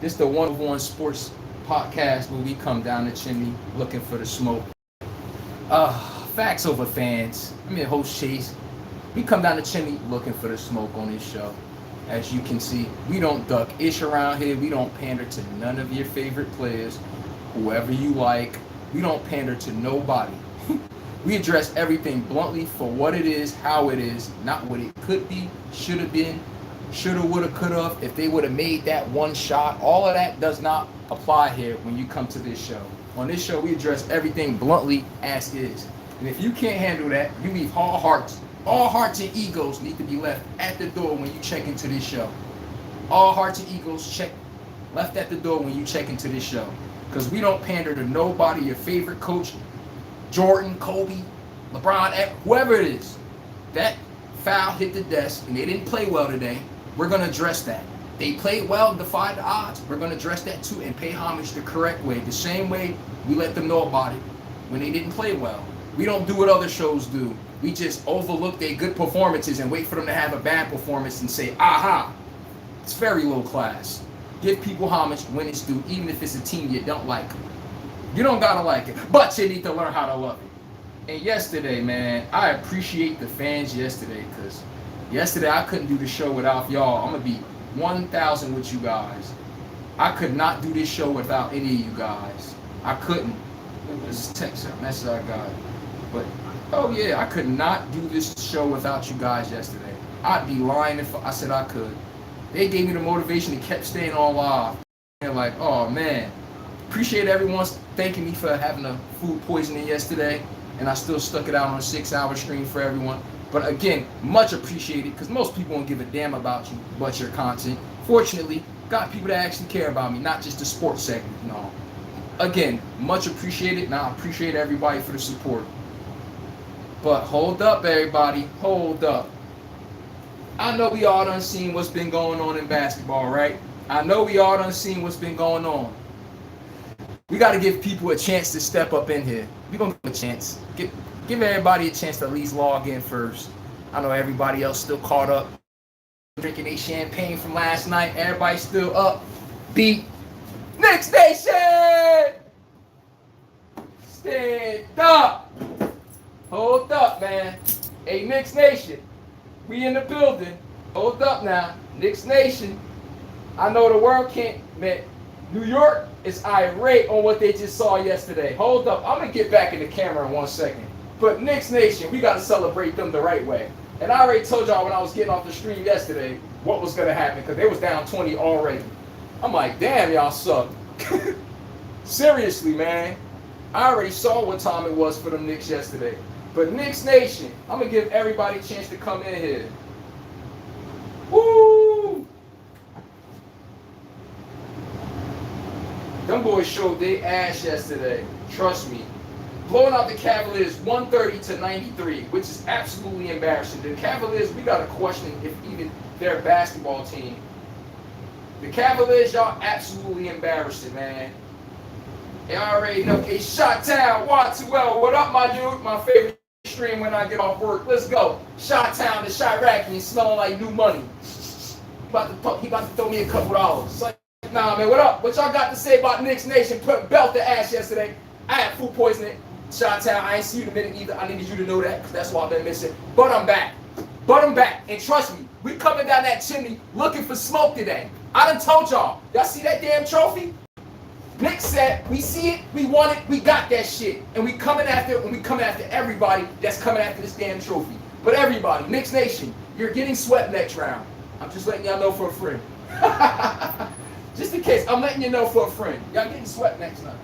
This the one sports podcast where we come down the chimney looking for the smoke. Facts over fans. I'm your host Chase. We come down the chimney looking for the smoke on this show. As you can see, we don't duck ish around here. We don't pander to none of your favorite players, whoever you like. We don't pander to nobody. We address everything bluntly for what it is, how it is, not what it could be, should have been, shoulda, woulda, coulda, if they would have made that one shot. All of that does not apply here when you come to this show. On this show, we address everything bluntly as is. And if you can't handle that, you leave all hearts. All hearts and egos need to be left at the door when you check into this show. All hearts and egos left at the door when you check into this show. Because we don't pander to nobody, your favorite coach, Jordan, Kobe, LeBron, whoever it is. That foul hit the desk and they didn't play well today. We're going to address that. They played well, defied the odds. We're going to address that too and pay homage the correct way. The same way we let them know about it when they didn't play well. We don't do what other shows do. We just overlook their good performances and wait for them to have a bad performance and say, aha. It's very low class. Give people homage when it's due, even if it's a team you don't like. You don't gotta like it, but you need to learn how to love it. And yesterday, man, I appreciate the fans yesterday, because yesterday I couldn't do the show without y'all. I'm gonna be 1,000 with you guys. I could not do this show without any of you guys. I couldn't. It was a text message I got. But, oh yeah, I could not do this show without you guys yesterday. I'd be lying if I said I could. They gave me the motivation and kept staying on live. And like, oh man. Appreciate everyone thanking me for having a food poisoning yesterday. And I still stuck it out on a 6-hour stream for everyone. But again, much appreciated, because most people won't give a damn about you but your content. Fortunately, got people that actually care about me, not just the sports segment. No. Again, much appreciated, and I appreciate everybody for the support. But hold up, everybody. Hold up. I know we all done seen what's been going on in basketball, right? I know we all done seen what's been going on. We got to give people a chance to step up in here. We're going to give them a chance. Give everybody a chance to at least log in first. I know everybody else still caught up. Drinking a champagne from last night. Everybody still up. Beat. Knicks Nation! Stand up. Hold up, man. Hey, Knicks Nation. We in the building. Hold up now. Knicks Nation. I know the world can't, man. New York is irate on what they just saw yesterday. Hold up. I'm going to get back in the camera in 1 second. But Knicks Nation, we got to celebrate them the right way. And I already told y'all when I was getting off the stream yesterday what was going to happen, because they was down 20 already. I'm like, damn, y'all suck. Seriously, man. I already saw what time it was for them Knicks yesterday. But Knicks Nation, I'm going to give everybody a chance to come in here. Woo! Them boys showed their ass yesterday. Trust me. Blowing out the Cavaliers 130-93, which is absolutely embarrassing. The Cavaliers, we got to question if even their basketball team. The Cavaliers, y'all absolutely embarrassing, man. Y'all already know. Hey, Shot-Town, Y2L. What up, my dude? My favorite stream when I get off work. Let's go. Shot-Town to Chirac, smelling like new money. He about to throw me a couple dollars. It's like, nah, man, what up? What y'all got to say about Knicks Nation? Put belt the ass yesterday. I had food poisoning. Shot-Town, I ain't see you in a minute either. I needed you to know that, because that's why I've been missing. But I'm back. And trust me, we coming down that chimney looking for smoke today. I done told y'all. Y'all see that damn trophy? Knicks said, we see it, we want it, we got that shit. And we coming after it, and we coming after everybody that's coming after this damn trophy. But everybody, Knicks Nation, you're getting swept next round. I'm just letting y'all know for a friend. Just in case, I'm letting you know for a friend. Y'all getting swept next night.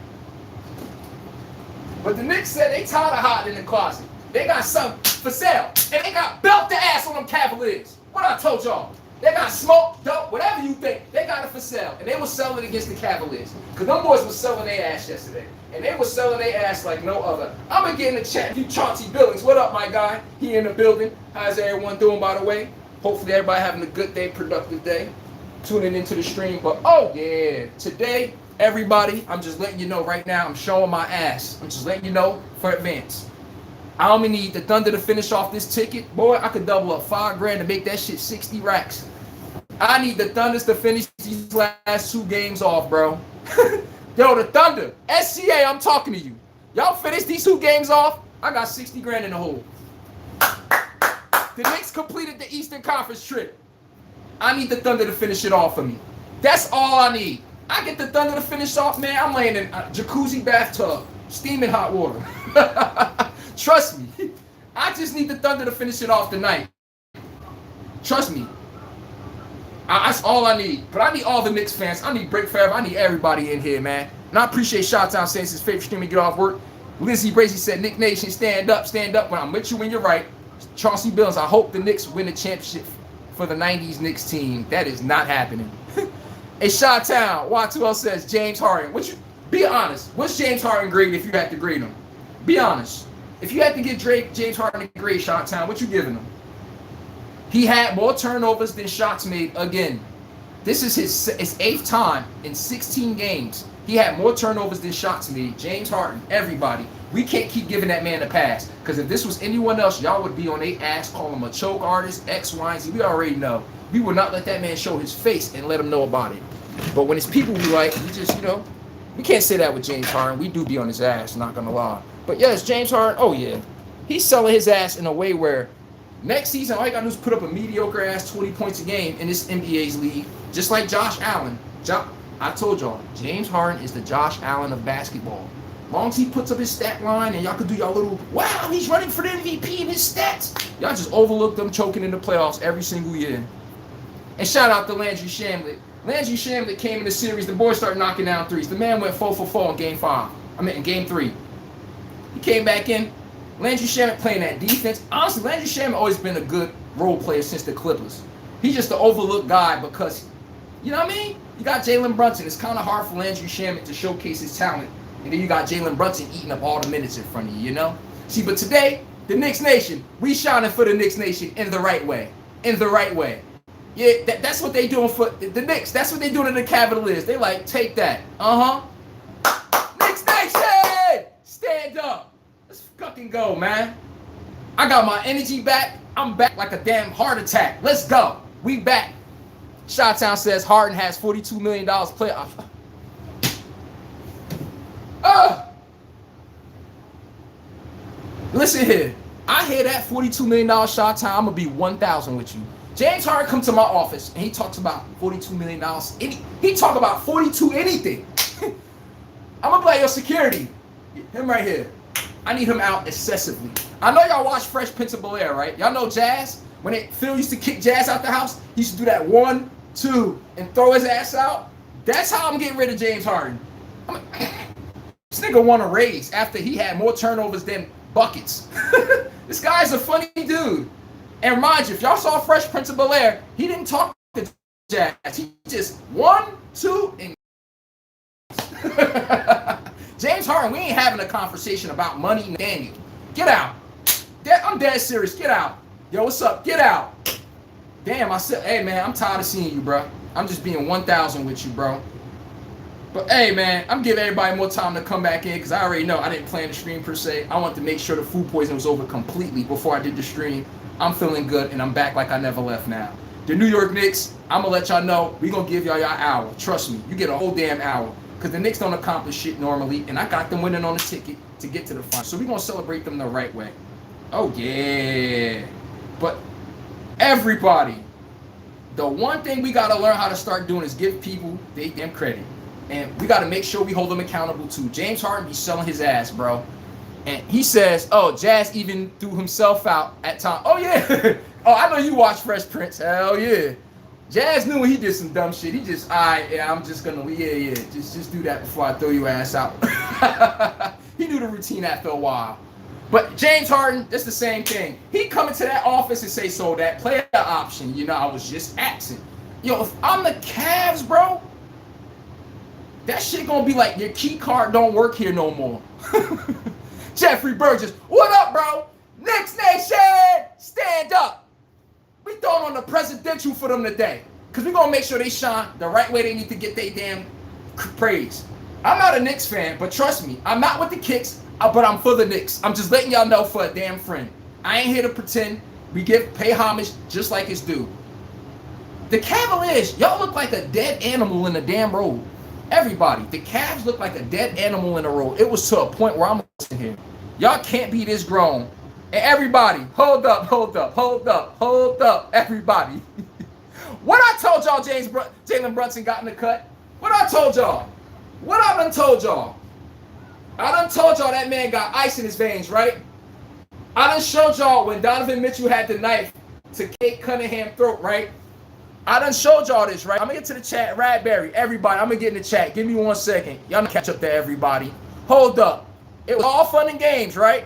But the Knicks said they tired of hiding in the closet. They got something for sale. And they got belt the ass on them Cavaliers. What I told y'all. They got smoke, dope, whatever you think. They got it for sale. And they were selling it against the Cavaliers. Because them boys was selling their ass yesterday. And they were selling their ass like no other. I'm going to get in the chat. You Chauncey Billings. What up, my guy? He in the building. How's everyone doing, by the way? Hopefully everybody having a good day, productive day. Tuning into the stream. But, oh, yeah. Today, everybody, I'm just letting you know right now, I'm showing my ass. I'm just letting you know for advance. I only need the Thunder to finish off this ticket. Boy, I could double up $5 grand to make that shit 60 racks. I need the Thunders to finish these last 2 games off, bro. Yo, the Thunder, SCA, I'm talking to you. Y'all finish these 2 games off, I got 60 grand in the hole. The Knicks completed the Eastern Conference trip. I need the Thunder to finish it off for me. That's all I need. I get the Thunder to finish off, man. I'm laying in a jacuzzi bathtub, steaming hot water. Trust me. I just need the Thunder to finish it off tonight. Trust me. That's all I need. But I need all the Knicks fans. I need Break Forever. I need everybody in here, man. And I appreciate Shot-Town saying it's his favorite stream to get off work. Lizzie Bracy said, Nick Nation, stand up when I'm with you when you're right. Chauncey Bills, I hope the Knicks win the championship for the 90s Knicks team. That is not happening. Hey, Shot-Town, Y2L says, James Harden. Be honest. What's James Harden grade if you had to grade him? Be honest. If you had to give James Harden a grade, Shot-Town, what you giving him? He had more turnovers than shots made again. This is his 8th time in 16 games. He had more turnovers than shots made. James Harden, everybody. We can't keep giving that man a pass. Because if this was anyone else, y'all would be on their ass, call him a choke artist, X, Y, and Z. We already know. We will not let that man show his face and let him know about it. But when it's people we like, we just, we can't say that with James Harden. We do be on his ass, not going to lie. But yes, James Harden, oh yeah. He's selling his ass in a way where next season, all you got to do is put up a mediocre ass 20 points a game in this NBA's league, just like Josh Allen. I told y'all, James Harden is the Josh Allen of basketball. As long as he puts up his stat line and y'all can do y'all little, wow, he's running for the MVP in his stats. Y'all just overlook them choking in the playoffs every single year. And shout out to Landry Shamet. Landry Shamet came in the series. The boys started knocking down threes. The man went 4 for 4 in game 3. He came back in. Landry Shamet playing that defense. Honestly, Landry Shamet always been a good role player since the Clippers. He's just the overlooked guy because, you know what I mean? You got Jalen Brunson. It's kind of hard for Landry Shamet to showcase his talent. And then you got Jalen Brunson eating up all the minutes in front of you, See, but today, the Knicks Nation, we shining for the Knicks Nation in the right way. In the right way. Yeah, that's what they doing for the Knicks. That's what they doing to the Cavaliers. They like, take that. Knicks Nation! Stand up. Let's fucking go, man. I got my energy back. I'm back like a damn heart attack. Let's go. We back. Shot-Town says Harden has $42 million playoff. Listen here. I hear that $42 million Shot-Town. I'm going to be 1,000 with you. James Harden comes to my office and he talks about $42 million. He talk about 42 anything. I'm going to play your security. Him right here. I need him out excessively. I know y'all watch Fresh Prince of Bel-Air, right? Y'all know Jazz? When Phil used to kick Jazz out the house, he used to do that 1, 2, and throw his ass out. That's how I'm getting rid of James Harden. This nigga won a raise after he had more turnovers than buckets. This guy's a funny dude. And mind you, if y'all saw Fresh Prince of Bel-Air, he didn't talk to Jazz. He just 1, 2, and James Harden, we ain't having a conversation about money and Daniel. Get out. I'm dead serious. Get out. Yo, what's up? Get out. Damn, I said, hey, man, I'm tired of seeing you, bro. I'm just being 1,000 with you, bro. But, hey, man, I'm giving everybody more time to come back in because I already know I didn't plan the stream per se. I wanted to make sure the food poisoning was over completely before I did the stream. I'm feeling good, and I'm back like I never left now. The New York Knicks, I'm going to let y'all know, we're going to give y'all your hour. Trust me, you get a whole damn hour. Because the Knicks don't accomplish shit normally, and I got them winning on the ticket to get to the final. So we're going to celebrate them the right way. Oh, yeah. But everybody, the one thing we got to learn how to start doing is give people their damn credit. And we got to make sure we hold them accountable, too. James Harden be selling his ass, bro. And he says, oh, Jazz even threw himself out at time. Oh, yeah. Oh, I know you watch Fresh Prince. Hell, yeah. Jazz knew when he did some dumb shit. He just, I'm just gonna, just do that before I throw your ass out. He knew the routine after a while. But James Harden, that's the same thing. He come into that office and say, so that player option, I was just asking. Yo, if I'm the Cavs, bro, that shit gonna be like your key card don't work here no more. Jeffrey Burgess, what up, bro? Knicks Nation, stand up. We throwing on the presidential for them today. Because we're going to make sure they shine the right way they need to get their damn praise. I'm not a Knicks fan, but trust me, I'm not with the Kicks, but I'm for the Knicks. I'm just letting y'all know for a damn friend. I ain't here to pretend. We pay homage just like it's due. The Cavaliers, y'all look like a dead animal in a damn road. Everybody, the Cavs look like a dead animal in a road. It was to a point where I'm sitting here. Y'all can't be this grown. And everybody, hold up, everybody. What I told y'all Jalen Brunson got in the cut? What I told y'all? What I done told y'all? I done told y'all that man got ice in his veins, right? I done showed y'all when Donovan Mitchell had the knife to Kate Cunningham's throat, right? I done showed y'all this, right? I'm gonna get to the chat. Radberry, everybody, I'm gonna get in the chat. Give me 1 second. Y'all gonna catch up to everybody. Hold up. It was all fun and games, right?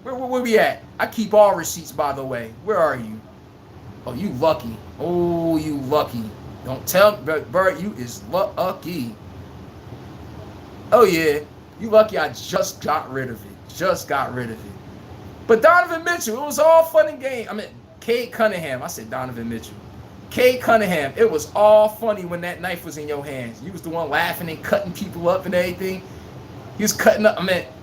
Where we at? I keep all receipts, by the way. Where are you? Oh, you lucky. Oh, you lucky. Don't tell me, Bert, you is lucky. Oh, yeah. You lucky I just got rid of it. But Donovan Mitchell, it was all fun and games. I mean, Cade Cunningham. I said Donovan Mitchell. Cade Cunningham, it was all funny when that knife was in your hands. You was the one laughing and cutting people up and everything. He was cutting up,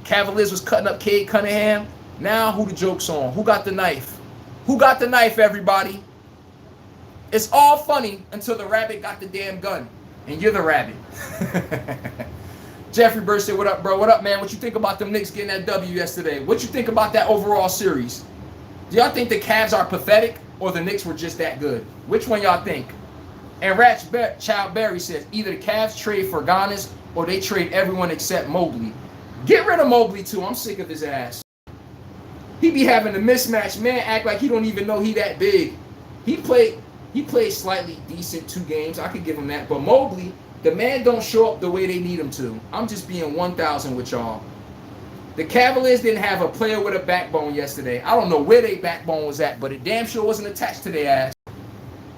Cavaliers was cutting up Cade Cunningham. Now, who the joke's on? Who got the knife? Who got the knife, everybody? It's all funny until the rabbit got the damn gun. And you're the rabbit. Jeffrey Bird said, what up, bro? What up, man? What you think about them Knicks getting that W yesterday? What you think about that overall series? Do y'all think the Cavs are pathetic or the Knicks were just that good? Which one y'all think? And Child Barry says, either the Cavs trade for Giannis or they trade everyone except Mobley. Get rid of Mobley, too. I'm sick of his ass. He be having a mismatch. Man, act like he don't even know he that big. He played slightly decent 2 games. I could give him that. But Mobley, the man don't show up the way they need him to. I'm just being 1,000 with y'all. The Cavaliers didn't have a player with a backbone yesterday. I don't know where their backbone was at, but it damn sure wasn't attached to their ass.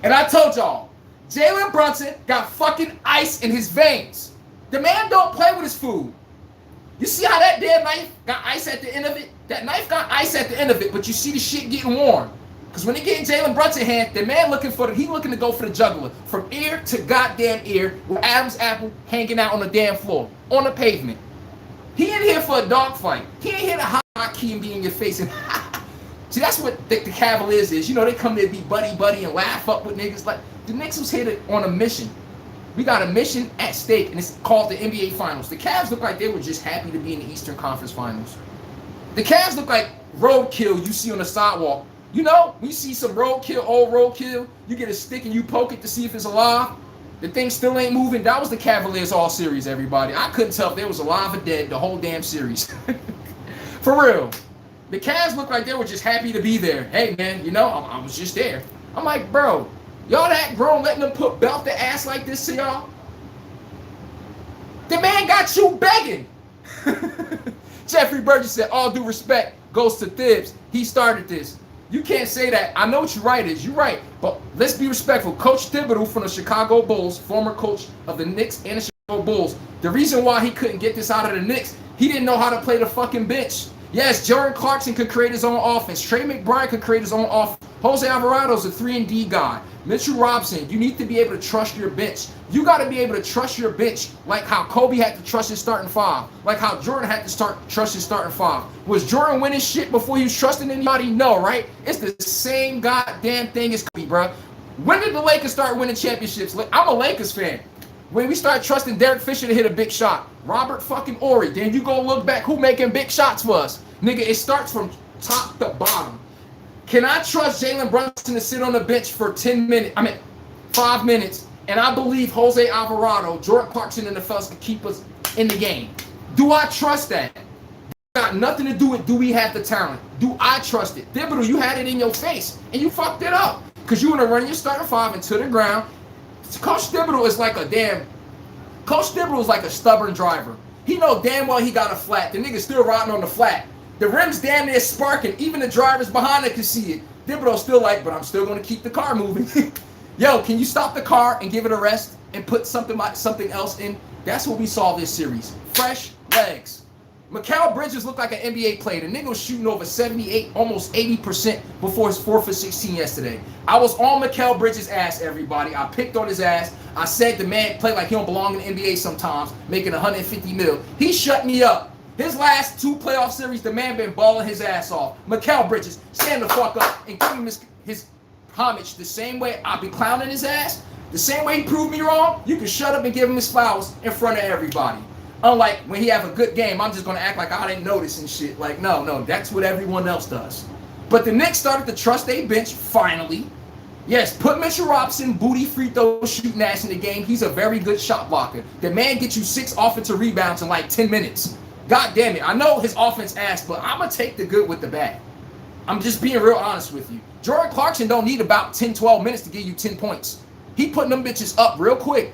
And I told y'all, Jalen Brunson got fucking ice in his veins. The man don't play with his food. You see how that damn knife got ice at the end of it? That knife got ice at the end of it, but you see the shit getting warm. Because when they get in Jalen Brunson's hand, the man looking to go for the jugular. From ear to goddamn ear, with Adam's apple hanging out on the damn floor, on the pavement. He ain't here for a dogfight. He ain't here to hot key and be in your face. And see, that's what the Cavaliers is. You know, they come there to be buddy and laugh up with niggas. Like, the Knicks was here on a mission. We got a mission at stake, and it's called the NBA Finals. The Cavs look like they were just happy to be in the Eastern Conference Finals. The Cavs look like roadkill you see on the sidewalk. You know, when you see some roadkill, old roadkill, you get a stick and you poke it to see if it's alive. The thing still ain't moving. That was the Cavaliers all series, everybody. I couldn't tell if they was alive or dead the whole damn series. For real. The Cavs look like they were just happy to be there. Hey, man, you know, I was just there. I'm like, bro, y'all that grown letting them belt the ass like this to y'all? The man got you begging. Jeffrey Burgess said, all due respect goes to Thibs. He started this. You can't say that. I know what you're right is. You're right. But let's be respectful. Coach Thibodeau from the Chicago Bulls, former coach of the Knicks and the Chicago Bulls, the reason why he couldn't get this out of the Knicks, he didn't know how to play the fucking bench. Yes, Jordan Clarkson could create his own offense. Trey McBride could create his own offense. Jose Alvarado's a 3-and-D guy. Mitchell Robinson, you need to be able to trust your bench. You got to be able to trust your bench like how Kobe had to trust his starting 5. Like how Jordan had to trust his starting 5. Was Jordan winning shit before he was trusting anybody? No, right? It's the same goddamn thing as Kobe, bro. When did the Lakers start winning championships? I'm a Lakers fan. When we start trusting Derek Fisher to hit a big shot. Robert fucking Horry. Then you go look back who making big shots for us. Nigga, it starts from top to bottom. Can I trust Jalen Brunson to sit on the bench for 5 minutes, and I believe Jose Alvarado, Jordan Clarkson, and the fellas can keep us in the game? Do I trust that? Got nothing to do with do we have the talent. Do I trust it? Thibodeau, you had it in your face, and you fucked it up. Because you want to run your starting 5 into the ground. Coach Thibodeau is like a stubborn driver. He know damn well he got a flat. The nigga's still riding on the flat. The rim's damn near sparking. Even the drivers behind it can see it. Thibodeau's still like, but I'm still going to keep the car moving. Yo, can you stop the car and give it a rest and put something else in? That's what we saw this series. Fresh legs. Mikal Bridges looked like an NBA player. The nigga was shooting over 78, almost 80% before his 4 for 16 yesterday. I was on Mikal Bridges' ass, everybody. I picked on his ass. I said the man played like he don't belong in the NBA sometimes, making 150 mil. He shut me up. His last 2 playoff series, the man been balling his ass off. Mikal Bridges, stand the fuck up and give him his homage the same way I be clowning his ass, the same way he proved me wrong, you can shut up and give him his flowers in front of everybody. Unlike when he have a good game, I'm just going to act like I didn't notice and shit. Like, no, that's what everyone else does. But the Knicks started to trust their bench finally. Yes, put Mitchell Robinson, booty free throw shooting ass in the game. He's a very good shot blocker. The man gets you 6 offensive rebounds in like 10 minutes. God damn it. I know his offense ass, but I'm going to take the good with the bad. I'm just being real honest with you. Jordan Clarkson don't need about 10, 12 minutes to give you 10 points. He putting them bitches up real quick.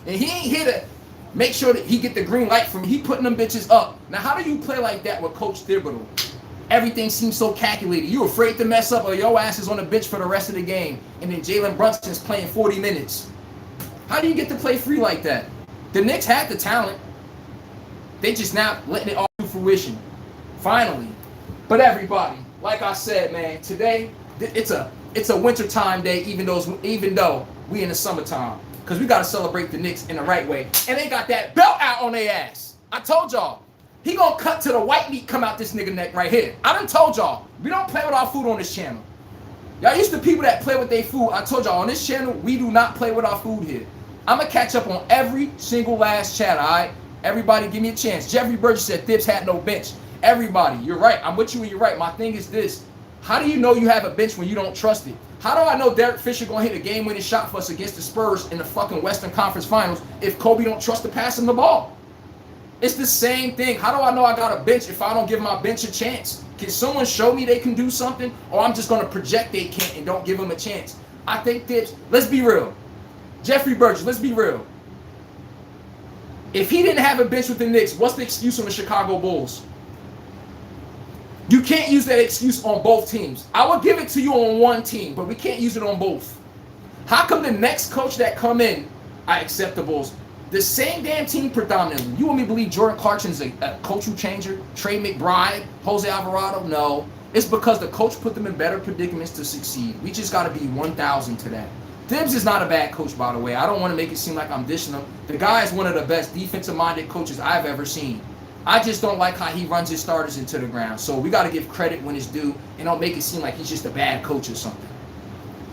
And he ain't here to make sure that he get the green light from me. He putting them bitches up. Now, how do you play like that with Coach Thibodeau? Everything seems so calculated. You afraid to mess up or your ass is on the bench for the rest of the game. And then Jalen Brunson's playing 40 minutes. How do you get to play free like that? The Knicks had the talent. They just not letting it all to fruition. Finally. But everybody, like I said, man, today, it's a wintertime day, even though we in the summertime. Because we got to celebrate the Knicks in the right way. And they got that belt out on their ass. I told y'all. He gonna cut to the white meat come out this nigga neck right here. I done told y'all. We don't play with our food on this channel. Y'all used to people that play with their food. I told y'all on this channel, we do not play with our food here. I'm gonna catch up on every single last chat, all right? Everybody give me a chance. Jeffrey Burgess said Thibs had no bench. Everybody, you're right. I'm with you and you're right. My thing is this. How do you know you have a bench when you don't trust it? How do I know Derek Fisher gonna hit a game-winning shot for us against the Spurs in the fucking Western Conference Finals if Kobe don't trust to pass him the ball? It's the same thing. How do I know I got a bench if I don't give my bench a chance? Can someone show me they can do something? Or I'm just gonna project they can't and don't give them a chance? I think Thibs, let's be real. Jeffrey Burgess, let's be real. If he didn't have a bench with the Knicks, what's the excuse on the Chicago Bulls? You can't use that excuse on both teams. I will give it to you on one team, but we can't use it on both. How come the next coach that come in, I accept the Bulls, the same damn team predominantly? You want me to believe Jordan Clarkson is a cultural changer? Trey McBride, Jose Alvarado? No. It's because the coach put them in better predicaments to succeed. We just got to be 1,000 to that. Thibs is not a bad coach, by the way. I don't want to make it seem like I'm dishing him. The guy is one of the best defensive-minded coaches I've ever seen. I just don't like how he runs his starters into the ground. So we got to give credit when it's due and don't make it seem like he's just a bad coach or something.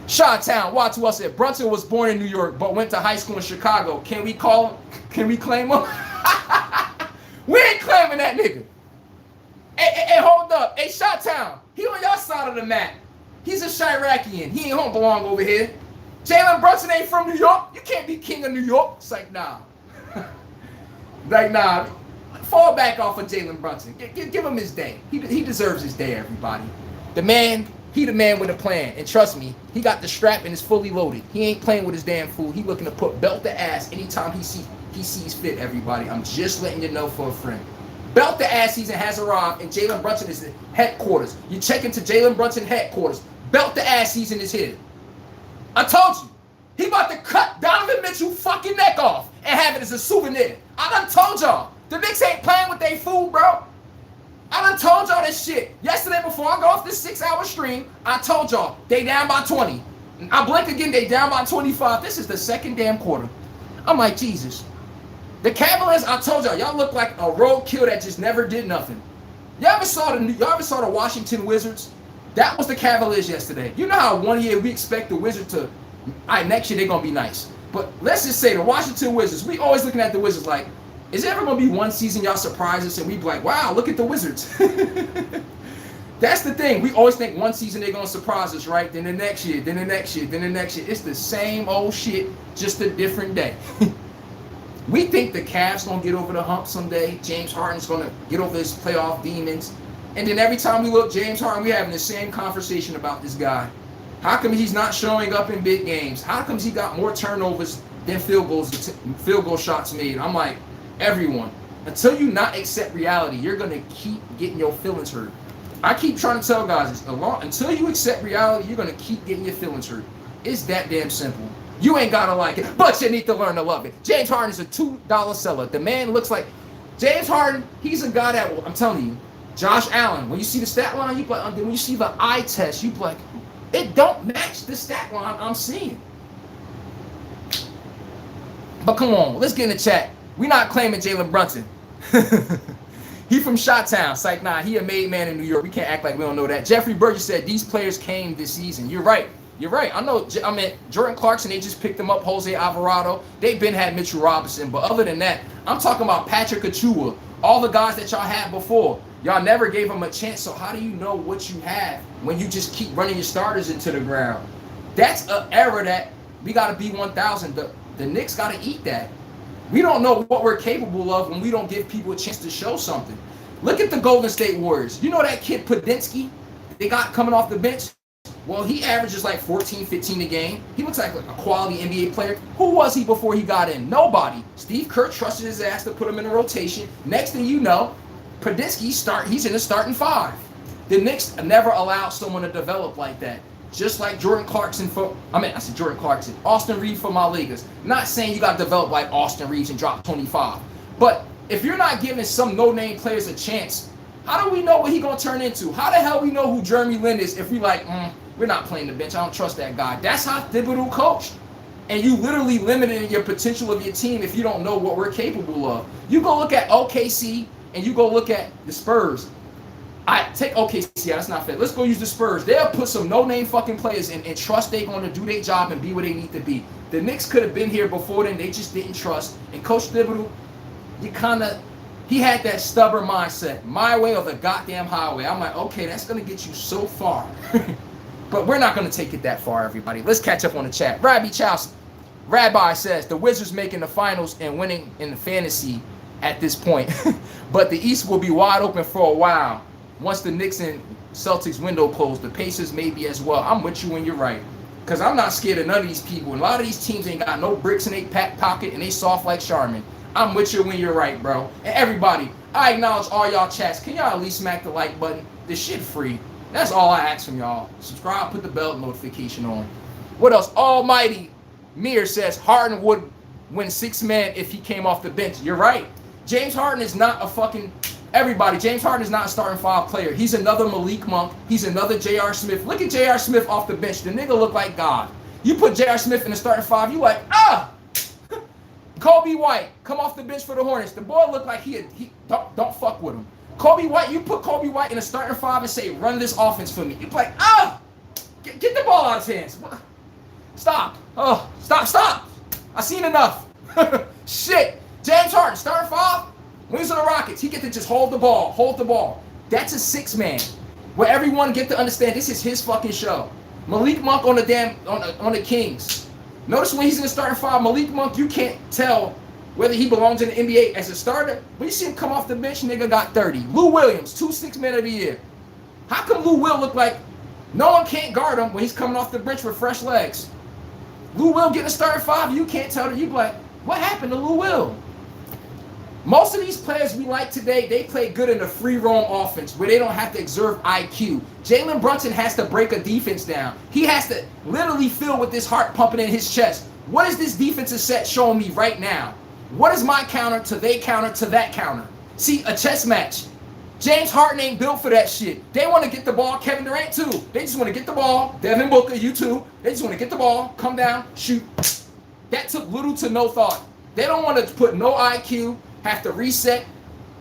Chi-Town, watch who else said, Brunson was born in New York but went to high school in Chicago. Can we call him? Can we claim him? We ain't claiming that nigga. Hey, hold up. Hey, Chi-Town, he on your side of the map. He's a Chiracian. He ain't don't belong over here. Jalen Brunson ain't from New York. You can't be king of New York. It's like, nah. Like, nah. Fall back off of Jalen Brunson. Give him his day. He deserves his day, everybody. The man, he the man with a plan. And trust me, he got the strap and is fully loaded. He ain't playing with his damn fool. He looking to put belt to ass anytime he sees fit, everybody. I'm just letting you know for a friend. Belt to ass season has arrived, and Jalen Brunson is the headquarters. You check into Jalen Brunson headquarters. Belt to ass season is here. I told you. He about to cut Donovan Mitchell fucking neck off and have it as a souvenir. I done told y'all. The Knicks ain't playing with they food, bro. I done told y'all this shit. Yesterday, before I go off this 6-hour stream, I told y'all they down by 20. I blink again, they down by 25. This is the second damn quarter. I'm like, Jesus. The Cavaliers, I told y'all look like a roadkill that just never did nothing. Y'all ever saw the Washington Wizards? That was the Cavaliers yesterday. You know how one year we expect the Wizards to, next year they're going to be nice. But let's just say the Washington Wizards, we always looking at the Wizards like, is there ever going to be one season y'all surprise us and we be like, wow, look at the Wizards. That's the thing. We always think one season they're going to surprise us, right? Then the next year, then the next year, then the next year. It's the same old shit, just a different day. We think the Cavs going to get over the hump someday. James Harden's going to get over his playoff demons. And then every time we look, James Harden, we're having the same conversation about this guy. How come he's not showing up in big games? How come he got more turnovers than field goal shots made? I'm like, everyone, until you not accept reality, you're going to keep getting your feelings hurt. I keep trying to tell guys this. Until you accept reality, you're going to keep getting your feelings hurt. It's that damn simple. You ain't got to like it, but you need to learn to love it. James Harden is a $2 seller. The man looks like James Harden. He's a guy that, I'm telling you, Josh Allen, when you see the stat line, you like, when you see the eye test, you like, it don't match the stat line I'm seeing. But come on, let's get in the chat. We're not claiming Jalen Brunson. He from Chi-Town. It's like, nah, he a made man in New York. We can't act like we don't know that. Jeffrey Burgess said these players came this season. You're right. You're right. I mean, Jordan Clarkson, they just picked him up. Jose Alvarado. They've been had Mitchell Robinson. But other than that, I'm talking about Patrick Achua. All the guys that y'all had before. Y'all never gave them a chance. So how do you know what you have when you just keep running your starters into the ground? That's an error that we got to be 1,000. The Knicks got to eat that. We don't know what we're capable of when we don't give people a chance to show something. Look at the Golden State Warriors. You know that kid Podinski they got coming off the bench? Well, he averages like 14, 15 a game. He looks like a quality NBA player. Who was he before he got in? Nobody. Steve Kerr trusted his ass to put him in a rotation. Next thing you know, Podinski he's in the starting five. The Knicks never allowed someone to develop like that. Just like Jordan Clarkson Jordan Clarkson. Austin Reeves for my Lakers. Not saying you got to develop like Austin Reeves and drop 25. But if you're not giving some no-name players a chance, how do we know what he's going to turn into? How the hell we know who Jeremy Lin is if we like, we're not playing the bench. I don't trust that guy. That's how Thibodeau coached. And you literally limited your potential of your team if you don't know what we're capable of. You go look at OKC and you go look at the Spurs. I take OKC, that's not fair. Let's go use the Spurs. They'll put some no-name fucking players in and trust they're going to do their job and be where they need to be. The Knicks could have been here before then. They just didn't trust. And Coach Thibodeau, he had that stubborn mindset. My way or the goddamn highway. I'm like, okay, that's going to get you so far. But we're not going to take it that far, everybody. Let's catch up on the chat. Rabbi says, the Wizards making the finals and winning in the fantasy at this point. But the East will be wide open for a while. Once the Knicks and Celtics window closed, the Pacers may be as well. I'm with you when you're right. Because I'm not scared of none of these people. And a lot of these teams ain't got no bricks in their pocket and they soft like Charmin. I'm with you when you're right, bro. And everybody, I acknowledge all y'all chats. Can y'all at least smack the like button? This shit free. That's all I ask from y'all. Subscribe, put the bell notification on. What else? Almighty Mir says Harden would win 6-man if he came off the bench. You're right. James Harden is not a fucking... Everybody, James Harden is not a starting five player. He's another Malik Monk. He's another J.R. Smith. Look at J.R. Smith off the bench. The nigga look like God. You put J.R. Smith in the starting five, you like, Kobe White, come off the bench for the Hornets. The boy look like he don't fuck with him. Kobe White, you put Kobe White in the starting five and say, run this offense for me. You like, get the ball out of his hands. Stop. Stop. I seen enough. Shit. James Harden, starting five. When he's on the Rockets, he get to just hold the ball. That's a 6-man. Where everyone get to understand this is his fucking show. Malik Monk on the Kings. Notice when he's in the starting five, Malik Monk, you can't tell whether he belongs in the NBA as a starter. When you see him come off the bench, nigga got 30. Lou Williams, 2 6-men of the year. How come Lou Will look like no one can't guard him when he's coming off the bench with fresh legs? Lou Will getting a starting five, you can't tell that. You be like, what happened to Lou Will? Most of these players we like today, they play good in the free roam offense where they don't have to exert IQ. Jalen Brunson has to break a defense down. He has to literally feel with his heart pumping in his chest. What is this defensive set showing me right now? What is my counter to they counter to that counter? See, a chess match. James Harden ain't built for that shit. They want to get the ball. Kevin Durant too. They just want to get the ball. Devin Booker, you too. They just want to get the ball, come down, shoot. That took little to no thought. They don't want to put no IQ. Have to reset.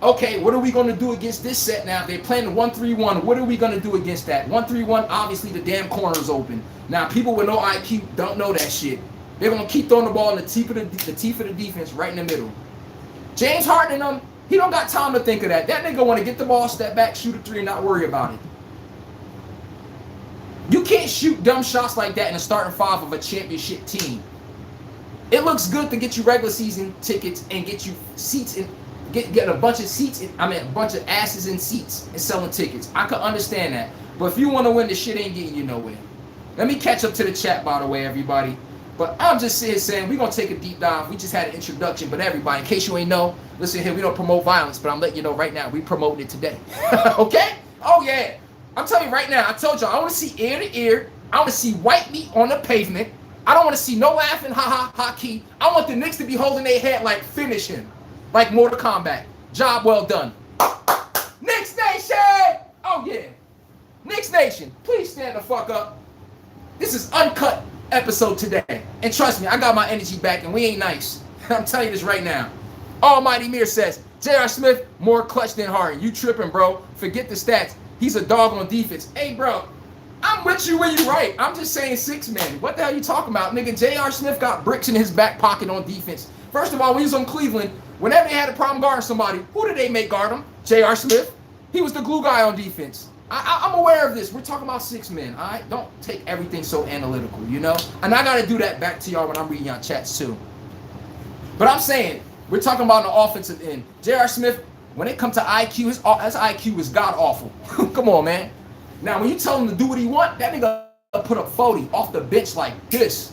Okay, what are we going to do against this set now? They're playing the 1-3-1. What are we going to do against that? 1-3-1, obviously the damn corner's open. Now, people with no IQ don't know that shit. They're going to keep throwing the ball in the teeth of the defense right in the middle. James Harden, he don't got time to think of that. That nigga want to get the ball, step back, shoot a 3, and not worry about it. You can't shoot dumb shots like that in a starting five of a championship team. It looks good to get you regular season tickets and get you seats and get a bunch of seats. A bunch of asses in seats and selling tickets. I can understand that. But if you want to win, the shit ain't getting you nowhere. Let me catch up to the chat, by the way, everybody. But I'm just saying we're going to take a deep dive. We just had an introduction. But everybody, in case you ain't know, listen here, we don't promote violence. But I'm letting you know right now, we promoting it today. Okay? Oh, yeah. I'm telling you right now, I told y'all, I want to see ear to ear. I want to see white meat on the pavement. I don't want to see no laughing, ha key. I want the Knicks to be holding their head like finish him. Like Mortal Kombat. Job well done. Knicks Nation! Oh yeah. Knicks Nation, please stand the fuck up. This is uncut episode today. And trust me, I got my energy back and we ain't nice. I'm telling you this right now. Almighty Mir says, J.R. Smith, more clutch than Harden. You tripping, bro. Forget the stats. He's a dog on defense. Hey, bro. I'm with you when you're right. I'm just saying 6 men. What the hell you talking about? Nigga, J.R. Smith got bricks in his back pocket on defense. First of all, when he was on Cleveland, whenever they had a problem guarding somebody, who did they make guard him? J.R. Smith. He was the glue guy on defense. I'm aware of this. We're talking about 6 men, all right? Don't take everything so analytical, you know? And I got to do that back to y'all when I'm reading y'all chats, too. But I'm saying, we're talking about the offensive end. J.R. Smith, when it comes to IQ, his IQ is god-awful. Come on, man. Now, when you tell him to do what he want, that nigga put up 40 off the bench like this.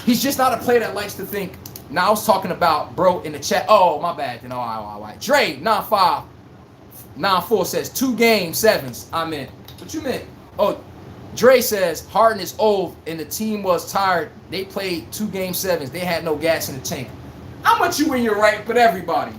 He's just not a player that likes to think. Now, I was talking about, bro, in the chat. Oh, my bad. Then, all right. Dre, 9-4 says 2 game 7s. I'm in. What you meant? Oh, Dre says Harden is old and the team was tired. They played 2 game 7s. They had no gas in the tank. I'm with you when you're right, but everybody.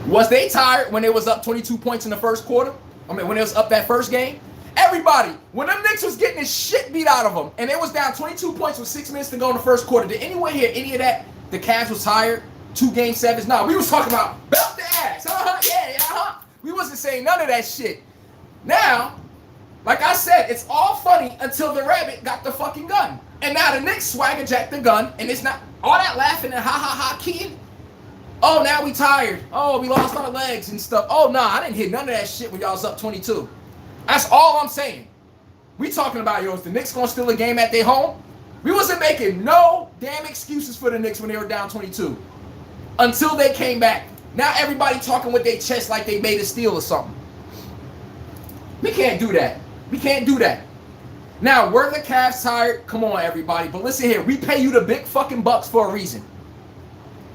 Was they tired when it was up 22 points in the first quarter? I mean, when it was up that first game? Everybody, when them Knicks was getting the shit beat out of them and it was down 22 points with 6 minutes to go in the first quarter, did anyone hear any of that? The Cavs was tired? 2 game 7s? No, we was talking about belt the ass. We wasn't saying none of that shit. Now, like I said, it's all funny until the rabbit got the fucking gun. And now the Knicks swagger jacked the gun and it's not all that laughing and ha keying. Oh, now we tired. Oh, we lost our legs and stuff. Oh, nah, I didn't hear none of that shit when y'all was up 22. That's all I'm saying. We talking about, yo, is the Knicks going to steal a game at their home? We wasn't making no damn excuses for the Knicks when they were down 22. Until they came back. Now everybody talking with their chest like they made a steal or something. We can't do that. We can't do that. Now, were the Cavs tired? Come on, everybody. But listen here. We pay you the big fucking bucks for a reason.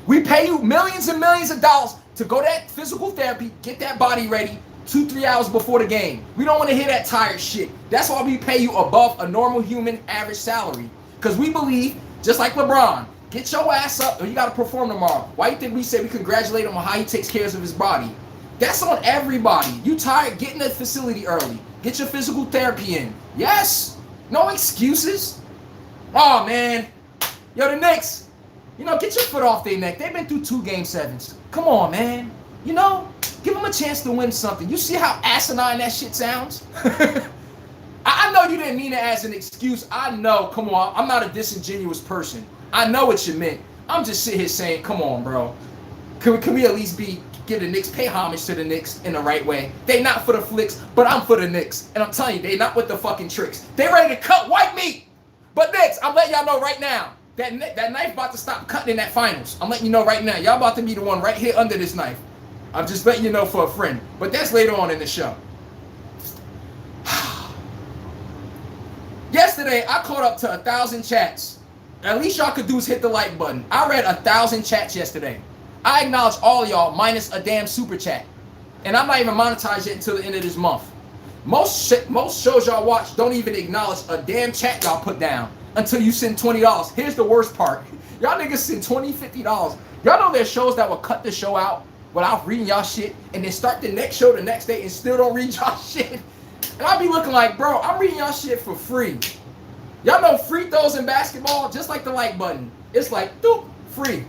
We pay you millions and millions of dollars to go to that physical therapy, get that body ready 2-3 hours before the game. We don't want to hear that tired shit. That's why we pay you above a normal human average salary. Because we believe, just like LeBron, get your ass up or you got to perform tomorrow. Why you think we say we congratulate him on how he takes care of his body? That's on everybody. You tired, get in the facility early. Get your physical therapy in. Yes. No excuses. Oh, man. Yo, the Knicks. You know, get your foot off their neck. They've been through 2 game 7s. Come on, man. You know, give them a chance to win something. You see how asinine that shit sounds? I know you didn't mean it as an excuse. I know. Come on. I'm not a disingenuous person. I know what you meant. I'm just sitting here saying, come on, bro. Can we at least give the Knicks, pay homage to the Knicks in the right way? They not for the flicks, but I'm for the Knicks. And I'm telling you, they not with the fucking tricks. They ready to cut white meat. But Knicks, I'm letting y'all know right now. That knife about to stop cutting in that finals. I'm letting you know right now. Y'all about to be the one right here under this knife. I'm just letting you know for a friend. But that's later on in the show. Yesterday, I caught up to 1,000 chats. At least y'all could do is hit the like button. I read 1,000 chats yesterday. I acknowledge all y'all minus a damn super chat. And I'm not even monetized yet until the end of this month. Most shows y'all watch don't even acknowledge a damn chat y'all put down until you send $20. Here's the worst part. Y'all niggas send $20, $50. Y'all know there's shows that will cut the show out without reading y'all shit and then start the next show the next day and still don't read y'all shit. And I'll be looking like, bro, I'm reading y'all shit for free. Y'all know free throws in basketball, just like the like button. It's like, doop, free.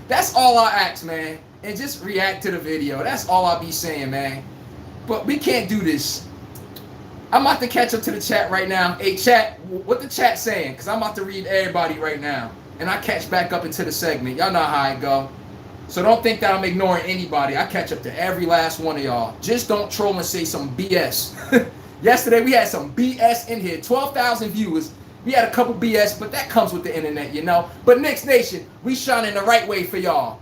That's all I ask, man. And just react to the video. That's all I'll be saying, man. But we can't do this. I'm about to catch up to the chat right now. Hey, chat, what the chat saying? Because I'm about to read everybody right now. And I catch back up into the segment. Y'all know how I go. So don't think that I'm ignoring anybody. I catch up to every last one of y'all. Just don't troll and say some BS. Yesterday, we had some BS in here. 12,000 viewers. We had a couple BS, but that comes with the internet, you know. But Knicks Nation, we shining the right way for y'all.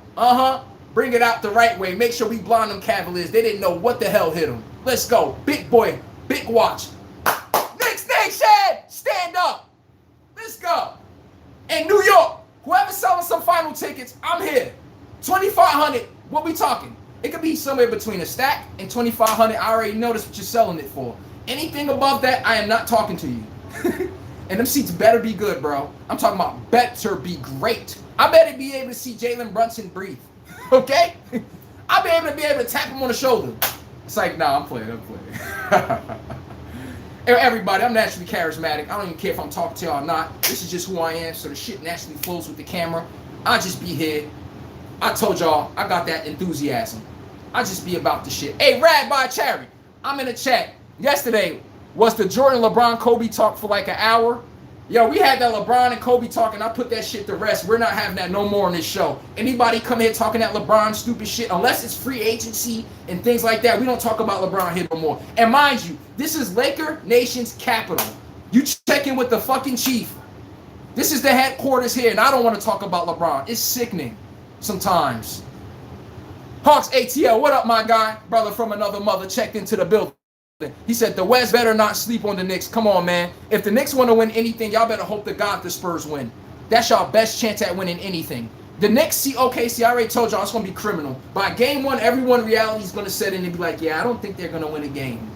Bring it out the right way. Make sure we blind them Cavaliers. They didn't know what the hell hit them. Let's go. Big boy. Big watch. Knicks Nation, stand up. Let's go. In New York, whoever's selling some final tickets, I'm here. 2,500. What we talking? It could be somewhere between a stack and 2,500. I already noticed what you're selling it for. Anything above that, I am not talking to you. And them seats better be good, bro. I'm talking about better be great. I better be able to see Jalen Brunson breathe. Okay? I'll be able to tap him on the shoulder. It's like, nah, I'm playing. Everybody, I'm naturally charismatic. I don't even care if I'm talking to y'all or not. This is just who I am, so the shit naturally flows with the camera. I'll just be here. I told y'all, I got that enthusiasm. I just be about the shit. Hey, Rabbi Cherry, I'm in the chat. Yesterday was the Jordan, LeBron, Kobe talk for like an hour. Yo, we had that LeBron and Kobe talk, and I put that shit to rest. We're not having that no more on this show. Anybody come here talking that LeBron stupid shit, unless it's free agency and things like that, we don't talk about LeBron here no more. And mind you, this is Laker Nation's capital. You check in with the fucking chief. This is the headquarters here, and I don't want to talk about LeBron. It's sickening sometimes. Hawks ATL, what up, my guy? Brother from another mother checked into the building. He said, the West better not sleep on the Knicks. Come on, man. If the Knicks want to win anything, y'all better hope to God the Spurs win. That's y'all best chance at winning anything. The Knicks see OKC, I already told y'all it's going to be criminal. By game one, everyone reality is going to set in and be like, yeah, I don't think they're going to win a game.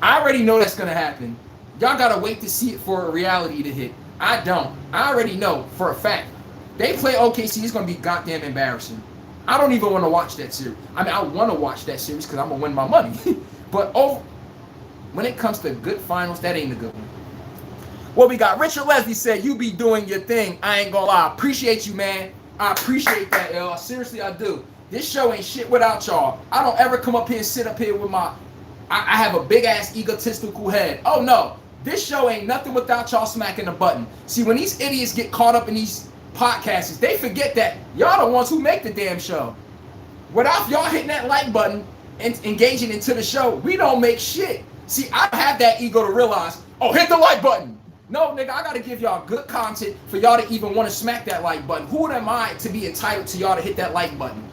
I already know that's going to happen. Y'all got to wait to see it for a reality to hit. I don't. I already know for a fact. They play OKC, it's going to be goddamn embarrassing. I don't even want to watch that series. I mean, I want to watch that series because I'm going to win my money. But when it comes to good finals, that ain't a good one. What we got? Richard Leslie said, you be doing your thing. I ain't gonna lie. I appreciate you, man. I appreciate that, y'all. Seriously, I do. This show ain't shit without y'all. I don't ever come up here and sit up here with my... I have a big-ass egotistical head. Oh, no. This show ain't nothing without y'all smacking the button. See, when these idiots get caught up in these podcasts, they forget that y'all the ones who make the damn show. Without y'all hitting that like button and engaging into the show, we don't make shit. See, I have that ego to realize, oh, hit the like button. No, nigga, I got to give y'all good content for y'all to even want to smack that like button. Who am I to be entitled to y'all to hit that like button?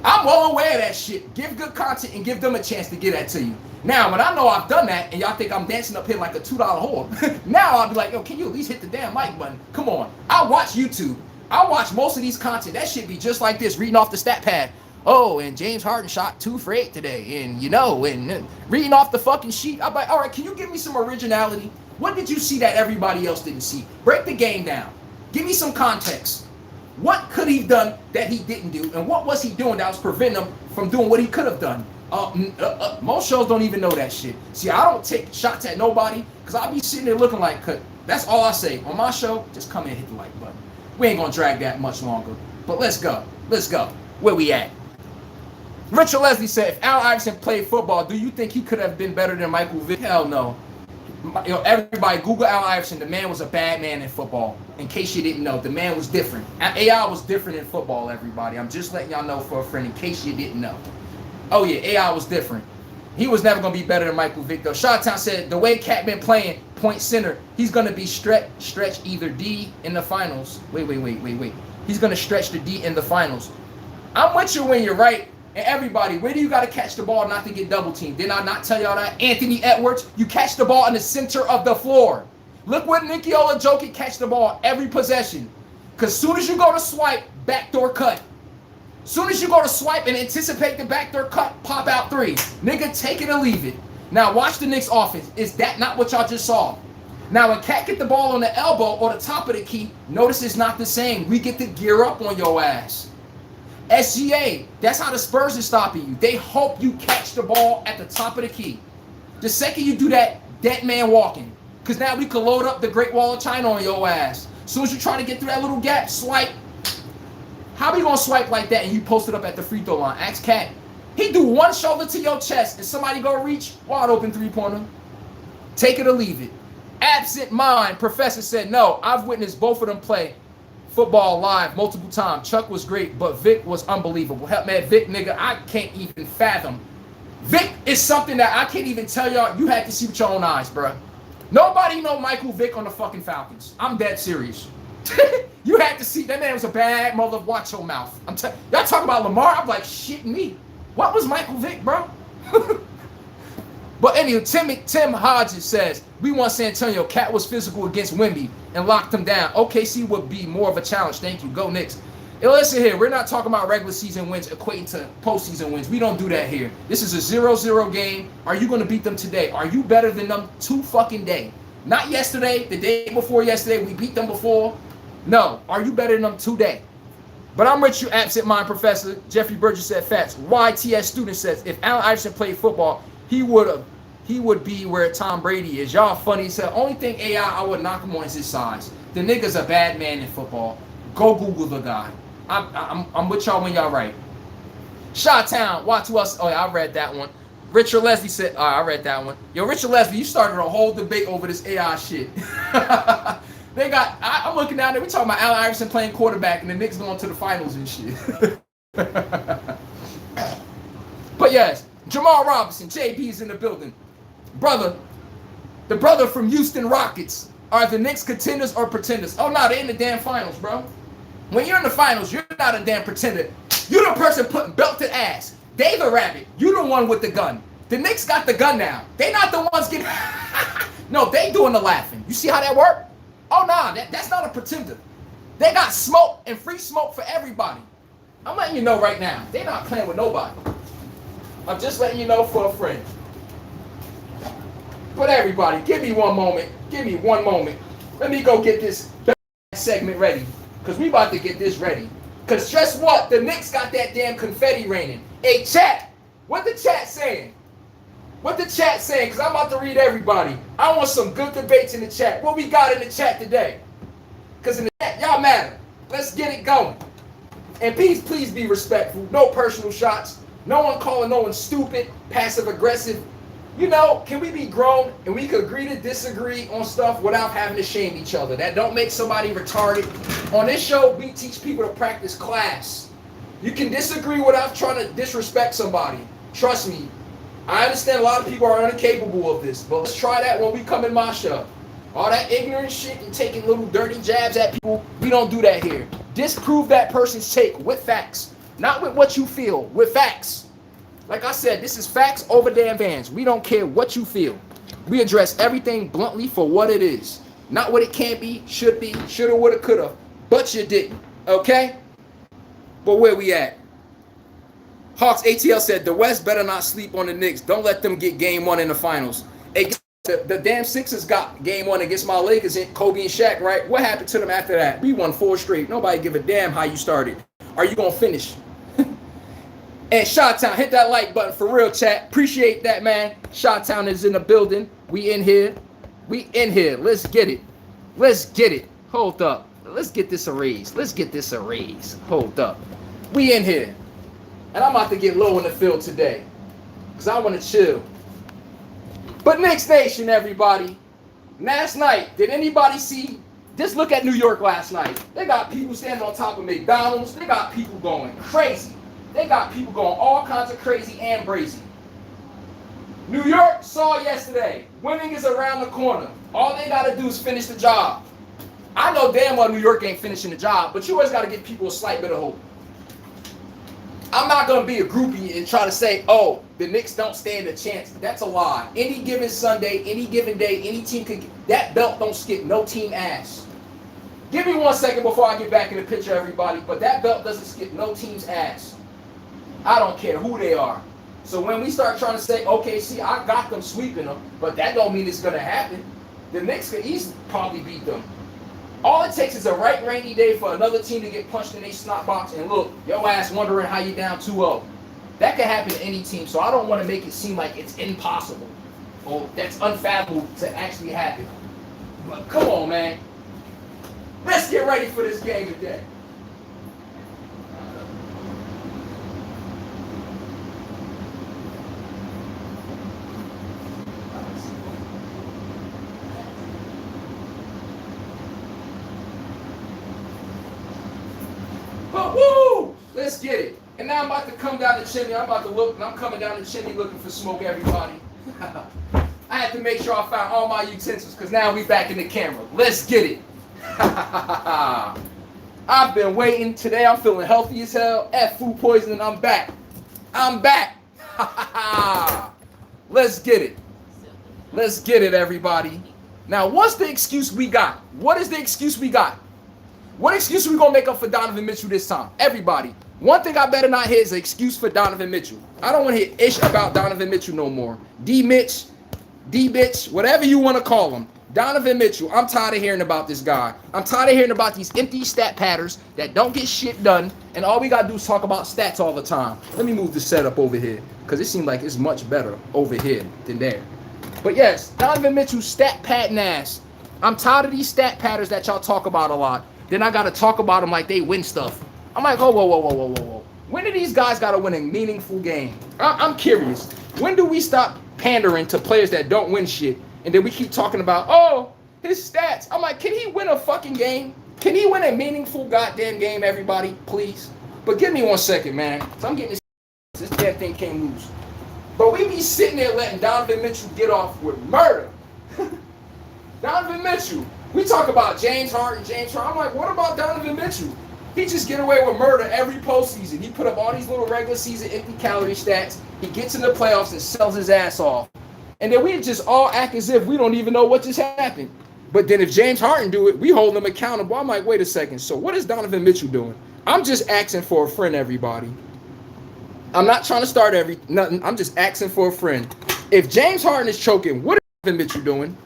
I'm well aware of that shit. Give good content and give them a chance to get that to you. Now, when I know I've done that and y'all think I'm dancing up here like a $2 whore, now I'll be like, yo, can you at least hit the damn like button? Come on. I watch YouTube. I watch most of these content. That shit be just like this, reading off the stat pad. Oh, and James Harden shot 2 for 8 today. And, you know, and reading off the fucking sheet. I'm like, all right, can you give me some originality? What did you see that everybody else didn't see? Break the game down. Give me some context. What could he have done that he didn't do? And what was he doing that was preventing him from doing what he could have done? Most shows don't even know that shit. See, I don't take shots at nobody because I'll be sitting there looking like, that's all I say. On my show, just come in and hit the like button. We ain't going to drag that much longer. But let's go. Let's go. Where we at? Richard Leslie said, if Allen Iverson played football, do you think he could have been better than Michael Vick? Hell no. You know, everybody, Google Allen Iverson. The man was a bad man in football. In case you didn't know, the man was different. AI was different in football, everybody. I'm just letting y'all know for a friend in case you didn't know. Oh, yeah, AI was different. He was never going to be better than Michael Vick, though. Shot-Town said, the way Cat been playing point center, he's going to be stretch either D in the finals. Wait. He's going to stretch the D in the finals. I'm with you when you're right. And everybody, where do you got to catch the ball not to get double teamed? Did I not tell y'all that? Anthony Edwards, you catch the ball in the center of the floor. Look what Nikola Jokic catch the ball every possession. Because soon as you go to swipe, backdoor cut. Soon as you go to swipe and anticipate the backdoor cut, pop out 3. Nigga, take it or leave it. Now watch the Knicks offense. Is that not what y'all just saw? Now when Cat get the ball on the elbow or the top of the key, notice it's not the same. We get to gear up on your ass. SGA, that's how the Spurs are stopping you. They hope you catch the ball at the top of the key. The second you do that, dead man walking. Because now we can load up the Great Wall of China on your ass. As soon as you try to get through that little gap, swipe. How are you going to swipe like that and you post it up at the free throw line? Ask Cat. He do one shoulder to your chest and somebody go reach, wide open 3-pointer. Take it or leave it. Absent mind, Professor said, no, I've witnessed both of them play football live multiple times. Chuck was great, but Vic was unbelievable. Help, man, Vic, nigga, I can't even fathom. Vic is something that I can't even tell y'all. You had to see with your own eyes, bro. Nobody know Michael Vick on the fucking Falcons. I'm dead serious. You had to see. That man was a bad mother. Watch your mouth. Y'all talk about Lamar. I'm like, shit me. What was Michael Vick, bro? But anyway, Tim Hodges says, we want San Antonio. Cat was physical against Wemby and locked him down. OKC would be more of a challenge. Thank you. Go Knicks. Hey, listen here. We're not talking about regular season wins equating to postseason wins. We don't do that here. This is a 0-0 game. Are you going to beat them today? Are you better than them fucking day? Not yesterday, the day before yesterday. We beat them before. No. Are you better than them today? But I'm with you, absent mind professor. Jeffrey Burgess said facts. YTS student says, if Allen Iverson played football, he would be where Tom Brady is. Y'all funny. He said, only thing AI I would knock him on is his size. The nigga's a bad man in football. Go Google the guy. I'm with y'all when y'all right. Chi-Town, watch who else. Oh, yeah, I read that one. Richard Leslie said, all right, I read that one. Yo, Richard Leslie, you started a whole debate over this AI shit. I'm looking down there, we're talking about Allen Iverson playing quarterback and the Knicks going to the finals and shit. But yes, Jamal Robinson, JB's in the building. Brother, the brother from Houston Rockets. Are the Knicks contenders or pretenders? Oh, no, they're in the damn finals, bro. When you're in the finals, you're not a damn pretender. You're the person putting belt to ass. They the rabbit. You the one with the gun. The Knicks got the gun now. They not the ones getting... No, they doing the laughing. You see how that work? Oh, nah, that's not a pretender. They got smoke and free smoke for everybody. I'm letting you know right now. They're not playing with nobody. I'm just letting you know for a friend. But everybody, give me one moment. Give me one moment. Let me go get this segment ready. Because we about to get this ready. Because guess what? The Knicks got that damn confetti raining. Hey, chat. What the chat saying? What the chat saying? Because I'm about to read everybody. I want some good debates in the chat. What we got in the chat today? Because in the chat, y'all matter. Let's get it going. And please be respectful. No personal shots. No one calling no one stupid, passive aggressive. You know, can we be grown and we could agree to disagree on stuff without having to shame each other? That don't make somebody retarded. On this show, we teach people to practice class. You can disagree without trying to disrespect somebody. Trust me. I understand a lot of people are incapable of this, but let's try that when we come in my show. All that ignorant shit and taking little dirty jabs at people, we don't do that here. Disprove that person's take with facts. Not with what you feel, with facts. Like I said, this is facts over damn vans. We don't care what you feel. We address everything bluntly for what it is. Not what it can be, should be, shoulda, woulda, coulda. But you didn't, okay? But where we at? Hawks ATL said, the West better not sleep on the Knicks. Don't let them get game one in the finals. Hey, the damn Sixers got game one against my Lakers, and Kobe and Shaq, right? What happened to them after that? We won 4 straight. Nobody give a damn how you started. Are you going to finish? And Chi-Town, hit that like button for real, chat. Appreciate that, man. Chi-Town is in the building. We in here. We in here. Let's get it. Let's get it. Hold up. Let's get this a raise. Let's get this a raise. Hold up. We in here. And I'm about to get low in the field today. Because I want to chill. But Knicks Nation, everybody. Last night, did anybody see? Just look at New York last night. They got people standing on top of McDonald's. They got people going crazy. They got people going all kinds of crazy and brazy. New York saw yesterday. Winning is around the corner. All they got to do is finish the job. I know damn well New York ain't finishing the job, but you always got to give people a slight bit of hope. I'm not going to be a groupie and try to say, oh, the Knicks don't stand a chance. That's a lie. Any given Sunday, any given day, any team could get, that belt don't skip no team ass. Give me 1 second before I get back in the picture, everybody, but that belt doesn't skip no team's ass. I don't care who they are. So when we start trying to say, okay, see, I got them sweeping them, but that don't mean it's going to happen. The Knicks could easily probably beat them. All it takes is a right rainy day for another team to get punched in their snot box and look, your ass wondering how you down 2-0. That can happen to any team, so I don't want to make it seem like it's impossible or that's unfathomable to actually happen. But come on, man. Let's get ready for this game today. But woo! Let's get it. And now I'm about to come down the chimney. I'm about to look, and I'm coming down the chimney looking for smoke, everybody. I had to make sure I found all my utensils, because now we back in the camera. Let's get it. I've been waiting. Today I'm feeling healthy as hell. F food poisoning, I'm back. I'm back. Let's get it. Let's get it, everybody. Now, what's the excuse we got? What is the excuse we got? What excuse are we going to make up for Donovan Mitchell this time? Everybody. One thing I better not hear is an excuse for Donovan Mitchell. I don't want to hear ish about Donovan Mitchell no more. D-Mitch, D-Bitch, whatever you want to call him. Donovan Mitchell, I'm tired of hearing about this guy. I'm tired of hearing about these empty stat patterns that don't get shit done, and all we got to do is talk about stats all the time. Let me move the setup over here, because it seems like it's much better over here than there. But yes, Donovan Mitchell's stat pattern ass. I'm tired of these stat patterns that y'all talk about a lot. Then I got to talk about them like they win stuff. I'm like, oh, whoa. When do these guys got to win a meaningful game? I'm curious. When do we stop pandering to players that don't win shit, and then we keep talking about, oh, his stats? I'm like, can he win a fucking game? Can he win a meaningful goddamn game, everybody? Please. But give me 1 second, man. So I'm getting this damn thing came loose. But we be sitting there letting Donovan Mitchell get off with murder. Donovan Mitchell. We talk about James Harden. I'm like, what about Donovan Mitchell? He just get away with murder every postseason. He put up all these little regular season empty calorie stats. He gets in the playoffs and sells his ass off. And then we just all act as if we don't even know what just happened. But then if James Harden do it, we hold him accountable. I'm like, wait a second. So what is Donovan Mitchell doing? I'm just asking for a friend, everybody. I'm not trying to start nothing. I'm just asking for a friend. If James Harden is choking, what is Donovan Mitchell doing?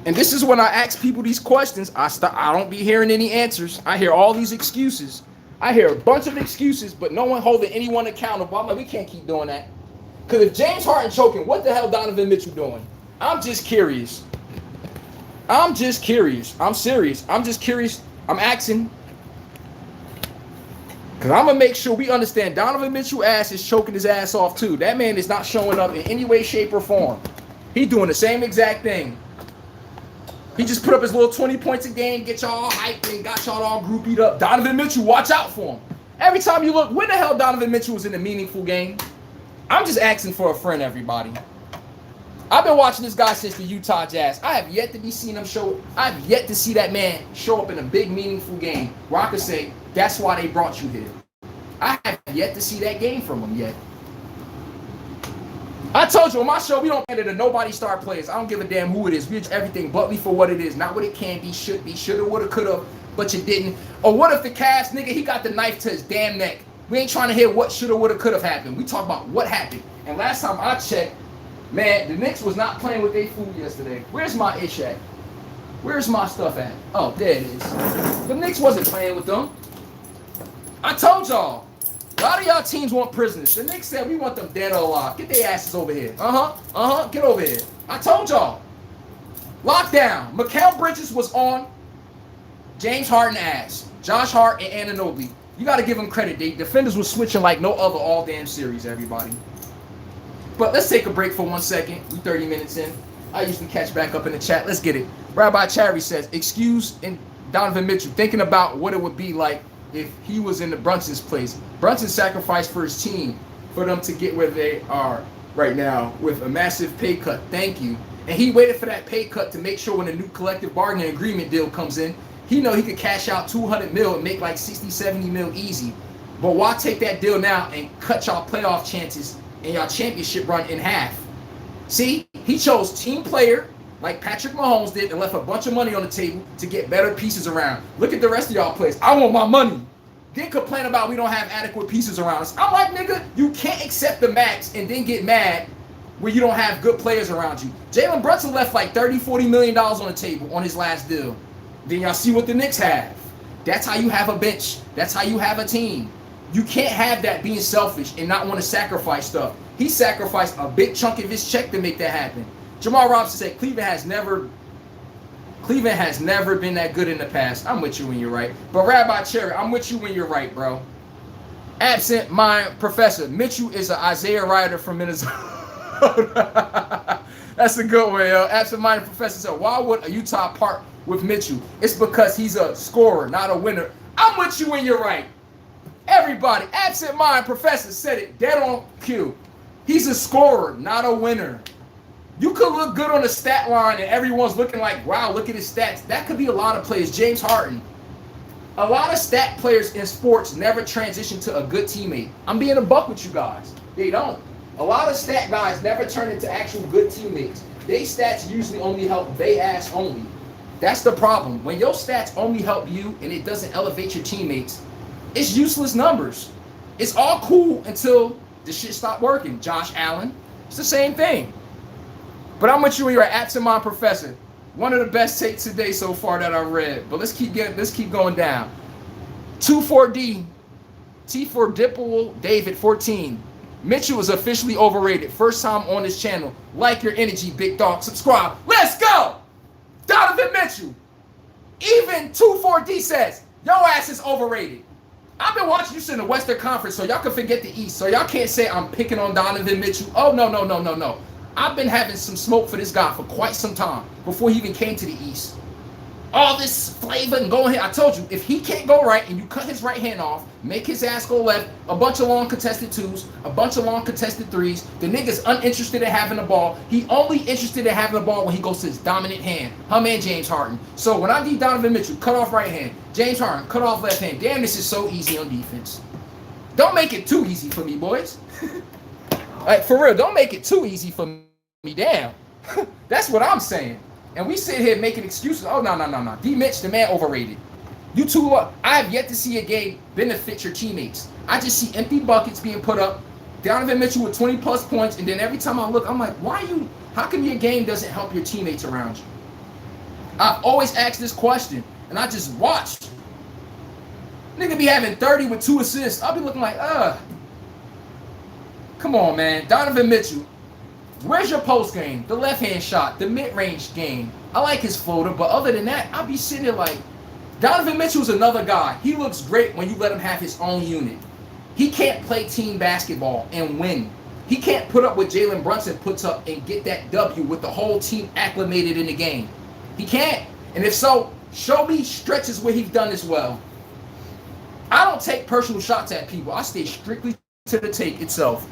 And this is when I ask people these questions. I don't be hearing any answers. I hear all these excuses. I hear a bunch of excuses, but no one holding anyone accountable. I'm like, we can't keep doing that. Because if James Harden choking, what the hell Donovan Mitchell doing? I'm just curious. I'm serious. I'm just curious. I'm asking. Because I'm going to make sure we understand Donovan Mitchell ass is choking his ass off too. That man is not showing up in any way, shape, or form. He doing the same exact thing. He just put up his little 20 points a game, get y'all all hyped and got y'all all groupied up. Donovan Mitchell, watch out for him. Every time you look, when the hell Donovan Mitchell was in a meaningful game? I'm just asking for a friend, everybody. I've been watching this guy since the Utah Jazz. I have yet to be seen him show. I've yet to see that man show up in a big, meaningful game where I could say, that's why they brought you here. I have yet to see that game from him yet. I told you on my show, we don't pander to nobody star players. I don't give a damn who it is. We everything bluntly for what it is, not what it can be, shoulda, woulda, coulda, but you didn't. Or what if the Cavs, nigga, he got the knife to his damn neck. We ain't trying to hear what shoulda, woulda, coulda happened. We talk about what happened. And last time I checked, man, the Knicks was not playing with their food yesterday. Where's my ish at? Where's my stuff at? Oh, there it is. The Knicks wasn't playing with them. I told y'all. A lot of y'all teams want prisoners. The Knicks said we want them dead or alive. Get their asses over here. Get over here. I told y'all. Lockdown. Mikal Bridges was on James Harden ass. Josh Hart and Anunoby. You got to give them credit. The defenders were switching like no other all damn series, everybody. But let's take a break for 1 second. We 30 minutes in. I usually catch back up in the chat. Let's get it. Rabbi Cherry says, excuse in Donovan Mitchell thinking about what it would be like if he was in the Brunson's place. Brunson sacrificed for his team for them to get where they are right now with a massive pay cut. Thank you. And he waited for that pay cut to make sure when the new collective bargaining agreement deal comes in, he know he could cash out 200 mil and make like 60, 70 mil easy. But why take that deal now and cut y'all playoff chances and y'all championship run in half? See, he chose team player like Patrick Mahomes did and left a bunch of money on the table to get better pieces around. Look at the rest of y'all players. I want my money. Then complain about we don't have adequate pieces around us. I'm like, nigga, you can't accept the max and then get mad where you don't have good players around you. Jalen Brunson left like $30, $40 million on the table on his last deal. Then y'all see what the Knicks have. That's how you have a bench. That's how you have a team. You can't have that being selfish and not want to sacrifice stuff. He sacrificed a big chunk of his check to make that happen. Jamal Robinson said Cleveland has never been that good in the past. I'm with you when you're right. But Rabbi Cherry, I'm with you when you're right, bro. Absent mind professor. Mitchell is an Isaiah Ryder from Minnesota. That's a good one, yo. Absent minded professor said, why would a Utah part with Mitchell? It's because he's a scorer, not a winner. I'm with you when you're right. Everybody, absent mind professor said it dead on cue. He's a scorer, not a winner. You could look good on the stat line and everyone's looking like, wow, look at his stats. That could be a lot of players. James Harden. A lot of stat players in sports never transition to a good teammate. I'm being a buck with you guys. They don't. A lot of stat guys never turn into actual good teammates. They stats usually only help they ass only. That's the problem. When your stats only help you and it doesn't elevate your teammates, it's useless numbers. It's all cool until the shit stop working. Josh Allen, it's the same thing. But I'm with you when you're an absent mind professor. One of the best takes today so far that I've read. But let's keep going down. 24D, T4 Dipple David 14. Mitchell is officially overrated. First time on this channel. Like your energy, big dog. Subscribe. Let's go! Donovan Mitchell. Even 24D says, your ass is overrated. I've been watching you in the Western Conference, so y'all can forget the East. So y'all can't say I'm picking on Donovan Mitchell. Oh, no. I've been having some smoke for this guy for quite some time before he even came to the East. All this flavor and going here. I told you, if he can't go right and you cut his right hand off, make his ass go left, a bunch of long contested twos, a bunch of long contested threes, the nigga's uninterested in having the ball. He only interested in having the ball when he goes to his dominant hand. Him and James Harden. So when I need Donovan Mitchell, cut off right hand. James Harden, cut off left hand. Damn, this is so easy on defense. Don't make it too easy for me, boys. Like, for real, don't make it too easy for me. Damn. That's what I'm saying. And we sit here making excuses. Oh, no. D. Mitch, the man, overrated. You two, I have yet to see a game benefit your teammates. I just see empty buckets being put up. Donovan Mitchell with 20-plus points. And then every time I look, I'm like, how come your game doesn't help your teammates around you? I've always asked this question. And I just watched. Nigga be having 30 with 2 assists. I'll be looking like, come on, man. Donovan Mitchell. Where's your post game? The left-hand shot, the mid-range game. I like his floater, but other than that, I'll be sitting there like, Donovan Mitchell's another guy. He looks great when you let him have his own unit. He can't play team basketball and win. He can't put up what Jalen Brunson puts up and get that W with the whole team acclimated in the game. He can't. And if so, show me stretches where he's done this well. I don't take personal shots at people. I stay strictly to the take itself.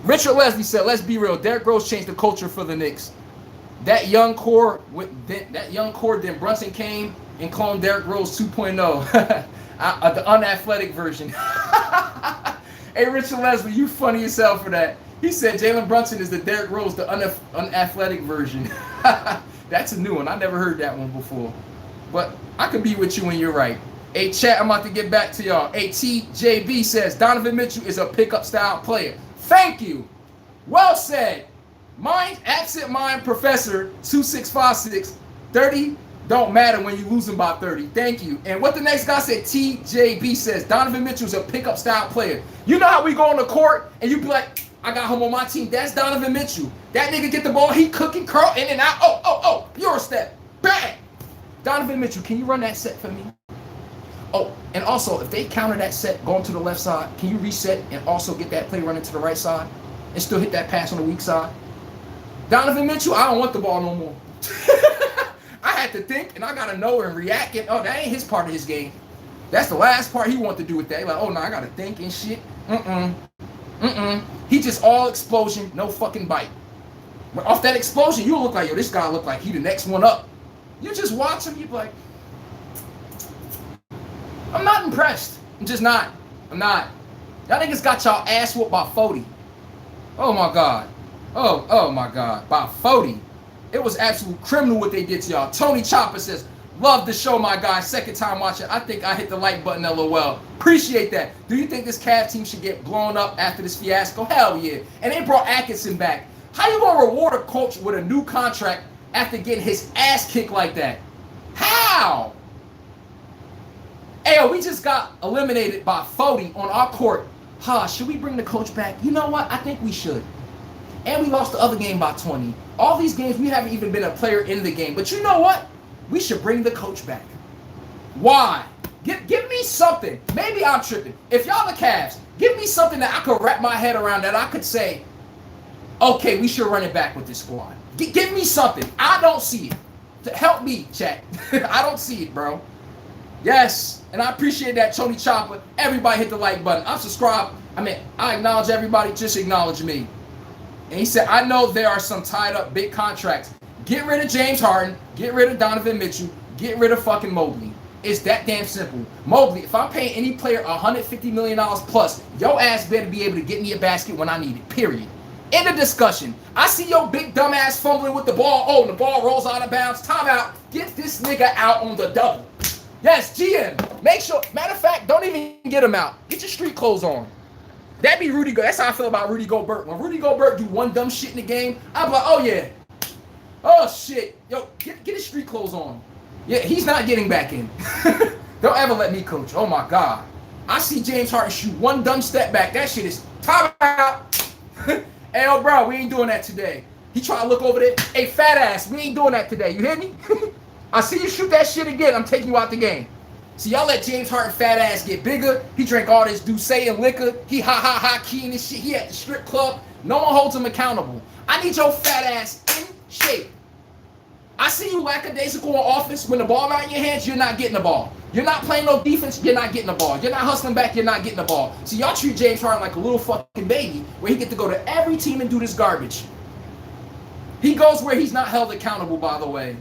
Richard Leslie said, let's be real. Derrick Rose changed the culture for the Knicks. That young core, then Brunson came and cloned Derrick Rose 2.0. The unathletic version. Hey, Richard Leslie, you funny as hell for that. He said Jalen Brunson is the Derrick Rose, the unathletic version. That's a new one. I never heard that one before. But I can be with you when you're right. Hey, chat, I'm about to get back to y'all. Hey, TJB says, Donovan Mitchell is a pickup style player. Thank you. Well said. Absent mind professor 2656 30 don't matter when you lose them by 30. Thank you. And what the next guy said, TJB says, Donovan Mitchell is a pickup style player. You know how we go on the court and you be like, I got him on my team. That's Donovan Mitchell. That nigga get the ball, he cooking, curl in and out. Oh, Euro step. Bang. Donovan Mitchell, can you run that set for me? Oh, and also, if they counter that set going to the left side, can you reset and also get that play running to the right side and still hit that pass on the weak side? Donovan Mitchell, I don't want the ball no more. I had to think, and I got to know and react. And, that ain't his part of his game. That's the last part he wanted to do with that. Like, I got to think and shit. He just all explosion, no fucking bite. But off that explosion, you look like, this guy look like he the next one up. You just watch him, you be like, I'm not impressed. I'm just not. I'm not. Y'all niggas got y'all ass whooped by 40. Oh my God. Oh my God. By 40. It was absolute criminal what they did to y'all. Tony Chopper says, love the show, my guy. Second time watching. I think I hit the like button, LOL. Appreciate that. Do you think this Cavs team should get blown up after this fiasco? Hell yeah. And they brought Atkinson back. How you gonna reward a coach with a new contract after getting his ass kicked like that? How? Hey, we just got eliminated by 40 on our court. Should we bring the coach back? You know what? I think we should. And we lost the other game by 20. All these games, we haven't even been a player in the game. But you know what? We should bring the coach back. Why? Give me something. Maybe I'm tripping. If y'all the Cavs, give me something that I could wrap my head around that I could say, okay, we should run it back with this squad. Give me something. I don't see it. Help me, chat. I don't see it, bro. Yes, and I appreciate that, Tony Chopper. Everybody hit the like button. I'm subscribed. I acknowledge everybody. Just acknowledge me. And he said, I know there are some tied up big contracts. Get rid of James Harden. Get rid of Donovan Mitchell. Get rid of fucking Mobley. It's that damn simple. Mobley, if I'm paying any player $150 million plus, your ass better be able to get me a basket when I need it, period. End of discussion. I see your big dumb ass fumbling with the ball. Oh, and the ball rolls out of bounds. Timeout. Get this nigga out on the double. Yes, GM. Make sure. Matter of fact, don't even get him out. Get your street clothes on. That be Rudy. That's how I feel about Rudy Gobert. When Rudy Gobert do one dumb shit in the game, I'm like, oh yeah. Oh shit. Yo, get his street clothes on. Yeah, he's not getting back in. Don't ever let me coach. Oh my God. I see James Harden shoot one dumb step back. That shit is time out. Hey, yo, bro, we ain't doing that today. He trying to look over there. Hey, fat ass, we ain't doing that today. You hear me? I see you shoot that shit again. I'm taking you out the game. See, y'all let James Harden fat ass get bigger. He drank all this Douce and liquor. He key and this shit. He at the strip club. No one holds him accountable. I need your fat ass in shape. I see you lackadaisical on offense. When the ball out in your hands, you're not getting the ball. You're not playing no defense, you're not getting the ball. You're not hustling back, you're not getting the ball. See, y'all treat James Harden like a little fucking baby where he get to go to every team and do this garbage. He goes where he's not held accountable, by the way.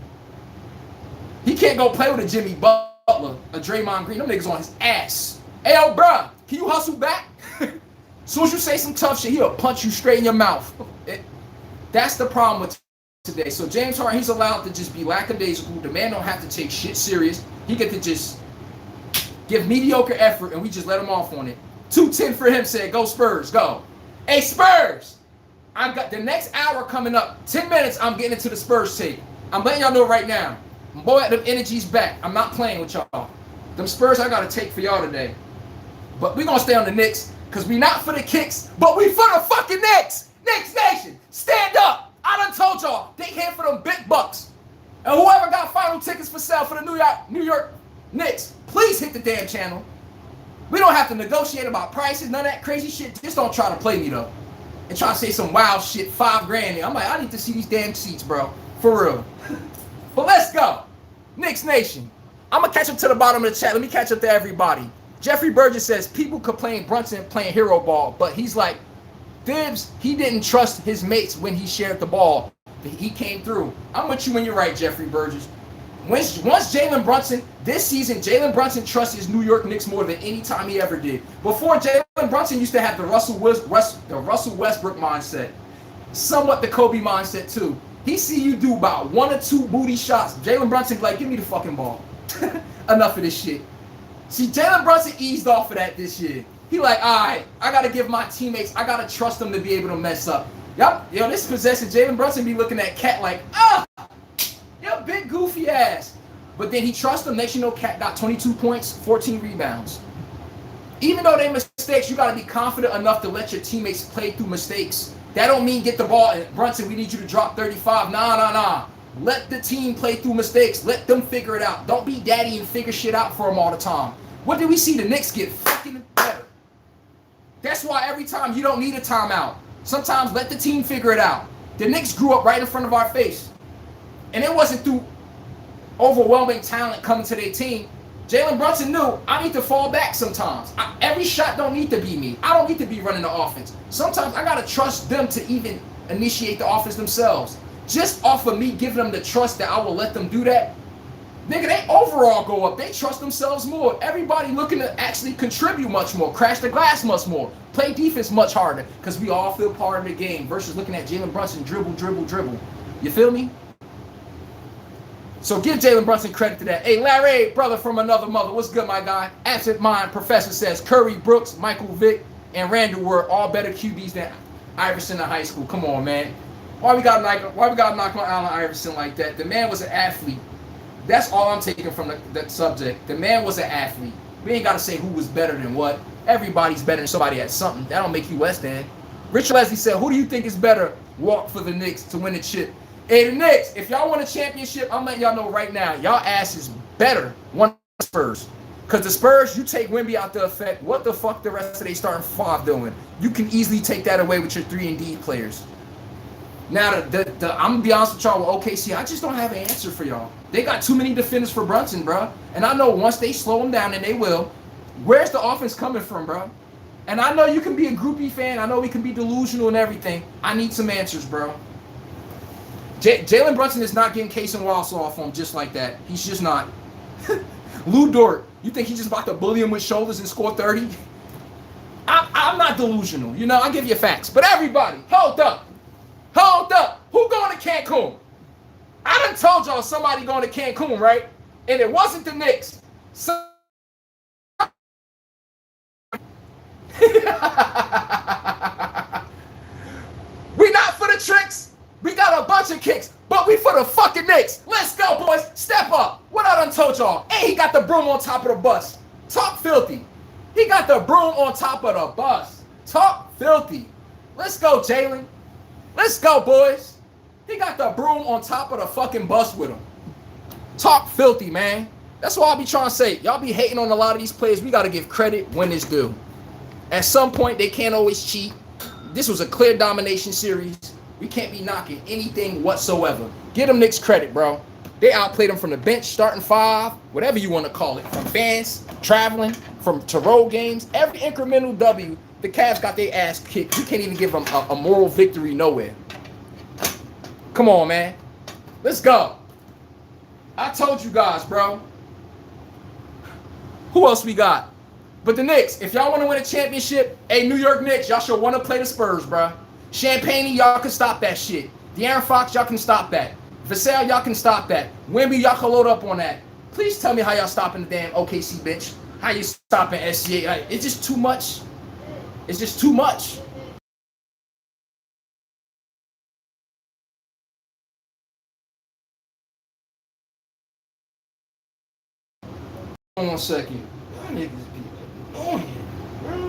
He can't go play with a Jimmy Butler, a Draymond Green. Them niggas on his ass. Hey, yo, bruh, can you hustle back? As soon as you say some tough shit, he'll punch you straight in your mouth. That's the problem with today. So James Harden, he's allowed to just be lackadaisical. The man don't have to take shit serious. He get to just give mediocre effort, and we just let him off on it. 210 for him said, go Spurs, go. Hey, Spurs, I've got the next hour coming up. 10 minutes, I'm getting into the Spurs tape. I'm letting y'all know right now. Boy, them energy's back. I'm not playing with y'all. Them Spurs, I got to take for y'all today. But we going to stay on the Knicks, because we not for the kicks, but we for the fucking Knicks. Knicks Nation, stand up. I done told y'all, they here for them big bucks. And whoever got final tickets for sale for the New York Knicks, please hit the damn channel. We don't have to negotiate about prices, none of that crazy shit. Just don't try to play me, though. And try to say some wild shit, $5,000. I'm like, I need to see these damn seats, bro. For real. But let's go. Knicks Nation. I'm going to catch up to the bottom of the chat. Let me catch up to everybody. Jeffrey Burgess says, people complain Brunson playing hero ball, but he's like, Thibs, he didn't trust his mates when he shared the ball. He came through. I'm with you when you're right, Jeffrey Burgess. Once Jalen Brunson, this season, Jalen Brunson trusts his New York Knicks more than any time he ever did. Before, Jalen Brunson used to have the Russell Westbrook mindset. Somewhat the Kobe mindset, too. He see you do about 1 or 2 booty shots. Jalen Brunson like, give me the fucking ball. Enough of this shit. See, Jalen Brunson eased off of that this year. He like, all right, I got to give my teammates, I got to trust them to be able to mess up. Yup, yo, this possession, Jalen Brunson be looking at Cat like, yo, big goofy ass. But then he trusts them. Next you know, Cat got 22 points, 14 rebounds. Even though they mistakes, you got to be confident enough to let your teammates play through mistakes. That don't mean get the ball and Brunson, we need you to drop 35. Nah. Let the team play through mistakes. Let them figure it out. Don't be daddy and figure shit out for them all the time. What did we see? The Knicks get fucking better. That's why every time you don't need a timeout. Sometimes let the team figure it out. The Knicks grew up right in front of our face. And it wasn't through overwhelming talent coming to their team. Jalen Brunson knew I need to fall back sometimes. Every shot don't need to be me. I don't need to be running the offense. Sometimes I got to trust them to even initiate the offense themselves. Just off of me giving them the trust that I will let them do that, nigga, they overall go up. They trust themselves more. Everybody looking to actually contribute much more, crash the glass much more, play defense much harder, because we all feel part of the game versus looking at Jalen Brunson dribble. You feel me? So give Jalen Brunson credit to that. Hey, Larry, brother from another mother, what's good, my guy? Absent Mind Professor says Curry, Brooks, Michael Vick, and Randall were all better QBs than Iverson in high school. Come on, man. Why we got to knock on Allen Iverson like that? The man was an athlete. That's all I'm taking from that subject. The man was an athlete. We ain't got to say who was better than what. Everybody's better than somebody at something. That don't make you less than. Richard Leslie said, who do you think is better walk for the Knicks to win the chip? Hey, the Knicks, if y'all want a championship, I'm letting y'all know right now, y'all ass is better one the Spurs. Because the Spurs, you take Wemby out the effect, what the fuck the rest of they starting 5 doing? You can easily take that away with your 3-and-D players. Now, I'm going to be honest with y'all with OKC, I just don't have an answer for y'all. They got too many defenders for Brunson, bro. And I know once they slow him down, and they will, where's the offense coming from, bro? And I know you can be a groupie fan. I know we can be delusional and everything. I need some answers, bro. Jalen Brunson is not getting Case and Wallace off on him just like that. He's just not. Lou Dort, you think he's just about to bully him with shoulders and score 30? I'm not delusional. You know, I give you facts. But everybody, hold up. Who going to Cancun? I done told y'all somebody going to Cancun, right? And it wasn't the Knicks. We not for the tricks. We got a bunch of kicks, but we for the fucking Knicks. Let's go, boys. Step up. What I done told y'all? And he got the broom on top of the bus. Talk filthy. He got the broom on top of the bus. Talk filthy. Let's go, Jalen. Let's go, boys. He got the broom on top of the fucking bus with him. Talk filthy, man. That's why I be trying to say. Y'all be hating on a lot of these players. We got to give credit when it's due. At some point, they can't always cheat. This was a clear domination series. We can't be knocking anything whatsoever. Give them Knicks credit, bro. They outplayed them from the bench, starting five, whatever you want to call it. From fans, traveling, to road games. Every incremental W, the Cavs got their ass kicked. You can't even give them a moral victory nowhere. Come on, man. Let's go. I told you guys, bro. Who else we got? But the Knicks, if y'all want to win a championship, hey, New York Knicks, y'all should want to play the Spurs, bro. Champagne, y'all can stop that shit. De'Aaron Fox, y'all can stop that. Vassell, y'all can stop that. Wemby, y'all can load up on that. Please tell me how y'all stopping the damn OKC bench. How you stopping SGA? It's just too much. It's just too much. Hold on 1 second. Y'all niggas be annoying, bro.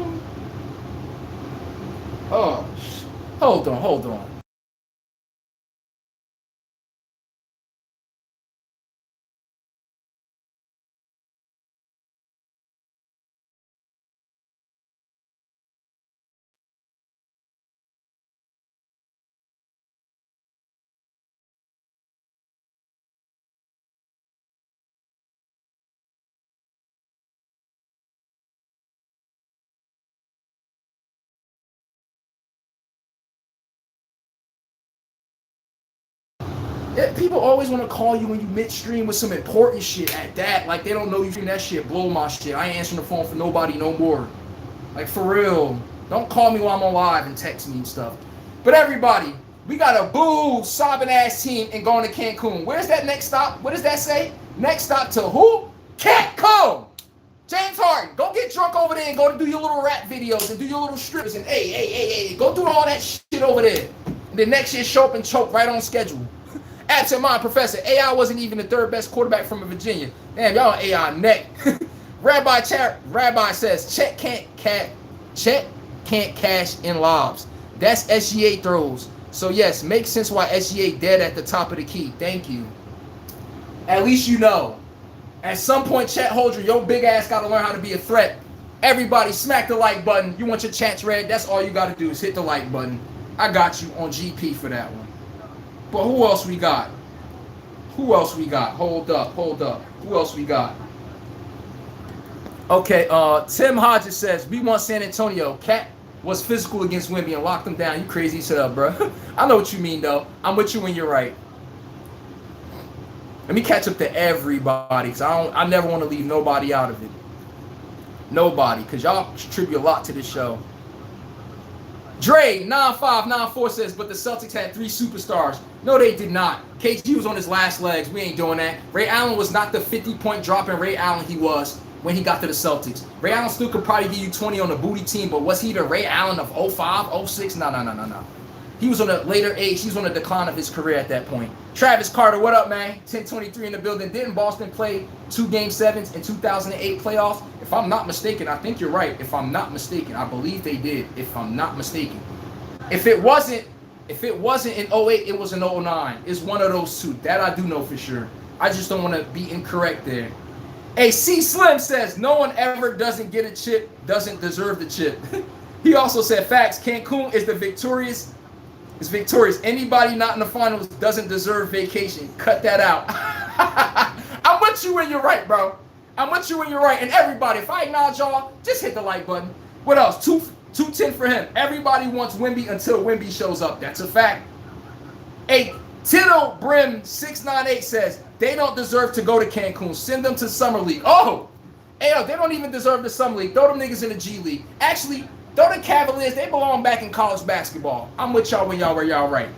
Oh, hold on. Yeah, people always want to call you when you midstream with some important shit at that. Like, they don't know you stream that shit. Blow my shit. I ain't answering the phone for nobody no more. Like, for real. Don't call me while I'm on live and text me and stuff. But everybody, we got a boo sobbing ass team and going to Cancun. Where's that next stop? What does that say? Next stop to who? Cancun. James Harden, go get drunk over there and go to do your little rap videos and do your little strips and hey, go do all that shit over there. And then next year show up and choke right on schedule. Absent mind, Professor. AI wasn't even the third best quarterback from Virginia. Damn, y'all on AI neck. Rabbi says Chet can't cash in lobs. That's SGA throws. So yes, makes sense why SGA dead at the top of the key. Thank you. At least you know. At some point, Chet Holder, your big ass got to learn how to be a threat. Everybody, smack the like button. You want your chats read? That's all you got to do is hit the like button. I got you on GP for that one. But who else we got? Hold up. Who else we got? Okay, Tim Hodges says, we want San Antonio. Cat was physical against Wemby and locked them down. You crazy shut up, bro. I know what you mean, though. I'm with you when you're right. Let me catch up to everybody, because I never want to leave nobody out of it. Nobody, because y'all contribute a lot to this show. Dre 9594 says, but the Celtics had 3 superstars. No, they did not. KG was on his last legs. We ain't doing that. Ray Allen was not the 50-point dropping Ray Allen he was when he got to the Celtics. Ray Allen still could probably give you 20 on the booty team, but was he the Ray Allen of 05, 06? No. He was on a later age. He was on the decline of his career at that point. Travis Carter, what up, man? 1023 in the building. Didn't Boston play 2 Game 7s in 2008 playoffs? If I'm not mistaken, I think you're right. If I'm not mistaken, I believe they did. If I'm not mistaken. If it wasn't in 08, it was in 09. It's one of those two. That I do know for sure. I just don't want to be incorrect there. Hey, C Slim says, no one ever doesn't get a chip, doesn't deserve the chip. He also said, facts, Cancun is victorious. Anybody not in the finals doesn't deserve vacation. Cut that out. I'm with you when you're right, bro. I'm with you when you're right. And everybody, if I acknowledge y'all, just hit the like button. What else? 210 for him. Everybody wants Wemby until Wemby shows up. That's a fact. Hey, Tittle Brim 698 says, they don't deserve to go to Cancun. Send them to Summer League. Oh! Hey, they don't even deserve the Summer League. Throw them niggas in the G League. Actually, throw the Cavaliers. They belong back in college basketball. I'm with y'all when y'all were y'all right.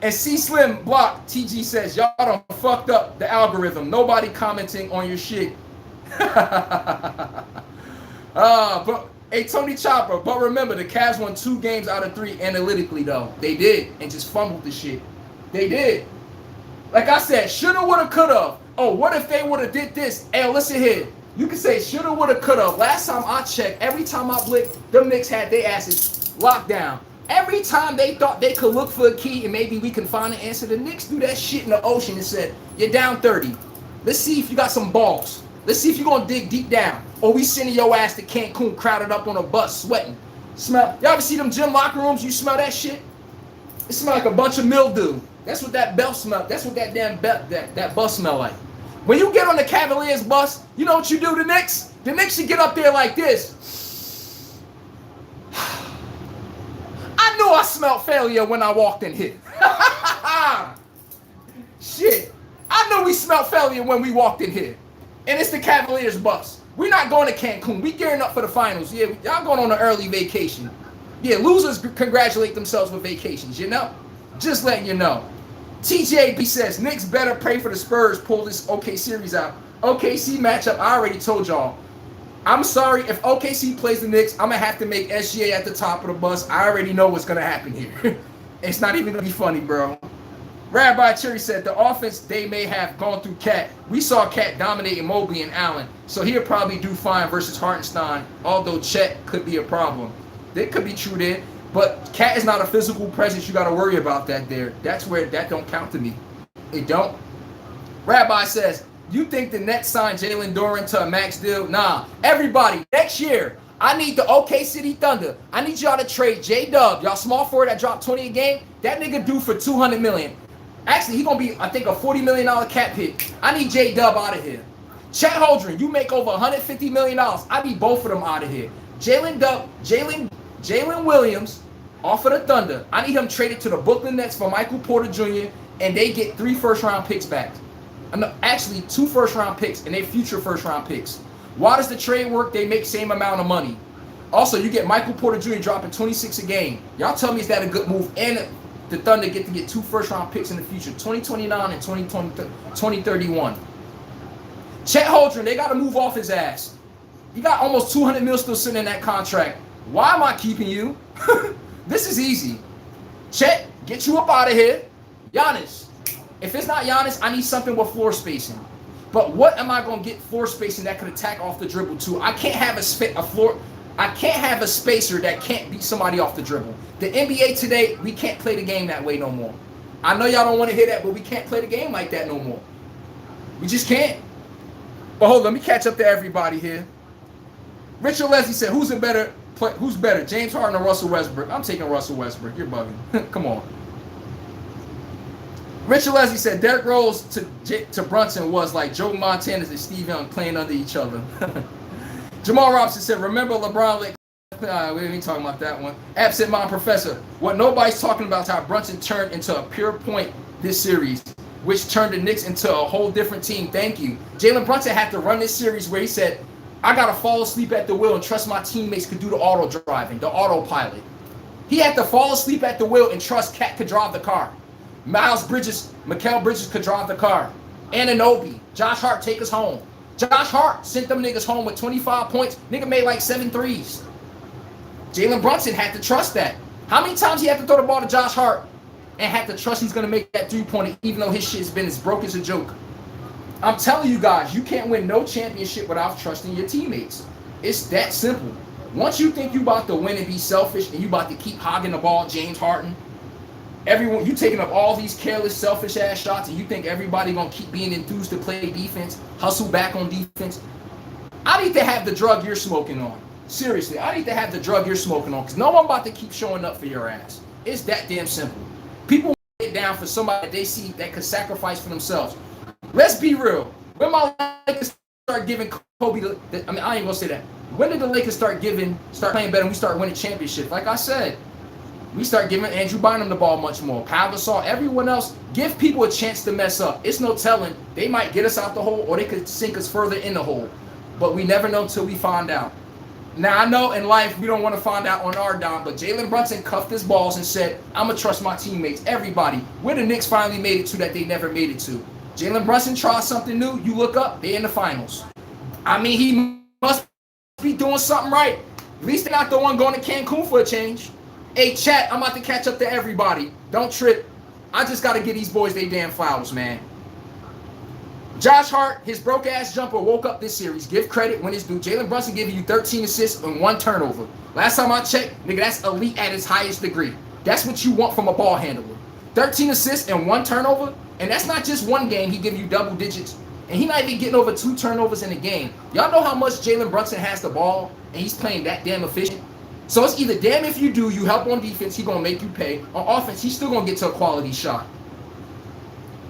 And C Slim Block TG says, y'all done fucked up the algorithm. Nobody commenting on your shit. But hey, Tony Chopper, but remember, the Cavs won 2 games out of 3 analytically, though. They did, and just fumbled the shit. They did. Like I said, shoulda, woulda, coulda. Oh, what if they woulda did this? Hey, listen here. You can say shoulda, woulda, coulda. Last time I checked, every time I blinked, them Knicks had their asses locked down. Every time they thought they could look for a key and maybe we can find an answer, the Knicks do that shit in the ocean and said, you're down 30. Let's see if you got some balls. Let's see if you're going to dig deep down. Or we sending your ass to Cancun crowded up on a bus sweating. Y'all ever see them gym locker rooms? You smell that shit? It smells like a bunch of mildew. That's what that belt smell. That's what that damn that bus smell like. When you get on the Cavaliers bus, you know what you do, the Knicks? The Knicks should get up there like this. I knew I smelled failure when I walked in here. Shit. I knew we smelled failure when we walked in here. And it's the Cavaliers bus. We're not going to Cancun. We gearing up for the finals. Yeah, y'all going on an early vacation. Yeah, losers congratulate themselves with vacations, you know? Just letting you know. TJB says, Knicks better pray for the Spurs pull this OK series out. OKC matchup, I already told y'all. I'm sorry, if OKC plays the Knicks, I'm going to have to make SGA at the top of the bus. I already know what's going to happen here. It's not even going to be funny, bro. Rabbi Cherry said, the offense, they may have gone through Cat. We saw Cat dominating Mobley and Allen, so he'll probably do fine versus Hartenstein, although Chet could be a problem. That could be true there, but Cat is not a physical presence. You got to worry about that there. That's where that don't count to me. It don't. Rabbi says, you think the Nets signed Jalen Duren to a max deal? Nah. Everybody, next year, I need the OK City Thunder. I need y'all to trade J-Dub. Y'all small forward that dropped 20 a game. That nigga due for $200 million. Actually, he's going to be, I think, a $40 million cap hit. I need J-Dub out of here. Chet Holdren, you make over $150 million. I need both of them out of here. Jalen Williams off of the Thunder. I need him traded to the Brooklyn Nets for Michael Porter Jr., and they get 3 first-round picks back. Actually, 2 first-round picks, and they future first-round picks. Why does the trade work? They make same amount of money. Also, you get Michael Porter Jr. dropping 26 a game. Y'all tell me, is that a good move? And the Thunder get to get 2 first-round picks in the future, 2029 and 2031. Chet Holdren, they got to move off his ass. You got almost $200 million still sitting in that contract. Why am I keeping you? This is easy. Chet, get you up out of here. Giannis. If it's not Giannis, I need something with floor spacing. But what am I going to get floor spacing that could attack off the dribble too? I can't have I can't have a spacer that can't beat somebody off the dribble. The NBA today, we can't play the game that way no more. I know y'all don't want to hear that, but we can't play the game like that no more. We just can't. But hold on, let me catch up to everybody here. Richard Leslie said, who's better, James Harden or Russell Westbrook? I'm taking Russell Westbrook. You're bugging. Come on. Richard Leslie said, Derrick Rose to Brunson was like Joe Montana to Steve Young playing under each other. Jamal Robinson said, remember LeBron we ain't talking about that one. Absent Mind Professor. What nobody's talking about is how Brunson turned into a pure point this series, which turned the Knicks into a whole different team. Thank you. Jalen Brunson had to run this series where he said, I got to fall asleep at the wheel and trust my teammates could do the auto driving, the autopilot. He had to fall asleep at the wheel and trust Cat could drive the car. Mikal Bridges could drive the car. Anunoby, Josh Hart take us home. Josh Hart sent them niggas home with 25 points. Nigga made like 7 threes. Jalen Brunson had to trust that. How many times he had to throw the ball to Josh Hart and had to trust he's going to make that 3-pointer even though his shit's been as broke as a joke? I'm telling you guys, you can't win no championship without trusting your teammates. It's that simple. Once you think you about to win and be selfish and you about to keep hogging the ball, James Harden, you taking up all these careless, selfish ass shots and you think everybody going to keep being enthused to play defense, hustle back on defense. I need to have the drug you're smoking on. Seriously, I need to have the drug you're smoking on because no one about to keep showing up for your ass. It's that damn simple. People get down for somebody that they see that could sacrifice for themselves. Let's be real. When my Lakers start giving Kobe, I ain't gonna say that. When did the Lakers start playing better and we start winning championships? Like I said, we start giving Andrew Bynum the ball much more. Pau Gasol, everyone else, give people a chance to mess up. It's no telling. They might get us out the hole or they could sink us further in the hole. But we never know until we find out. Now, I know in life we don't want to find out on our dime, but Jalen Brunson cuffed his balls and said, I'm going to trust my teammates, everybody. Where the Knicks finally made it to that they never made it to. Jalen Brunson tried something new. You look up, they're in the finals. I mean, he must be doing something right. At least they're not the one going to Cancun for a change. Hey, chat, I'm about to catch up to everybody. Don't trip. I just got to give these boys their damn flowers, man. Josh Hart, his broke-ass jumper, woke up this series. Give credit when it's due. Jalen Brunson giving you 13 assists and 1 turnover. Last time I checked, nigga, that's elite at its highest degree. That's what you want from a ball handler. 13 assists and 1 turnover, and that's not just one game he giving you double digits. And he's not even getting over 2 turnovers in a game. Y'all know how much Jalen Brunson has the ball, and he's playing that damn efficient? So it's either damn if you do, you help on defense, he's going to make you pay. On offense, he's still going to get to a quality shot.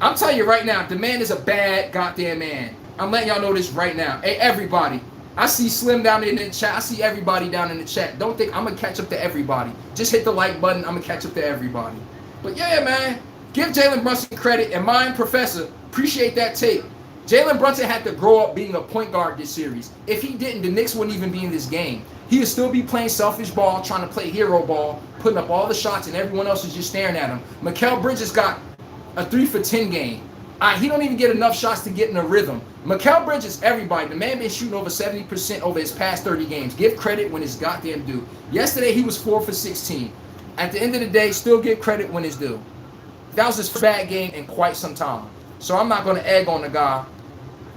I'm telling you right now, the man is a bad goddamn man. I'm letting y'all know this right now. Hey, everybody. I see Slim down in the chat. I see everybody down in the chat. Don't think I'm going to catch up to everybody. Just hit the like button. I'm going to catch up to everybody. But yeah, man. Give Jalen Brunson credit. And mine, Professor, appreciate that tape. Jalen Brunson had to grow up being a point guard this series. If he didn't, the Knicks wouldn't even be in this game. He would still be playing selfish ball, trying to play hero ball, putting up all the shots, and everyone else is just staring at him. Mikal Bridges got a 3 for 10 game. He don't even get enough shots to get in a rhythm. Mikal Bridges, everybody, the man been shooting over 70% over his past 30 games. Give credit when it's goddamn due. Yesterday, he was 4 for 16. At the end of the day, still give credit when it's due. That was his first bad game in quite some time. So I'm not going to egg on the guy.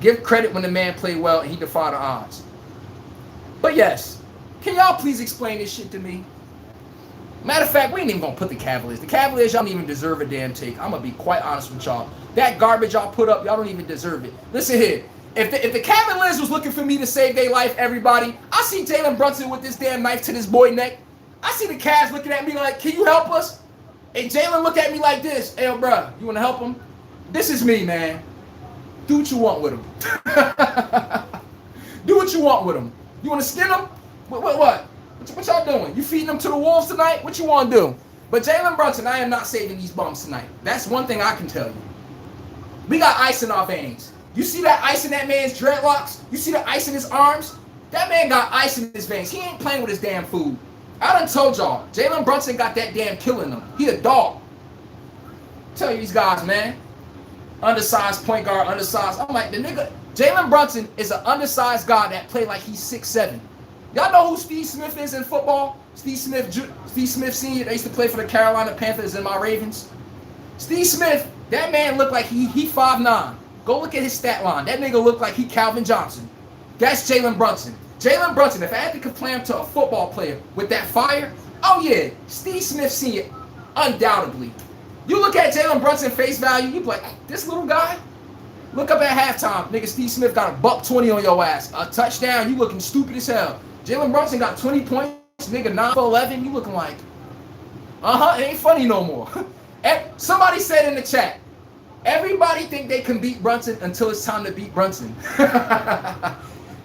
Give credit when the man played well and he defied the odds. But yes, can y'all please explain this shit to me? Matter of fact, we ain't even going to put the Cavaliers. The Cavaliers, y'all don't even deserve a damn take. I'm going to be quite honest with y'all. That garbage y'all put up, y'all don't even deserve it. Listen here. If the Cavaliers was looking for me to save their life, everybody, I see Jalen Brunson with this damn knife to this boy neck. I see the Cavs looking at me like, can you help us? And Jalen look at me like this. Hey, bro, you want to help him? This is me, man. Do what you want with him. Do what you want with him. You want to skin him? What y'all doing? You feeding them to the wolves tonight? What you want to do? But Jalen Brunson, I am not saving these bums tonight. That's one thing I can tell you. We got ice in our veins. You see that ice in that man's dreadlocks? You see the ice in his arms? That man got ice in his veins. He ain't playing with his damn food. I done told y'all, Jalen Brunson got that damn killing him. He a dog. Tell you these guys, man. Undersized point guard, undersized. I'm like, the nigga, Jalen Brunson is an undersized guy that play like he's 6'7". Y'all know who Steve Smith is in football? Steve Smith Sr. They used to play for the Carolina Panthers and my Ravens. Steve Smith, that man looked like he 5'9". Go look at his stat line. That nigga looked like he Calvin Johnson. That's Jalen Brunson. Jalen Brunson, if I had to compare him to a football player with that fire, oh yeah, Steve Smith Sr., undoubtedly. You look at Jalen Brunson face value, you be like, this little guy? Look up at halftime. Nigga, Steve Smith got a $120 on your ass. A touchdown, you looking stupid as hell. Jalen Brunson got 20 points. Nigga, 9 for 11, you looking like, it ain't funny no more. Somebody said in the chat, everybody think they can beat Brunson until it's time to beat Brunson.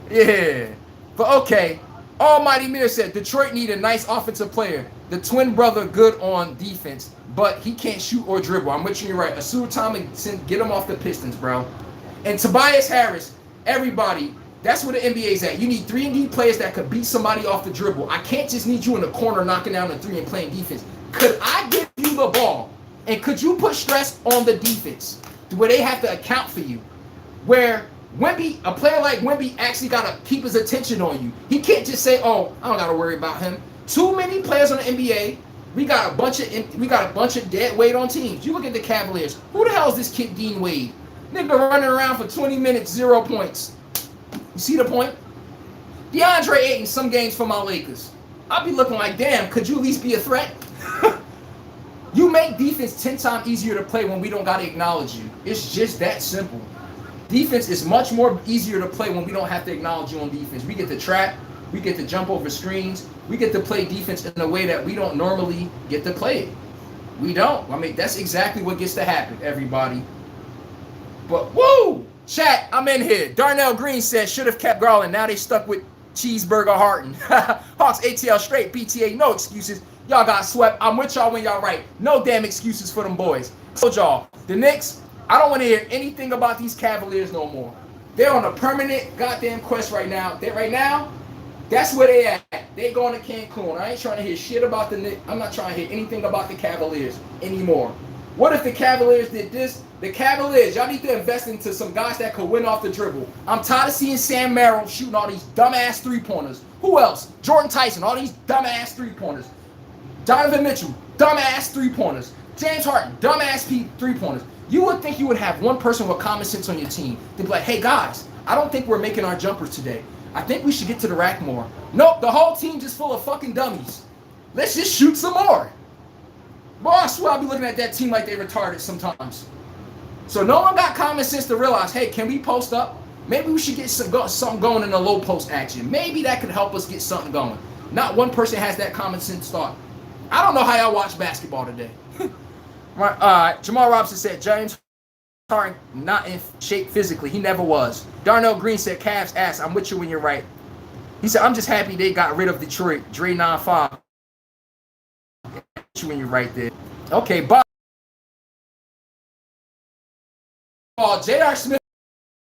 Yeah. But okay, Almighty Mir said, Detroit need a nice offensive player. The twin brother good on defense, but he can't shoot or dribble. I'm with you, right. Asur Thomas, get him off the Pistons, bro. And Tobias Harris, everybody, that's where the NBA's at. You need 3-and-D players that could beat somebody off the dribble. I can't just need you in the corner knocking down the 3 and playing defense. Could I give you the ball, and could you put stress on the defense to where they have to account for you? Where Wemby, a player like Wemby actually got to keep his attention on you. He can't just say, oh, I don't got to worry about him. Too many players on the NBA. We got a bunch of dead weight on teams. You look at the Cavaliers. Who the hell is this kid Dean Wade? Nigga running around for 20 minutes, 0 points. You see the point? DeAndre Ayton, some games for my Lakers. I'll be looking like, damn, could you at least be a threat? You make defense 10 times easier to play when we don't got to acknowledge you. It's just that simple. Defense is much more easier to play when we don't have to acknowledge you on defense. We get to trap. We get to jump over screens. We get to play defense in a way that we don't normally get to play it. We don't. I mean, that's exactly what gets to happen, everybody. But, woo! Chat, I'm in here. Darnell Green says, should have kept Garland. Now they stuck with Cheeseburger Harton. Hawks ATL straight. PTA, no excuses. Y'all got swept. I'm with y'all when y'all right. No damn excuses for them boys. Told y'all, the Knicks, I don't want to hear anything about these Cavaliers no more. They're on a permanent goddamn quest right now. That's where they at. They going to Cancun. I ain't trying to hear shit about the Knicks. I'm not trying to hear anything about the Cavaliers anymore. What if the Cavaliers did this? The Cavaliers, y'all need to invest into some guys that could win off the dribble. I'm tired of seeing Sam Merrill shooting all these dumbass three-pointers. Who else? Jordan Tyson, all these dumbass three-pointers. Donovan Mitchell, dumbass three-pointers. James Harden, dumbass three-pointers. You would think you would have one person with common sense on your team to be like, hey guys, I don't think we're making our jumpers today. I think we should get to the rack more. Nope, the whole team just full of fucking dummies. Let's just shoot some more. Boy, I swear I'll be looking at that team like they retarded sometimes. So no one got common sense to realize, hey, can we post up? Maybe we should get something going in the low post action. Maybe that could help us get something going. Not one person has that common sense thought. I don't know how y'all watch basketball today. Right, Jamal Robinson said, James Harden not in shape physically. He never was. Darnell Green said, Cavs ass, I'm with you when you're right. He said, I'm just happy they got rid of Detroit. Dre 9-5. When you're right there. Okay, Bob. J.R. Smith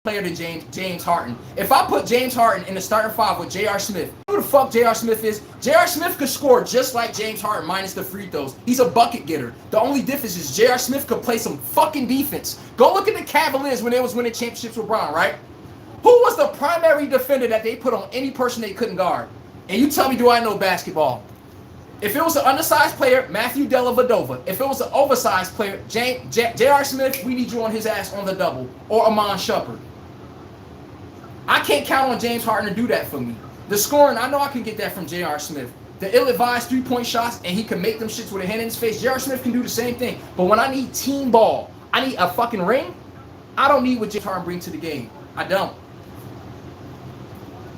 player than James Harden. If I put James Harden in the starting five with J.R. Smith, who the fuck J.R. Smith is? J.R. Smith could score just like James Harden minus the free throws. He's a bucket getter. The only difference is J.R. Smith could play some fucking defense. Go look at the Cavaliers when they was winning championships with Brown, right? Who was the primary defender that they put on any person they couldn't guard? And you tell me, do I know basketball? If it was an undersized player, Matthew Dellavedova. If it was an oversized player, J.R. Smith, we need you on his ass on the double. Or Amon Shumpert. I can't count on James Harden to do that for me. The scoring, I know I can get that from J.R. Smith. The ill-advised three-point shots, and he can make them shits with a hand in his face. J.R. Smith can do the same thing. But when I need team ball, I need a fucking ring, I don't need what James Harden brings to the game. I don't.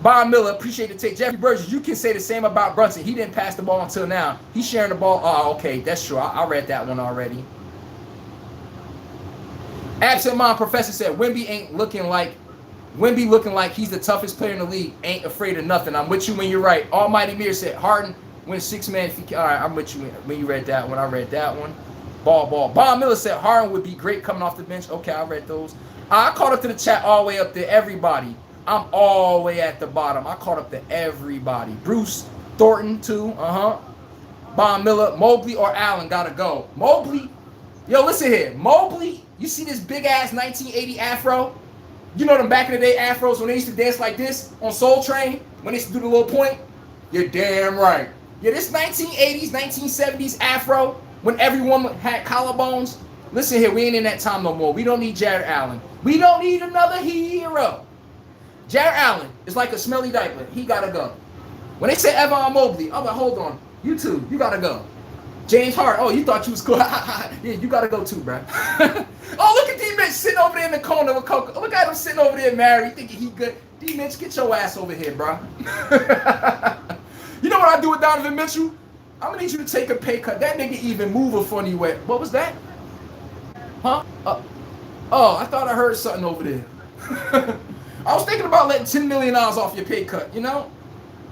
Bob Miller, appreciate the take. Jeffrey Burgess, you can say the same about Brunson. He didn't pass the ball until now. He's sharing the ball. Oh, okay, that's true. I read that one already. Absent Mind Professor said, Wemby looking like he's the toughest player in the league. Ain't afraid of nothing. I'm with you when you're right. Almighty Mir said, Harden wins 6 man. All right, I'm with you when you read that one. I read that one. Ball. Bob Miller said, Harden would be great coming off the bench. Okay, I read those. I caught up to the chat all the way up there. Everybody. I'm all the way at the bottom. I caught up to everybody. Bruce Thornton, too. Bob Miller, Mobley or Allen gotta go. Mobley. Yo, listen here. Mobley, you see this big-ass 1980 afro? You know them back in the day afros when they used to dance like this on Soul Train? When they used to do the little point? You're damn right. Yeah, this 1980s, 1970s afro, when everyone had collarbones. Listen here, we ain't in that time no more. We don't need Jared Allen. We don't need another hero. Jared Allen is like a smelly diaper. He gotta go. When they say Evan Mobley, I'm like, hold on. You too. You gotta go. James Harden. Oh, you thought you was cool. Yeah, you gotta go too, bro. Oh, look at D-Mitch sitting over there in the corner with Coco. Look at him sitting over there married, thinking he good. D-Mitch, get your ass over here, bro. You know what I do with Donovan Mitchell? I'm gonna need you to take a pay cut. That nigga even move a funny way. What was that? Huh? Oh, I thought I heard something over there. I was thinking about letting $10 million off your pay cut, you know?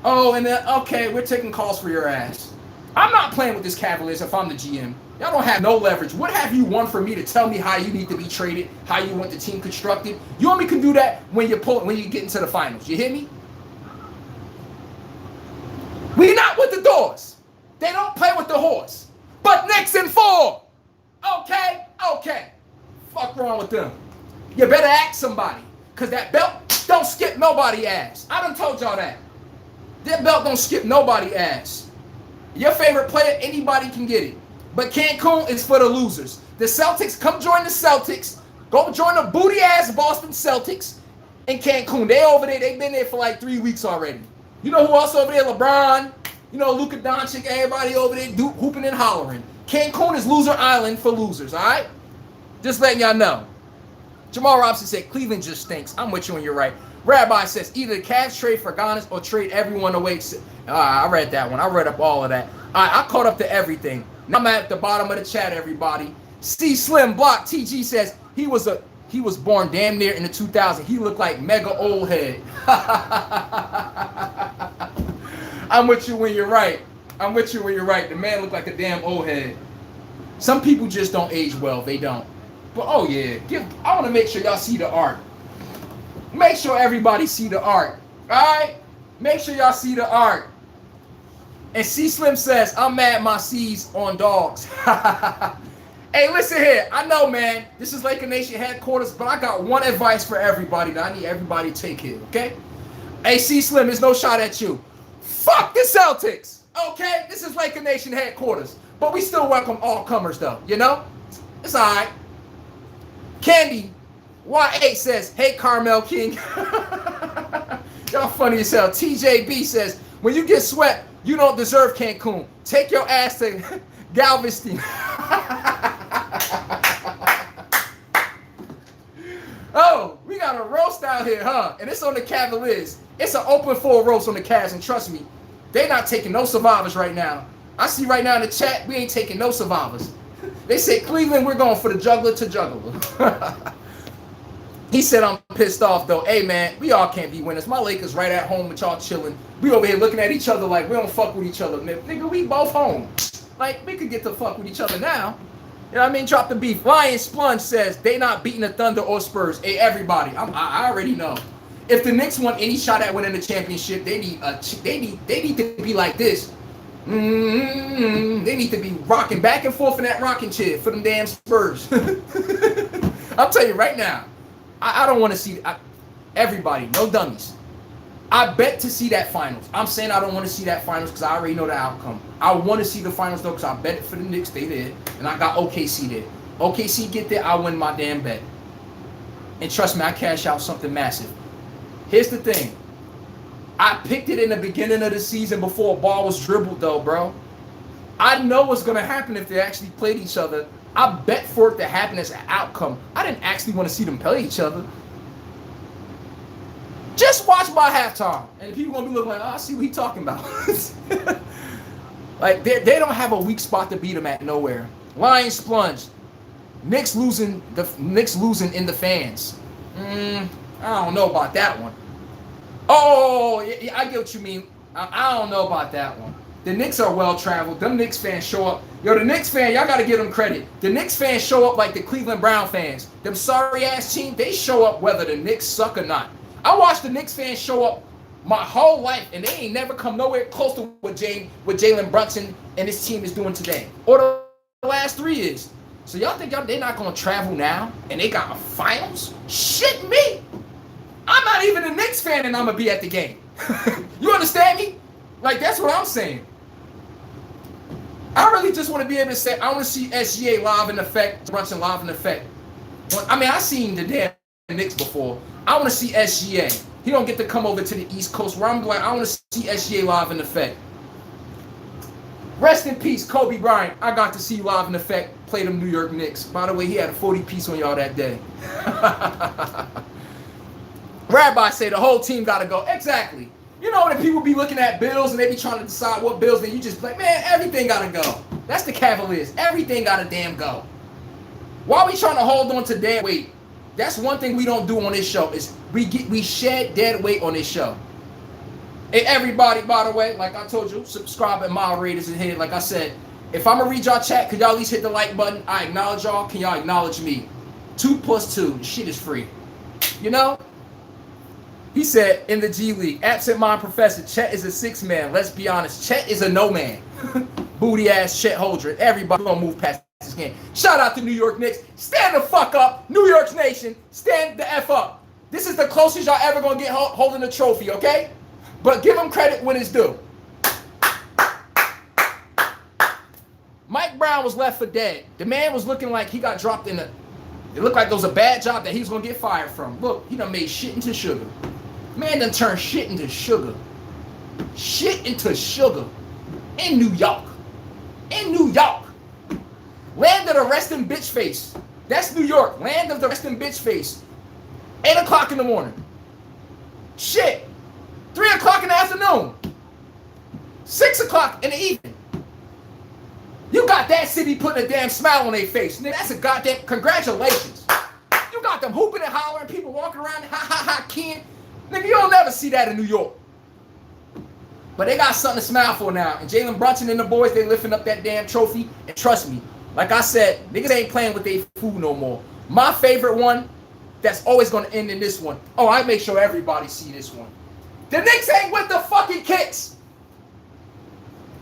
Oh, and then, okay, we're taking calls for your ass. I'm not playing with this Cavaliers if I'm the GM. Y'all don't have no leverage. What have you won for me to tell me how you need to be traded, how you want the team constructed? You only can do that when you get into the finals. You hear me? We not with the doors. They don't play with the horse. But Knicks in 4. Okay. Fuck wrong with them. You better ask somebody. Because that belt don't skip nobody ass. I done told y'all that. That belt don't skip nobody ass. Your favorite player, anybody can get it. But Cancun is for the losers. The Celtics, come join the Celtics. Go join the booty-ass Boston Celtics in Cancun. They over there. They've been there for like 3 weeks already. You know who else over there? LeBron. You know, Luka Doncic. Everybody over there hooping and hollering. Cancun is loser island for losers, all right? Just letting y'all know. Jamal Robinson said, Cleveland just stinks. I'm with you when you're right. Rabbi says, either the Cavs trade for Giannis or trade everyone away. I read that one. I read up all of that. I caught up to everything. Now I'm at the bottom of the chat, everybody. C Slim Block TG says, he was born damn near in the 2000s. He looked like mega old head. I'm with you when you're right. The man looked like a damn old head. Some people just don't age well. They don't. But oh yeah, I want to make sure y'all see the art. Make sure everybody see the art. Alright? Make sure y'all see the art. And C Slim says, I'm mad my C's on dogs. Hey, listen here. I know, man, this is Laker Nation headquarters, but I got one advice for everybody that I need everybody to take here, okay? Hey, C Slim, there's no shot at you. Fuck the Celtics. Okay? This is Laker Nation headquarters. But we still welcome all comers though, you know? It's alright. Candy Y8 says, hey Carmel King. Y'all funny as hell. TJB says, when you get swept, you don't deserve Cancun. Take your ass to Galveston. Oh, we got a roast out here, huh? And it's on the Cavaliers. It's an open floor roast on the Cavs, and trust me, they not taking no survivors right now. I see right now in the chat, we ain't taking no survivors. They say, Cleveland, we're going for the juggler to juggler. He said, I'm pissed off, though. Hey, man, we all can't be winners. My Lakers right at home with y'all chilling. We over here looking at each other like we don't fuck with each other. Nigga, we both home. Like, we could get to fuck with each other now. You know what I mean? Drop the beef. Lion Splunge says they not beating the Thunder or Spurs. Hey, everybody, I already know. If the Knicks want any shot at winning the championship, they need to be like this. They need to be rocking back and forth in that rocking chair for them damn Spurs. I'll tell you right now. I don't want to see everybody, no dummies. I bet to see that finals. I'm saying I don't want to see that finals because I already know the outcome. I want to see the finals though because I bet it for the Knicks. They did, and I got OKC there. OKC get there, I win my damn bet. And trust me, I cash out something massive. Here's the thing. I picked it in the beginning of the season before a ball was dribbled though, bro. I know what's gonna happen if they actually played each other. I bet for it to happen as an outcome. I didn't actually want to see them play each other. Just watch by halftime. And people going to be looking like, oh, I see what he's talking about. Like, they don't have a weak spot to beat them at nowhere. Lions plunge. Knicks losing in the fans. I don't know about that one. Oh, yeah, I get what you mean. I don't know about that one. The Knicks are well-traveled. Them Knicks fans show up. Yo, the Knicks fan, y'all got to give them credit. The Knicks fans show up like the Cleveland Brown fans. Them sorry-ass team, they show up whether the Knicks suck or not. I watched the Knicks fans show up my whole life, and they ain't never come nowhere close to what Jalen Brunson and his team is doing today. Or the last 3 years. So y'all think they're not going to travel now, and they got a finals? Shit me! I'm not even a Knicks fan, and I'm going to be at the game. You understand me? Like, that's what I'm saying. I really just want to be able to say, I want to see SGA live in effect, Brunson live in effect. I mean, I've seen the damn Knicks before. I want to see SGA. He don't get to come over to the East Coast where I'm like, I want to see SGA live in effect. Rest in peace, Kobe Bryant. I got to see you live in effect, play them New York Knicks. By the way, he had a 40-piece on y'all that day. Rabbi say the whole team got to go. Exactly. You know when people be looking at bills and they be trying to decide what bills, then you just like, man, everything got to go. That's the Cavaliers. Everything got to damn go. Why are we trying to hold on to dead weight? That's one thing we don't do on this show is we shed dead weight on this show. Hey, everybody, by the way, like I told you, subscribe and moderators in here. Like I said, if I'm going to read y'all chat, could y'all at least hit the like button? I acknowledge y'all. Can y'all acknowledge me? 2 + 2. The shit is free. You know? He said, in the G League, absent mind professor, Chet is a 6-man. Let's be honest. Chet is a no-man. Booty ass Chet Holdren. Everybody gonna move past this game. Shout out to New York Knicks. Stand the fuck up. New York's nation. Stand the F up. This is the closest y'all ever gonna get holding a trophy, okay? But give them credit when it's due. Mike Brown was left for dead. The man was looking like he got dropped in it looked like it was a bad job that he was gonna get fired from. Look, he done made shit into sugar. Man done turned shit into sugar. Shit into sugar. In New York. In New York. Land of the resting bitch face. That's New York. Land of the resting bitch face. 8 o'clock in the morning. Shit. 3 o'clock in the afternoon. 6 o'clock in the evening. You got that city putting a damn smile on their face. Nigga, that's a goddamn congratulations. You got them hooping and hollering, people walking around, ha ha ha, Ken. Nigga, you'll never see that in New York. But they got something to smile for now. And Jalen Brunson and the boys, they lifting up that damn trophy. And trust me, like I said, niggas ain't playing with their food no more. My favorite one, that's always going to end in this one. Oh, I make sure everybody see this one. The Knicks ain't with the fucking kicks.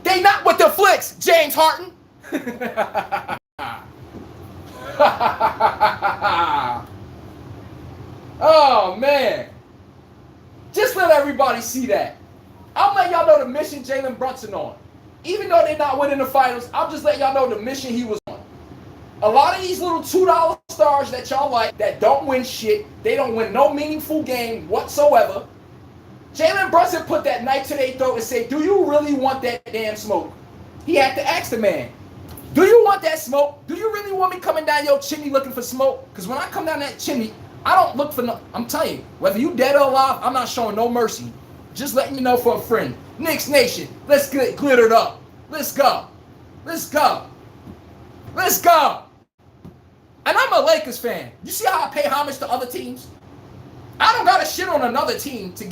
They not with the flicks, James Harden. Oh, man. Just let everybody see that. I'll let y'all know the mission Jalen Brunson on. Even though they're not winning the finals, I'll just let y'all know the mission he was on. A lot of these little $2 stars that y'all like that don't win shit, they don't win no meaningful game whatsoever. Jalen Brunson put that knife to their throat and say, do you really want that damn smoke? He had to ask the man, do you want that smoke? Do you really want me coming down your chimney looking for smoke? Because when I come down that chimney, I don't look for no. I'm telling you, whether you dead or alive, I'm not showing no mercy. Just letting you know for a friend. Knicks Nation, let's get glittered up. Let's go. Let's go. Let's go. And I'm a Lakers fan. You see how I pay homage to other teams? I don't got to shit on another team to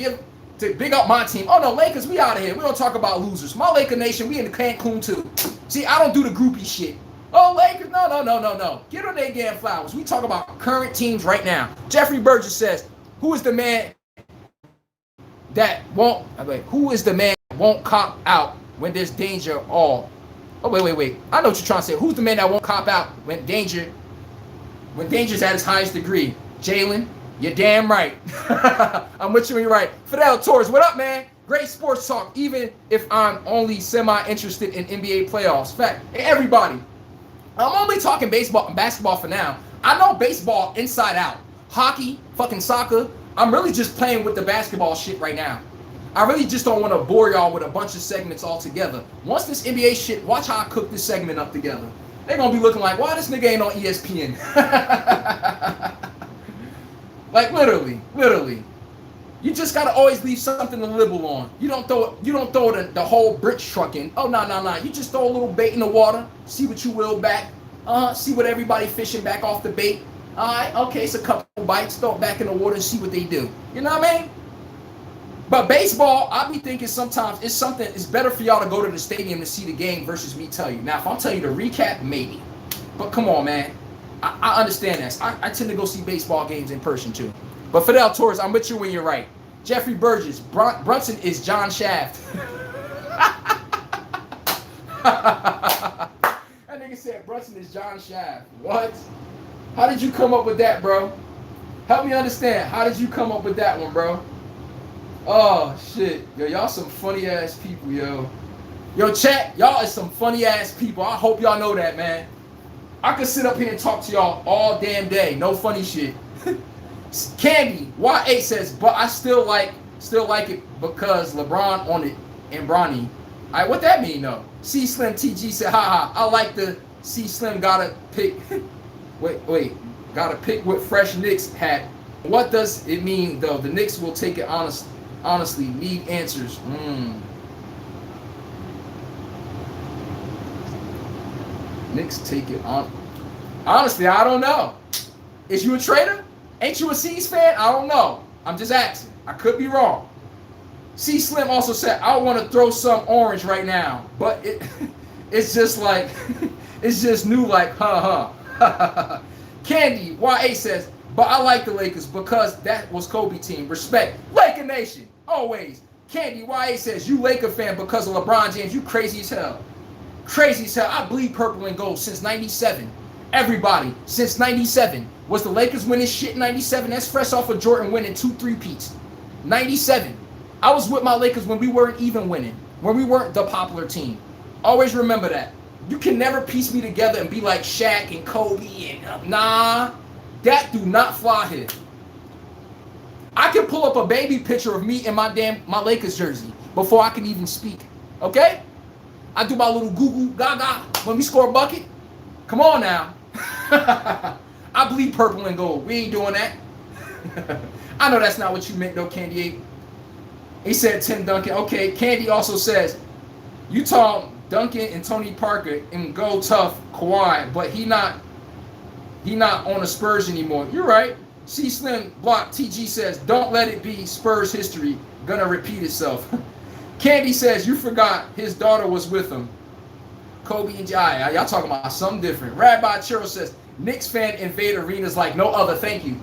big up my team. Oh no, Lakers, we out of here. We don't talk about losers. My Laker Nation, we in Cancun too. See, I don't do the groupie shit. Oh, Lakers, no. Get on their damn flowers. We talk about current teams right now. Jeffrey Burgess says, who is the man that won't cop out when there's danger all? Oh, wait. I know what you're trying to say. Who's the man that won't cop out when danger's at its highest degree? Jalen, you're damn right. I'm with you when you're right. Fidel Torres, what up, man? Great sports talk, even if I'm only semi-interested in NBA playoffs. Fact, hey, everybody, I'm only talking baseball and basketball for now. I know baseball inside out. Hockey, fucking soccer. I'm really just playing with the basketball shit right now. I really just don't want to bore y'all with a bunch of segments all together. Once this NBA shit, watch how I cook this segment up together. They're going to be looking like, why this nigga ain't on ESPN? Like literally. You just got to always leave something to nibble on. You don't throw the whole bridge truck in. Oh, no. You just throw a little bait in the water, see what you will back. See what everybody fishing back off the bait. All right, okay, it's a couple bites, throw it back in the water and see what they do. You know what I mean? But baseball, I be thinking sometimes it's better for y'all to go to the stadium to see the game versus me tell you. Now, if I'm telling you the recap, maybe. But come on, man. I understand this. I tend to go see baseball games in person, too. But Fidel Torres, I'm with you when you're right. Jeffrey Burgess, Brunson is John Shaft. That nigga said Brunson is John Shaft. What? How did you come up with that, bro? Help me understand. How did you come up with that one, bro? Oh, shit. Yo, y'all some funny-ass people, yo. Yo, chat, y'all is some funny-ass people. I hope y'all know that, man. I could sit up here and talk to y'all all damn day. No funny shit. Candy, YA says, but I still like it because LeBron on it and Bronny. All right, what that mean, though? C Slim TG said, haha, I like the C Slim gotta pick. Wait, gotta pick with fresh Knicks hat. What does it mean, though? The Knicks will take it honestly, need answers. Knicks take it on. Honestly, I don't know. Is you a trader? Ain't you a C's fan? I don't know. I'm just asking. I could be wrong. C Slim also said, I want to throw some orange right now, but it's just like, it's just new like, Candy, YA says, but I like the Lakers because that was Kobe team. Respect. Laker Nation, always. Candy, YA says, you Laker fan because of LeBron James. You crazy as hell. Crazy as hell. I bleed purple and gold since 97. Everybody, since 97. Was the Lakers winning shit in 97? That's fresh off of Jordan winning 2 3-peats. 97. I was with my Lakers when we weren't even winning. When we weren't the popular team. Always remember that. You can never piece me together and be like Shaq and Kobe and nah. That do not fly here. I can pull up a baby picture of me in my Lakers jersey before I can even speak. Okay? I do my little goo-goo gaga when we score a bucket. Come on now. I bleed purple and gold. We ain't doing that. I know that's not what you meant though, Candy 8. He said Tim Duncan. Okay, Candy also says, you told Duncan and Tony Parker and go tough Kawhi, but he not on the Spurs anymore. You're right. C Slim Block TG says, don't let it be Spurs history. Gonna repeat itself. Candy says, you forgot his daughter was with him. Kobe and Jai. Y'all talking about something different. Rabbi Churro says, Knicks fan invade arenas like no other. Thank you.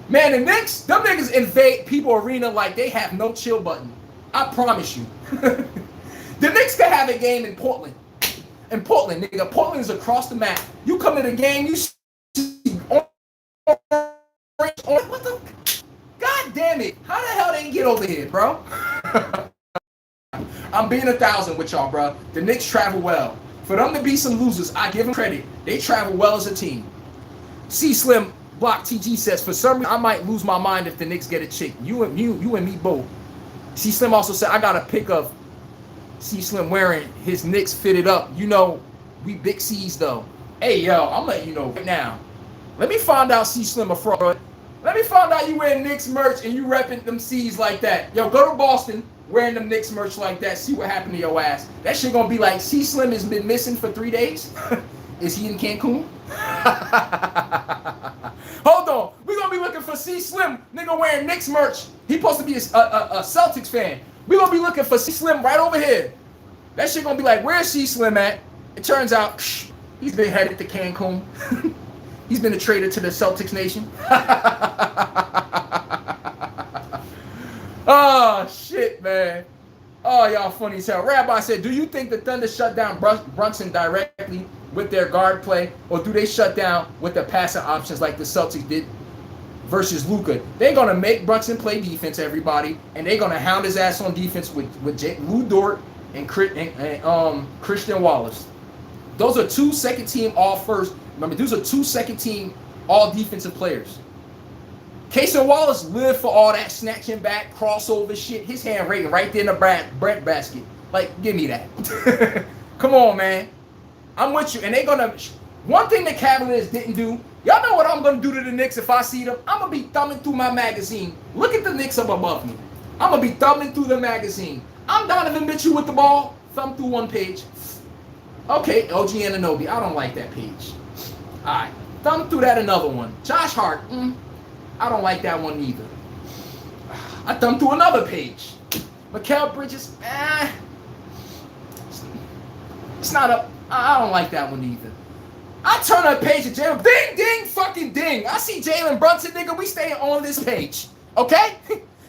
Man, the Knicks, them niggas invade people arena like they have no chill button. I promise you. The Knicks could have a game in Portland. In Portland, nigga. Portland is across the map. You come to the game, you see what the? God damn it. How the hell they didn't get over here, bro? I'm being 1,000 with y'all, bro. The Knicks travel well. For them to be some losers, I give them credit. They travel well as a team. C Slim Block TG says, for some reason, I might lose my mind if the Knicks get a chick. You and me both. C Slim also said, I got a pic of C Slim wearing his Knicks fitted up. You know, we big C's though. Hey, yo, I'm letting you know right now. Let me find out C Slim a fraud. Let me find out you wearing Knicks merch and you repping them C's like that. Yo, go to Boston wearing them Knicks merch like that. See what happened to your ass. That shit gonna be like, C Slim has been missing for 3 days. Is he in Cancun? Hold on. We're gonna be looking for C Slim, nigga wearing Knicks merch. He supposed to be a Celtics fan. We're gonna be looking for C Slim right over here. That shit gonna be like, where's C Slim at? It turns out he's been headed to Cancun. He's been a traitor to the Celtics nation. Oh, shit, man. Oh, y'all funny as hell. Rabbi said, do you think the Thunder shut down Brunson directly with their guard play, or do they shut down with the passing options like the Celtics did versus Luka? They're going to make Brunson play defense, everybody, and they're going to hound his ass on defense with Lou Dort and Christian Wallace. Those are 2 second-team all-first. Remember, those are 2 second-team all-defensive players. Casey Wallace lived for all that snatching back, crossover shit. His hand rating right there in the bread basket. Like, give me that. Come on, man. I'm with you. And they're going to... One thing the Cavaliers didn't do, y'all know what I'm going to do to the Knicks if I see them? I'm going to be thumbing through my magazine. Look at the Knicks up above me. I'm going to be thumbing through the magazine. I'm Donovan Mitchell with the ball. Thumb through one page. Okay, OG Anunoby. I don't like that page. All right. Thumb through that another one. Josh Hart. I don't like that one either. I thumbed through another page. Mikal Bridges. It's not up. I don't like that one either. I turn a page of Jalen. Ding, ding, fucking ding. I see Jalen Brunson, nigga. We staying on this page. Okay?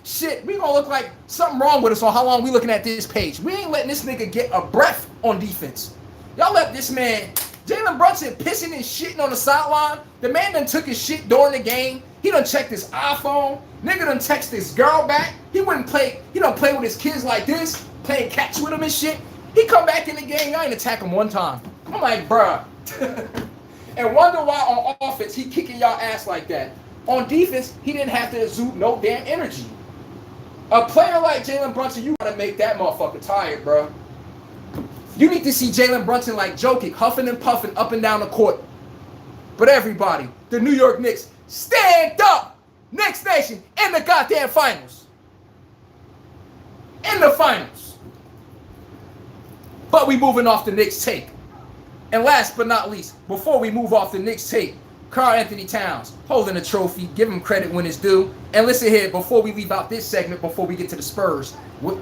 Shit, we gonna look like something wrong with us on how long we looking at this page. We ain't letting this nigga get a breath on defense. Y'all let this man, Jalen Brunson, pissing and shitting on the sideline. The man done took his shit during the game. He done checked his iPhone. Nigga done text his girl back. He wouldn't play. He done play with his kids like this, playing catch with him and shit. He come back in the game. I ain't attack him one time. I'm like, bruh. And wonder why on offense he kicking y'all ass like that. On defense, he didn't have to exude no damn energy. A player like Jalen Brunson, you gotta make that motherfucker tired, bro. You need to see Jalen Brunson like Jokic, huffing and puffing up and down the court. But everybody, the New York Knicks, stand up! Knicks Nation in the goddamn finals. In the finals. But we moving off the Knicks tape. And last but not least, before we move off the Knicks tape, Karl-Anthony Towns holding a trophy. Give him credit when it's due. And listen here, before we leave out this segment, before we get to the Spurs,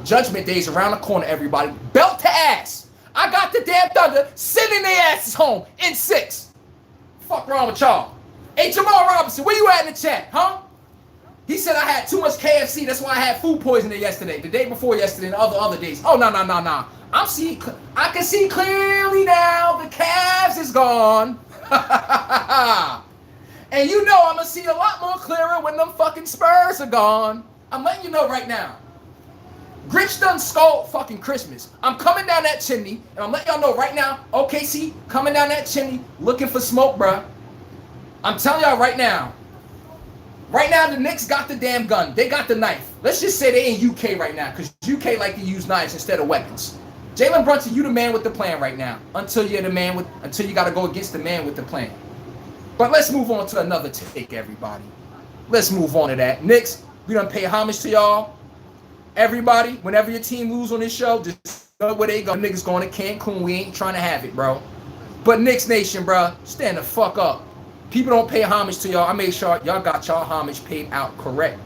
Judgment Day's around the corner, everybody. Belt to ass. I got the damn Thunder sending their asses home in 6. Fuck wrong with y'all. Hey, Jamal Robinson, where you at in the chat, huh? He said I had too much KFC. That's why I had food poisoning yesterday, the day before yesterday, and other days. Oh, no. I can see clearly now. The Cavs is gone. And you know I'm going to see a lot more clearer when them fucking Spurs are gone. I'm letting you know right now. Grinch done stole fucking Christmas. I'm coming down that chimney, and I'm letting y'all know right now, OKC coming down that chimney looking for smoke, bruh. I'm telling y'all right now. Right now, the Knicks got the damn gun. They got the knife. Let's just say they in UK right now, because UK like to use knives instead of weapons. Jalen Brunson, you the man with the plan right now. Until you got to go against the man with the plan. But let's move on to another take, everybody. Let's move on to that. Knicks, we done pay homage to y'all. Everybody, whenever your team lose on this show, just know where they go. Niggas going to Cancun. We ain't trying to have it, bro. But Knicks Nation, bro, stand the fuck up. People don't pay homage to y'all. I made sure y'all got y'all homage paid out correct.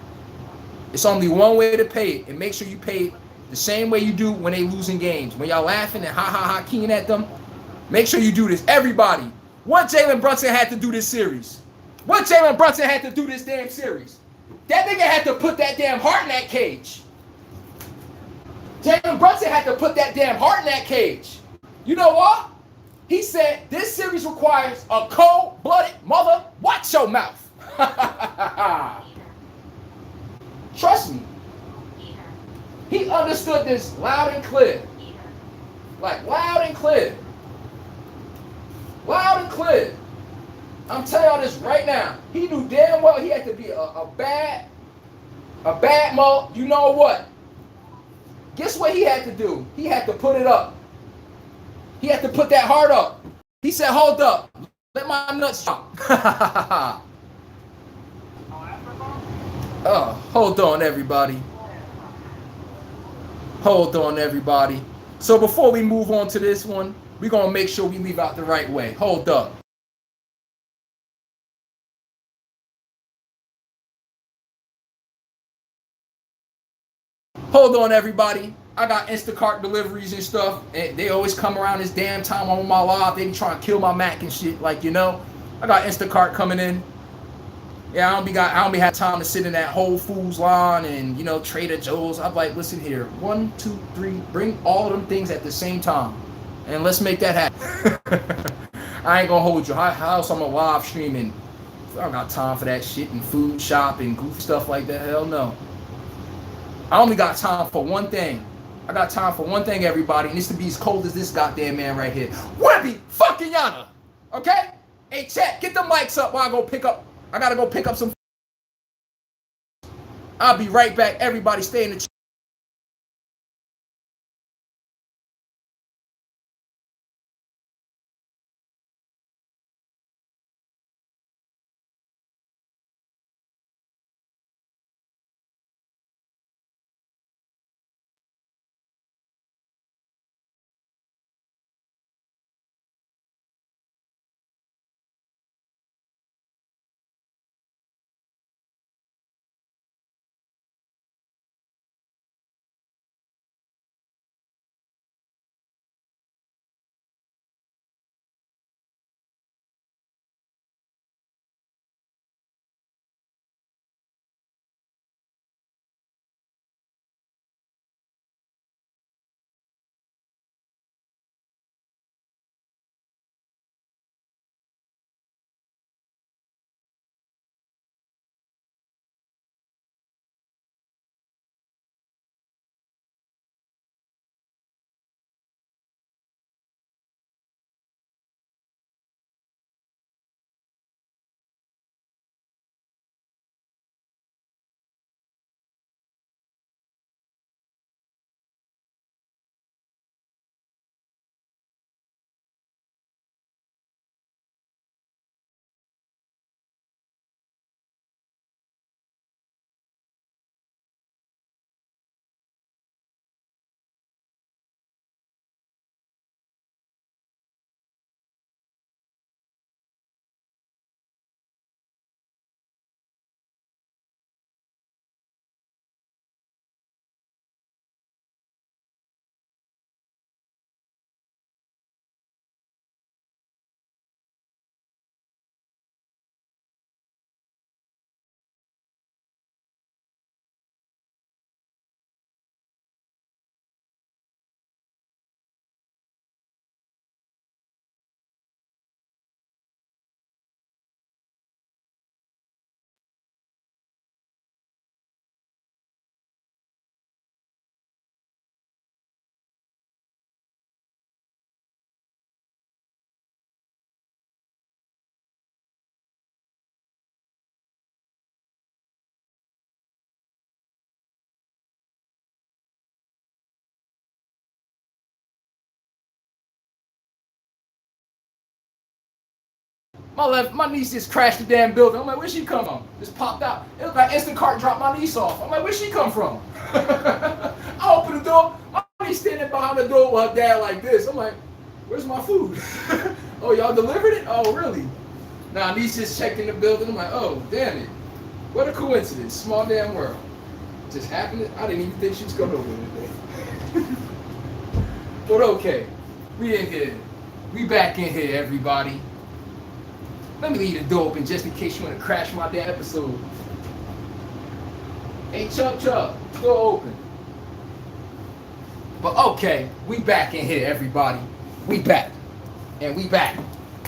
It's only one way to pay it, and make sure you pay it the same way you do when they losing games. When y'all laughing and ha keying at them, make sure you do this. Everybody, what Jalen Brunson had to do this series? What Jalen Brunson had to do this damn series? That nigga had to put that damn heart in that cage. Jalen Brunson had to put that damn heart in that cage. You know what? He said, this series requires a cold-blooded mother. Watch your mouth. Trust me. He understood this loud and clear. Like, loud and clear. Loud and clear. I'm telling y'all this right now. He knew damn well he had to be a bad mo. You know what? Guess what he had to do? He had to put it up. He had to put that heart up. He said, hold up. Let my nuts drop. Hold on, everybody. Hold on, everybody. So before we move on to this one, we're going to make sure we leave out the right way. Hold up. Hold on, everybody. I got Instacart deliveries and stuff. And they always come around this damn time I'm on my live. They be trying to kill my Mac and shit. Like, you know, I got Instacart coming in. Yeah, I don't be have time to sit in that Whole Foods line and, you know, Trader Joe's. I'm like, listen here, 1, 2, 3, bring all of them things at the same time, and let's make that happen. I ain't gonna hold you. How else I'm a live streaming? I don't got time for that shit and food shop and goofy stuff like that. Hell no. I only got time for one thing. I got time for one thing, everybody, and it's to be as cold as this goddamn man right here. Webby fucking Yana. Okay? Hey, chat, get the mics up while I go pick up. I gotta go pick up some. I'll be right back. Everybody stay in the chat. My niece just crashed the damn building. I'm like, where'd she come from? Just popped out. It was like Instacart dropped my niece off. I'm like, where'd she come from? I open the door. My niece standing behind the door with her dad like this. I'm like, where's my food? Oh, y'all delivered it? Oh, really? Nah, niece just checked in the building. I'm like, oh, damn it. What a coincidence. Small damn world. Just happened. I didn't even think she was coming over today. But okay. We in here. We back in here, everybody. Let me leave the door open just in case you want to crash my damn episode. Hey, Chuck, door open. But okay, we back in here, everybody. We back. And we back.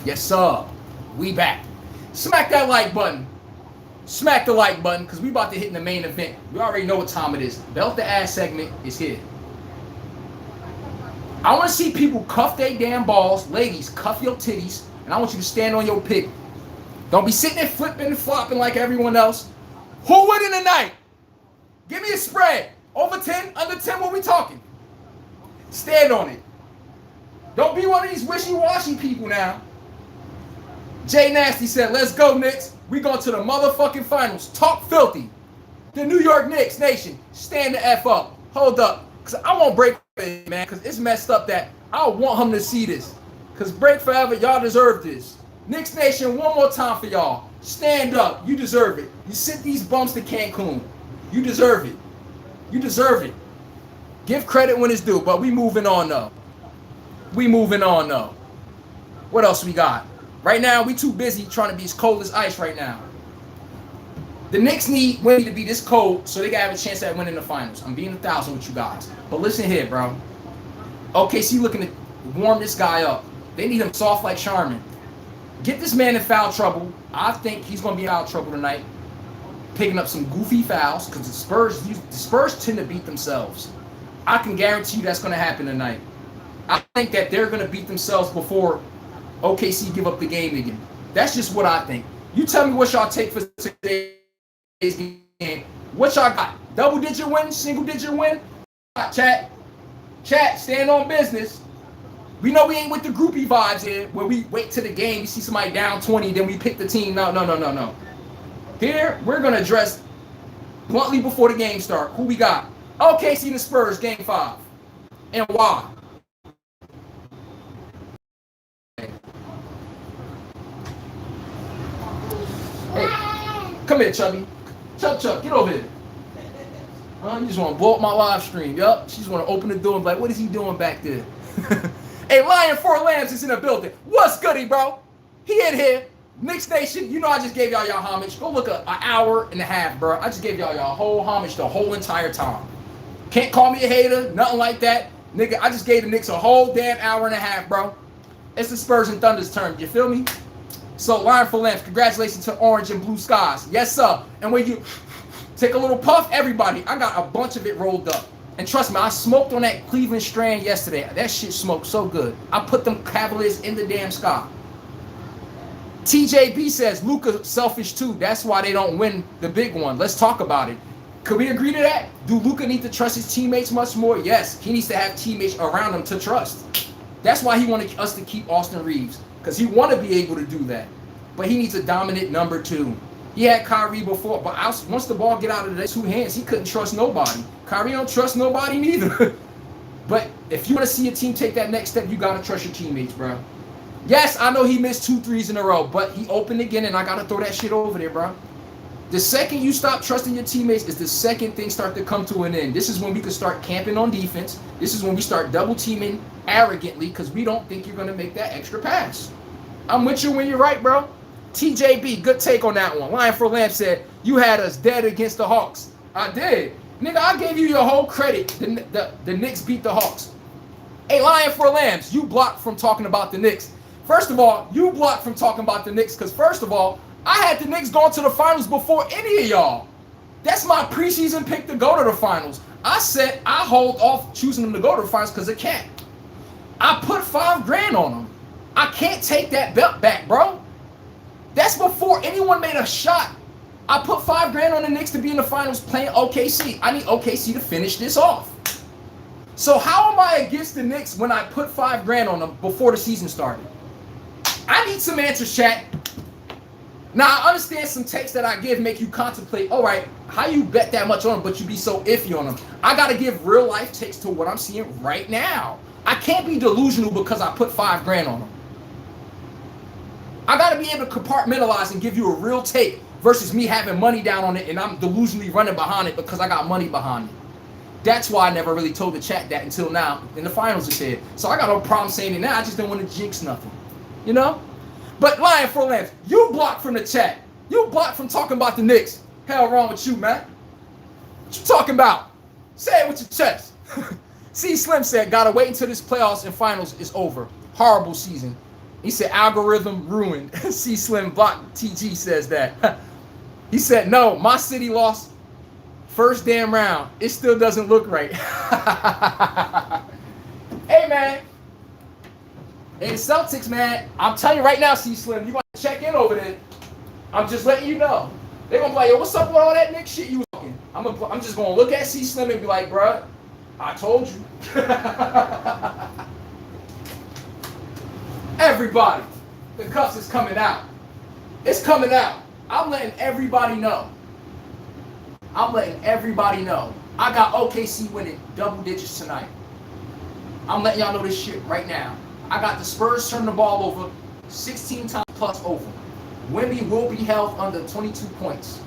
Yes, sir. We back. Smack that like button. Smack the like button, because we about to hit in the main event. We already know what time it is. Belt the ass segment is here. I want to see people cuff their damn balls. Ladies, cuff your titties. And I want you to stand on your pig. Don't be sitting there flipping and flopping like everyone else. Who win in tonight? Give me a spread. Over 10, under 10, what we talking? Stand on it. Don't be one of these wishy-washy people now. Jay Nasty said, let's go, Knicks. We going to the motherfucking finals. Talk filthy. The New York Knicks nation, stand the F up. Hold up. Because I won't break it, man. Because it's messed up that I want him to see this. Because break forever, y'all deserve this. Knicks nation, one more time for y'all. Stand up. You deserve it. You sent these bums to Cancun. You deserve it. You deserve it. Give credit when it's due. But we moving on, though. We moving on, though. What else we got? Right now, we too busy trying to be as cold as ice right now. The Knicks need Winnie to be this cold so they can have a chance at winning the finals. I'm being 1,000 with you guys. But listen here, bro. OKC looking to warm this guy up. They need him soft like Charmin. Get this man in foul trouble. I think he's going to be in foul trouble tonight. Picking up some goofy fouls because the Spurs tend to beat themselves. I can guarantee you that's going to happen tonight. I think that they're going to beat themselves before OKC give up the game again. That's just what I think. You tell me what y'all take for today. Game. What y'all got? Double-digit win? Single-digit win? Chat, stand on business. We know we ain't with the groupie vibes here, where we wait till the game, we see somebody down 20, then we pick the team. No. Here, we're going to address bluntly before the game start. Who we got? OKC and the Spurs, game 5. And why? Hey, come here, Chubby. Chuck, get over here. You just want to blow up my live stream. Yup. She just want to open the door and be like, what is he doing back there? Hey, Lion 4 Lambs is in the building. What's goody, bro? He in here. Knicks Nation, you know I just gave y'all homage. Go look an hour and a half, bro. I just gave y'all whole homage the whole entire time. Can't call me a hater, nothing like that. Nigga, I just gave the Knicks a whole damn hour and a half, bro. It's the Spurs and Thunder's turn. You feel me? So, Lion 4 Lambs, congratulations to Orange and Blue Skies. Yes, sir. And when you take a little puff, everybody, I got a bunch of it rolled up. And trust me, I smoked on that Cleveland strand yesterday. That shit smoked so good. I put them Cavaliers in the damn sky. TJB says, Luka selfish too. That's why they don't win the big one. Let's talk about it. Could we agree to that? Do Luka need to trust his teammates much more? Yes. He needs to have teammates around him to trust. That's why he wanted us to keep Austin Reeves. Because he want to be able to do that. But he needs a dominant number 2. He had Kyrie before, but once the ball get out of the 2 hands, he couldn't trust nobody. Kyrie don't trust nobody neither. But if you want to see a team take that next step, you got to trust your teammates, bro. Yes, I know he missed 2 threes in a row, but he opened again, and I got to throw that shit over there, bro. The second you stop trusting your teammates is the second things start to come to an end. This is when we can start camping on defense. This is when we start double teaming arrogantly because we don't think you're going to make that extra pass. I'm with you when you're right, bro. TJB, good take on that one. Lion for Lamb said, you had us dead against the Hawks. I did. Nigga, I gave you your whole credit. The Knicks beat the Hawks. Hey, Lion for Lambs, you blocked from talking about the Knicks. First of all, you blocked from talking about the Knicks because, first of all, I had the Knicks going to the finals before any of y'all. That's my preseason pick to go to the finals. I said I hold off choosing them to go to the finals because it can't. I put $5,000 on them. I can't take that belt back, bro. That's before anyone made a shot. I put $5,000 on the Knicks to be in the finals playing OKC. I need OKC to finish this off. So how am I against the Knicks when I put $5,000 on them before the season started? I need some answers, chat. Now, I understand some takes that I give make you contemplate, all right, how you bet that much on them, but you be so iffy on them. I got to give real life takes to what I'm seeing right now. I can't be delusional because I put $5,000 on them. I got to be able to compartmentalize and give you a real take versus me having money down on it and I'm delusionally running behind it because I got money behind it. That's why I never really told the chat that until now. In the finals it said. So I got no problem saying it now. I just didn't want to jinx nothing. You know? But Lion for Lambs, you blocked from the chat. You blocked from talking about the Knicks. Hell wrong with you, man. What you talking about? Say it with your chest. C Slim said, gotta wait until this playoffs and finals is over. Horrible season. He said, algorithm ruined. C Slim blocked TG says that. He said, no, my city lost first damn round. It still doesn't look right. Hey, man. Hey, the Celtics, man. I'm telling you right now, C Slim, you want to check in over there. I'm just letting you know. They're going to be like, yo, what's up with all that Knicks shit you talking? I'm just going to look at C Slim and be like, bruh, I told you. Everybody, the cuffs is coming out. It's coming out. I'm letting everybody know. I'm letting everybody know. I got OKC winning double digits tonight. I'm letting y'all know this shit right now. I got the Spurs turning the ball over 16 times plus over. Wemby will be held under 22 points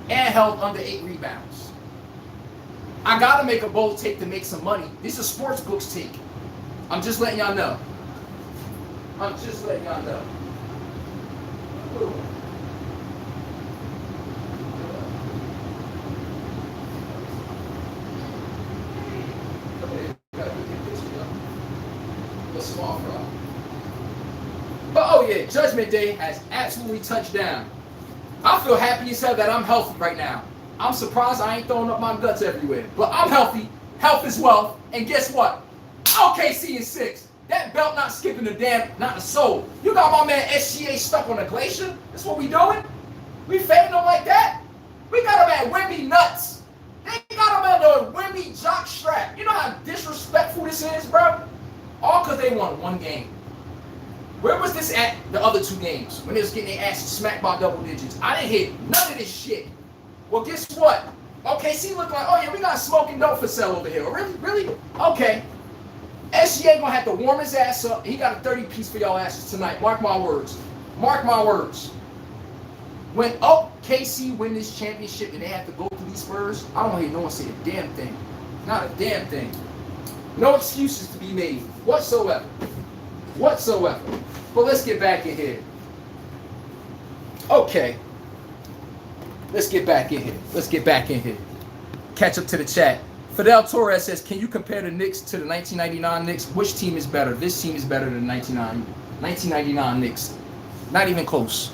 and held under 8 rebounds. I gotta make a bold take to make some money. This is a sports books take. I'm just letting y'all know. I'm just letting y'all know. But oh yeah, Judgment Day has absolutely touched down. I feel happy as hell that I'm healthy right now. I'm surprised I ain't throwing up my guts everywhere. But I'm healthy. Health is wealth. And guess what? OKC is 6. That belt not skipping the damn, not the soul. You got my man SGA stuck on a glacier? That's what we doing? We fading him like that? We got him at Wemby nuts. They got him at the Wemby jock strap. You know how disrespectful this is, bro? All because they won one game. Where was this at the other 2 games when they was getting their asses smacked by double digits? I didn't hit none of this shit. Well, guess what? OKC look like, oh yeah, we got smoking dope for sale over here. Really? Really? Okay. SGA gonna have to warm his ass up. He got a 30-piece for y'all asses tonight. Mark my words. Mark my words. When OKC win this championship and they have to go through these Spurs, I don't hear no one say a damn thing. Not a damn thing. No excuses to be made whatsoever. Whatsoever. But let's get back in here. Okay. Let's get back in here. Let's get back in here. Catch up to the chat. Fidel Torres says, can you compare the Knicks to the 1999 Knicks? Which team is better? This team is better than 1999 Knicks. Not even close.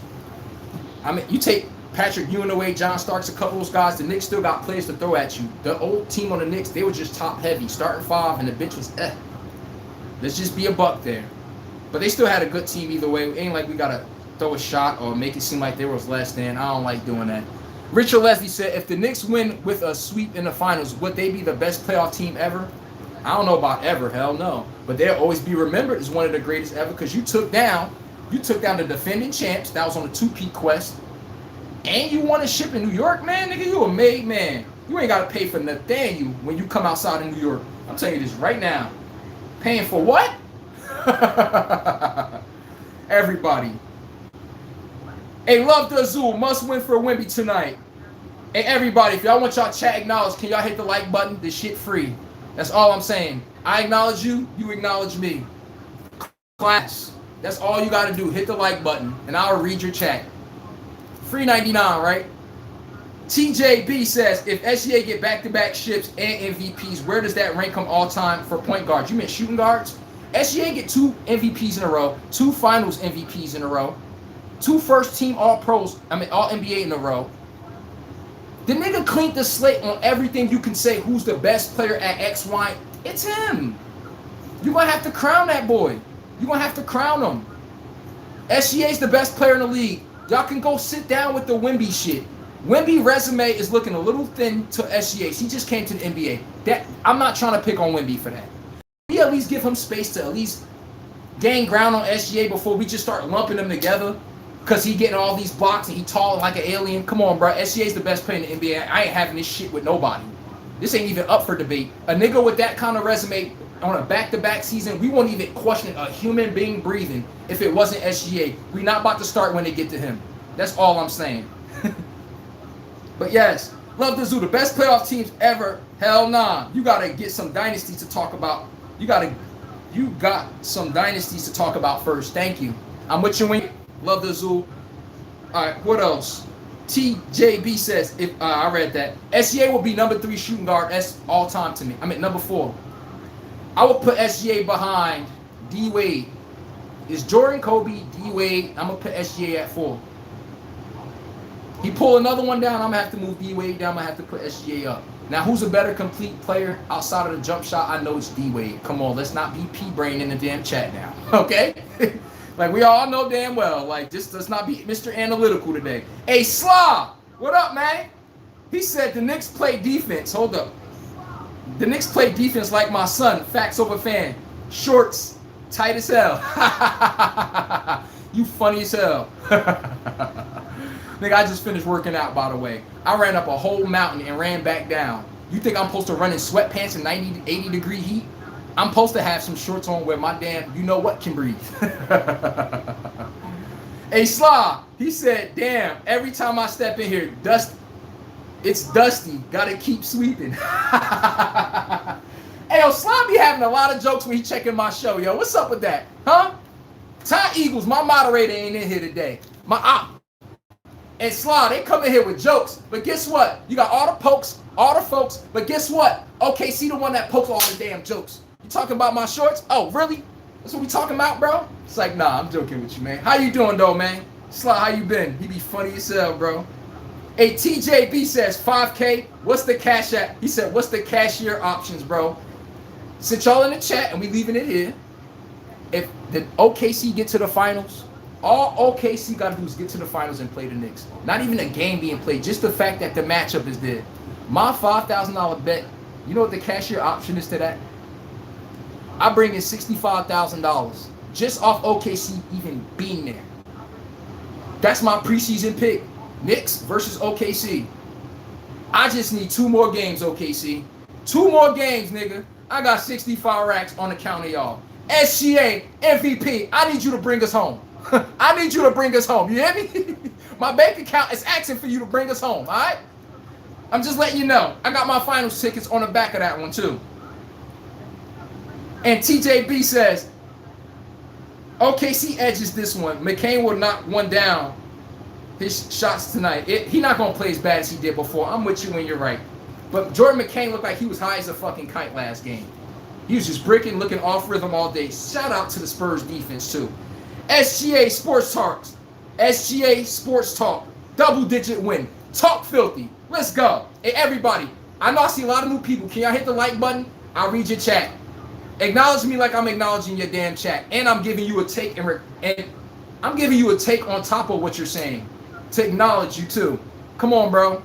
I mean, you take Patrick Ewing away, John Starks, a couple of those guys, the Knicks still got players to throw at you. The old team on the Knicks, they were just top heavy. Starting 5 and the bench was Let's just be a buck there. But they still had a good team either way. It ain't like we got to throw a shot or make it seem like there was less than. I don't like doing that. Richard Leslie said, if the Knicks win with a sweep in the finals, would they be the best playoff team ever? I don't know about ever. Hell no. But they'll always be remembered as one of the greatest ever because you took down the defending champs. That was on the 2-peat quest. And you won a ship in New York, man. Nigga, you a made man. You ain't got to pay for Nathaniel when you come outside of New York. I'm telling you this right now. Paying for what? Everybody. Hey, Love the Azul. Must win for Wemby tonight. Hey, everybody, if y'all want y'all chat acknowledged, can y'all hit the like button? This shit free. That's all I'm saying. I acknowledge you. You acknowledge me. Class. That's all you got to do. Hit the like button, and I'll read your chat. Free 99, right? TJB says, if SGA get back-to-back ships and MVPs, where does that rank them all-time for point guards? You meant shooting guards? SGA get 2 MVPs in a row, 2 finals MVPs in a row, 2 first-team all-pros, all-NBA in a row. The nigga cleaned the slate on everything you can say who's the best player at X, Y. It's him. You're going to have to crown that boy. You're going to have to crown him. SGA's the best player in the league. Y'all can go sit down with the Wemby shit. Wemby resume is looking a little thin to SGA. He just came to the NBA. I'm not trying to pick on Wemby for that. We at least give him space to at least gain ground on SGA before we just start lumping them together because he getting all these blocks and he tall like an alien. Come on, bro. SGA's the best player in the NBA. I ain't having this shit with nobody. This ain't even up for debate. A nigga with that kind of resume on a back-to-back season, we won't even question a human being breathing if it wasn't SGA. We not about to start when they get to him. That's all I'm saying. But yes, Love the Zoo, the best playoff teams ever. Hell nah. You gotta get some dynasties to talk about. You got some dynasties to talk about first. Thank you. I'm with you. Love the Zoo. All right, what else? TJB says, if I read that, SGA will be number 3 shooting guard. That's all time to me. I mean, number 4. I would put SGA behind D Wade. Is Jordan, Kobe, D Wade? I'm gonna put SGA at 4. He pull another one down, I'm going to have to move D-Wade down. I'm going to have to put SGA up. Now, who's a better complete player outside of the jump shot? I know it's D-Wade. Come on, let's not be P-brain in the damn chat now, okay? Like, we all know damn well. Like, just let's not be Mr. Analytical today. Hey, Slaw, what up, man? He said the Knicks play defense. Hold up. The Knicks play defense like my son. Facts over fan. Shorts, tight as hell. You funny as hell. Nigga, I just finished working out, by the way. I ran up a whole mountain and ran back down. You think I'm supposed to run in sweatpants in 90 to 80 degree heat? I'm supposed to have some shorts on where my damn, you know what, can breathe. Hey, Sly, he said, damn, every time I step in here, it's dusty. Gotta keep sweeping. Hey, yo, Sly be having a lot of jokes when he checking my show, yo. What's up with that? Huh? Ty Eagles, my moderator, ain't in here today. My op. And Sly, they come in here with jokes. But guess what? You got all the folks. But guess what? OKC the one that pokes all the damn jokes. You talking about my shorts? Oh, really? That's what we talking about, bro? It's like, nah, I'm joking with you, man. How you doing, though, man? Sly, how you been? He be funny as hell, bro. Hey, TJB says 5K. What's the cash app? He said, what's the cashier options, bro? Since y'all in the chat and we leaving it here, if the OKC get to the finals, all OKC got to do is get to the finals and play the Knicks. Not even a game being played, just the fact that the matchup is there. My $5,000 bet, you know what the cashier option is to that? I bring in $65,000 just off OKC even being there. That's my preseason pick. Knicks versus OKC. I just need 2 more games, OKC. 2 more games, nigga. I got 65 racks on the count of y'all. SGA, MVP, I need you to bring us home. I need you to bring us home. You hear me? My bank account is asking for you to bring us home, all right? I'm just letting you know. I got my finals tickets on the back of that one, too. And TJB says, OKC edges this one. McCain will knock one down his shots tonight. He not going to play as bad as he did before. I'm with you when you're right. But Jordan McCain looked like he was high as a fucking kite last game. He was just bricking, looking off rhythm all day. Shout out to the Spurs defense, too. SGA Sports Talks. SGA Sports Talk. Double-digit win. Talk filthy. Let's go. Hey, everybody. I know I see a lot of new people. Can y'all hit the like button? I'll read your chat. Acknowledge me like I'm acknowledging your damn chat. And I'm giving you a take and I'm giving you a take on top of what you're saying. To acknowledge you, too. Come on, bro.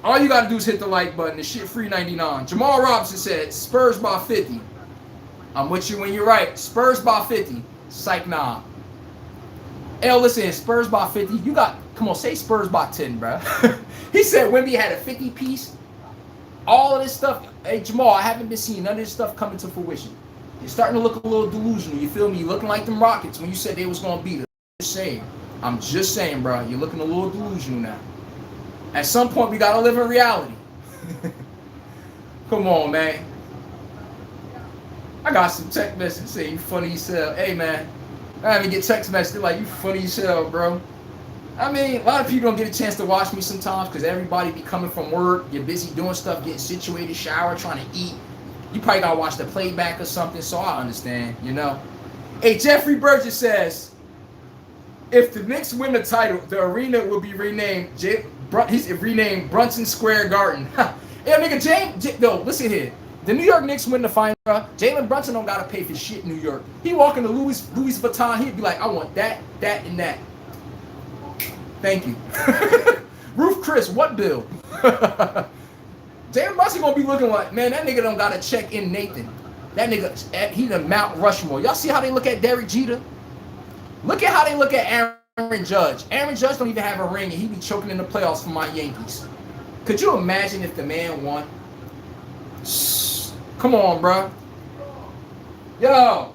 All you got to do is hit the like button. The shit free 99. Jamal Robinson said, Spurs by 50. I'm with you when you're right. Spurs by 50. Psych, nah. Hey, listen, Spurs by 50. You got, come on, say Spurs by 10, bro. He said Wemby had a 50 piece. All of this stuff. Hey, Jamal, I haven't been seeing none of this stuff coming to fruition. You're starting to look a little delusional. You feel me? You're looking like them Rockets when you said they was going to beat us. I'm just saying, bro. You're looking a little delusional now. At some point, we got to live in reality. Come on, man. I got some text messages saying you funny as hell. Hey, man. I haven't get text messages like you funny as hell, bro. I mean, a lot of people don't get a chance to watch me sometimes because everybody be coming from work. You're busy doing stuff, getting situated, shower, trying to eat. You probably got to watch the playback or something, so I understand, you know. Hey, Jeffrey Burgess says, if the Knicks win the title, the arena will be renamed he's renamed Brunson Square Garden. Hey, nigga, no, listen here. The New York Knicks win the final. Jalen Brunson don't gotta pay for shit in New York. He walk into Louis Vuitton, he'd be like, I want that, that, and that. Thank you. Roof Chris, what bill? Jalen Brunson gonna be looking like, man, that nigga don't gotta check in Nathan. That nigga, he the Mount Rushmore. Y'all see how they look at Derek Jeter? Look at how they look at Aaron Judge. Aaron Judge don't even have a ring, and he be choking in the playoffs for my Yankees. Could you imagine if the man won? Come on, bro. Yo.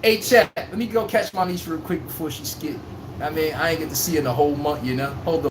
Hey, chat. Let me go catch my niece real quick before she skip. I mean, I ain't get to see her in a whole month, you know? Hold on.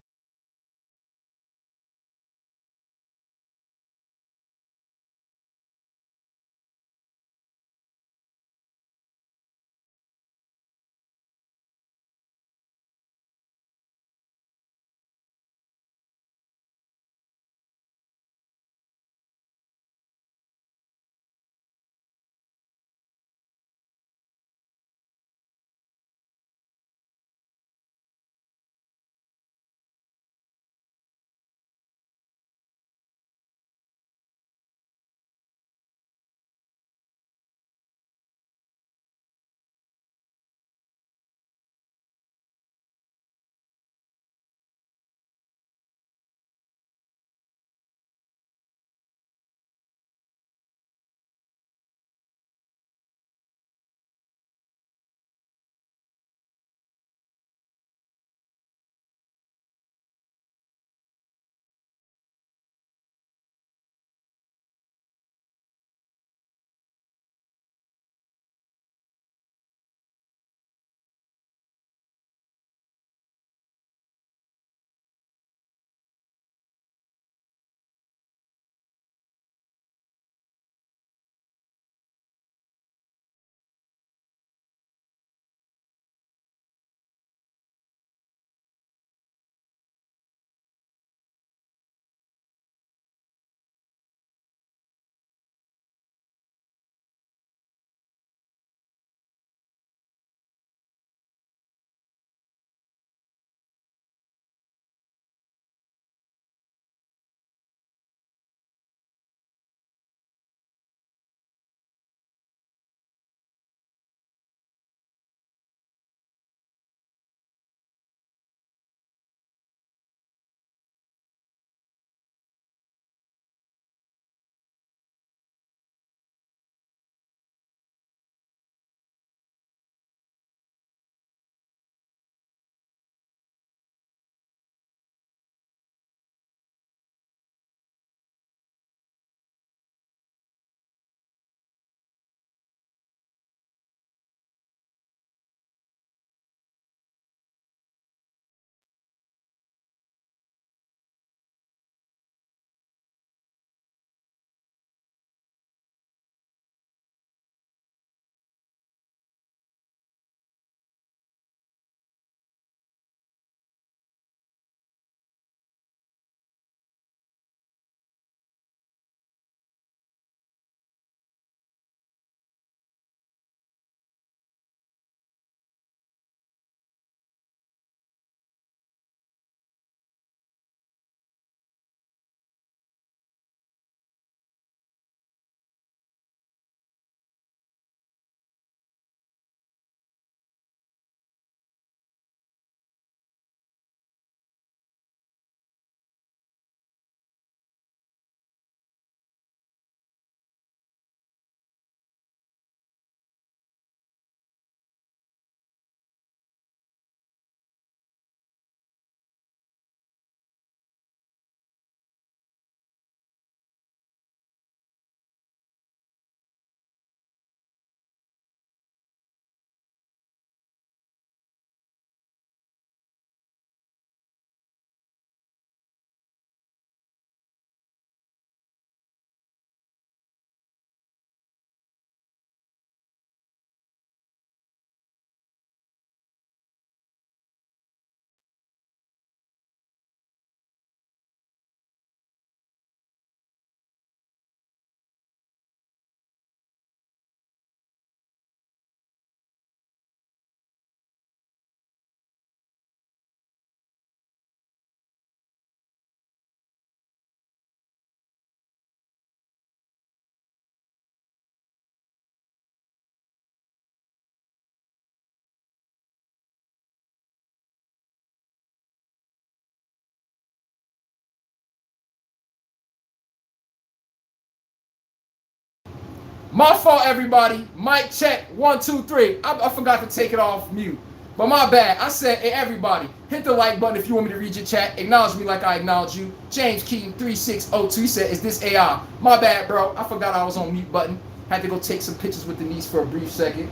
My fault, everybody. Mic check. 1, 2, 3. I forgot to take it off mute. But my bad. I said, hey, everybody, hit the like button if you want me to read your chat. Acknowledge me like I acknowledge you. James Keaton 3602 he said, is this AI? My bad, bro. I forgot I was on mute button. Had to go take some pictures with Denise for a brief second.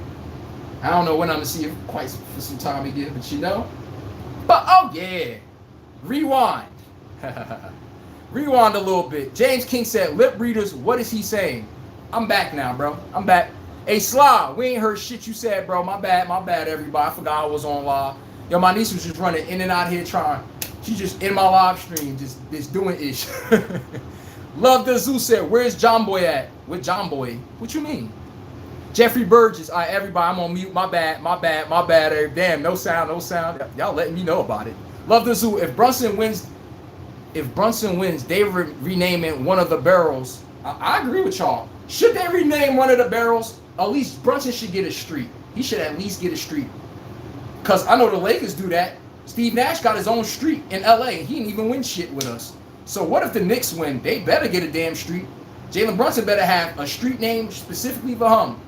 I don't know when I'm going to see her quite for some time again, but you know. But, oh, yeah. Rewind. Rewind a little bit. James King said, lip readers, what is he saying? I'm back now, bro. I'm back. Hey, Sly, we ain't heard shit you said, bro. My bad, everybody. I forgot I was on live. Yo, my niece was just running in and out here trying. She's just in my live stream, just doing ish. Love the Zoo said, where's John Boy at? With John Boy? What you mean? Jeffrey Burgess, all right, everybody, I'm on mute. My bad. Damn, no sound. Y'all letting me know about it. Love the Zoo. If Brunson wins, they renaming one of the barrels. I agree with y'all. Should they rename one of the barrels? At least Brunson should get a street. He should at least get a street. Because I know the Lakers do that. Steve Nash got his own street in LA. He didn't even win shit with us. So what if the Knicks win? They better get a damn street. Jalen Brunson better have a street name specifically for him.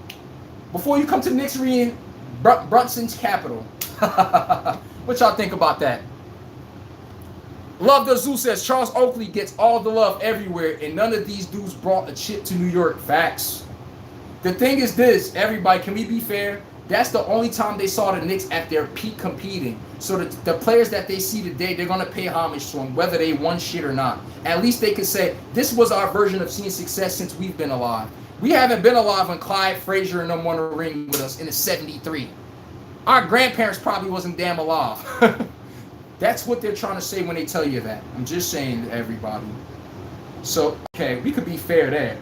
Before you come to the Knicks arena, Brunson's capital. What y'all think about that? Love the Zoo says Charles Oakley gets all the love everywhere, and none of these dudes brought a chip to New York. Facts. The thing is this, everybody, can we be fair? That's the only time they saw the Knicks at their peak competing. So the players that they see today, they're going to pay homage to them, whether they won shit or not. At least they can say, this was our version of seeing success since we've been alive. We haven't been alive when Clyde Frazier and them won a ring with us in the 73. Our grandparents probably wasn't damn alive. That's what they're trying to say when they tell you that. I'm just saying to everybody. So, okay, we could be fair there.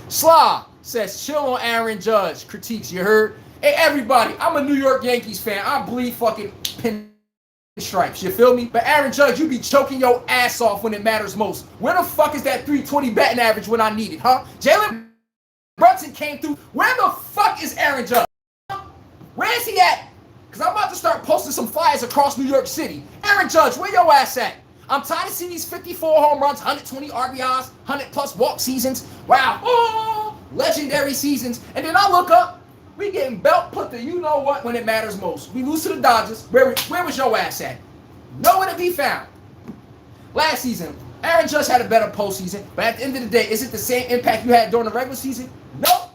Slaw says, chill on Aaron Judge. Critiques, you heard? Hey, everybody, I'm a New York Yankees fan. I bleed fucking pinstripes, you feel me? But Aaron Judge, you be choking your ass off when it matters most. Where the fuck is that 320 batting average when I need it, huh? Jalen Brunson came through. Where the fuck is Aaron Judge? Where is he at? Because I'm about to start posting some flyers across New York City. Aaron Judge, where your ass at? I'm tired of seeing these 54 home runs, 120 RBIs, 100 plus walk seasons. Wow. Oh, legendary seasons. And then I look up, we getting belt put to you know what when it matters most. We lose to the Dodgers. Where was your ass at? Nowhere to be found. Last season, Aaron Judge had a better postseason. But at the end of the day, is it the same impact you had during the regular season? Nope.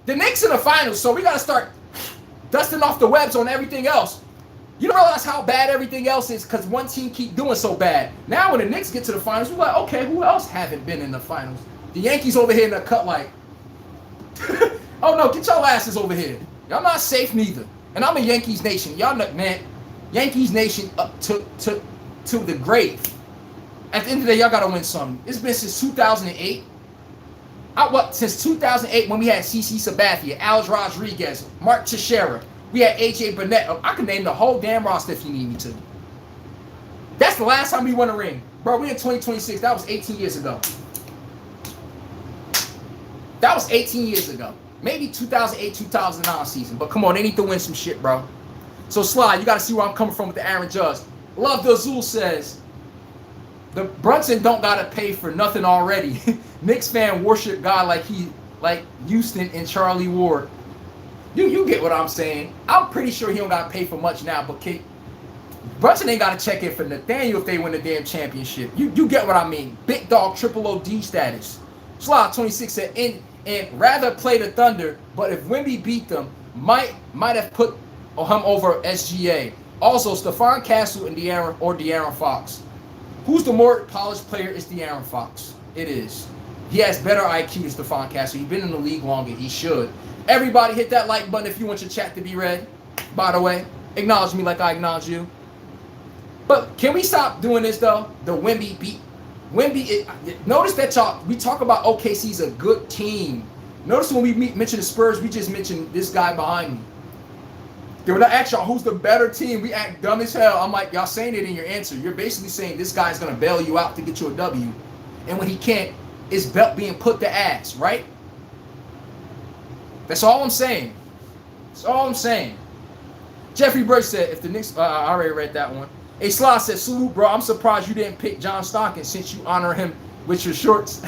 The Knicks in the finals, so we got to start dusting off the webs on everything else. You don't realize how bad everything else is because one team keep doing so bad. Now when the Knicks get to the finals, we're like, okay, who else haven't been in the finals? The Yankees over here in the cut like, oh no, get y'all asses over here. Y'all not safe neither. And I'm a Yankees nation. Y'all know, man, Yankees nation up to the grave. At the end of the day, y'all got to win something. It's been since 2008. Since 2008 when we had CC Sabathia, Alex Rodriguez, Mark Teixeira, we had AJ Burnett. I can name the whole damn roster if you need me to. That's the last time we won a ring. Bro, we in 2026. That was 18 years ago. That was 18 years ago. Maybe 2008, 2009 season. But come on, they need to win some shit, bro. So, Sly, you got to see where I'm coming from with the Aaron Judge. Love the Azul says, the Brunson don't got to pay for nothing already. Knicks fan worship God like Houston and Charlie Ward. You get what I'm saying. I'm pretty sure he don't got to pay for much now, but Brunson ain't got to check in for Nathaniel if they win the damn championship. You get what I mean. Big dog, triple OD status. Slot 26 said, and rather play the Thunder, but if Wemby beat them, might have put him over SGA. Also, Stephon Castle and De'Aaron Fox. Who's the more polished player is De'Aaron Fox. It is. He has better IQ than Stephon Castle. He's been in the league longer. He should. Everybody hit that like button if you want your chat to be read. By the way, acknowledge me like I acknowledge you. But can we stop doing this, though? The Wemby beat. Notice that we talk about OKC's a good team. Notice when we mention the Spurs, we just mentioned this guy behind me. They were not asking y'all who's the better team. We act dumb as hell. I'm like, y'all saying it in your answer. You're basically saying this guy's going to bail you out to get you a W. And when he can't, it's belt being put to ass, right? That's all I'm saying. That's all I'm saying. Jeffrey Burke said, if the Knicks, I already read that one. A Sly said, salute, bro. I'm surprised you didn't pick John Stockton since you honor him with your shorts.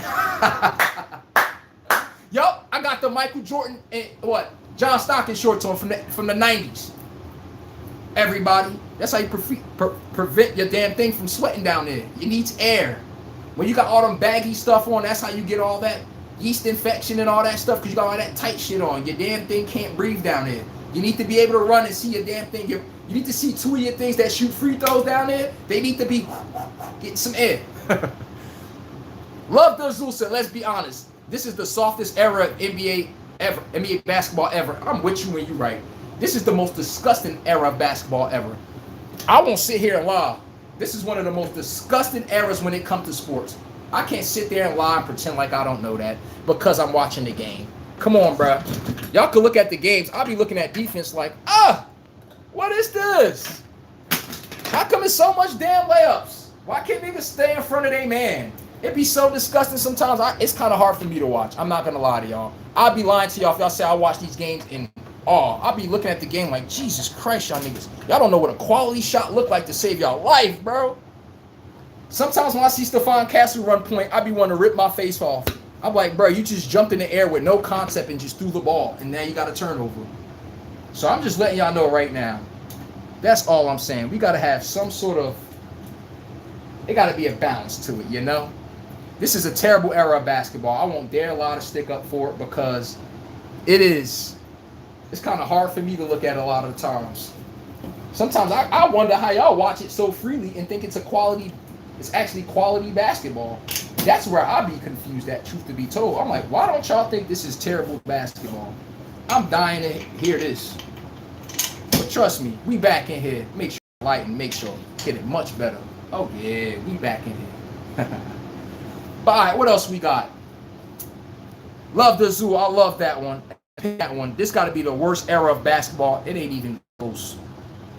got the Michael Jordan and John Stockton shorts on from the 90s. Everybody, that's how you prevent your damn thing from sweating down there. It needs air. When you got all them baggy stuff on, that's how you get all that yeast infection and all that stuff, because you got all that tight shit on. Your damn thing can't breathe down there. You need to be able to run and see your damn thing. You need to see two of your things that shoot free throws down there. They need to be getting some air. Love the Azul said, let's be honest. This is the softest era of NBA basketball ever. I'm with you when you right. This is the most disgusting era of basketball ever. I won't sit here and lie. This is one of the most disgusting eras when it comes to sports. I can't sit there and lie and pretend like I don't know that because I'm watching the game. Come on, bro. Y'all can look at the games. I'll be looking at defense like, what is this? How come it's so much damn layups? Why can't niggas stay in front of their man? It'd be so disgusting sometimes. It's kind of hard for me to watch. I'm not going to lie to y'all. I'll be lying to y'all if y'all say I watch these games in awe. I'll be looking at the game like, Jesus Christ, y'all niggas. Y'all don't know what a quality shot look like to save y'all life, bro. Sometimes when I see Stephon Castle run point, I be wanting to rip my face off. I'm like, bro, you just jumped in the air with no concept and just threw the ball, and now you got a turnover. So I'm just letting y'all know right now. That's all I'm saying. We got to have some sort of, it got to be a balance to it, you know? This is a terrible era of basketball. I won't dare lie to stick up for it because it's kind of hard for me to look at a lot of the times. Sometimes I wonder how y'all watch it so freely and think it's actually quality basketball. That's where I be confused at, truth to be told. I'm like, why don't y'all think this is terrible basketball? I'm dying to hear this. But trust me, we back in here. Make sure light and make sure get it much better. Oh yeah, we back in here. But all right, what else we got? Love the Zoo. I love that one. That one. This got to be the worst era of basketball. It ain't even close.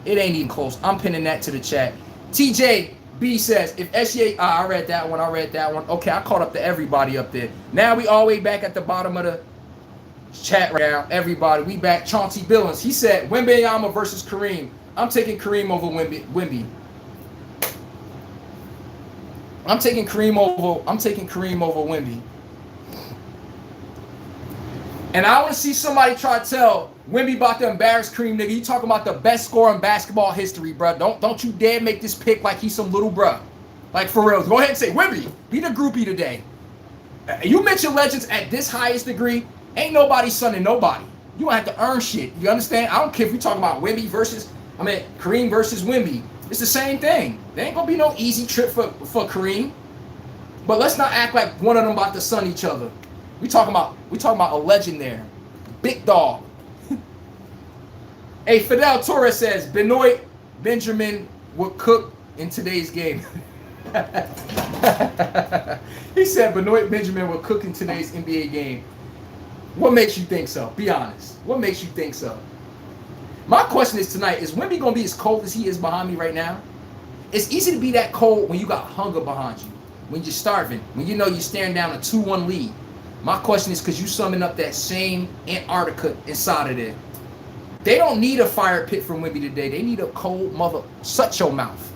It ain't even close. I'm pinning that to the chat. TJ B says, if SGA, I read that one. Okay, I caught up to everybody up there. Now we all the way back at the bottom of the chat right now. Everybody, we back. Chauncey Billings. He said, Wembanyama versus Kareem. I'm taking Kareem over Wemby. I'm taking Kareem over Wemby. And I want to see somebody try to tell Wemby about to embarrass Kareem, nigga. You talking about the best scorer in basketball history, bro. Don't you dare make this pick like he's some little bro. Like, for real. Go ahead and say, Wemby, be the groupie today. You mention legends at this highest degree. Ain't nobody sonning nobody. You don't have to earn shit. You understand? I don't care if we talking about Kareem versus Wemby. It's the same thing. There ain't gonna be no easy trip for Kareem. But let's not act like one of them about to sun each other. We talking about a legend there. Big dog. Hey, Fidel Torres says Benoit Benjamin would cook in today's game. He said Benoit Benjamin would cook in today's NBA game. What makes you think so? Be honest. What makes you think so? My question is tonight, is Wemby going to be as cold as he is behind me right now? It's easy to be that cold when you got hunger behind you, when you're starving, when you know you're staring down a 2-1 lead. My question is because you summing up that same Antarctica inside of there. They don't need a fire pit from Wemby today. They need a cold mother. Shut your mouth.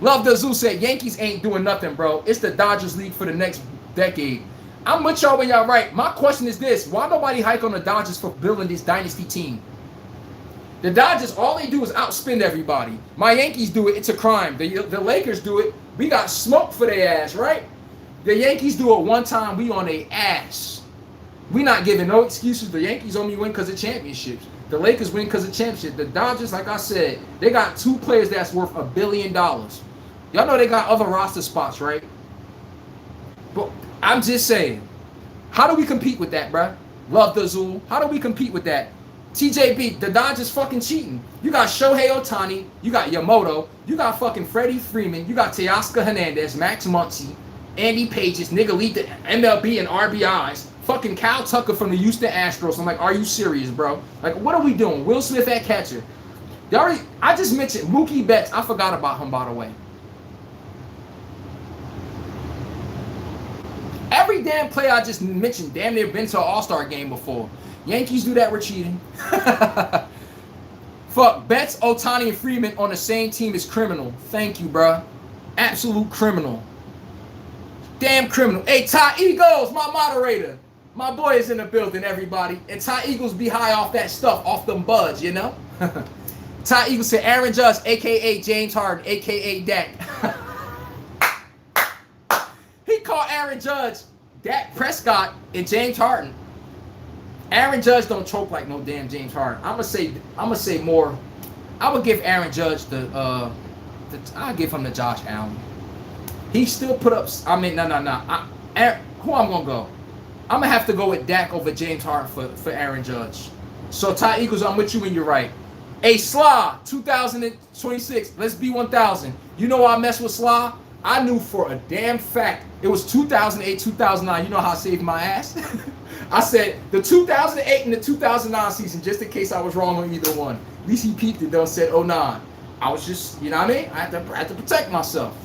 Love the Zoo said, Yankees ain't doing nothing, bro. It's the Dodgers league for the next decade. I'm with y'all when y'all right. My question is this. Why nobody hike on the Dodgers for building this dynasty team? The Dodgers, all they do is outspend everybody. My Yankees do it. It's a crime. The Lakers do it. We got smoke for their ass, right? The Yankees do it one time. We on their ass. We not giving no excuses. The Yankees only win because of championships. The Lakers win because of championships. The Dodgers, like I said, they got 2 players that's worth $1 billion. Y'all know they got other roster spots, right? But I'm just saying, how do we compete with that, bruh? Love the Zoo. How do we compete with that? TJB, the Dodgers fucking cheating. You got Shohei Ohtani, you got Yamamoto, you got fucking Freddie Freeman, you got Teoscar Hernandez, Max Muncy, Andy Pages, nigga lead the MLB and RBIs, fucking Kyle Tucker from the Houston Astros. I'm like, are you serious, bro? Like, what are we doing? Will Smith at catcher. I just mentioned Mookie Betts. I forgot about him, by the way. Every damn player I just mentioned damn near been to an All-Star game before. Yankees do that, we're cheating. Fuck, Betts, Ohtani, and Freeman on the same team is criminal. Thank you, bruh. Absolute criminal. Damn criminal. Hey, Ty Egos, my moderator. My boy is in the building, everybody. And Ty Eagles be high off that stuff, off them buds, you know? Ty Eagles said Aaron Judge, a.k.a. James Harden, a.k.a. Dak. He called Aaron Judge Dak Prescott and James Harden. Aaron Judge don't choke like no damn James Harden. I'm gonna say more. I would give Aaron Judge I'll give him the Josh Allen. He still put up. I mean, no. Who I'm gonna go? I'm gonna have to go with Dak over James Harden for Aaron Judge. So Ty Eagles, I'm with you when you're right. Hey, Sla, 2026. Let's be 1,000. You know why I mess with Sla? I knew for a damn fact it was 2008, 2009. You know how I saved my ass? I said the 2008 and the 2009 season, just in case I was wrong on either one. At least he peeped it though and said 09. I was just, you know what I mean? I had to protect myself.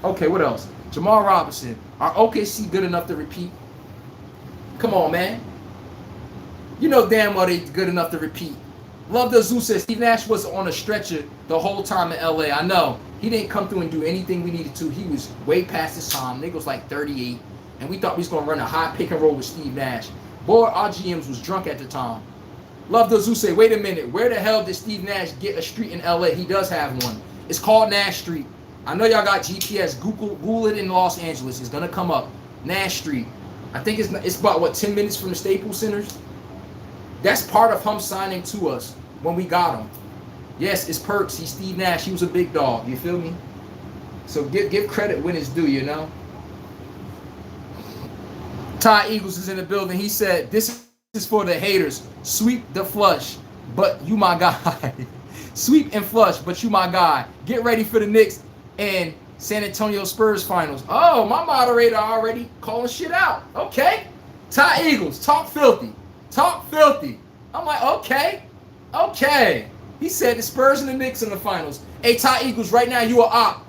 Okay, what else? Jamal Robinson. Are OKC good enough to repeat? Come on, man. You know damn well they good enough to repeat. Love the Zoo says Steve Nash was on a stretcher the whole time in LA. I know. He didn't come through and do anything we needed to. He was way past his time. Nigga was like 38. And we thought we was going to run a high pick and roll with Steve Nash. Boy, our GMs was drunk at the time. Love the Zoo say, wait a minute. Where the hell did Steve Nash get a street in LA? He does have one. It's called Nash Street. I know y'all got GPS. Google it in Los Angeles. It's going to come up. Nash Street. I think it's about, what, 10 minutes from the Staples Centers? That's part of him signing to us when we got him. Yes, it's perks. He's Steve Nash. He was a big dog. You feel me? So give credit when it's due, you know? Ty Eagles is in the building. He said, this is for the haters. Sweep the flush, but you my guy. Sweep and flush, but you my guy. Get ready for the Knicks and San Antonio Spurs finals. Oh, my moderator already calling shit out. Okay. Ty Eagles, talk filthy. Talk filthy. I'm like, okay. He said the Spurs and the Knicks in the finals. Hey, Ty Eagles, right now you are op.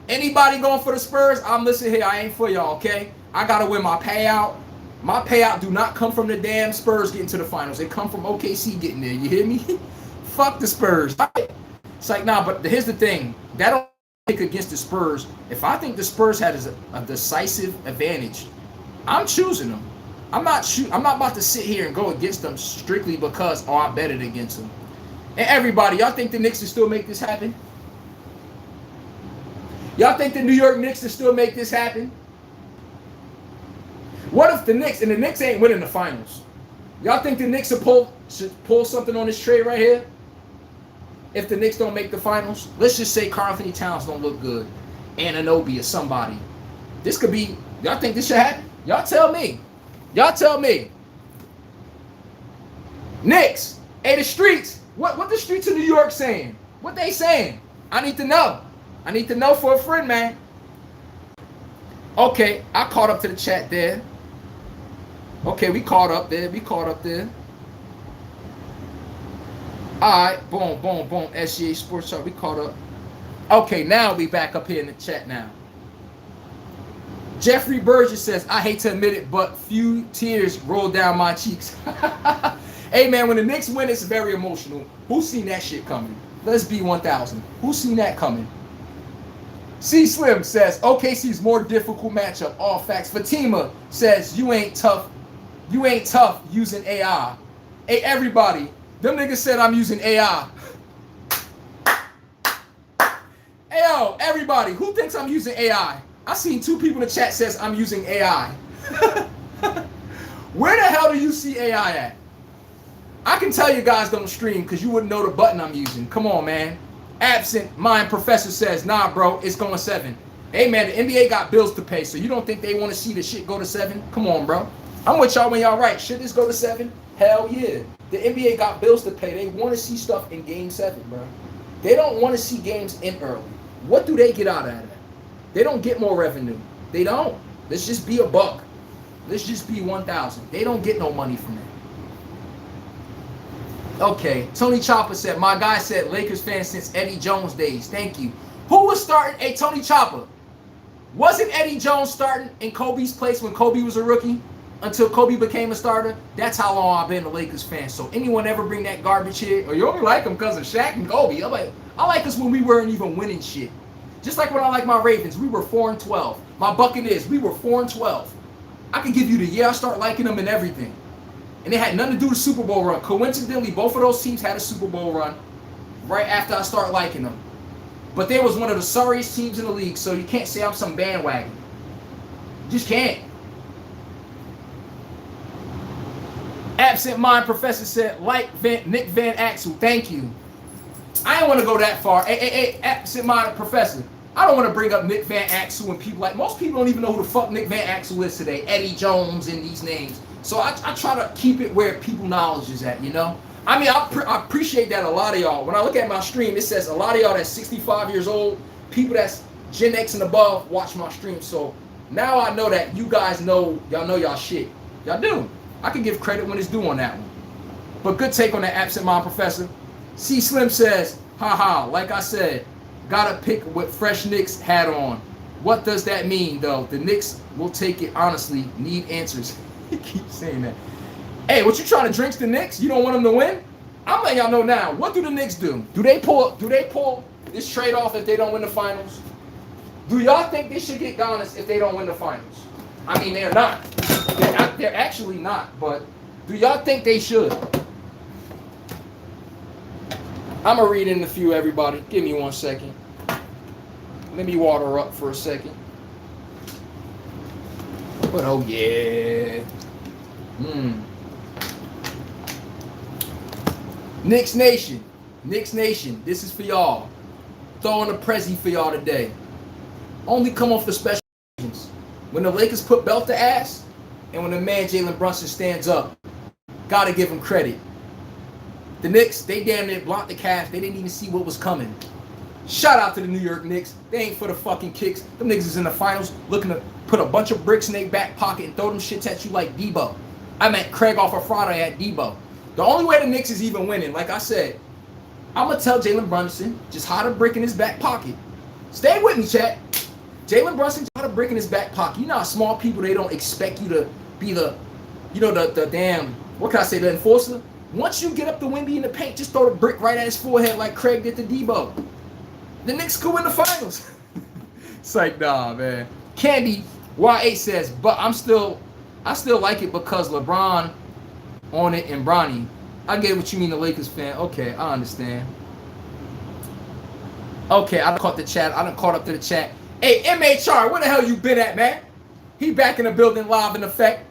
Anybody going for the Spurs? I'm listening here. I ain't for y'all, okay? I got to win my payout. My payout do not come from the damn Spurs getting to the finals. It come from OKC getting there. You hear me? Fuck the Spurs. It's like, nah, but here's the thing. That don't pick against the Spurs. If I think the Spurs had a decisive advantage, I'm choosing them. I'm not about to sit here and go against them strictly because, I bet it against them. And everybody, y'all think the Knicks will still make this happen? Y'all think the New York Knicks will still make this happen? What if the Knicks, and the Knicks ain't winning the finals? Y'all think the Knicks should pull something on this trade right here? If the Knicks don't make the finals? Let's just say Karl Anthony Towns don't look good. Anunoby or somebody. This could be, y'all think this should happen? Y'all tell me. Y'all tell me. Knicks. Hey, the streets. What the streets of New York saying? What they saying? I need to know. I need to know for a friend, man. Okay, I caught up to the chat there. Okay, we caught up there. Alright, boom. SGA Sports Chart, we caught up. Okay, now we back up here in the chat now. Jeffrey Burgess says, I hate to admit it, but few tears roll down my cheeks. Hey, man, when the Knicks win, it's very emotional. Who's seen that shit coming? Let's be 1,000. Who's seen that coming? C Slim says, OKC's more difficult matchup. All facts. Fatima says, you ain't tough using AI. Hey, everybody, them niggas said I'm using AI. Hey, yo, everybody, who thinks I'm using AI? I seen 2 people in the chat says I'm using AI. Where the hell do you see AI at? I can tell you guys don't stream because you wouldn't know the button I'm using. Come on, man. Absent mind professor says, nah, bro, it's going 7. Hey, man, the NBA got bills to pay, so you don't think they want to see the shit go to 7? Come on, bro. I'm with y'all when y'all right. Should this go to 7? Hell yeah. The NBA got bills to pay. They want to see stuff in Game 7, bro. They don't want to see games in early. What do they get out of that? They don't get more revenue. They don't. Let's just be a buck. Let's just be 1,000. They don't get no money from that. Okay, Tony Chopper said, my guy said Lakers fan since Eddie Jones days. Thank you. Who was starting? Hey, Tony Chopper. Wasn't Eddie Jones starting in Kobe's place when Kobe was a rookie? Until Kobe became a starter? That's how long I've been a Lakers fan. So anyone ever bring that garbage here? Or you only like them because of Shaq and Kobe. I like us when we weren't even winning shit. Just like when I like my Ravens, we were 4-12. My Buccaneers, we were 4-12. I can give you the year I start liking them and everything. And it had nothing to do with the Super Bowl run. Coincidentally, both of those teams had a Super Bowl run right after I start liking them. But they was one of the sorriest teams in the league, so you can't say I'm some bandwagon. You just can't. Absent Mind Professor said, like Nick Van Axel. Thank you. I don't want to go that far. Hey, Absent Mind Professor. I don't want to bring up Nick Van Axel and people like, most people don't even know who the fuck Nick Van Axel is today. Eddie Jones and these names. So I try to keep it where people knowledge is at, you know? I mean, I appreciate that a lot of y'all. When I look at my stream, it says a lot of y'all that's 65 years old, people that's Gen X and above watch my stream. So now I know that you guys know y'all shit. Y'all do. I can give credit when it's due on that one. But good take on that Absent Mind Professor. C Slim says, haha, like I said, gotta pick what fresh Knicks hat on. What does that mean, though? The Knicks will take it honestly. Need answers. He keeps saying that. Hey, what you trying to drinks the Knicks? You don't want them to win? I'm letting y'all know now. What do the Knicks do? Do they pull this trade off if they don't win the finals? Do y'all think they should get Giannis if they don't win the finals? I mean, they're not. They're actually not. But do y'all think they should? I'm going to read in a few, everybody. Give me 1 second. Let me water up for a second. But oh, yeah. Knicks Nation, this is for y'all. Throwing a Prezi for y'all today. Only come off the special occasions. When the Lakers put belt to ass, and when the man Jalen Brunson stands up, gotta give him credit. The Knicks, they damn near blocked the Cavs. They didn't even see what was coming. Shout out to the New York Knicks. They ain't for the fucking kicks. Them niggas is in the finals looking to put a bunch of bricks in their back pocket and throw them shits at you like Debo. I meant Craig off of Friday at Debo. The only way the Knicks is even winning, like I said, I'm going to tell Jalen Brunson, just hide a brick in his back pocket. Stay with me, chat. Jalen Brunson, just hide a brick in his back pocket. You know how small people, they don't expect you to be the damn, what can I say, the enforcer? Once you get up to Wemby in the paint, just throw the brick right at his forehead like Craig did to Debo. The Knicks could win the finals. It's like, nah, man. Candy, Y8 says, but I still like it because LeBron on it and Bronny. I get what you mean, the Lakers fan. Okay, I understand. Okay, I caught the chat. I done caught up to the chat. Hey, MHR, where the hell you been at, man? He back in the building, live in effect.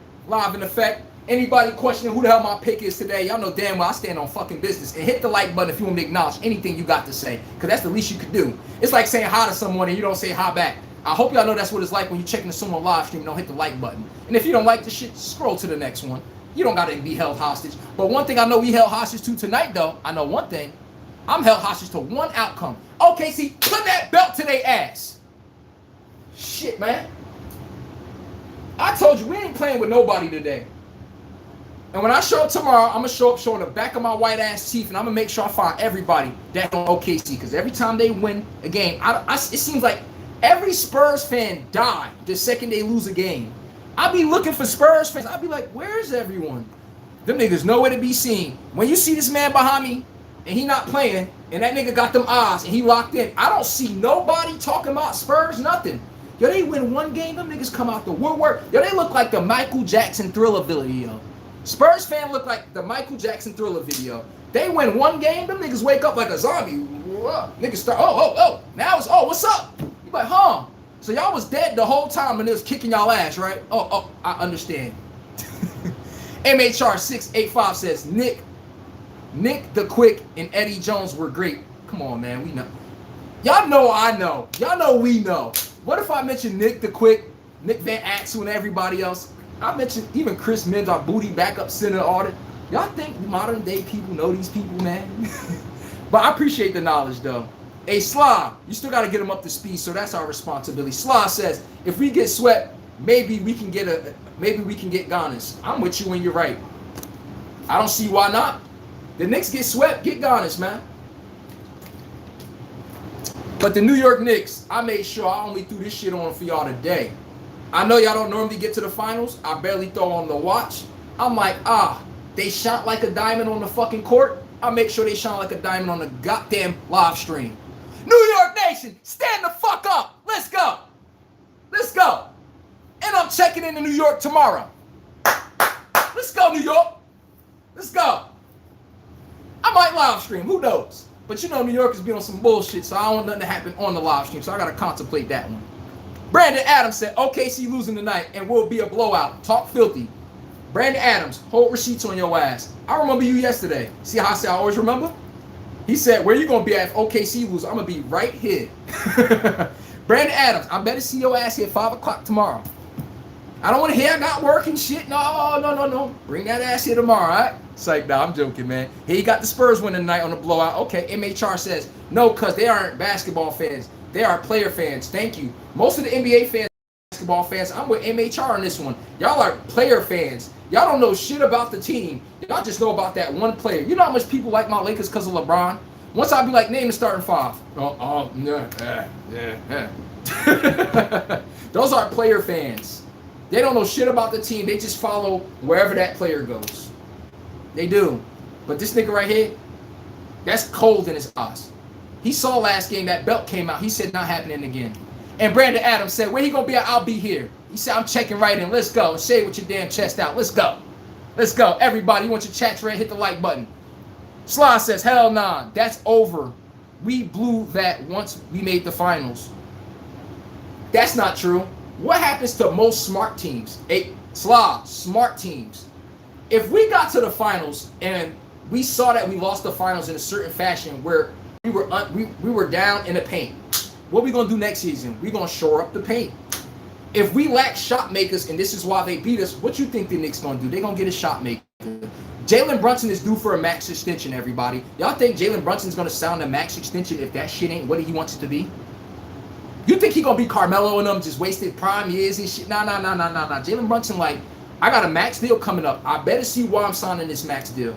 Anybody questioning who the hell my pick is today, y'all know damn well I stand on fucking business. And hit the like button if you want me to acknowledge anything you got to say, because that's the least you could do. It's like saying hi to someone and you don't say hi back. I hope y'all know that's what it's like when you're checking someone live stream and don't hit the like button. And if you don't like the shit, scroll to the next one. You don't got to be held hostage. But one thing I know we held hostage to tonight, though, I know one thing. I'm held hostage to one outcome. OKC, put that belt to their ass. Shit, man. I told you, we ain't playing with nobody today. And when I show up tomorrow, I'm going to show up showing the back of my white ass teeth, and I'm going to make sure I find everybody that on OKC. Because every time they win a game, it seems like every Spurs fan die the second they lose a game. I be looking for Spurs fans. I be like, where's everyone? Them niggas nowhere to be seen. When you see this man behind me, and he not playing, and that nigga got them eyes, and he locked in, I don't see nobody talking about Spurs, nothing. Yo, they win one game, them niggas come out the woodwork. Yo, they look like the Michael Jackson Thriller video. Spurs fan look like the Michael Jackson Thriller video. They win one game, them niggas wake up like a zombie. Niggas start, now it's, what's up? You like, huh? So y'all was dead the whole time and it was kicking y'all ass, right? I understand. MHR685 says, Nick the Quick and Eddie Jones were great. Come on, man, we know. Y'all know I know. Y'all know we know. What if I mention Nick the Quick, Nick Van Axel, and everybody else? I mentioned even Chris Mims, our booty backup center audit. Y'all think modern day people know these people, man? But I appreciate the knowledge, though. Hey, Slaw, you still got to get them up to speed, so that's our responsibility. Slaw says, if we get swept, maybe we can get Giannis. I'm with you when you're right. I don't see why not. The Knicks get swept, get Giannis, man. But the New York Knicks, I made sure I only threw this shit on for y'all today. I know y'all don't normally get to the finals. I barely throw on the watch. I'm like, they shot like a diamond on the fucking court. I'll make sure they shine like a diamond on the goddamn live stream. New York Nation, stand the fuck up. Let's go. Let's go. And I'm I'm checking into New York tomorrow. Let's go, New York. Let's go. I might live stream. Who knows? But you know, New Yorkers be on some bullshit, so I don't want nothing to happen on the live stream, so I got to contemplate that one. Brandon Adams said, OKC losing tonight and will be a blowout. Talk filthy. Brandon Adams, hold receipts on your ass. I remember you yesterday. See how I say I always remember? He said, where you going to be at if OKC lose? I'm going to be right here. Brandon Adams, I better see your ass here at 5 o'clock tomorrow. I don't want to hear I got work and shit. No. Bring that ass here tomorrow, all right? It's like, nah, I'm joking, man. Hey, you got the Spurs winning tonight on the blowout. Okay, MHR says, no, because they aren't basketball fans. They are player fans. Thank you. Most of the NBA fans are basketball fans. I'm with MHR on this one. Y'all are player fans. Y'all don't know shit about the team. Y'all just know about that one player. You know how much people like my Lakers because of LeBron? Once I'll be like, name the starting five. Those are player fans. They don't know shit about the team. They just follow wherever that player goes. They do. But this nigga right here, that's cold in his eyes. He saw last game that belt came out. He said not happening again. And Brandon Adams said, where he gonna be at? I'll be here. He said, I'm checking right in. Let's go. Say it with your damn chest out. Let's go. Let's go. Everybody, you want your chats red? Hit the like button. Sly says, hell nah. That's over. We blew that once we made the finals. That's not true. What happens to most smart teams? Smart teams. If we got to the finals and we saw that we lost the finals in a certain fashion where we were down in the paint, what we gonna do next season? We gonna shore up the paint. If we lack shot makers and this is why they beat us, what you think the Knicks gonna do? They gonna get a shot maker. Jalen Brunson is due for a max extension, everybody. Y'all think Jalen Brunson's gonna sound a max extension if that shit ain't what he wants it to be? You think he gonna be Carmelo and them, just wasted prime years and shit? Nah. Jalen Brunson, like, I got a max deal coming up. I better see why I'm signing this max deal.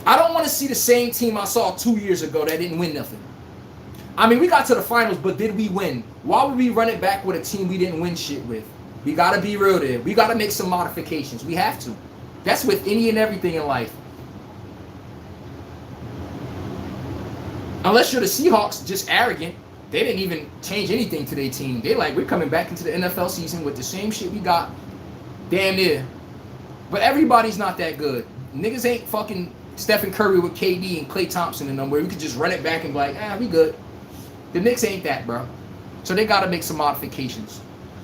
I don't want to see the same team I saw 2 years ago that didn't win nothing. I mean, we got to the finals, but did we win? Why would we run it back with a team we didn't win shit with? We got to be real there. We got to make some modifications. We have to. That's with any and everything in life. Unless you're the Seahawks, just arrogant. They didn't even change anything to their team. They like, we're coming back into the NFL season with the same shit we got. Damn near. But everybody's not that good. Niggas ain't fucking Stephen Curry with KD and Klay Thompson and them where we could just run it back and be like, we good. The Knicks ain't that, bro. So they got to make some modifications.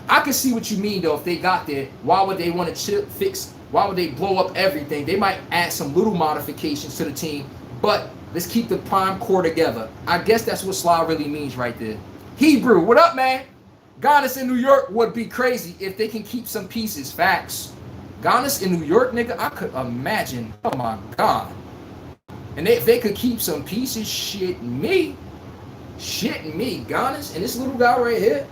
I can see what you mean, though. If they got there, why would they want to fix? Why would they blow up everything? They might add some little modifications to the team, but let's keep the prime core together. I guess that's what Sly really means right there. Hebrew, what up, man? Giannis in New York would be crazy if they can keep some pieces. Facts. Giannis in New York, nigga, I could imagine. Oh, my God. And if they could keep some pieces, shit me. Giannis and this little guy right here,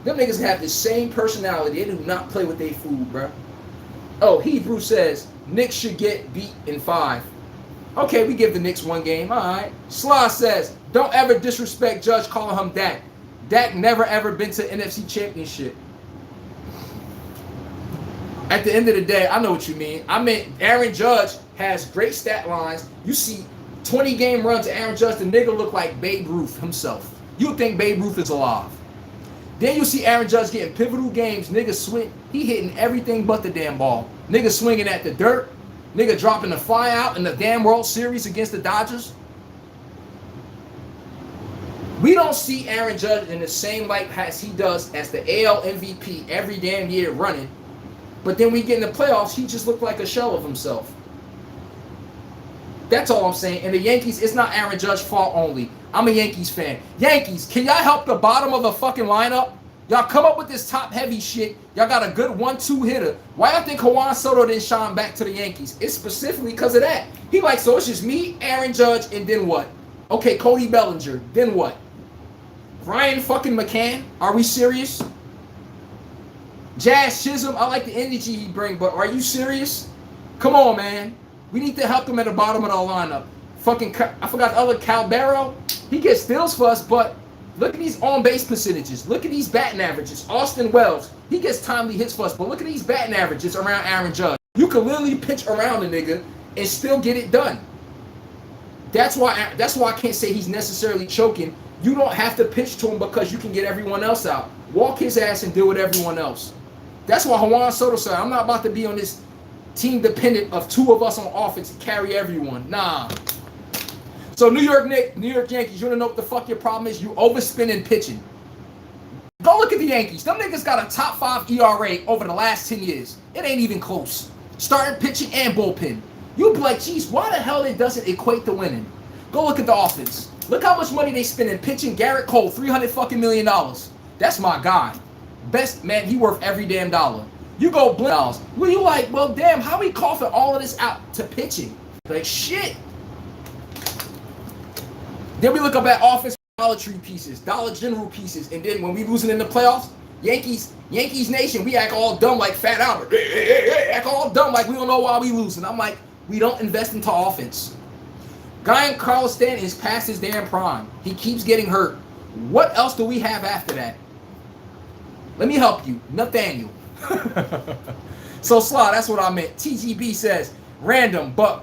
them niggas have the same personality. They do not play with their food, bro. Oh, Hebrew says, Knicks should get beat in 5. Okay, we give the Knicks 1 game. All right. Sly says, don't ever disrespect Judge calling him Dak. Dak never ever been to NFC Championship. At the end of the day, I know what you mean. I mean, Aaron Judge has great stat lines. You see 20-game runs to Aaron Judge, the nigga look like Babe Ruth himself. You think Babe Ruth is alive. Then you see Aaron Judge getting pivotal games. Nigga swing. He hitting everything but the damn ball. Nigga swinging at the dirt. Nigga dropping the fly out in the damn World Series against the Dodgers. We don't see Aaron Judge in the same light as he does as the AL MVP every damn year running. But then we get in the playoffs, he just looked like a shell of himself. That's all I'm saying. And the Yankees, it's not Aaron Judge's fault only. I'm a Yankees fan. Yankees, can y'all help the bottom of the fucking lineup? Y'all come up with this top-heavy shit. Y'all got a good 1-2 hitter. Why y'all think Juan Soto didn't shine back to the Yankees? It's specifically because of that. He like, so it's just me, Aaron Judge, and then what? Okay, Cody Bellinger. Then what? Ryan fucking McCann? Are we serious? Jazz Chisholm, I like the energy he bring, but are you serious? Come on, man. We need to help him at the bottom of the lineup. Fucking, I forgot the other Calbero. He gets steals for us, but look at these on-base percentages. Look at these batting averages. Austin Wells, he gets timely hits for us, but look at these batting averages around Aaron Judge. You can literally pitch around the nigga and still get it done. That's why I can't say he's necessarily choking. You don't have to pitch to him because you can get everyone else out. walk his ass and deal with everyone else. That's why Juan Soto said, I'm not about to be on this team dependent of 2 of us on offense to carry everyone. Nah. So New York Yankees, you want to know what the fuck your problem is? You overspending pitching. Go look at the Yankees. Them niggas got a top 5 ERA over the last 10 years. It ain't even close. Starting pitching and bullpen. You'll be like, geez, why the hell it doesn't equate to winning? Go look at the offense. Look how much money they spend in pitching. Garrett Cole, $300 fucking million. That's my guy. Best, man, he worth every damn dollar. You go $1 well, you like, well, damn, how we coughing all of this out to pitching? Like, shit. Then we look up at offense, Dollar Tree pieces, Dollar General pieces, and then when we losing in the playoffs, Yankees Nation, we act all dumb like Fat Albert. Act all dumb like we don't know why we losing. I'm like, we don't invest into offense. Guy in Carlos Stanton is past his damn prime. He keeps getting hurt. What else do we have after that? Let me help you. Nathaniel. So, Sly, that's what I meant. TGB says, random, but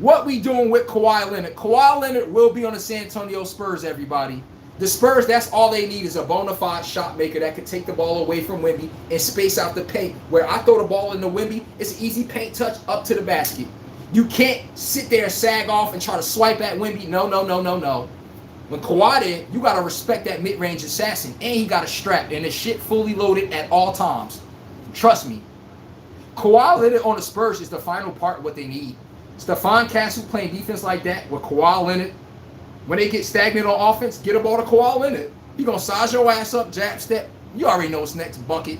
what we doing with Kawhi Leonard? Kawhi Leonard will be on the San Antonio Spurs, everybody. The Spurs, that's all they need is a bona fide shot maker that can take the ball away from Wemby and space out the paint. Where I throw the ball in the Wemby, it's an easy paint touch up to the basket. You can't sit there and sag off and try to swipe at Wemby. No. When Kawhi did, you got to respect that mid-range assassin. And he got a strap and the shit fully loaded at all times. Trust me. Kawhi Leonard on the Spurs is the final part of what they need. Stephon Castle playing defense like that with Kawhi Leonard. When they get stagnant on offense, get a ball to Kawhi Leonard. He going to size your ass up, jab step. You already know what's next, bucket.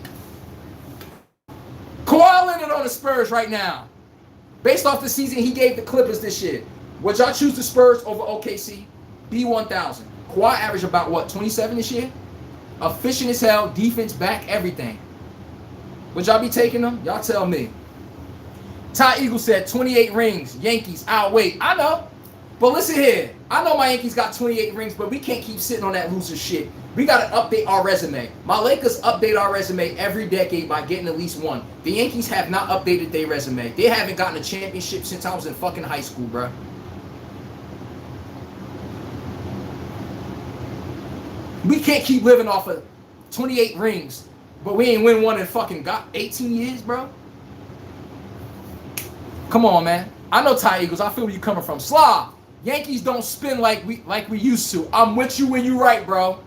Kawhi Leonard on the Spurs right now. Based off the season he gave the Clippers this year, would y'all choose the Spurs over OKC? B1000. Kawhi averaged about what, 27 this year? Efficient as hell, defense back, everything. Would y'all be taking them? Y'all tell me. Ty Eagle said 28 rings. Yankees, I'll wait. I know. But listen here. I know my Yankees got 28 rings, but we can't keep sitting on that loser shit. We got to update our resume. My Lakers update our resume every decade by getting at least one. The Yankees have not updated their resume. They haven't gotten a championship since I was in fucking high school, bro. We can't keep living off of 28 rings, but we ain't win one in fucking 18 years, bro. Come on, man. I know Ty Eagles. I feel where you coming from. Slav, Yankees don't spin like we used to. I'm with you when you right, bro.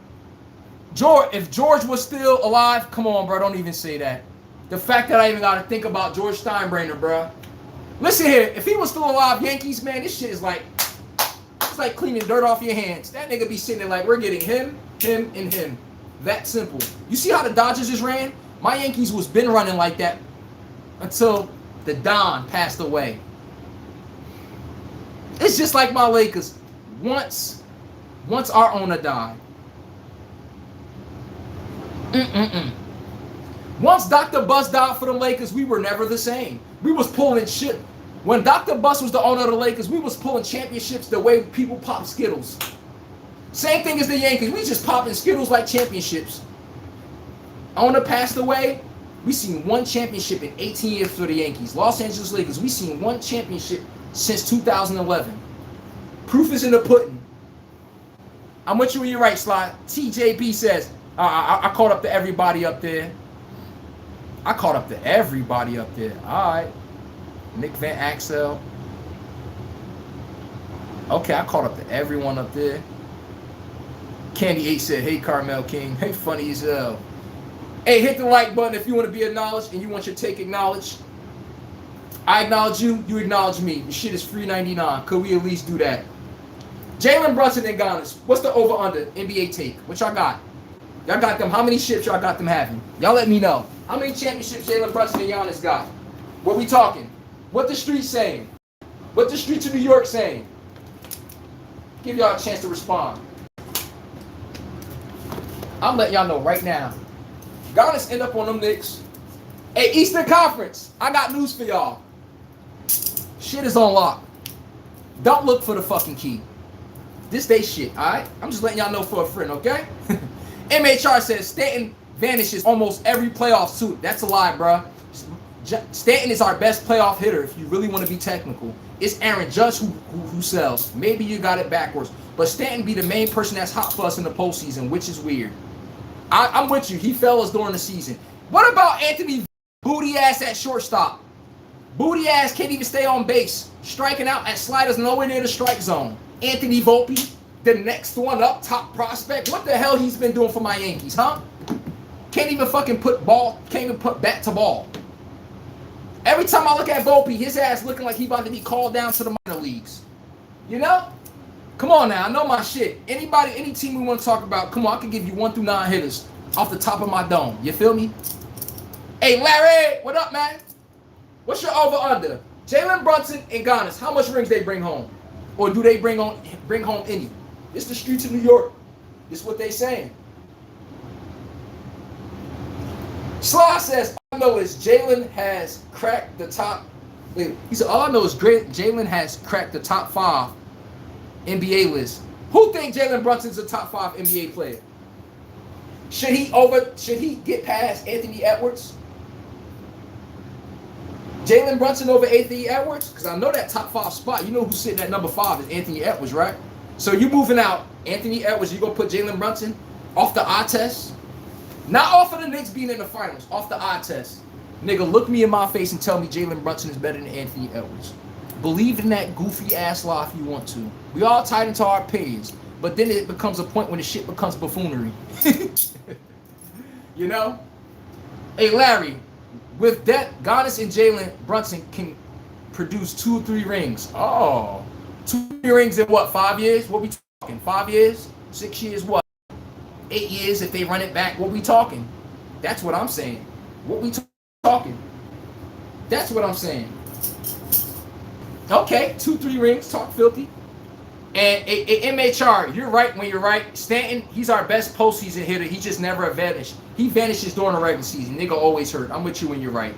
George, if George was still alive, come on, bro. Don't even say that. The fact that I even got to think about George Steinbrenner, bro. Listen here. If he was still alive, Yankees, man, this shit is like, it's like cleaning dirt off your hands. That nigga be sitting there like, we're getting him, and him. That simple. You see how the Dodgers just ran? My Yankees was been running like that until the Don passed away. It's just like my Lakers. Once our owner died. Once Dr. Buzz died for the Lakers, we were never the same. We was pulling shit. When Dr. Buzz was the owner of the Lakers, we was pulling championships the way people pop Skittles. Same thing as the Yankees. We just popping Skittles like championships. Owner passed away. We seen one championship in 18 years for the Yankees. Los Angeles Lakers, we seen one championship since 2011. Proof is in the pudding. I'm with you when you're right, Sly. TJB says, I caught up to everybody up there. I caught up to everybody up there. All right. Nick Van Axel. Okay, I caught up to everyone up there. Candy 8 said, hey, Carmel King. Hey, funny as hell. Hey, hit the like button if you want to be acknowledged and you want your take acknowledged. I acknowledge you, you acknowledge me. The shit is free 99. Could we at least do that? Jalen Brunson and Giannis. What's the over-under NBA take? What y'all got? Y'all got them. How many ships y'all got them having? Y'all let me know. How many championships Jalen Brunson and Giannis got? What we talking? What the streets saying? What the streets of New York saying? Give y'all a chance to respond. I'm letting y'all know right now. Giannis end up on them Knicks. Hey, Eastern Conference. I got news for y'all. Shit is on lock. Don't look for the fucking key. This day shit, alright? I'm just letting y'all know for a friend, okay? MHR says Stanton vanishes almost every playoff suit. That's a lie, bruh. Stanton is our best playoff hitter if you really want to be technical. It's Aaron Judge who sells. Maybe you got it backwards. But Stanton be the main person that's hot for us in the postseason, which is weird. I'm with you. He fell us during the season. What about Anthony Booty ass at shortstop? Booty ass can't even stay on base. Striking out at sliders nowhere near the strike zone. Anthony Volpe, the next one up, top prospect. What the hell he's been doing for my Yankees, huh? Can't even fucking can't even put bat to ball. Every time I look at Volpe, his ass looking like he about to be called down to the minor leagues. You know? Come on now, I know my shit. Any team we want to talk about, come on, I can give you 1 through 9 hitters off the top of my dome. You feel me? Hey, Larry, what up, man? What's your over-under? Jalen Brunson and Giannis, how much rings they bring home? Or do they bring home any? It's the streets of New York. This is what they saying. Sly says, all I know is Jalen has cracked the top. Wait, he said, all I know is Jalen has cracked the top 5 NBA list. Who think Jalen Brunson's a top 5 NBA player? Should he get past Anthony Edwards? Jalen Brunson over Anthony Edwards? Because I know that top 5 spot. You know who's sitting at number 5 is Anthony Edwards, right? So you moving out Anthony Edwards, you gonna put Jalen Brunson off the eye test? Not off of the Knicks being in the finals, off the eye test. Nigga, look me in my face and tell me Jalen Brunson is better than Anthony Edwards. Believe in that goofy ass lie if you want to. We all tied into our opinions, but then it becomes a point when the shit becomes buffoonery. You know? Hey, Larry, with that, Giannis and Jalen Brunson can produce 2 or 3 rings. Oh, 2 or 3 rings in what, 5 years? What we talking? 5 years? 6 years? What? 8 years if they run it back? What we talking? That's what I'm saying. What we talking? That's what I'm saying. Okay, 2, 3 rings. Talk filthy. And MHR, you're right when you're right. Stanton, he's our best postseason hitter. He just never vanished. He vanishes during the regular season. Nigga always hurt. I'm with you when you're right.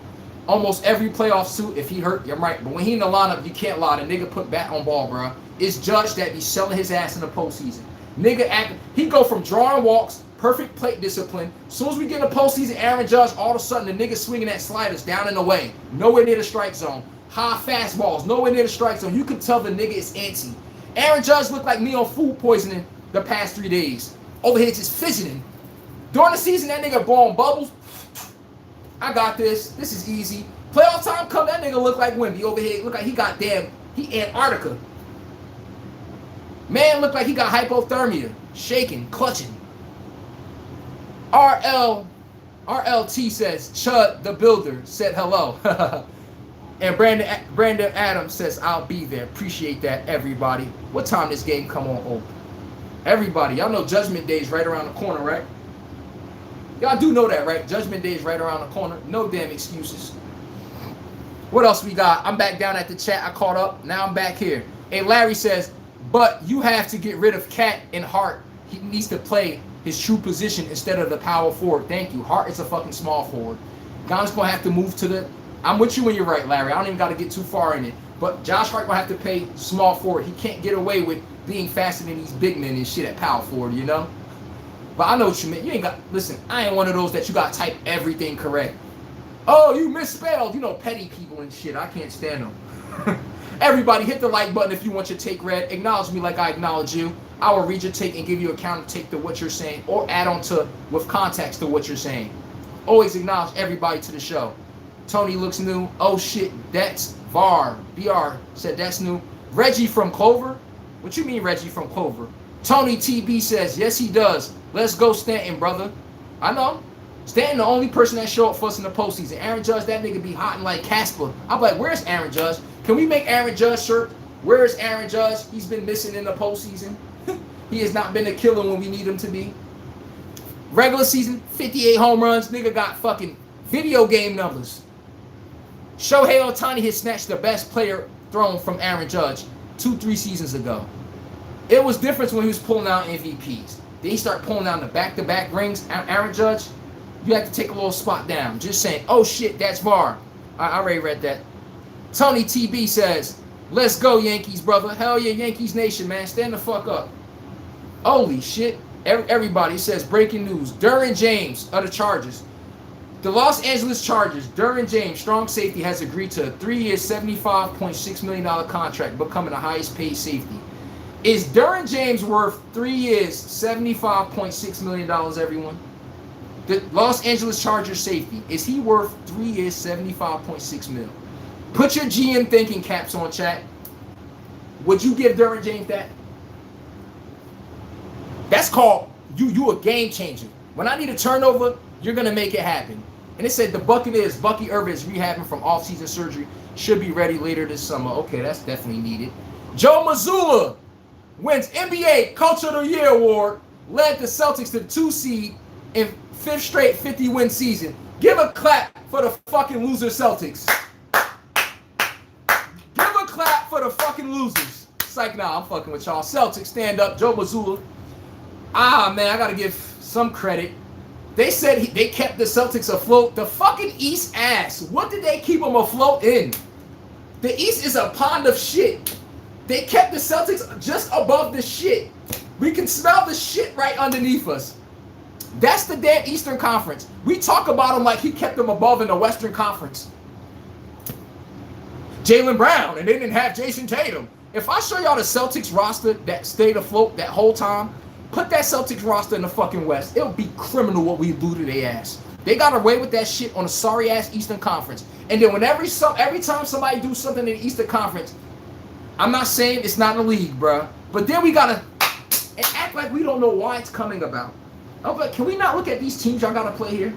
Almost every playoff suit, if he hurt, you're right. But when he in the lineup, you can't lie. The nigga put bat on ball, bro. It's Judge that be selling his ass in the postseason. Nigga, he go from drawing walks, perfect plate discipline. As soon as we get in the postseason, Aaron Judge, all of a sudden, the nigga swinging at sliders down and away. Nowhere near the strike zone. High fastballs, nowhere near the strike zone. You can tell the nigga is antsy. Aaron Judge looked like me on food poisoning the past 3 days. Over here just fidgeting. During the season, that nigga blowing bubbles. I got this. This is easy. Playoff time come, that nigga look like Wemby. Over here, look like he Antarctica. Man looked like he got hypothermia. Shaking, clutching. RLT says, Chud the Builder said hello. And Brandon Adams says, I'll be there. Appreciate that, everybody. What time this game come on open? Everybody, y'all know Judgment Day is right around the corner, right? Y'all do know that, right? Judgment Day is right around the corner. No damn excuses. What else we got? I'm back down at the chat. I caught up. Now I'm back here. Hey, Larry says, but you have to get rid of Cat and Hart. He needs to play his true position instead of the power forward. Thank you. Hart is a fucking small forward. Don's going to have to move to the... I'm with you when you're right, Larry. I don't even got to get too far in it. But Josh Hart will have to play small forward. He can't get away with being faster than these big men and shit at power forward, you know? But I know what you mean. You ain't got... Listen, I ain't one of those that you got to type everything correct. Oh, you misspelled. You know, petty people and shit. I can't stand them. Everybody, hit the like button if you want your take read. Acknowledge me like I acknowledge you. I will read your take and give you a counter take to what you're saying or add on to with context to what you're saying. Always acknowledge everybody to the show. Tony looks new. Oh shit, that's VAR. BR said that's new. Reggie from Clover? What you mean Reggie from Clover? Tony TB says, yes he does. Let's go Stanton, brother. I know. Stanton the only person that showed up for us in the postseason. Aaron Judge, that nigga be hot and like Casper. I'm like, where's Aaron Judge? Can we make Aaron Judge shirt? Where is Aaron Judge? He's been missing in the postseason. He has not been a killer when we need him to be. Regular season, 58 home runs. Nigga got fucking video game numbers. Shohei Ohtani has snatched the best player thrown from Aaron Judge 2-3 seasons ago. It was different when he was pulling out MVPs. Then he started pulling out the back-to-back rings. Aaron Judge, you have to take a little spot down. Just saying, oh shit, that's VAR. I already read that. Tony TB says, let's go Yankees, brother. Hell yeah, Yankees Nation, man. Stand the fuck up. Holy shit. Everybody says, breaking news. Derwin James of the Chargers. The Los Angeles Chargers, Derwin James, strong safety, has agreed to a 3-year, $75.6 million contract, becoming the highest paid safety. Is Derwin James worth 3 years, $75.6 million, everyone? The Los Angeles Chargers safety, is he worth 3 years, $75.6 million? Put your GM thinking caps on, chat. Would you give Derwin James that? That's called you a game changer. When I need a turnover, you're going to make it happen. And it said the Buccaneers, Bucky Irvin is rehabbing from off-season surgery. Should be ready later this summer. Okay, that's definitely needed. Joe Mazzulla wins NBA Coach of the Year award. Led the Celtics to the 2 seed in 5th straight 50-win season. Give a clap for the fucking loser Celtics. Give a clap for the fucking losers. It's like, nah, I'm fucking with y'all. Celtics, stand up. Joe Mazzulla. Ah, man, I got to give some credit. They said they kept the Celtics afloat. The fucking East ass. What did they keep them afloat in? The East is a pond of shit. They kept the Celtics just above the shit. We can smell the shit right underneath us. That's the damn Eastern Conference. We talk about him like he kept them above in the Western Conference. Jaylen Brown, and they didn't have Jason Tatum. If I show y'all the Celtics roster that stayed afloat that whole time, put that Celtics roster in the fucking West. It would be criminal what we do to their ass. They got away with that shit on a sorry-ass Eastern Conference. And then every time somebody do something in the Eastern Conference, I'm not saying it's not a league, bruh. But then we got to act like we don't know why it's coming about. I'm like, can we not look at these teams y'all got to play here?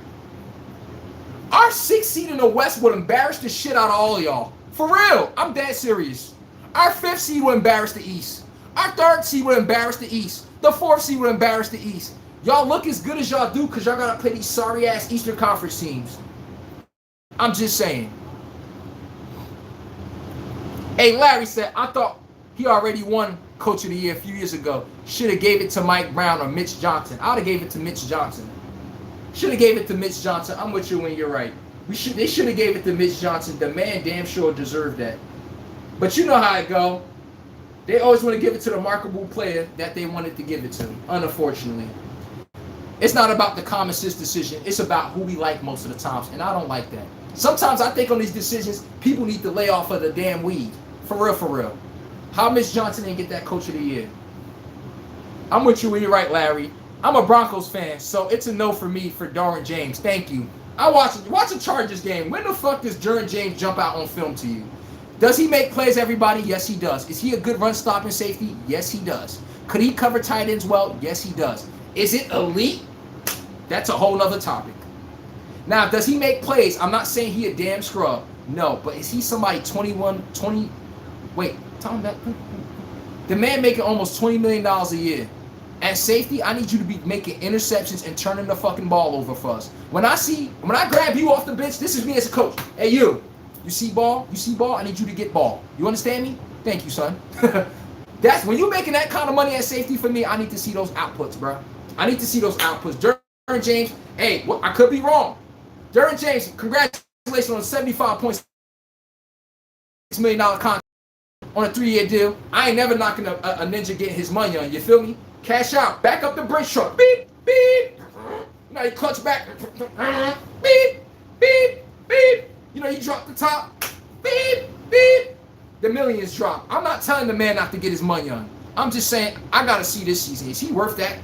Our 6th seed in the West would embarrass the shit out of all of y'all. For real. I'm dead serious. Our 5th seed would embarrass the East. Our 3rd seed would embarrass the East. The 4th seed would embarrass the East. Y'all look as good as y'all do because y'all got to play these sorry-ass Eastern Conference teams. I'm just saying. Hey, Larry said, I thought he already won Coach of the Year a few years ago. Should have gave it to Mike Brown or Mitch Johnson. I would have gave it to Mitch Johnson. Should have gave it to Mitch Johnson. I'm with you when you're right. They should have gave it to Mitch Johnson. The man damn sure deserved that. But you know how it go. They always want to give it to the marketable player that they wanted to give it to, unfortunately. It's not about the common sense decision. It's about who we like most of the times, and I don't like that. Sometimes I think on these decisions, people need to lay off of the damn weed. For real, for real. How Mitch Johnson didn't get that Coach of the Year? I'm with you when you're right, Larry. I'm a Broncos fan, so it's a no for me for Derwin James. Thank you. I watch a Chargers game. When the fuck does Derwin James jump out on film to you? Does he make plays, everybody? Yes, he does. Is he a good run-stopping safety? Yes, he does. Could he cover tight ends well? Yes, he does. Is it elite? That's a whole nother topic. Now, does he make plays? I'm not saying he a damn scrub. No, but is he somebody 20? Wait, tell him that. The man making almost $20 million a year. At safety, I need you to be making interceptions and turning the fucking ball over for us. When I grab you off the bench, this is me as a coach. Hey, you see ball? You see ball? I need you to get ball. You understand me? Thank you, son. That's when you're making that kind of money at safety for me, I need to see those outputs, bro. I need to see those outputs. Derwin James, hey, I could be wrong. Derwin James, congratulations on a $75.6 million contract on a 3-year deal. I ain't never knocking a ninja getting his money on, you feel me? Cash out. Back up the bridge truck. Beep, beep. You know, you clutch back. Beep, beep, beep. You know, you drop the top. Beep, beep. The millions drop. I'm not telling the man not to get his money on. I'm just saying, I got to see this season. Is he worth that?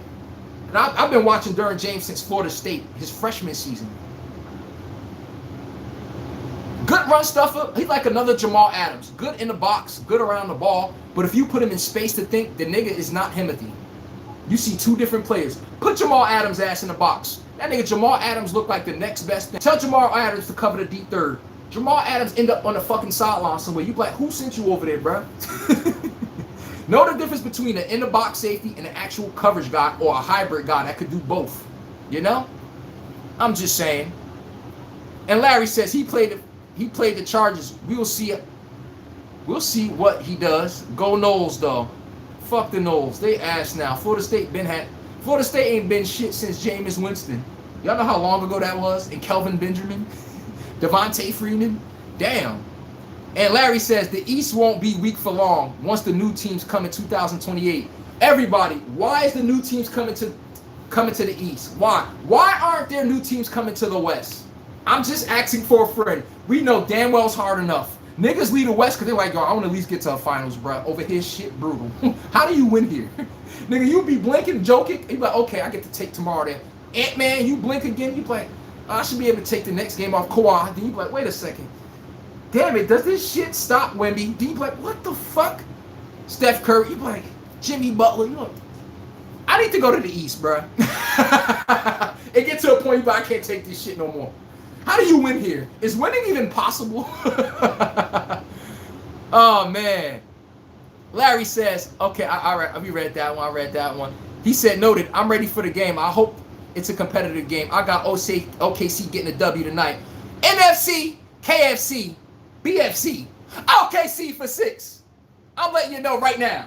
And I've been watching Derwin James since Florida State, his freshman season. Good run stuffer. He's like another Jamal Adams. Good in the box, good around the ball. But if you put him in space to think, the nigga is not Himothy. You see two different players. Put Jamal Adams' ass in the box. That nigga Jamal Adams look like the next best thing. Tell Jamal Adams to cover the deep third. Jamal Adams end up on the fucking sideline somewhere. You be like, who sent you over there, bro? Know the difference between an in-the-box safety and an actual coverage guy or a hybrid guy that could do both. You know? I'm just saying. And Larry says he played the Chargers. We'll see what he does. Go Noles, though. Fuck the Noles. They ass now. Florida State ain't been shit since Jameis Winston. Y'all know how long ago that was? And Kelvin Benjamin? Devontae Freeman? Damn. And Larry says the East won't be weak for long once the new teams come in 2028. Everybody, why is the new teams coming to the East? Why? Why aren't there new teams coming to the West? I'm just asking for a friend. We know damn well it's hard enough. Niggas leave the West because they're like, yo, I want to at least get to the finals, bro. Over here, shit brutal. How do you win here? Nigga, you be blinking, joking. You be like, okay, I get to take tomorrow there. Ant-Man, you blink again, you be like, I should be able to take the next game off Kawhi. Then you be like, wait a second. Damn it, does this shit stop, Wemby? Then you be like, what the fuck? Steph Curry, you be like, Jimmy Butler, you know, I need to go to the East, bro. It gets to a point where I can't take this shit no more. How do you win here? Is winning even possible? Oh, man. Larry says, okay, we read that one. I read that one. He said, noted, I'm ready for the game. I hope it's a competitive game. I got OKC getting a W tonight. NFC, KFC, BFC, OKC for 6. I'm letting you know right now.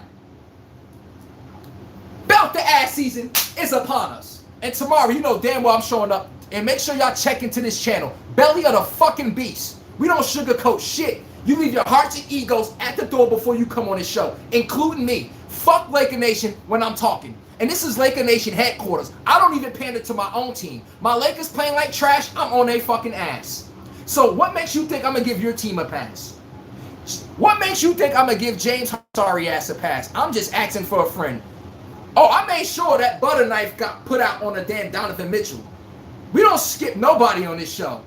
Belt the ass season is upon us. And tomorrow, you know damn well I'm showing up. And make sure y'all check into this channel. Belly of the fucking beast. We don't sugarcoat shit. You leave your hearts and egos at the door before you come on this show, including me. Fuck Laker Nation when I'm talking. And this is Laker Nation headquarters. I don't even pander to my own team. My Lakers playing like trash, I'm on their fucking ass. So what makes you think I'm going to give your team a pass? What makes you think I'm going to give James sorry ass a pass? I'm just asking for a friend. Oh, I made sure that butter knife got put out on the damn Donovan Mitchell. We don't skip nobody on this show.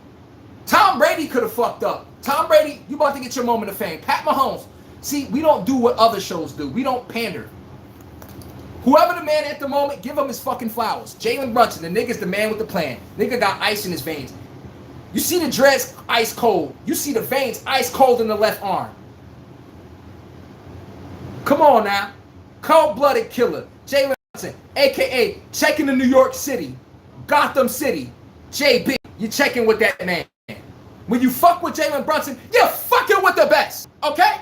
Tom Brady could have fucked up. Tom Brady, you about to get your moment of fame. Pat Mahomes. See, we don't do what other shows do. We don't pander. Whoever the man at the moment, give him his fucking flowers. Jalen Brunson, the nigga's the man with the plan. Nigga got ice in his veins. You see the dreads ice cold. You see the veins ice cold in the left arm. Come on now. Cold-blooded killer. Jalen Brunson, a.k.a. checking to New York City. Gotham City. JB, you checking with that man. When you fuck with Jalen Brunson, you're fucking with the best. Okay?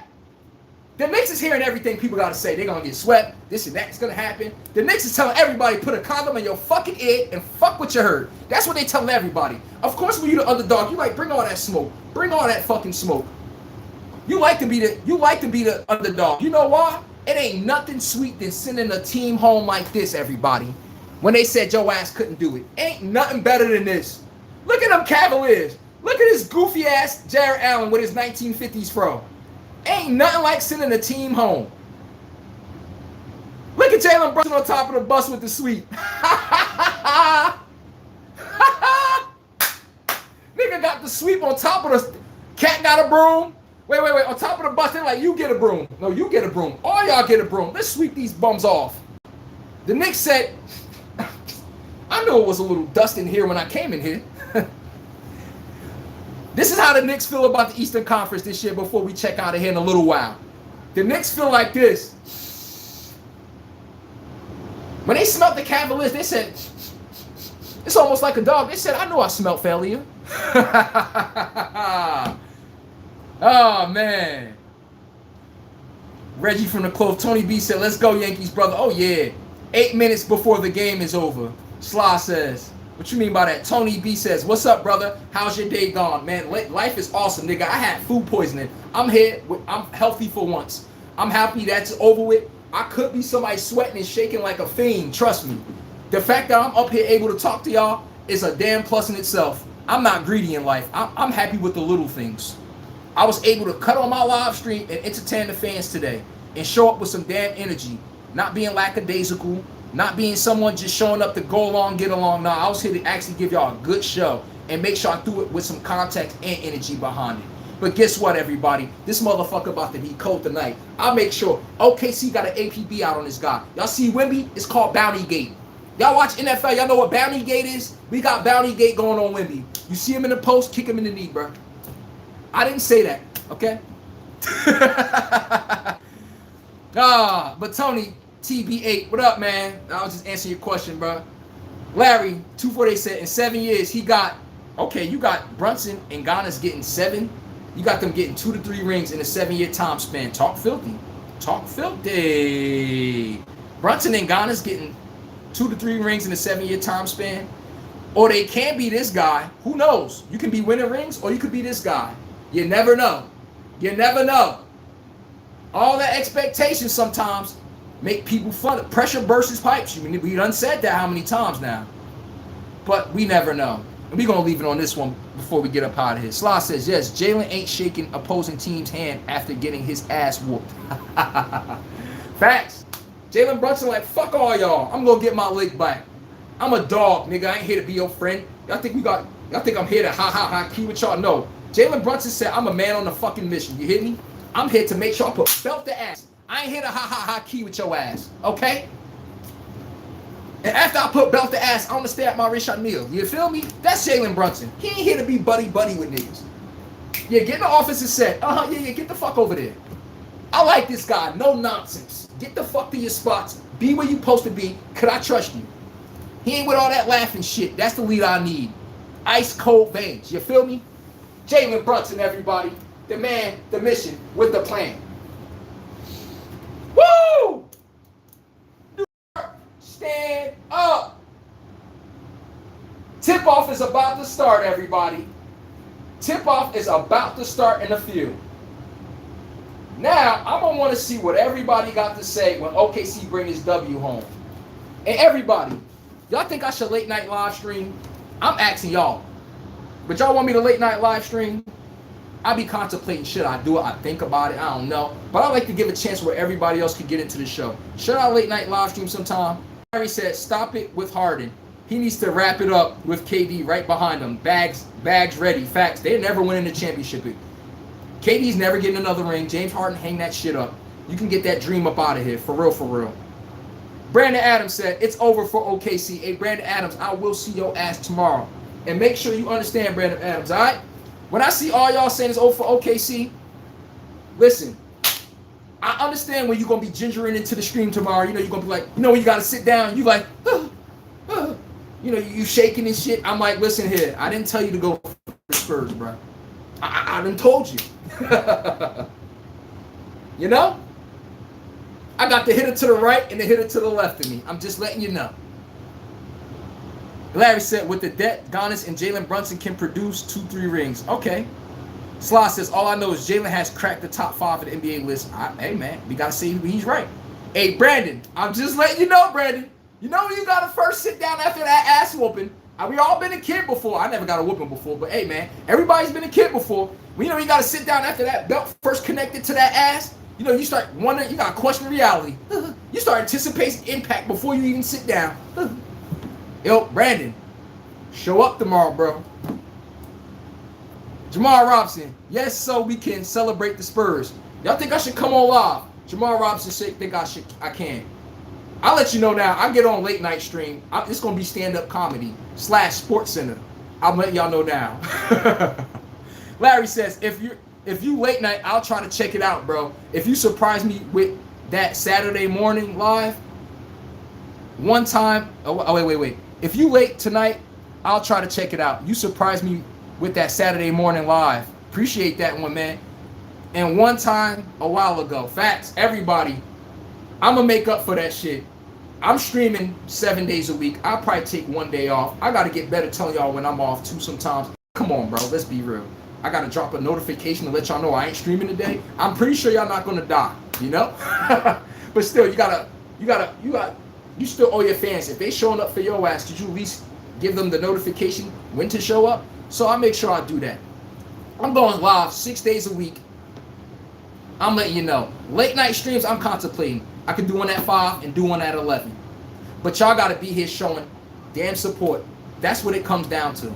The Knicks is hearing everything people got to say. They're going to get swept. This and that's going to happen. The Knicks is telling everybody, put a condom in your fucking ear and fuck what you heard. That's what they telling everybody. Of course, when you the underdog, you like, bring all that smoke. Bring all that fucking smoke. You like to be the underdog. You know why? It ain't nothing sweet than sending a team home like this, everybody. When they said your ass couldn't do it. Ain't nothing better than this. Look at them Cavaliers. Look at this goofy ass Jared Allen with his 1950s fro. Ain't nothing like sending a team home. Look at Jalen Brunson on top of the bus with the sweep. Nigga got the sweep on top of the... Cat got a broom. Wait. On top of the bus, they're like, you get a broom. No, you get a broom. All y'all get a broom. Let's sweep these bums off. The Knicks said... I knew it was a little dust in here when I came in here. This is how the Knicks feel about the Eastern Conference this year before we check out of here in a little while. The Knicks feel like this. When they smelled the Cavaliers, they said, it's almost like a dog. They said, I knew I smelled failure. Oh, man. Reggie from the Clove. Tony B said, let's go, Yankees, brother. Oh, yeah. 8 minutes before the game is over. Sly says, what you mean by that? Tony B says, what's up, brother? How's your day gone? Man, life is awesome, nigga. I had food poisoning. I'm here. I'm healthy for once. I'm happy that's over with. I could be somebody sweating and shaking like a fiend. Trust me. The fact that I'm up here able to talk to y'all is a damn plus in itself. I'm not greedy in life. I'm happy with the little things. I was able to cut on my live stream and entertain the fans today and show up with some damn energy. Not being lackadaisical. Not being someone just showing up to go along, get along. No, I was here to actually give y'all a good show and make sure I do it with some context and energy behind it. But guess what, everybody? This motherfucker about to be cold tonight. I'll make sure OKC got an APB out on this guy. Y'all see Wemby? It's called Bounty Gate. Y'all watch NFL. Y'all know what Bounty Gate is? We got Bounty Gate going on Wemby. You see him in the post, kick him in the knee, bro. I didn't say that, okay? But Tony... TB8, what up, man? I was just answering your question, bro. Larry, 248 said in 7 years he got, okay, you got Brunson and Ghana's getting 7. You got them getting 2 to 3 rings in a 7-year time span. Talk filthy. Talk filthy. Brunson and Ghana's getting 2 to 3 rings in a 7-year time span. Or they can be this guy. Who knows? You can be winning rings or you could be this guy. You never know. You never know. All that expectation sometimes make people fun. Pressure bursts his pipes. We done said that how many times now. But we never know. And we're going to leave it on this one before we get up out of here. Sly says, yes, Jalen ain't shaking opposing team's hand after getting his ass whooped. Facts. Jalen Brunson like, fuck all y'all. I'm going to get my lick back. I'm a dog, nigga. I ain't here to be your friend. Y'all think I'm here to ha key with y'all? No. Jalen Brunson said, I'm a man on a fucking mission. You hear me? I'm here to make sure I put belt the ass. I ain't here to ha key with your ass. Okay? And after I put belt the ass, I want to stay at my Rishon Neal. You feel me? That's Jalen Brunson. He ain't here to be buddy with niggas. Yeah, get in the office and said, yeah, get the fuck over there. I like this guy. No nonsense. Get the fuck to your spots. Be where you supposed to be. Could I trust you? He ain't with all that laughing shit. That's the lead I need. Ice cold veins. You feel me? Jalen Brunson, everybody. The man, the mission, with the plan. Woo! Stand up. Tip-off is about to start, everybody. Tip-off is about to start in a few. Now, I'm going to want to see what everybody got to say when OKC bring his W home. And everybody, y'all think I should late night live stream? I'm asking y'all. But y'all want me to late night live stream? I be contemplating, should I do it? I think about it. I don't know. But I like to give a chance where everybody else could get into the show. Should I late night live stream sometime? Harry said, stop it with Harden. He needs to wrap it up with KD right behind him. Bags ready. Facts. They're never winning the championship. KD's never getting another ring. James Harden, hang that shit up. You can get that dream up out of here. For real, for real. Brandon Adams said, it's over for OKC. Hey, Brandon Adams, I will see your ass tomorrow. And make sure you understand, Brandon Adams, all right? When I see all y'all saying it's over for OKC, listen, I understand when you're going to be gingering into the stream tomorrow. You know, you're going to be like, you know, when you got to sit down, you like, you know, you shaking and shit. I'm like, listen here, I didn't tell you to go for the Spurs, bro. I done told you. You know? I got the hitter to the right and the hitter to the left of me. I'm just letting you know. Larry said, with the debt, Giannis and Jalen Brunson can produce 2-3 rings. Okay. Sly says, all I know is Jalen has cracked the top 5 of the NBA list. Hey, man, we got to see he's right. Hey, Brandon, I'm just letting you know, Brandon. You know when you got to first sit down after that ass whooping. We all been a kid before. I never got a whooping before, but hey, man, everybody's been a kid before. You know you got to sit down after that belt first connected to that ass. You know, you start wondering, you got to question reality. You start anticipating impact before you even sit down. Yo, Brandon, show up tomorrow, bro. Jamal Robinson, yes, so we can celebrate the Spurs. Y'all think I should come on live? Jamal Robinson think I can. I'll let you know now. I get on late night stream. It's gonna be stand-up comedy / Sports Center. I'll let y'all know now. Larry says, if you late night, I'll try to check it out, bro. If you surprise me with that Saturday morning live, one time. Oh wait. If you late tonight, I'll try to check it out. You surprised me with that Saturday morning live. Appreciate that one, man. And one time a while ago, facts, everybody, I'm going to make up for that shit. I'm streaming 7 days a week. I'll probably take one day off. I got to get better telling y'all when I'm off too sometimes. Come on, bro. Let's be real. I got to drop a notification to let y'all know I ain't streaming today. I'm pretty sure y'all not going to die, you know? But still, you still owe your fans. If they showing up for your ass, did you at least give them the notification when to show up? So I make sure I do that. I'm going live 6 days a week. I'm letting you know. Late night streams, I'm contemplating. I can do one at 5 and do one at 11. But y'all got to be here showing damn support. That's what it comes down to.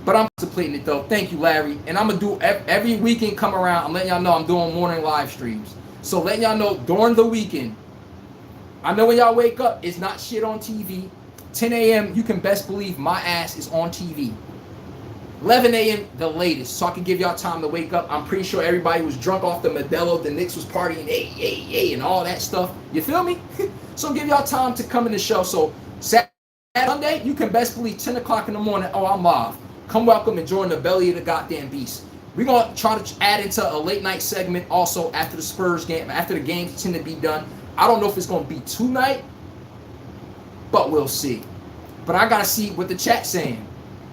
But I'm contemplating it, though. Thank you, Larry. And I'm going to do every weekend come around. I'm letting y'all know I'm doing morning live streams. So letting y'all know during the weekend, I know when y'all wake up, it's not shit on TV. 10 a.m., you can best believe my ass is on TV. 11 a.m. the latest, so I can give y'all time to wake up. I'm pretty sure everybody was drunk off the Modelo. The Knicks was partying, hey, and all that stuff. You feel me? So give y'all time to come in the show. So Saturday, Sunday, you can best believe 10 o'clock in the morning, oh, I'm live. Come welcome and join the belly of the goddamn beast. We're going to try to add into a late night segment also after the Spurs game, after the games tend to be done. I don't know if it's going to be tonight, but we'll see. But I got to see what the chat's saying.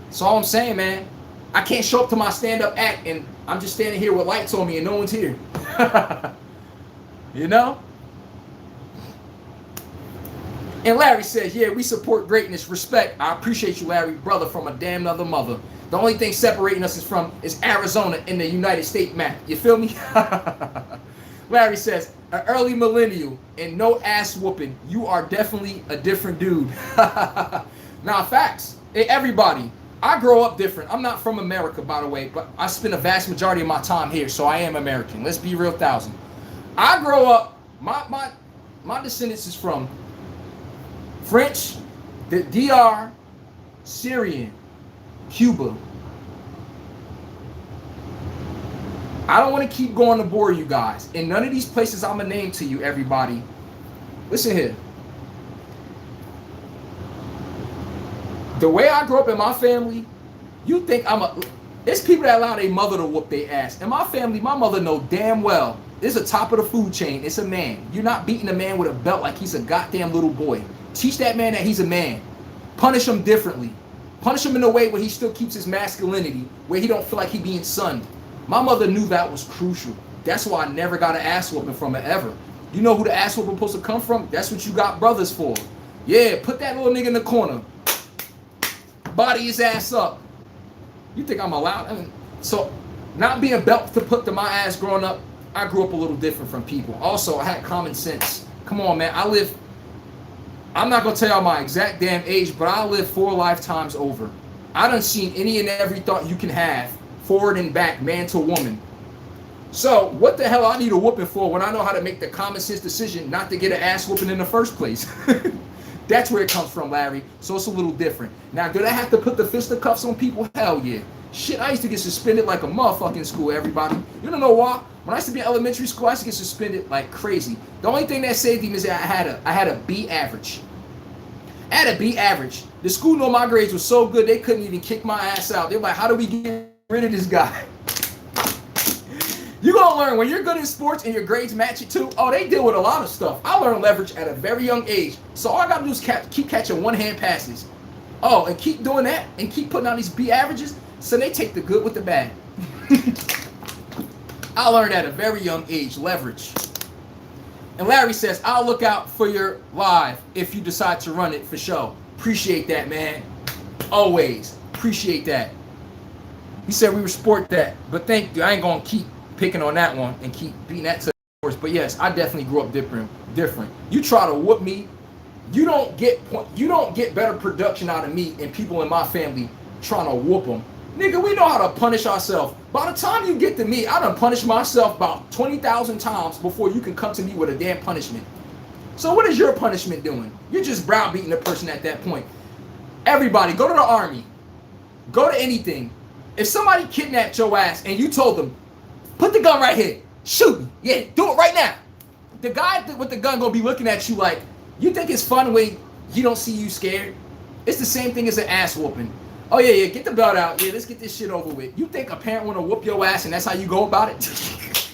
That's all I'm saying, man. I can't show up to my stand-up act and I'm just standing here with lights on me and no one's here. You know? And Larry says, yeah, we support greatness, respect. I appreciate you, Larry, brother from a damn other mother. The only thing separating us is Arizona in the United States map. You feel me? Larry says, an early millennial and no ass whooping. You are definitely a different dude. Now, facts. Everybody. I grow up different. I'm not from America, by the way, but I spend a vast majority of my time here, so I am American. Let's be real, thousand. I grow up. My descendants is from French, the DR, Syrian, Cuba. I don't want to keep going to bore you guys. In none of these places I'm going to name to you, everybody. Listen here. The way I grew up in my family, you think it's people that allow their mother to whoop their ass. In my family, my mother know damn well, it's a top of the food chain. It's a man. You're not beating a man with a belt like he's a goddamn little boy. Teach that man that he's a man. Punish him differently. Punish him in a way where he still keeps his masculinity, where he don't feel like he being sunned. My mother knew that was crucial. That's why I never got an ass whooping from her ever. You know who the ass whooping supposed to come from? That's what you got brothers for. Yeah, put that little nigga in the corner. Body his ass up. You think I'm allowed? I mean, so, not being belt to put to my ass growing up, I grew up a little different from people. Also, I had common sense. Come on, man. I'm not going to tell y'all my exact damn age, but I lived 4 lifetimes over. I done seen any and every thought you can have, forward and back, man to woman. So, what the hell I need a whooping for when I know how to make the common sense decision not to get an ass whooping in the first place? That's where it comes from, Larry. So it's a little different. Now, did I have to put the fisticuffs on people? Hell yeah. Shit, I used to get suspended like a motherfucking school, everybody. You don't know why? When I used to be in elementary school, I used to get suspended like crazy. The only thing that saved me is that I had a B average. I had a B average. The school knew my grades were so good, they couldn't even kick my ass out. They were like, how do we get rid of this guy? You're going to learn when you're good in sports and your grades match it too. Oh, they deal with a lot of stuff. I learned leverage at a very young age. So all I got to do is keep catching one-hand passes. Oh, and keep doing that and keep putting on these B averages. So they take the good with the bad. I learned at a very young age, leverage. And Larry says, I'll look out for your live if you decide to run it for show. Appreciate that, man. Always. Appreciate that. He said we respect that. But thank you. I ain't going to keep picking on that one and keep beating that to the horse. But yes, I definitely grew up different. You try to whoop me, you don't get better production out of me and people in my family trying to whoop them. Nigga, we know how to punish ourselves. By the time you get to me, I done punished myself about 20,000 times before you can come to me with a damn punishment. So what is your punishment doing? You're just browbeating the person at that point. Everybody, go to the army. Go to anything. If somebody kidnapped your ass and you told them, put the gun right here. Shoot me. Yeah, do it right now. The guy with the gun gonna be looking at you like, you think it's fun when he don't see you scared? It's the same thing as an ass whooping. Oh yeah, get the belt out. Yeah, let's get this shit over with. You think a parent wanna whoop your ass and that's how you go about it?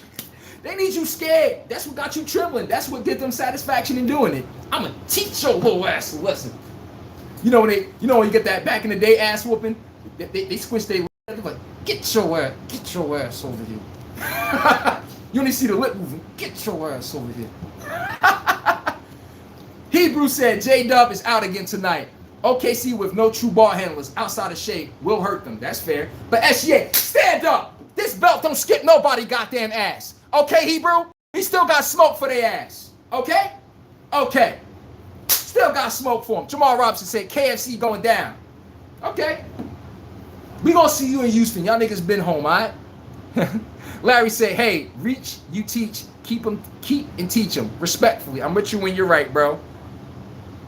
They need you scared. That's what got you trembling. That's what gives them satisfaction in doing it. I'ma teach your little ass a lesson. You know when you get that back in the day ass whooping, they squish their like, get your ass over here. You only see the lip moving. Get your ass over here. Hebrew said J-Dub is out again tonight. OKC with no true ball handlers outside of shape will hurt them. That's fair. But SGA, stand up. This belt don't skip nobody goddamn ass. Okay, Hebrew? He still got smoke for their ass. Okay? Okay. Still got smoke for him. Jamal Robinson said KFC going down. Okay. We gonna see you in Houston. Y'all niggas been home, all right? Larry said, hey, reach, you teach, keep and teach them. Respectfully, I'm with you when you're right, bro.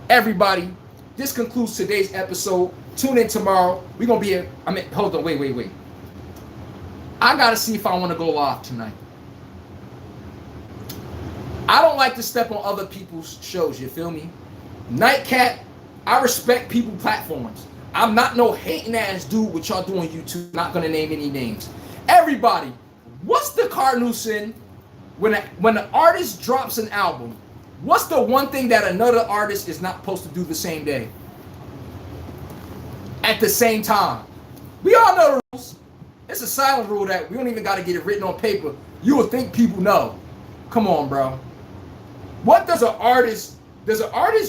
Everybody, this concludes today's episode. Tune in tomorrow. We're going to be here. Hold on, wait. I got to see if I want to go live tonight. I don't like to step on other people's shows, you feel me? Nightcap, I respect people platforms. I'm not no hating ass dude what y'all do on YouTube. Not going to name any names. Everybody, what's the cardinal sin when an artist drops an album? What's the one thing that another artist is not supposed to do the same day? At the same time. We all know the rules. It's a silent rule that we don't even got to get it written on paper. You would think people know. Come on, bro. What does an artist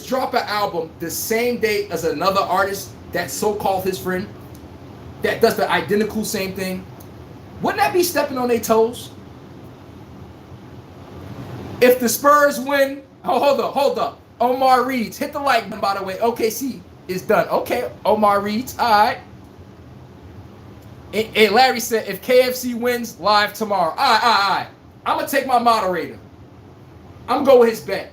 drop an album the same day as another artist that's so-called his friend that does the identical same thing? Wouldn't that be stepping on their toes? If the Spurs win, hold up. Omar Reeds, hit the like button, by the way. OKC, It's done. Okay, Omar reads. All right. And Larry said, if KFC wins, live tomorrow. All right. I'm going to take my moderator. I'm going to go with his bet.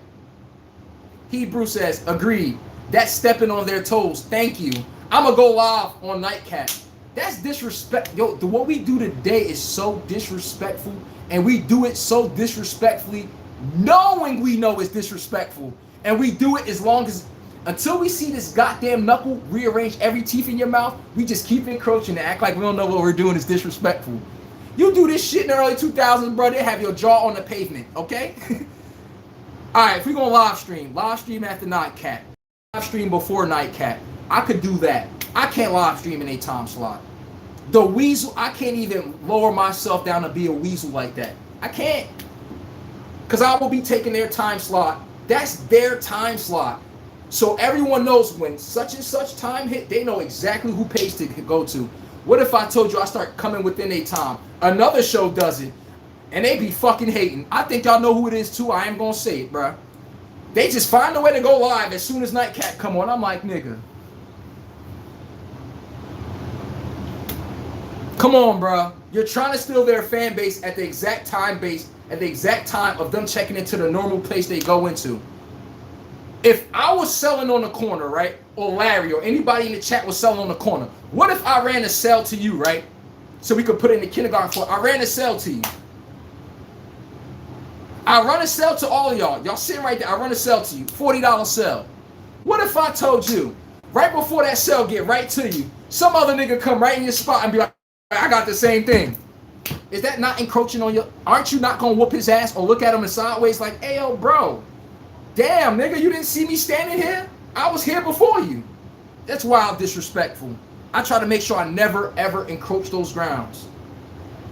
Hebrew says, agreed. That's stepping on their toes. Thank you. I'm going to go live on Nightcap. That's disrespect. Yo, what we do today is so disrespectful. And we do it so disrespectfully, knowing we know it's disrespectful. And we do it until we see this goddamn knuckle rearrange every teeth in your mouth, we just keep encroaching and act like we don't know what we're doing is disrespectful. You do this shit in the early 2000s, bro, they have your jaw on the pavement, okay? All right, if we're going to live stream after Nightcap, live stream before Nightcap, I could do that. I can't live stream in a time slot. The weasel, I can't even lower myself down to be a weasel like that. I can't. Because I will be taking their time slot. That's their time slot. So everyone knows when such and such time hit, they know exactly who page to go to. What if I told you I start coming within a time? Another show does it, and they be fucking hating. I think y'all know who it is too. I ain't gonna say it, bruh. They just find a way to go live as soon as Nightcap come on. I'm like, nigga. Come on, bruh. You're trying to steal their fan base at the exact time of them checking into the normal place they go into. If I was selling on the corner, right, or Larry or anybody in the chat was selling on the corner, what if I ran a sale to you, right? So we could put it in the kindergarten for, I ran a sale to you. I run a sale to all of y'all. Y'all sitting right there. I run a sale to you. $40 sale. What if I told you, right before that sale get right to you, some other nigga come right in your spot and be like, I got the same thing. Is that not encroaching on you? Aren't you not going to whoop his ass or look at him in sideways like, hey, yo, bro. Damn, nigga, you didn't see me standing here? I was here before you. That's wild disrespectful. I try to make sure I never, ever encroach those grounds.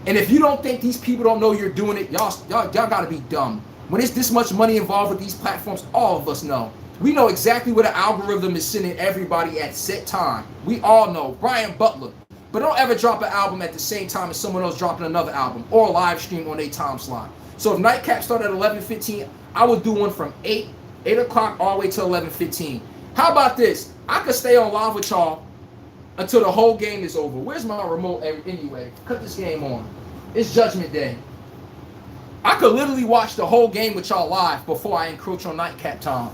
And if you don't think these people don't know you're doing it, y'all got to be dumb. When it's this much money involved with these platforms, all of us know. We know exactly where the algorithm is sending everybody at set time. We all know. Brian Butler. But don't ever drop an album at the same time as someone else dropping another album or live stream on a time slot. So if Nightcap started at 11:15, I would do one from 8 o'clock all the way to 11:15. How about this? I could stay on live with y'all until the whole game is over. Where's my remote anyway? Cut this game on. It's Judgment Day. I could literally watch the whole game with y'all live before I encroach on Nightcap time.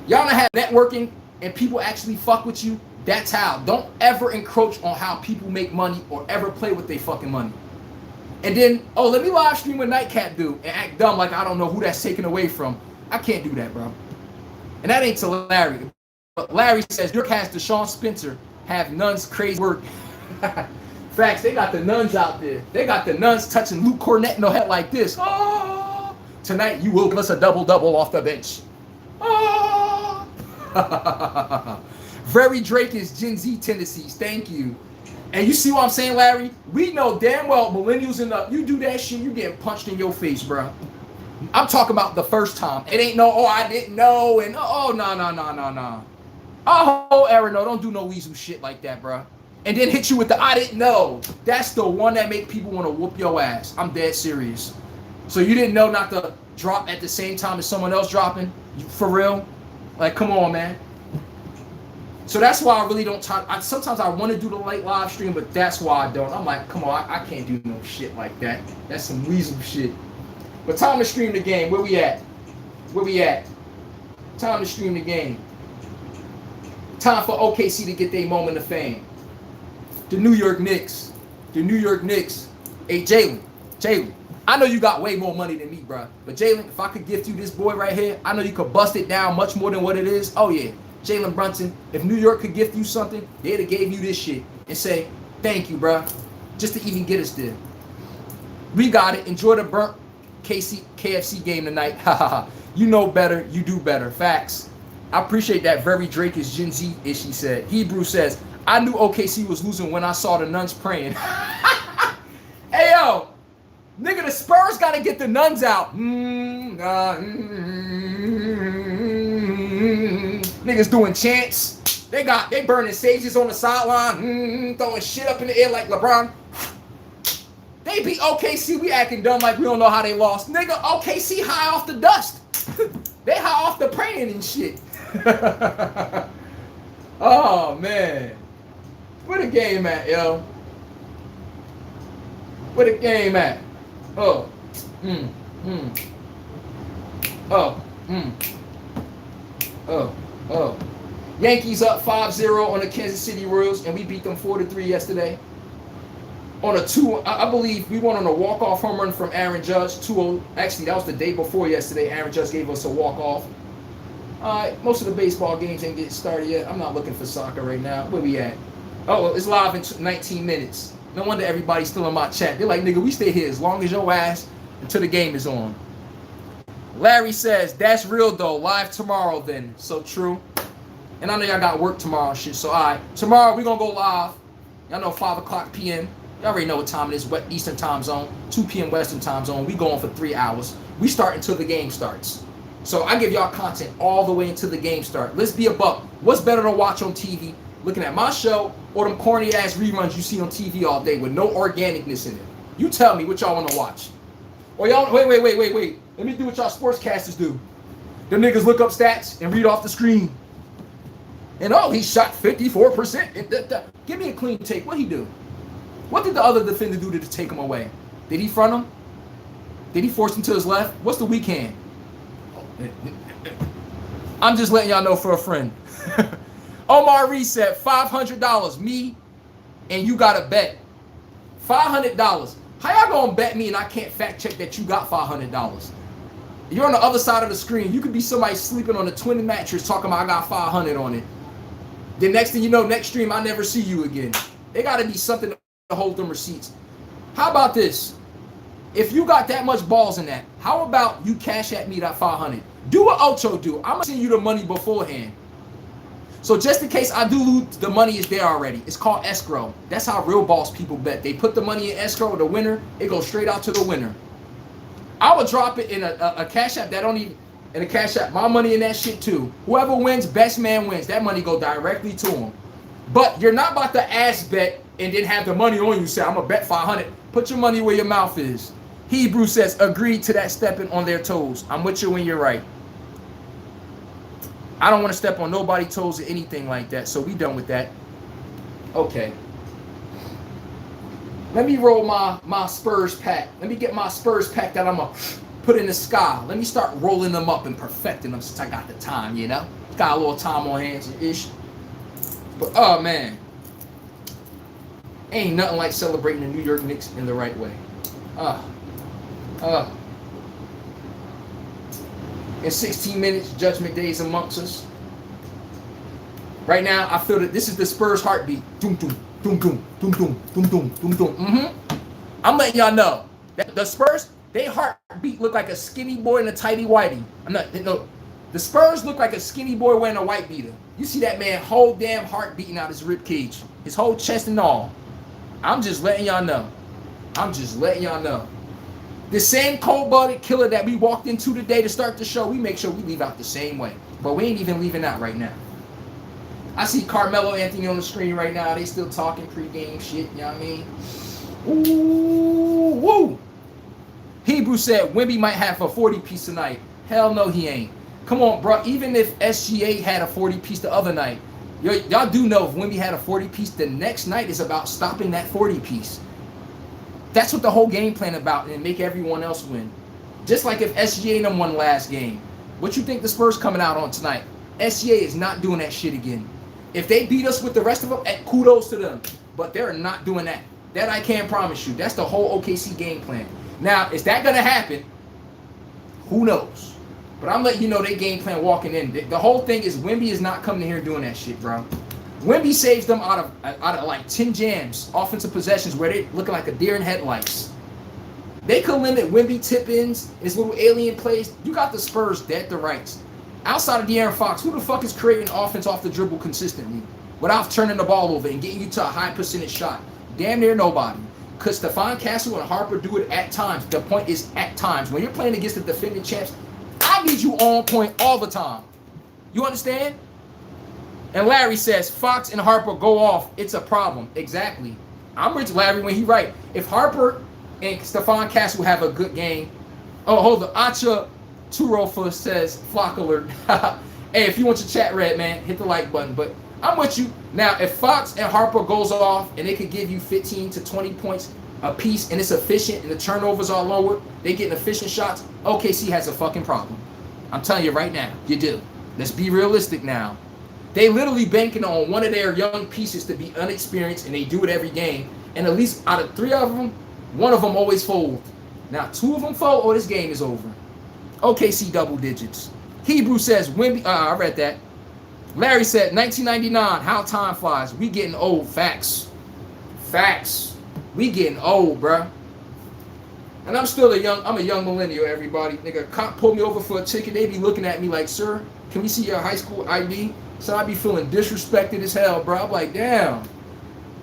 Y'all don't have networking and people actually fuck with you. That's how. Don't ever encroach on how people make money or ever play with their fucking money. And then, oh, let me live stream what Nightcap do and act dumb like I don't know who that's taken away from. I can't do that, bro. And that ain't to Larry. But Larry says, your cast Deshaun Spencer have nuns crazy work. Facts, they got the nuns out there. They got the nuns touching Luke Cornett in the head like this. Oh, tonight you will give us a double-double off the bench. Oh. Very Drake is Gen Z tendencies. Thank you. And you see what I'm saying, Larry? We know damn well millennials you do that shit, you getting punched in your face, bro. I'm talking about the first time. It ain't no, oh, I didn't know, and oh, no. Oh, Aaron, no, don't do no weasel shit like that, bro. And then hit you with the I didn't know. That's the one that make people want to whoop your ass. I'm dead serious. So you didn't know not to drop at the same time as someone else dropping? For real? Like, come on, man. So that's why I really don't sometimes I want to do the late live stream, but that's why I don't. I'm like, come on, I can't do no shit like that. That's some weasel shit. But time to stream the game. Where we at? Time to stream the game. Time for OKC to get their moment of fame. The New York Knicks. Hey, Jalen. I know you got way more money than me, bro. But Jalen, if I could gift you this boy right here, I know you could bust it down much more than what it is. Oh, yeah. Jalen Brunson, if New York could gift you something, they'd have gave you this shit and say, thank you, bro, just to even get us there. We got it. Enjoy the burnt KFC game tonight. You know better. You do better. Facts. I appreciate that. Very Drake is Gen Z, as she said. Hebrew says, I knew OKC was losing when I saw the nuns praying. Hey, yo. Nigga, the Spurs got to get the nuns out. Niggas doing chants. They burning sages on the sideline. Throwing shit up in the air like LeBron. They beat OKC. We acting dumb like we don't know how they lost. Nigga, OKC high off the dust. They high off the praying and shit. Oh, man. Where the game at, yo? Where the game at? Oh. Oh. Oh. Yankees up 5-0 on the Kansas City Royals, and we beat them 4-3 yesterday. On a I believe we won on a walk-off home run from Aaron Judge. 2-0. Actually, that was the day before yesterday. Aaron Judge gave us a walk-off. All right, most of the baseball games ain't getting started yet. I'm not looking for soccer right now. Where we at? Oh, it's live in 19 minutes. No wonder everybody's still in my chat. They're like, nigga, we stay here as long as your ass until the game is on. Larry says, that's real though. Live tomorrow then. So true. And I know y'all got work tomorrow and shit. So, all right. Tomorrow, we're going to go live. Y'all know 5 o'clock p.m. Y'all already know what time it is. Eastern time zone. 2 p.m. Western time zone. We going for 3 hours. We start until the game starts. So, I give y'all content all the way until the game starts. Let's be a buck. What's better to watch on TV? Looking at my show or them corny-ass reruns you see on TV all day with no organicness in it? You tell me what y'all want to watch. Or y'all, wait. Let me do what y'all sportscasters do. Them niggas look up stats and read off the screen. And oh, he shot 54%. Give me a clean take. What'd he do? What did the other defender do to take him away? Did he front him? Did he force him to his left? What's the weak hand? I'm just letting y'all know for a friend. Omar Reed said $500. Me and you got to bet. $500. How y'all gonna bet me and I can't fact check that you got $500? You're on the other side of the screen. You could be somebody sleeping on a twin mattress talking about I got 500 on it. The next thing you know, next stream, I never see you again. There got to be something to hold them receipts. How about this? If you got that much balls in that, how about you cash at me that 500? Do what Ocho do. I'm going to send you the money beforehand. So just in case I do lose, the money is there already. It's called escrow. That's how real boss people bet. They put the money in escrow, the winner, it goes straight out to the winner. I would drop it in a cash app that don't even, in a cash app, my money in that shit too. Whoever wins, best man wins. That money go directly to him. But you're not about to ass bet and then have the money on you. Say, I'm going to bet 500. Put your money where your mouth is. Hebrew says, agreed to that stepping on their toes. I'm with you when you're right. I don't want to step on nobody's toes or anything like that. So we done with that. Okay. Let me roll my Spurs pack. Let me get my Spurs pack that I'm going to put in the sky. Let me start rolling them up and perfecting them since I got the time, you know? Got a little time on hands-ish. But, oh, man. Ain't nothing like celebrating the New York Knicks in the right way. In 16 minutes, Judgment Day is amongst us. Right now, I feel that this is the Spurs heartbeat. Doom, doom, doom, doom, doom, doom, doom, doom, doom, doom. I'm letting y'all know that the Spurs, they heartbeat look like a skinny boy in a tighty whitey. The Spurs look like a skinny boy wearing a white beater. You see that man whole damn heart beating out his rib cage, his whole chest and all. I'm just letting y'all know. The same cold-blooded killer that we walked into today to start the show, we make sure we leave out the same way. But we ain't even leaving out right now. I see Carmelo Anthony on the screen right now. They still talking pregame shit, you know what I mean? Ooh, woo! Hebrew said Wemby might have a 40-piece tonight. Hell no, he ain't. Come on, bro. Even if SGA had a 40-piece the other night, y'all do know if Wemby had a 40-piece, the next night is about stopping that 40-piece. That's what the whole game plan about, and make everyone else win. Just like if SGA and them won last game. What you think the Spurs coming out on tonight? SGA is not doing that shit again. If they beat us with the rest of them, kudos to them. But they're not doing that. That I can't promise you. That's the whole OKC game plan. Now, is that going to happen? Who knows? But I'm letting you know they game plan walking in. The whole thing is Wemby is not coming here doing that shit, bro. Wemby saves them out of like 10 jams, offensive possessions where they looking like a deer in headlights. They could limit Wemby tip-ins, his little alien plays. You got the Spurs dead to rights. Outside of De'Aaron Fox, who the fuck is creating offense off the dribble consistently without turning the ball over and getting you to a high percentage shot? Damn near nobody. Because Stephon Castle and Harper do it at times. The point is at times. When you're playing against the defending champs, I need you on point all the time. You understand? And Larry says, Fox and Harper go off. It's a problem. Exactly. I'm with Larry when he right. If Harper and Stephon Castle have a good game. Oh, hold on. Acha Turofa says, flock alert. Hey, if you want your chat read, man, hit the like button. But I'm with you. Now, if Fox and Harper goes off and they could give you 15 to 20 points a piece and it's efficient and the turnovers are lower, they getting efficient shots, OKC has a fucking problem. I'm telling you right now, you do. Let's be realistic now. They literally banking on one of their young pieces to be unexperienced, and they do it every game. And at least out of 3 of them, one of them always fold. Now, 2 of them fold, oh, this game is over. OKC double digits. Hebrew says, Wemby, I read that. Larry said, 1999, how time flies. We getting old. Facts. Facts. We getting old, bruh. And I'm still I'm a young millennial, everybody. Nigga, cop pulled me over for a ticket. They be looking at me like, sir, can we see your high school ID? So I be feeling disrespected as hell, bro. I'm like, damn.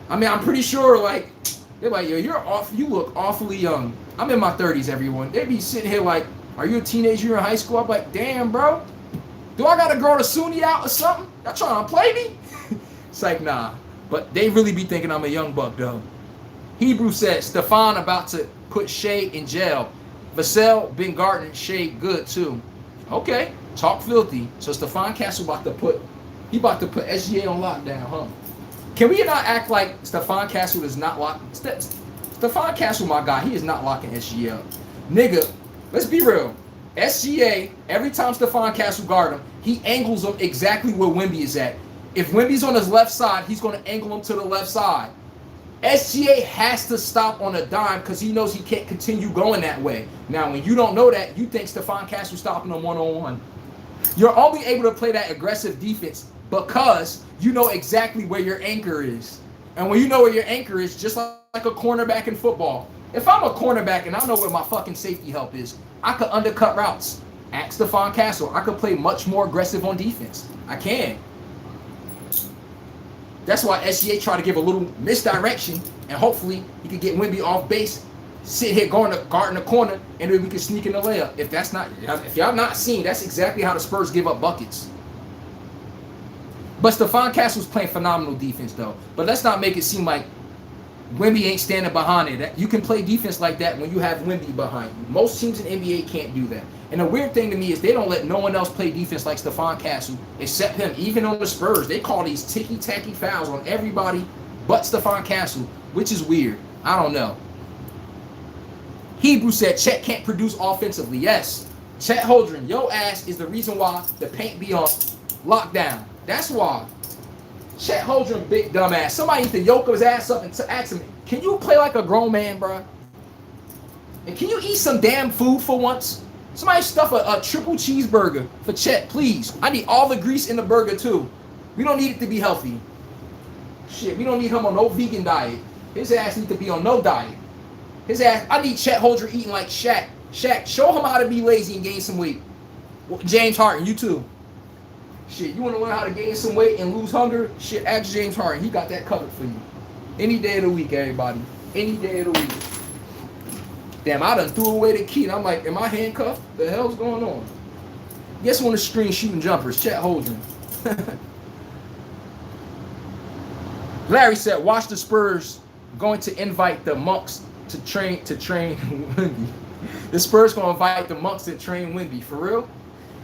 I mean, I'm pretty sure, like, they're like, yo, you look awfully young. I'm in my 30s, everyone. They be sitting here like, are you a teenager? You're in high school? I'm like, damn, bro. Do I gotta grow the Sunni out or something? Y'all trying to play me? It's like, nah. But they really be thinking I'm a young buck, though. Hebrew said, Stefan about to put Shea in jail. Vassell been guarding Shea good, too. Okay. Talk filthy. So Stefan Castle about to put SGA on lockdown, huh? Can we not act like Stefan Castle is not locked? Stefan Castle, my guy, he is not locking SGA up. Nigga, let's be real. SGA, every time Stefan Castle guard him, he angles him exactly where Wemby is at. If Wemby's on his left side, he's going to angle him to the left side. SGA has to stop on a dime because he knows he can't continue going that way. Now, when you don't know that, you think Stefan Castle stopping him one-on-one. You're only able to play that aggressive defense because you know exactly where your anchor is. And when you know where your anchor is, just like a cornerback in football. If I'm a cornerback and I know where my fucking safety help is, I could undercut routes. Ask Stefan Castle. I could play much more aggressive on defense. I can. That's why SGA tried to give a little misdirection, and hopefully he could get Wemby off base, sit here guarding the corner, and then we can sneak in the layup. If y'all not seeing, that's exactly how the Spurs give up buckets. But Stefan Castle's playing phenomenal defense, though. But let's not make it seem like Wemby ain't standing behind it. You can play defense like that when you have Wemby behind you. Most teams in NBA can't do that. And the weird thing to me is they don't let no one else play defense like Stefan Castle except him. Even on the Spurs, they call these ticky-tacky fouls on everybody but Stefan Castle, which is weird. I don't know. Hebrew said Chet can't produce offensively. Yes. Chet Holdren, your ass is the reason why the paint be on lockdown. That's why. Chet Holdren, big dumbass. Somebody needs to yoke his ass up and ask him, can you play like a grown man, bro? And can you eat some damn food for once? Somebody stuff a triple cheeseburger for Chet, please. I need all the grease in the burger, too. We don't need it to be healthy. Shit, we don't need him on no vegan diet. His ass needs to be on no diet. His ass, I need Chet Holdren eating like Shaq. Shaq, show him how to be lazy and gain some weight. James Harden, you too. Shit, you want to learn how to gain some weight and lose hunger? Shit, ask James Harden. He got that covered for you. Any day of the week, everybody. Any day of the week. Damn, I done threw away the key. And I'm like, am I handcuffed? The hell's going on? Guess on the screen shooting jumpers. Chet Holdren. Larry said, watch the Spurs going to invite the monks to train Wemby. The Spurs going to invite the monks to train Wemby. For real?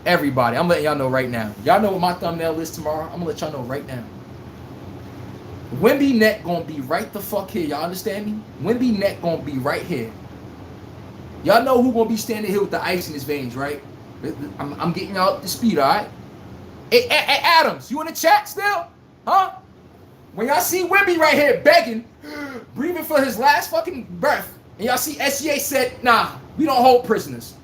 Everybody, I'm letting y'all know right now. Y'all know what my thumbnail is tomorrow? I'm going to let y'all know right now. Wemby neck going to be right the fuck here. Y'all understand me? Wemby neck going to be right here. Y'all know who going to be standing here with the ice in his veins, right? I'm getting y'all up to speed, all right? Hey, Adams, you in the chat still? Huh? When y'all see Wemby right here begging, breathing for his last fucking breath, and y'all see SGA said, nah, we don't hold prisoners.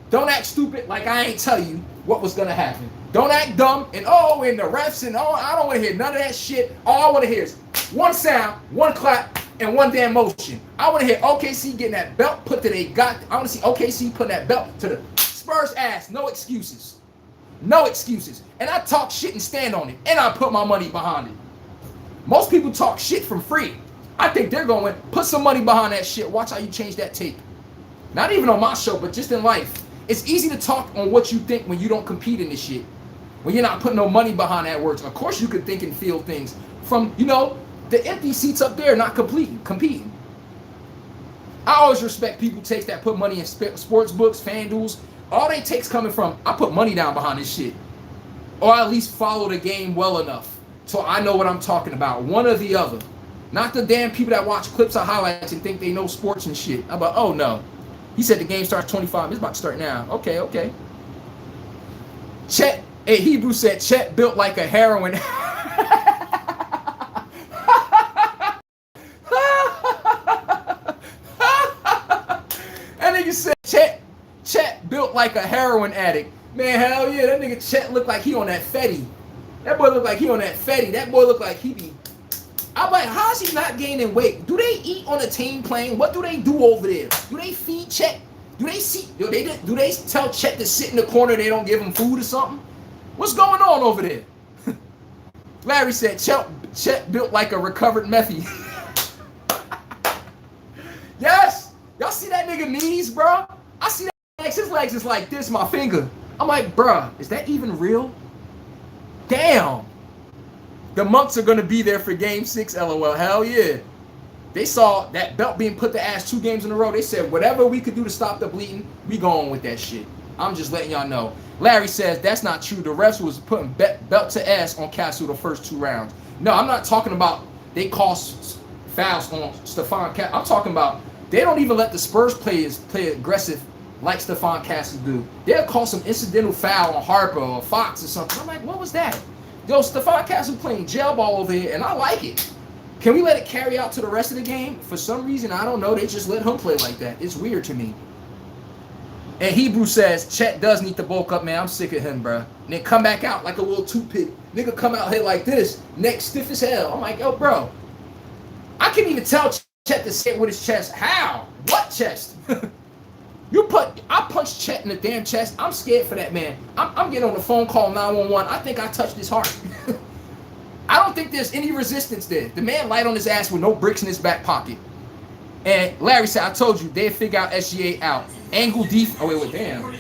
Don't act stupid like I ain't tell you what was going to happen. Don't act dumb and and the refs and I don't want to hear none of that shit. All I want to hear is one sound, one clap, and one damn motion. I want to hear OKC getting that belt put to I want to see OKC putting that belt to the Spurs ass. No excuses. No excuses. And I talk shit and stand on it. And I put my money behind it. Most people talk shit from free. I think they're going, put some money behind that shit. Watch how you change that tape. Not even on my show, but just in life. It's easy to talk on what you think when you don't compete in this shit. When you're not putting no money behind that words. Of course you could think and feel things from, the empty seats up there not competing. I always respect people takes that put money in sports books, FanDuels. All they takes coming from, I put money down behind this shit. Or at least follow the game well enough So I know what I'm talking about. One or the other. Not the damn people that watch clips or highlights and think they know sports and shit. I'm about, oh no. He said the game starts 25. It's about to start now. Okay. Chet, a Hebrew said Chet built like a heroin. That nigga said Chet built like a heroin addict. Man, hell yeah, that nigga Chet looked like he on that Fetty. That boy looked like he on that Fetty. That boy looked like he be. I'm like, how is he not gaining weight? Do they eat on a team plane? What do they do over there? Do they feed Chet? Do they tell Chet to sit in the corner? They don't give him food or something? What's going on over there? Larry said Chet built like a recovered methy. Yes, y'all see that nigga knees, bro? I see that legs. His legs is like this, my finger. I'm like, bruh, is that even real? Damn. The monks are going to be there for game 6, LOL. Hell yeah. They saw that belt being put to ass 2 games in a row. They said, whatever we could do to stop the bleeding, we going with that shit. I'm just letting y'all know. Larry says, that's not true. The refs was putting belt to ass on Castle the first 2 rounds. No, I'm not talking about they call fouls on Stephon Castle. I'm talking about they don't even let the Spurs players play aggressive like Stephon Castle do. They'll call some incidental foul on Harper or Fox or something. I'm like, what was that? Yo, Stephon Castle playing jail ball over here, and I like it. Can we let it carry out to the rest of the game? For some reason, I don't know. They just let him play like that. It's weird to me. And Hebrew says, Chet does need to bulk up, man. I'm sick of him, bro. And then come back out like a little toothpick. Nigga come out here like this, neck stiff as hell. I'm like, yo, bro. I can't even tell Chet to sit with his chest. How? What chest? I punched Chet in the damn chest. I'm scared for that man. I'm getting on the phone call 911. I think I touched his heart. I don't think there's any resistance there. The man light on his ass with no bricks in his back pocket. And Larry said, I told you, they'd figure out SGA out. Angle defense. Oh, wait, damn.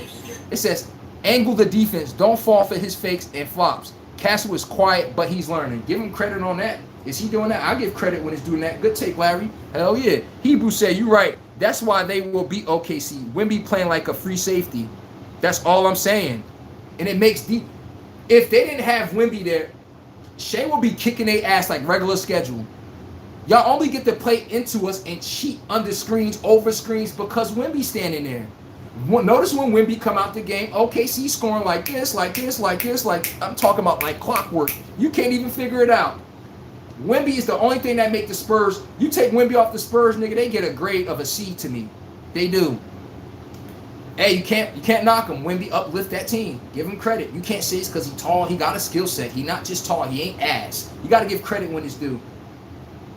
It says, angle the defense. Don't fall for his fakes and flops. Castle is quiet, but he's learning. Give him credit on that. Is he doing that? I'll give credit when he's doing that. Good take, Larry. Hell yeah. Hebrew said, you're right. That's why they will beat OKC. Wemby playing like a free safety. That's all I'm saying. And it makes deep. If they didn't have Wemby there, Shea will be kicking their ass like regular schedule. Y'all only get to play into us and cheat under screens, over screens, because Wemby's standing there. Notice when Wemby come out the game, OKC scoring like this, like this, like this, like I'm talking about like clockwork. You can't even figure it out. Wemby is the only thing that make the Spurs. You take Wemby off the Spurs, nigga, they get a grade of a C to me. They do. Hey, you can't knock him. Wemby uplift that team. Give him credit. You can't say it's because he's tall. He got a skill set. He not just tall. He ain't ass. You got to give credit when it's due.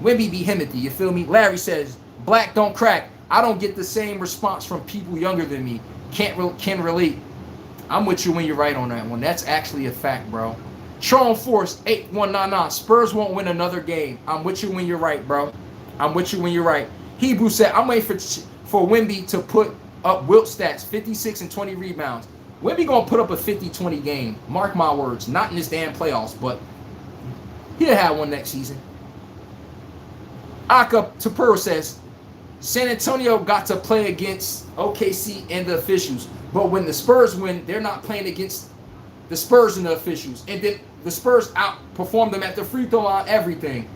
Wemby be Himothy. You feel me? Larry says, black don't crack. I don't get the same response from people younger than me. Can relate. I'm with you when you're right on that one. That's actually a fact, bro. Tron Force 8199. Spurs won't win another game. I'm with you when you're right, bro. I'm with you when you're right. Hebrew said, I'm waiting for Wemby to put up Wilt stats, 56 and 20 rebounds. Wemby gonna put up a 50-20 game. Mark my words. Not in this damn playoffs, but he'll have one next season. Aka Tapuro says, San Antonio got to play against OKC and the officials, but when the Spurs win, they're not playing against the Spurs and the officials. And then the Spurs outperform them at the free throw line, everything.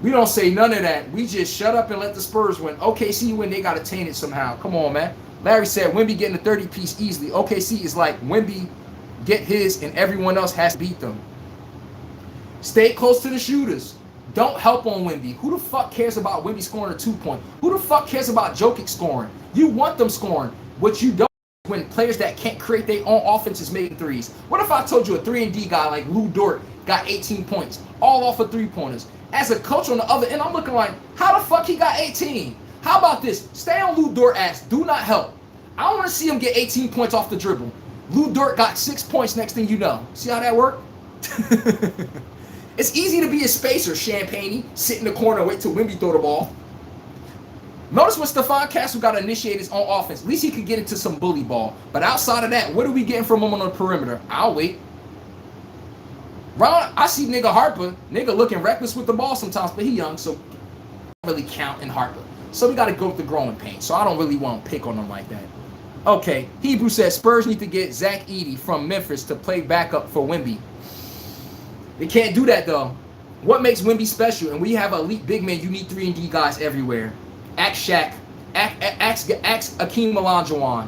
We don't say none of that. We just shut up and let the Spurs win. OKC win, they got to taint it somehow. Come on, man. Larry said, Wemby getting a 30-piece easily. OKC is like, Wemby get his and everyone else has to beat them. Stay close to the shooters. Don't help on Wemby. Who the fuck cares about Wemby scoring a 2-point? Who the fuck cares about Jokic scoring? You want them scoring. What you don't when players that can't create their own offenses making threes. What if I told you a 3-and-D guy like Lou Dort got 18 points, all off of three-pointers? As a coach on the other end, I'm looking like, how the fuck he got 18? How about this? Stay on Lou Dort ass. Do not help. I want to see him get 18 points off the dribble. Lou Dort got 6 points next thing you know. See how that worked? It's easy to be a spacer, Champagne. Sit in the corner, wait till Wemby throw the ball. Notice when Stephon Castle got to initiate his own offense. At least he could get into some bully ball. But outside of that, what are we getting from him on the perimeter? I'll wait. Ron, I see nigga Harper. Nigga looking reckless with the ball sometimes, but he young, so don't really count in Harper. So we got to go with the growing pain. So I don't really want to pick on him like that. Okay, Hebrew says Spurs need to get Zach Edey from Memphis to play backup for Wemby. They can't do that though. What makes Wemby special? And we have elite big men. You need 3-and-D guys everywhere. Ask Shaq. Ask Akeem Olajuwon.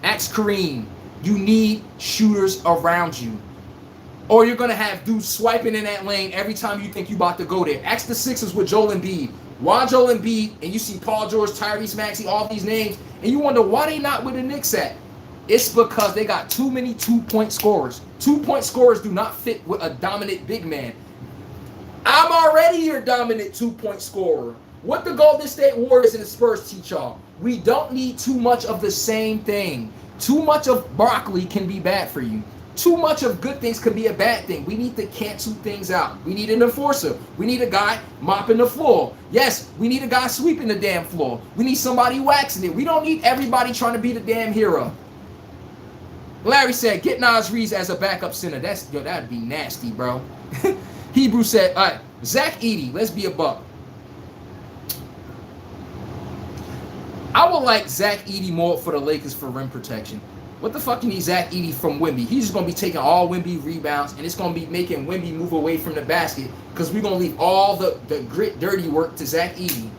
Ask Kareem. You need shooters around you. Or you're going to have dudes swiping in that lane every time you think you're about to go there. Ask the Sixers with Joel Embiid. Why Joel Embiid, and you see Paul George, Tyrese Maxey, all these names, and you wonder why they not with the Knicks at. It's because they got too many 2-point scorers. 2-point scorers do not fit with a dominant big man. I'm already your dominant 2-point scorer. What the Golden State Warriors and the Spurs teach y'all? We don't need too much of the same thing. Too much of broccoli can be bad for you. Too much of good things could be a bad thing. We need to cancel things out. We need an enforcer. We need a guy mopping the floor. Yes, we need a guy sweeping the damn floor. We need somebody waxing it. We don't need everybody trying to be the damn hero. Larry said, get Nas Reeves as a backup center. That'd be nasty, bro. Hebrew said, all right, Zach Edey, let's be a buck. I would like Zach Edey more for the Lakers for rim protection. What the fuck you need Zach Edey from Wemby? He's just going to be taking all Wemby rebounds, and it's going to be making Wemby move away from the basket because we're going to leave all the grit, dirty work to Zach Edey.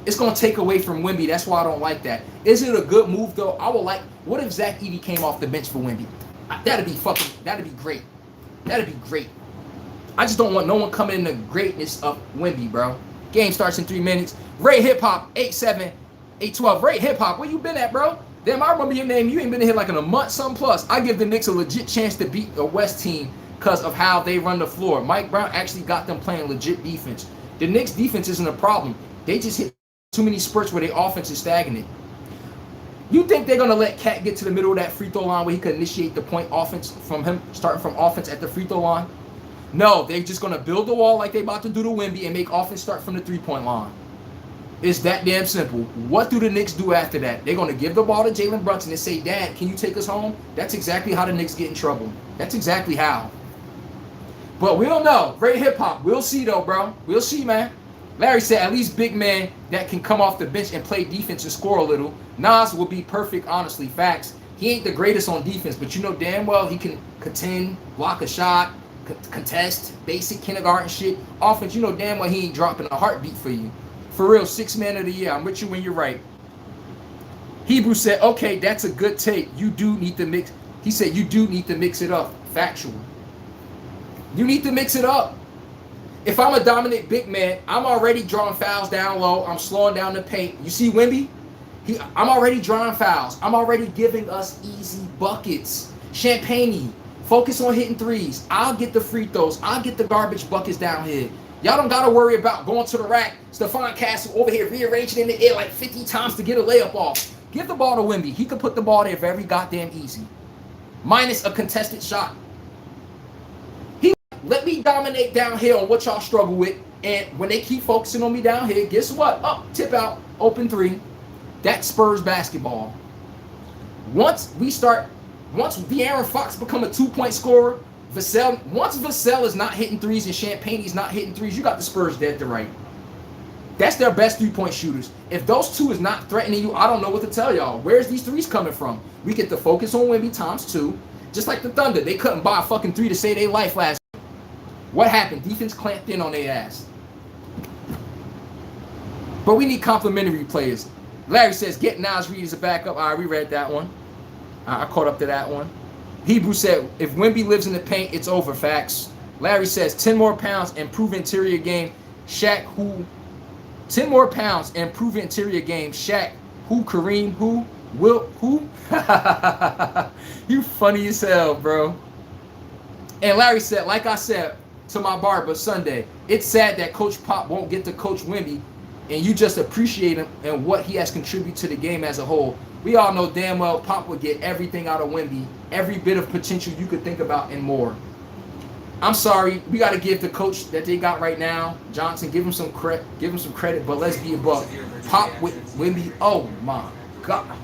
It's going to take away from Wemby. That's why I don't like that. Is it a good move, though? I would like, what if Zach Edey came off the bench for Wemby? That'd be great. That'd be great. I just don't want no one coming in the greatness of Wemby, bro. Game starts in 3 minutes. Ray Hip Hop, 8-7, 8-12. Ray Hip Hop, where you been at, bro? Damn, I remember your name. You ain't been in here like in a month, something plus. I give the Knicks a legit chance to beat the West team because of how they run the floor. Mike Brown actually got them playing legit defense. The Knicks defense isn't a problem. They just hit too many spurts where their offense is stagnant. You think they're going to let Cat get to the middle of that free throw line where he could initiate the point offense from him, starting from offense at the free throw line? No, they're just going to build the wall like they about to do to Wemby and make offense start from the three-point line. It's that damn simple. What do the Knicks do after that? They're going to give the ball to Jalen Brunson and say, Dad, can you take us home? That's exactly how the Knicks get in trouble. That's exactly how. But we don't know. Ray Hip Hop. We'll see, though, bro. We'll see, man. Larry said at least big man that can come off the bench and play defense and score a little. Nas will be perfect, honestly. Facts. He ain't the greatest on defense, but you know damn well he can contend, block a shot, contest, basic kindergarten shit. Offense, you know damn well he ain't dropping a heartbeat for you. For real, 6th man of the year. I'm with you when you're right. Hebrew said, okay, that's a good take. You do need to mix. He said, you do need to mix it up. Factual. You need to mix it up. If I'm a dominant big man, I'm already drawing fouls down low. I'm slowing down the paint. You see Wemby? I'm already drawing fouls. I'm already giving us easy buckets. Champagne, focus on hitting threes. I'll get the free throws. I'll get the garbage buckets down here. Y'all don't got to worry about going to the rack. Stephon Castle over here rearranging in the air like 50 times to get a layup off. Give the ball to Wemby. He could put the ball there very goddamn easy. Minus a contested shot. Let me dominate down here on what y'all struggle with. And when they keep focusing on me down here, guess what? Up, tip out, open three. That's Spurs basketball. Once De'Aaron Fox become a 2-point scorer, once Vassell is not hitting threes and Champagne's not hitting threes, you got the Spurs dead to right. That's their best 3-point shooters. If those two is not threatening you, I don't know what to tell y'all. Where's these threes coming from? We get to focus on Wemby times 2. Just like the Thunder. They couldn't buy a fucking 3 to save their life last year. What happened? Defense clamped in on their ass. But we need complementary players. Larry says, get Nas Reed as a backup. All right, we read that one. I caught up to that one. Hebrew said, if Wemby lives in the paint, it's over. Facts. Larry says, 10 more pounds, improve interior game. Shaq, who? 10 more pounds, improve interior game. Shaq, who? Kareem, who? Will, who? You funny as hell, bro. And Larry said, like I said to my barber Sunday, it's sad that Coach Pop won't get to coach Wemby, and you just appreciate him and what he has contributed to the game as a whole. We all know damn well Pop would get everything out of Wemby, every bit of potential you could think about and more. I'm sorry, we got to give the coach that they got right now, Johnson, give him some credit, but let's be a buck. Pop with Wemby, oh my God.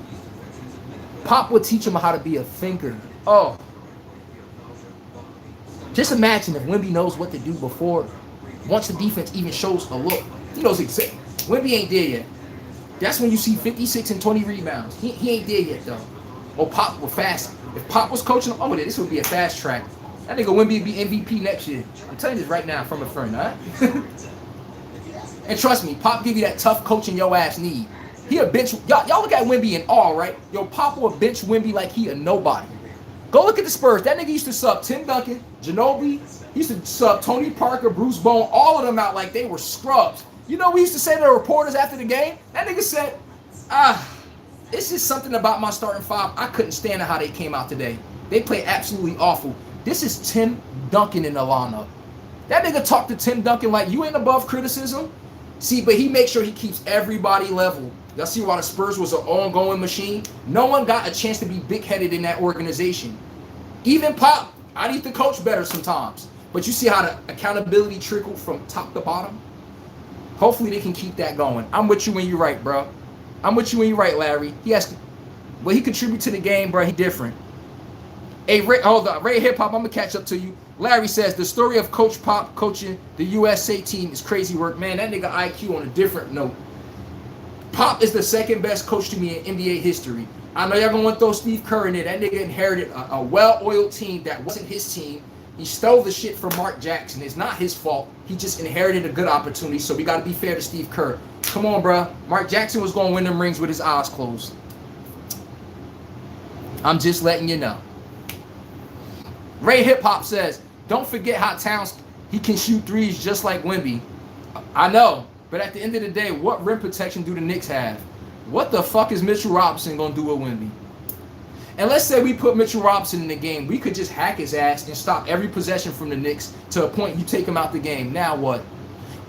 Pop would teach him how to be a thinker. Oh. Just imagine if Wemby knows what to do before, once the defense even shows a look. He knows exactly. Wemby ain't there yet. That's when you see 56 and 20 rebounds. He ain't there yet, though. Or Pop was fast. If Pop was coaching him over there, this would be a fast track. That nigga Wemby be MVP next year. I'm telling you this right now from a friend, all right? And trust me, Pop give you that tough coaching your ass need. He a bench. Y'all look at Wemby in awe, right? Yo, Pop will bench Wemby like he a nobody. Go look at the Spurs. That nigga used to sub Tim Duncan, Ginobili. He used to sub Tony Parker, Bruce Bowen, all of them out like they were scrubs. You know what we used to say to the reporters after the game? That nigga said, it's just something about my starting five. I couldn't stand how they came out today. They played absolutely awful. This is Tim Duncan in the lineup. That nigga talked to Tim Duncan like you ain't above criticism. See, but he makes sure he keeps everybody level. Y'all see why the Spurs was an ongoing machine? No one got a chance to be big-headed in that organization. Even Pop, I need to coach better sometimes. But you see how the accountability trickled from top to bottom? Hopefully they can keep that going. I'm with you when you're right, bro. I'm with you when you're right, Larry. He contribute to the game, bro. He different. Hey, hold on. Ray Hip Hop, I'm going to catch up to you. Larry says, the story of Coach Pop coaching the USA team is crazy work. Man, that nigga IQ on a different note. Pop is the second best coach to me in NBA history. I know y'all going to want to throw Steve Kerr in there. That nigga inherited a well-oiled team that wasn't his team. He stole the shit from Mark Jackson. It's not his fault. He just inherited a good opportunity, so we got to be fair to Steve Kerr. Come on, bro. Mark Jackson was going to win them rings with his eyes closed. I'm just letting you know. Ray Hip Hop says, don't forget how Towns, he can shoot threes just like Wemby. I know, but at the end of the day, what rim protection do the Knicks have? What the fuck is Mitchell Robinson going to do with Wemby? And let's say we put Mitchell Robinson in the game. We could just hack his ass and stop every possession from the Knicks to a point you take him out the game. Now what?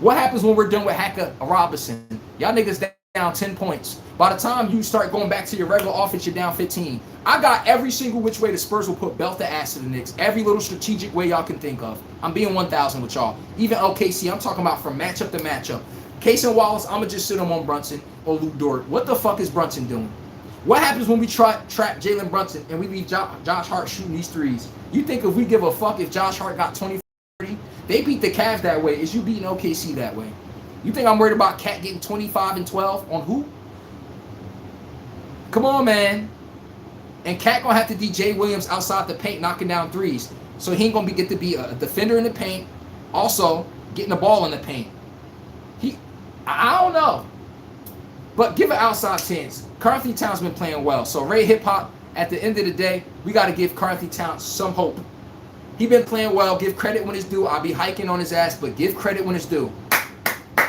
What happens when we're done with Hacker Robinson? Y'all niggas down 10 points. By the time you start going back to your regular offense, you're down 15. I got every single which way the Spurs will put belt to ass to the Knicks. Every little strategic way y'all can think of. I'm being 1,000 with y'all. Even OKC, I'm talking about from matchup to matchup. Case and Wallace, I'm going to just sit him on Brunson or Lou Dort. What the fuck is Brunson doing? What happens when we trap Jalen Brunson and we leave Josh Hart shooting these threes? You think if we give a fuck if Josh Hart got 20, 30? They beat the Cavs that way. Is you beating OKC that way? You think I'm worried about Cat getting 25 and 12 on who? Come on, man. And Cat going to have to DJ Williams outside the paint knocking down threes. So he ain't going to get to be a defender in the paint. Also, getting the ball in the paint. I don't know. But give an outside chance. Karl-Anthony Towns been playing well. So Ray Hip Hop, at the end of the day, we got to give Karl-Anthony Towns some hope. He been playing well. Give credit when it's due. I'll be hiking on his ass, but give credit when it's due.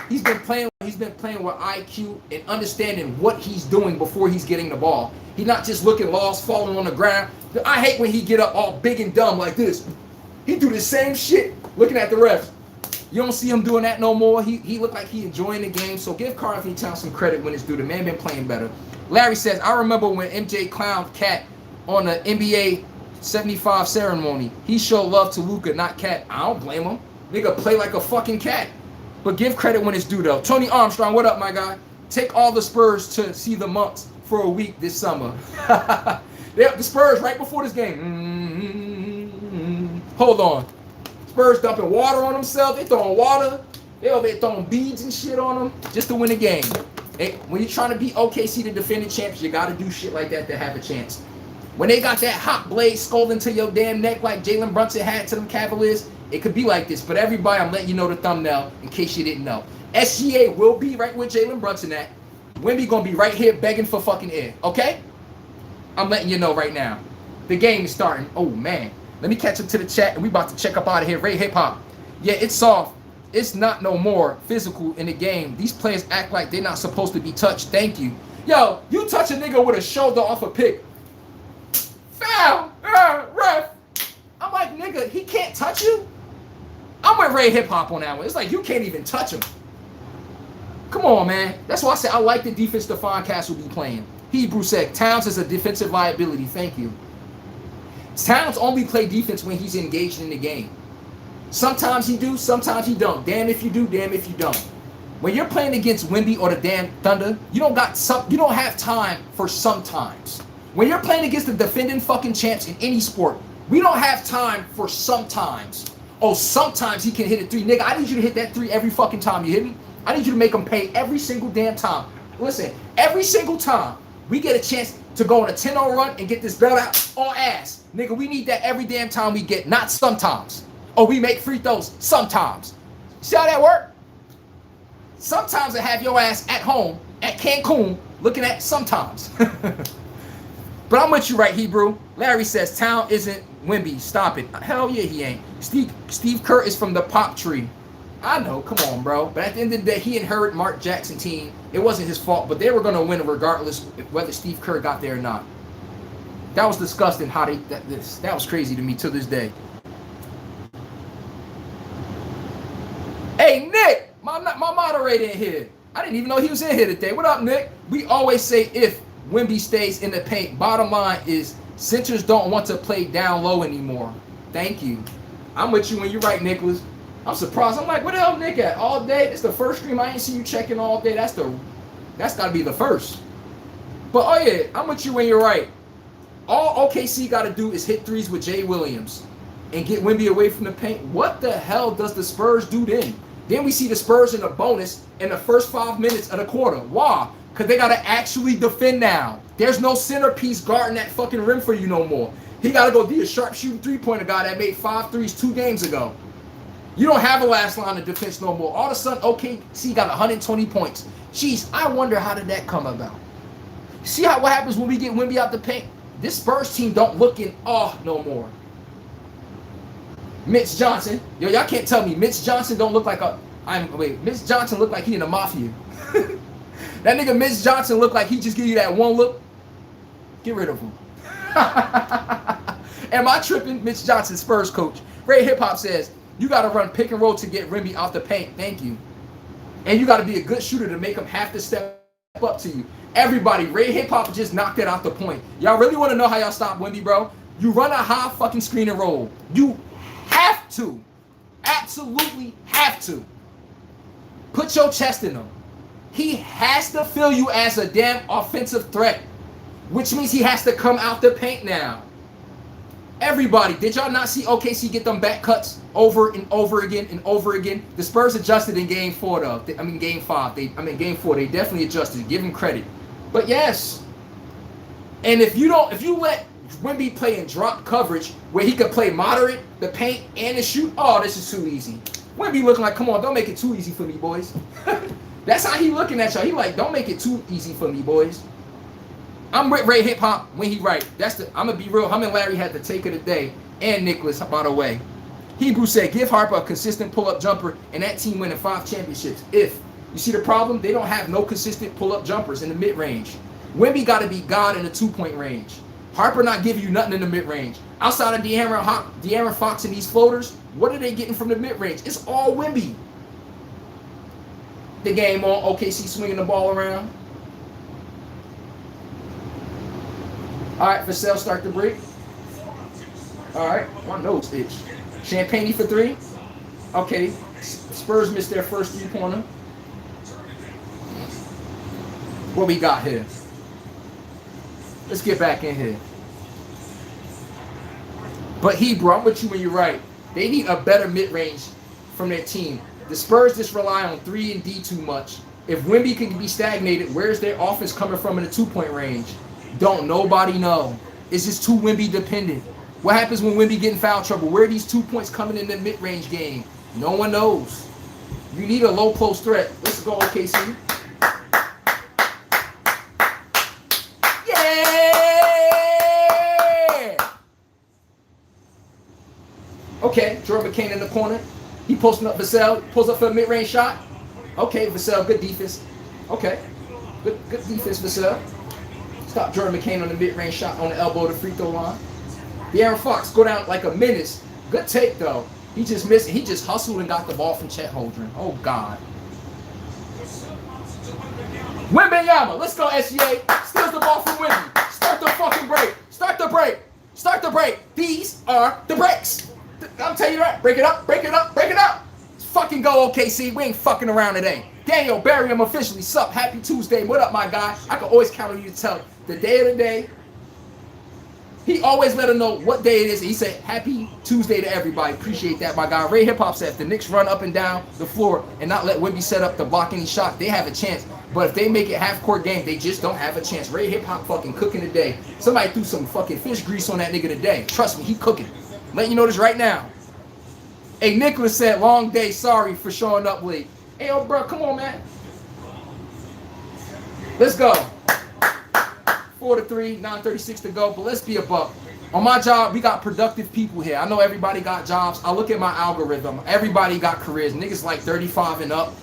He's been playing with IQ and understanding what he's doing before he's getting the ball. He's not just looking lost, falling on the ground. I hate when he get up all big and dumb like this. He do the same shit looking at the refs. You don't see him doing that no more. He looked like he enjoying the game. So give Karl-Anthony Towns some credit when it's due. The man been playing better. Larry says, I remember when MJ clowned Cat on the NBA 75 ceremony. He showed love to Luka, not Cat. I don't blame him. Nigga play like a fucking cat. But give credit when it's due, though. Tony Armstrong, what up, my guy? Take all the Spurs to see the Monks for a week this summer. The Spurs right before this game. Hold on. Spurs dumping water on themselves. They throwing water. They throwing beads and shit on them just to win the game. When you're trying to beat OKC, the defending champs, you got to do shit like that to have a chance. When they got that hot blade scalding to your damn neck like Jalen Brunson had to them Cavaliers, it could be like this. But everybody, I'm letting you know the thumbnail in case you didn't know. SGA will be right with Jalen Brunson at. Wemby going to be right here begging for fucking air. Okay? I'm letting you know right now. The game is starting. Oh, man. Let me catch up to the chat, and we about to check up out of here. Ray Hip Hop. Yeah, it's soft. It's not no more physical in the game. These players act like they're not supposed to be touched. Thank you. Yo, you touch a nigga with a shoulder off a pick. Foul. Ref. I'm like, nigga, he can't touch you? I'm with Ray Hip Hop on that one. It's like you can't even touch him. Come on, man. That's why I said I like the defense Stephon Castle be playing. Hebrew said, Towns is a defensive liability. Thank you. Towns only play defense when he's engaged in the game. Sometimes he do, sometimes he don't. Damn if you do, damn if you don't. When you're playing against Wemby or the damn Thunder, you don't have time for sometimes. When you're playing against the defending fucking champs in any sport, we don't have time for sometimes. Oh, sometimes he can hit a three. Nigga, I need you to hit that three every fucking time. You hit me? I need you to make him pay every single damn time. Listen, every single time we get a chance, to go on a 10-0 run and get this belt out on ass. Nigga, we need that every damn time we get, not sometimes. Or we make free throws sometimes. See how that work? Sometimes I have your ass at home at Cancun looking at sometimes. But I'm with you, right, Hebrew? Larry says Town isn't Wemby. Stop it. Hell yeah, he ain't. Steve Kerr is from the pop tree. I know, come on, bro. But at the end of the day, he inherited Mark Jackson team. It wasn't his fault, but they were going to win regardless whether Steve Kerr got there or not. That was disgusting how they that was crazy to me to this day. Hey, Nick, my moderator in here. I didn't even know he was in here today. What up, Nick? We always say if Wemby stays in the paint. Bottom line is centers don't want to play down low anymore. Thank you. I'm with you when you're right, Nicholas. I'm surprised. I'm like, where the hell Nick at? All day? It's the first stream. I ain't see you checking all day. That's got to be the first. But, oh, yeah, I'm with you when you're right. All OKC got to do is hit threes with Jay Williams and get Wemby away from the paint. What the hell does the Spurs do then? Then we see the Spurs in a bonus in the first 5 minutes of the quarter. Why? Because they got to actually defend now. There's no centerpiece guarding that fucking rim for you no more. He got to go be a sharpshooting three-pointer guy that made 5 threes 2 games ago. You don't have a last line of defense no more. All of a sudden, OKC got 120 points. Jeez, I wonder how did that come about? See what happens when we get Wemby out the paint? This Spurs team don't look in awe no more. Mitch Johnson. Yo, y'all can't tell me Mitch Johnson don't look like Mitch Johnson look like he in the mafia. That nigga Mitch Johnson look like he just give you that one look. Get rid of him. Am I tripping? Mitch Johnson, Spurs coach. Ray Hip Hop says, you got to run pick and roll to get Wemby out the paint. Thank you. And you got to be a good shooter to make him have to step up to you. Everybody, Ray Hip Hop just knocked it out the point. Y'all really want to know how y'all stop Wemby, bro? You run a high fucking screen and roll. You have to. Absolutely have to. Put your chest in him. He has to feel you as a damn offensive threat, which means he has to come out the paint now. Everybody, did y'all not see OKC get them back cuts over and over again and over again? The Spurs adjusted in game 4 though. Game 5. Game 4. They definitely adjusted. Give them credit. But yes. And if you let Wemby play in drop coverage where he could play moderate, the paint, and the shoot, oh, this is too easy. Wemby looking like, come on, don't make it too easy for me, boys. That's how he looking at y'all. He like, don't make it too easy for me, boys. I'm with Ray Hip Hop when he right. I'm gonna be real. Him and Larry had the take of the day, and Nicholas, by the way. Hebrew said, give Harper a consistent pull-up jumper, and that team winning 5 championships. If you see the problem, they don't have no consistent pull-up jumpers in the mid-range. Wemby got to be God in the 2-point range. Harper not giving you nothing in the mid-range. Outside of De'Aaron Fox and these floaters, what are they getting from the mid-range? It's all Wemby. The game on, OKC swinging the ball around. All right, Vassell start the break. All right, my nose itch. Champagne for 3. Okay, Spurs missed their first 3-pointer. What we got here? Let's get back in here. But Hebrew, I'm with you when you're right. They need a better mid-range from their team. The Spurs just rely on 3 and D too much. If Wemby can be stagnated, where's their offense coming from in the 2-point range? Don't nobody know. It's just too Wemby dependent. What happens when Wemby get in foul trouble? Where are these 2 points coming in the mid-range game? No one knows. You need a low post threat. Let's go, OKC. Yeah! Okay, Jordan McCain in the corner. He posting up Vassell. Pulls up for a mid-range shot. Okay, Vassell, good defense. Okay, good defense, Vassell. Stop Jordan McCain on the mid-range shot on the elbow of the free throw line. De'Aaron Fox go down like a menace. Good take, though. He just missed it. He just hustled and got the ball from Chet Holmgren. Oh, God. Wembanyama. Let's go, SGA. Steals the ball from Wemby. Start the fucking break. Start the break. Start the break. These are the breaks. I'm telling you that. Break it up. Break it up. Break it up. Let's fucking go, OKC. We ain't fucking around today. Daniel, bury him officially. Sup? Happy Tuesday. What up, my guy? I can always count on you to tell the day of the day. He always let him know what day it is. He said, happy Tuesday to everybody. Appreciate that, my guy. Ray Hip Hop said, if the Knicks run up and down the floor and not let Wemby set up to block any shot, they have a chance. But if they make it half-court game, they just don't have a chance. Ray Hip Hop fucking cooking today. Somebody threw some fucking fish grease on that nigga today. Trust me, he cooking. Letting you know this right now. Hey, Nicholas said, long day, sorry for showing up late. Hey, yo, bro, come on, man. Let's go. 4-3, 9:36 to go, but let's be a buck. On my job, we got productive people here. I know everybody got jobs. I look at my algorithm. Everybody got careers. Niggas like 35 and up,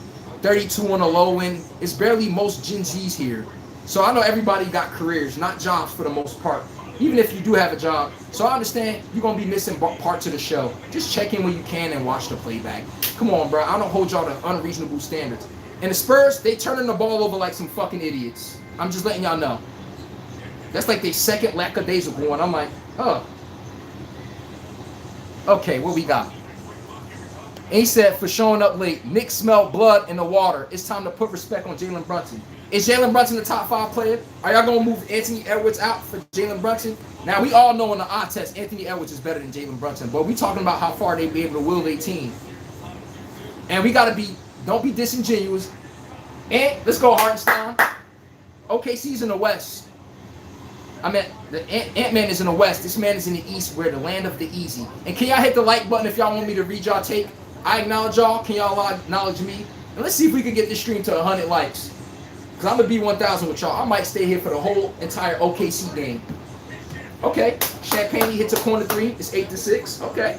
32 on the low end. It's barely most Gen Zs here. So I know everybody got careers, not jobs for the most part. Even if you do have a job. So I understand you're going to be missing parts of the show. Just check in when you can and watch the playback. Come on, bro. I don't hold y'all to unreasonable standards. And the Spurs, they turning the ball over like some fucking idiots. I'm just letting y'all know. That's like their second lackadaisical, and I'm like, oh. Okay, what we got? He said, for showing up late, Knicks smell blood in the water. It's time to put respect on Jalen Brunson. Is Jalen Brunson the top 5 player? Are y'all going to move Anthony Edwards out for Jalen Brunson? Now, we all know in the eye test, Anthony Edwards is better than Jalen Brunson, but we talking about how far they be able to will their team. And we got to be, don't be disingenuous. And let's go Hartenstein. OKC's in the West. I mean, the Ant-Man is in the West. This man is in the East. We're the land of the easy. And can y'all hit the like button if y'all want me to read y'all take? I acknowledge y'all. Can y'all acknowledge me? And let's see if we can get this stream to 100 likes. Because I'm going to be 1,000 with y'all. I might stay here for the whole entire OKC game. Okay. Champagne hits a corner 3. It's 8-6. Okay.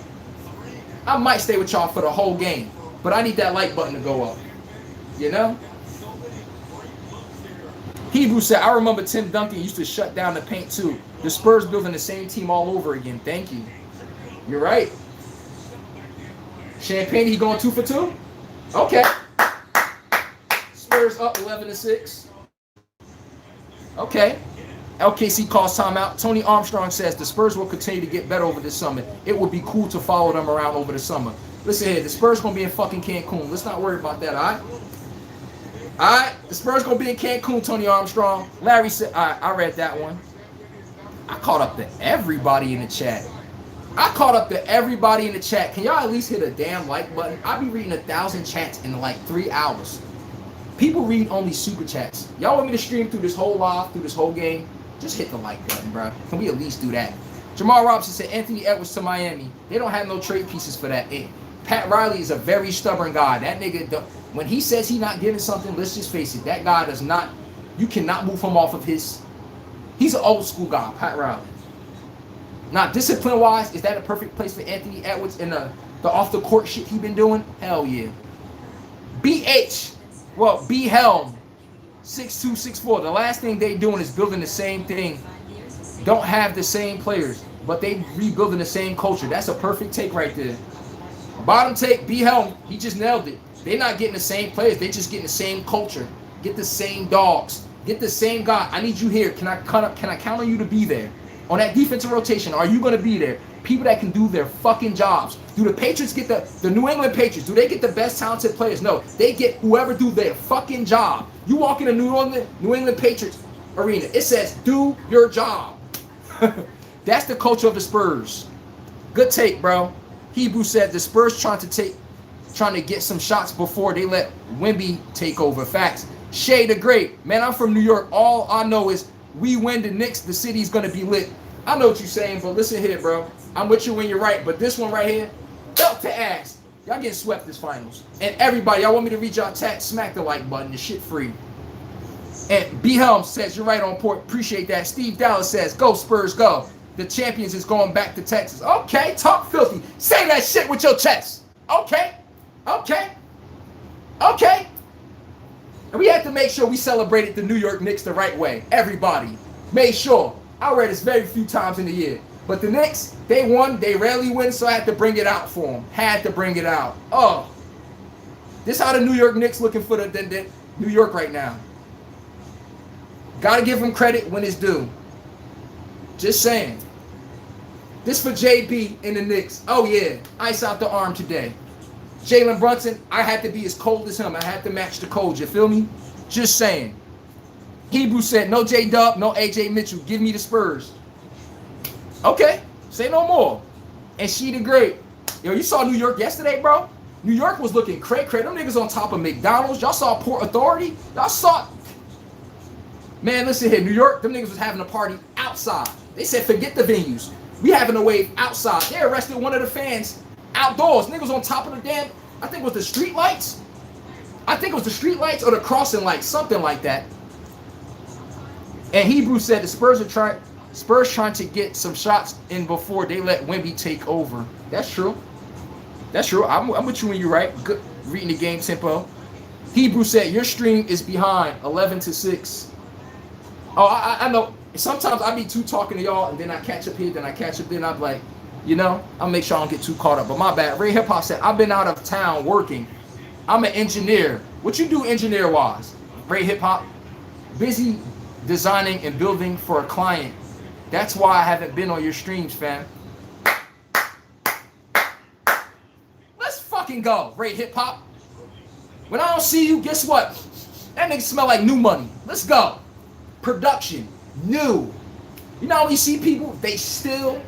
I might stay with y'all for the whole game. But I need that like button to go up. You know? Hebrew said, I remember Tim Duncan used to shut down the paint too. The Spurs building the same team all over again. Thank you. You're right. Champagne, he going 2 for 2? Okay. Spurs up 11-6. Okay. LKC calls timeout. Tony Armstrong says the Spurs will continue to get better over this summer. It would be cool to follow them around over the summer. Listen here, the Spurs going to be in fucking Cancun. Let's not worry about that, all right? All right, the Spurs going to be in Cancun, Tony Armstrong. Larry said, all right, I read that one. I caught up to everybody in the chat. Can y'all at least hit a damn like button? I'll be reading 1,000 chats in like 3 hours. People read only super chats. Y'all want me to stream through this whole live, through this whole game? Just hit the like button, bro. Can we at least do that? Jamal Robinson said Anthony Edwards to Miami. They don't have no trade pieces for that. Pat Riley is a very stubborn guy. That nigga, when he says he's not giving something, let's just face it. That guy does not, you cannot move him off of his, he's an old school guy, Pat Riley. Now, discipline-wise, is that a perfect place for Anthony Edwards in the off-the-court shit he been doing? Hell yeah. B Helm, 6'2", 6'4". The last thing they doing is building the same thing. Don't have the same players, but they rebuilding the same culture. That's a perfect take right there. Bottom take, B Helm, he just nailed it. They're not getting the same players. They just getting the same culture. Get the same dogs. Get the same guy. I need you here. Can I count on you to be there? On that defensive rotation, are you going to be there? People that can do their fucking jobs. Do the Patriots get the New England Patriots, do they get the best talented players? No. They get whoever do their fucking job. You walk in a New England Patriots arena. It says, do your job. That's the culture of the Spurs. Good take, bro. Hebrew said the Spurs trying to get some shots before they let Wemby take over. Facts. Shay the Great. Man, I'm from New York. All I know is we win the Knicks, the city's going to be lit. I know what you're saying, but listen here, bro. I'm with you when you're right, but this one right here, belt to ass. Y'all getting swept this finals. And everybody, y'all want me to read y'all text? Smack the like button. The shit free. And B Helm says, you're right on point. Appreciate that. Steve Dallas says, go Spurs, go. The champions is going back to Texas. Okay, talk filthy. Say that shit with your chest. Okay. And we had to make sure we celebrated the New York Knicks the right way. Everybody made sure. I read this very few times in the year. But the Knicks, they won. They rarely win, so I had to bring it out for them. Had to bring it out. Oh. This how the New York Knicks looking for the New York right now. Got to give them credit when it's due. Just saying. This for JB in the Knicks. Oh, yeah. Ice out the arm today. Jalen Brunson, I had to be as cold as him. I had to match the cold. You feel me? Just saying. Hebrew said, no J-Dub, no A.J. Mitchell. Give me the Spurs. Okay. Say no more. And she the great. Yo, you saw New York yesterday, bro? New York was looking cray-cray. Them niggas on top of McDonald's. Y'all saw Port Authority? Y'all saw Man, listen here, New York, them niggas was having a party outside. They said, forget the venues. We having a wave outside. They arrested one of the fans outdoors. Niggas on top of the damn, I think it was the street lights. I think it was the street lights or the crossing lights, something like that. And Hebrew said the Spurs trying to get some shots in before they let Wemby take over. That's true. That's true. I'm with you when you're right. Good reading the game tempo. Hebrew said your stream is behind 11-6. Oh, I know. Sometimes I be too talking to y'all, and then I catch up here, then I catch up, then I'm like, you know, I'll make sure I don't get too caught up. But my bad. Ray Hip Hop said, I've been out of town working. I'm an engineer. What you do engineer-wise? Ray Hip Hop, busy designing and building for a client. That's why I haven't been on your streams, fam. Let's fucking go, Ray Hip Hop. When I don't see you, guess what? That nigga smell like new money. Let's go. Production, new. You know when you see people, they still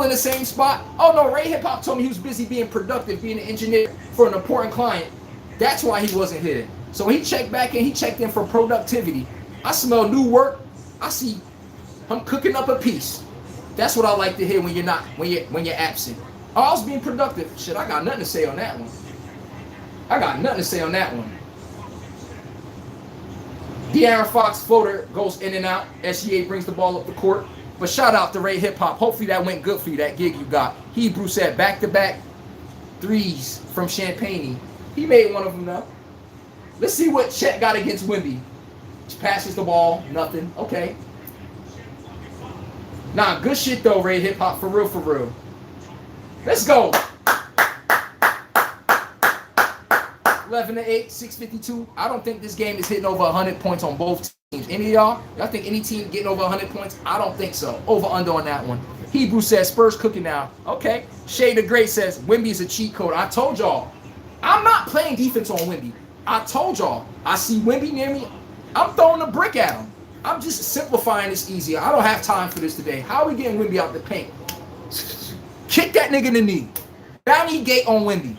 in the same spot? Oh no, Ray Hip Hop told me he was busy being productive, being an engineer for an important client. That's why he wasn't here. So when he checked back in, he checked in for productivity. I smell new work. I see I'm cooking up a piece. That's what I like to hear when you're absent. Oh, I was being productive. Shit, I got nothing to say on that one. De'Aaron Fox floater goes in and out. SGA brings the ball up the court. But shout out to Ray Hip Hop. Hopefully that went good for you, that gig you got. Hebrew said back-to-back threes from Champagne. He made one of them though. Let's see what Chet got against Wemby. Passes the ball, nothing. Okay. Nah, good shit though, Ray Hip Hop. For real, for real. Let's go. 11-8, 652. I don't think this game is hitting over 100 points on both teams. Any of y'all think any team getting over 100 points? I don't think so. Over under on that one. Hebrew says Spurs cooking now. Okay. Shay the Great says Wemby is a cheat code. I told y'all. I'm not playing defense on Wemby. I told y'all. I see Wemby near me. I'm throwing a brick at him. I'm just simplifying this easier. I don't have time for this today. How are we getting Wemby out the paint? Kick that nigga in the knee. Bounty gate on Wemby.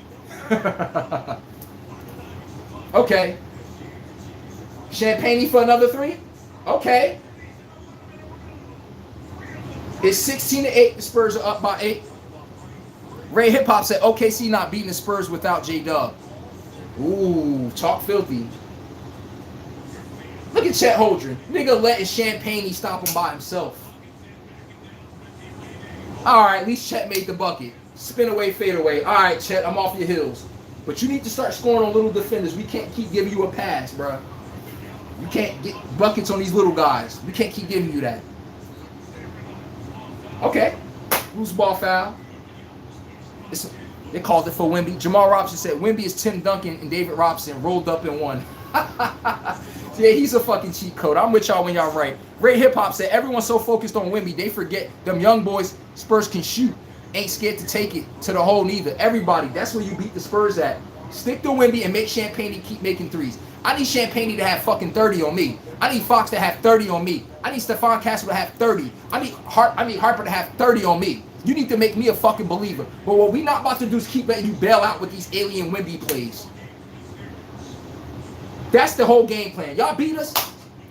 Okay. Champagne for another three? Okay. It's 16-8. The Spurs are up by 8. Ray Hip Hop said OKC not beating the Spurs without J-Dub. Ooh, talk filthy. Look at Chet Holdren. Nigga letting Champagne stop him by himself. Alright, at least Chet made the bucket. Spin away, fade away. Alright, Chet, I'm off your heels. But you need to start scoring on little defenders. We can't keep giving you a pass, bro. You can't get buckets on these little guys. We can't keep giving you that. Okay. Loose ball foul. They called it for Wemby. Jamal Robinson said Wemby is Tim Duncan and David Robinson rolled up in one. Yeah, he's a fucking cheat code. I'm with y'all when y'all right. Ray Hip Hop said everyone's so focused on Wemby, they forget them young boys Spurs can shoot. Ain't scared to take it to the hole neither. Everybody, that's where you beat the Spurs at. Stick to Wemby and make Champagne keep making threes. I need Champagne to have fucking 30 on me. I need Fox to have 30 on me. I need Stephon Castle to have 30. I need Harper to have 30 on me. You need to make me a fucking believer. But what we not about to do is keep letting you bail out with these alien Wemby plays. That's the whole game plan. Y'all beat us.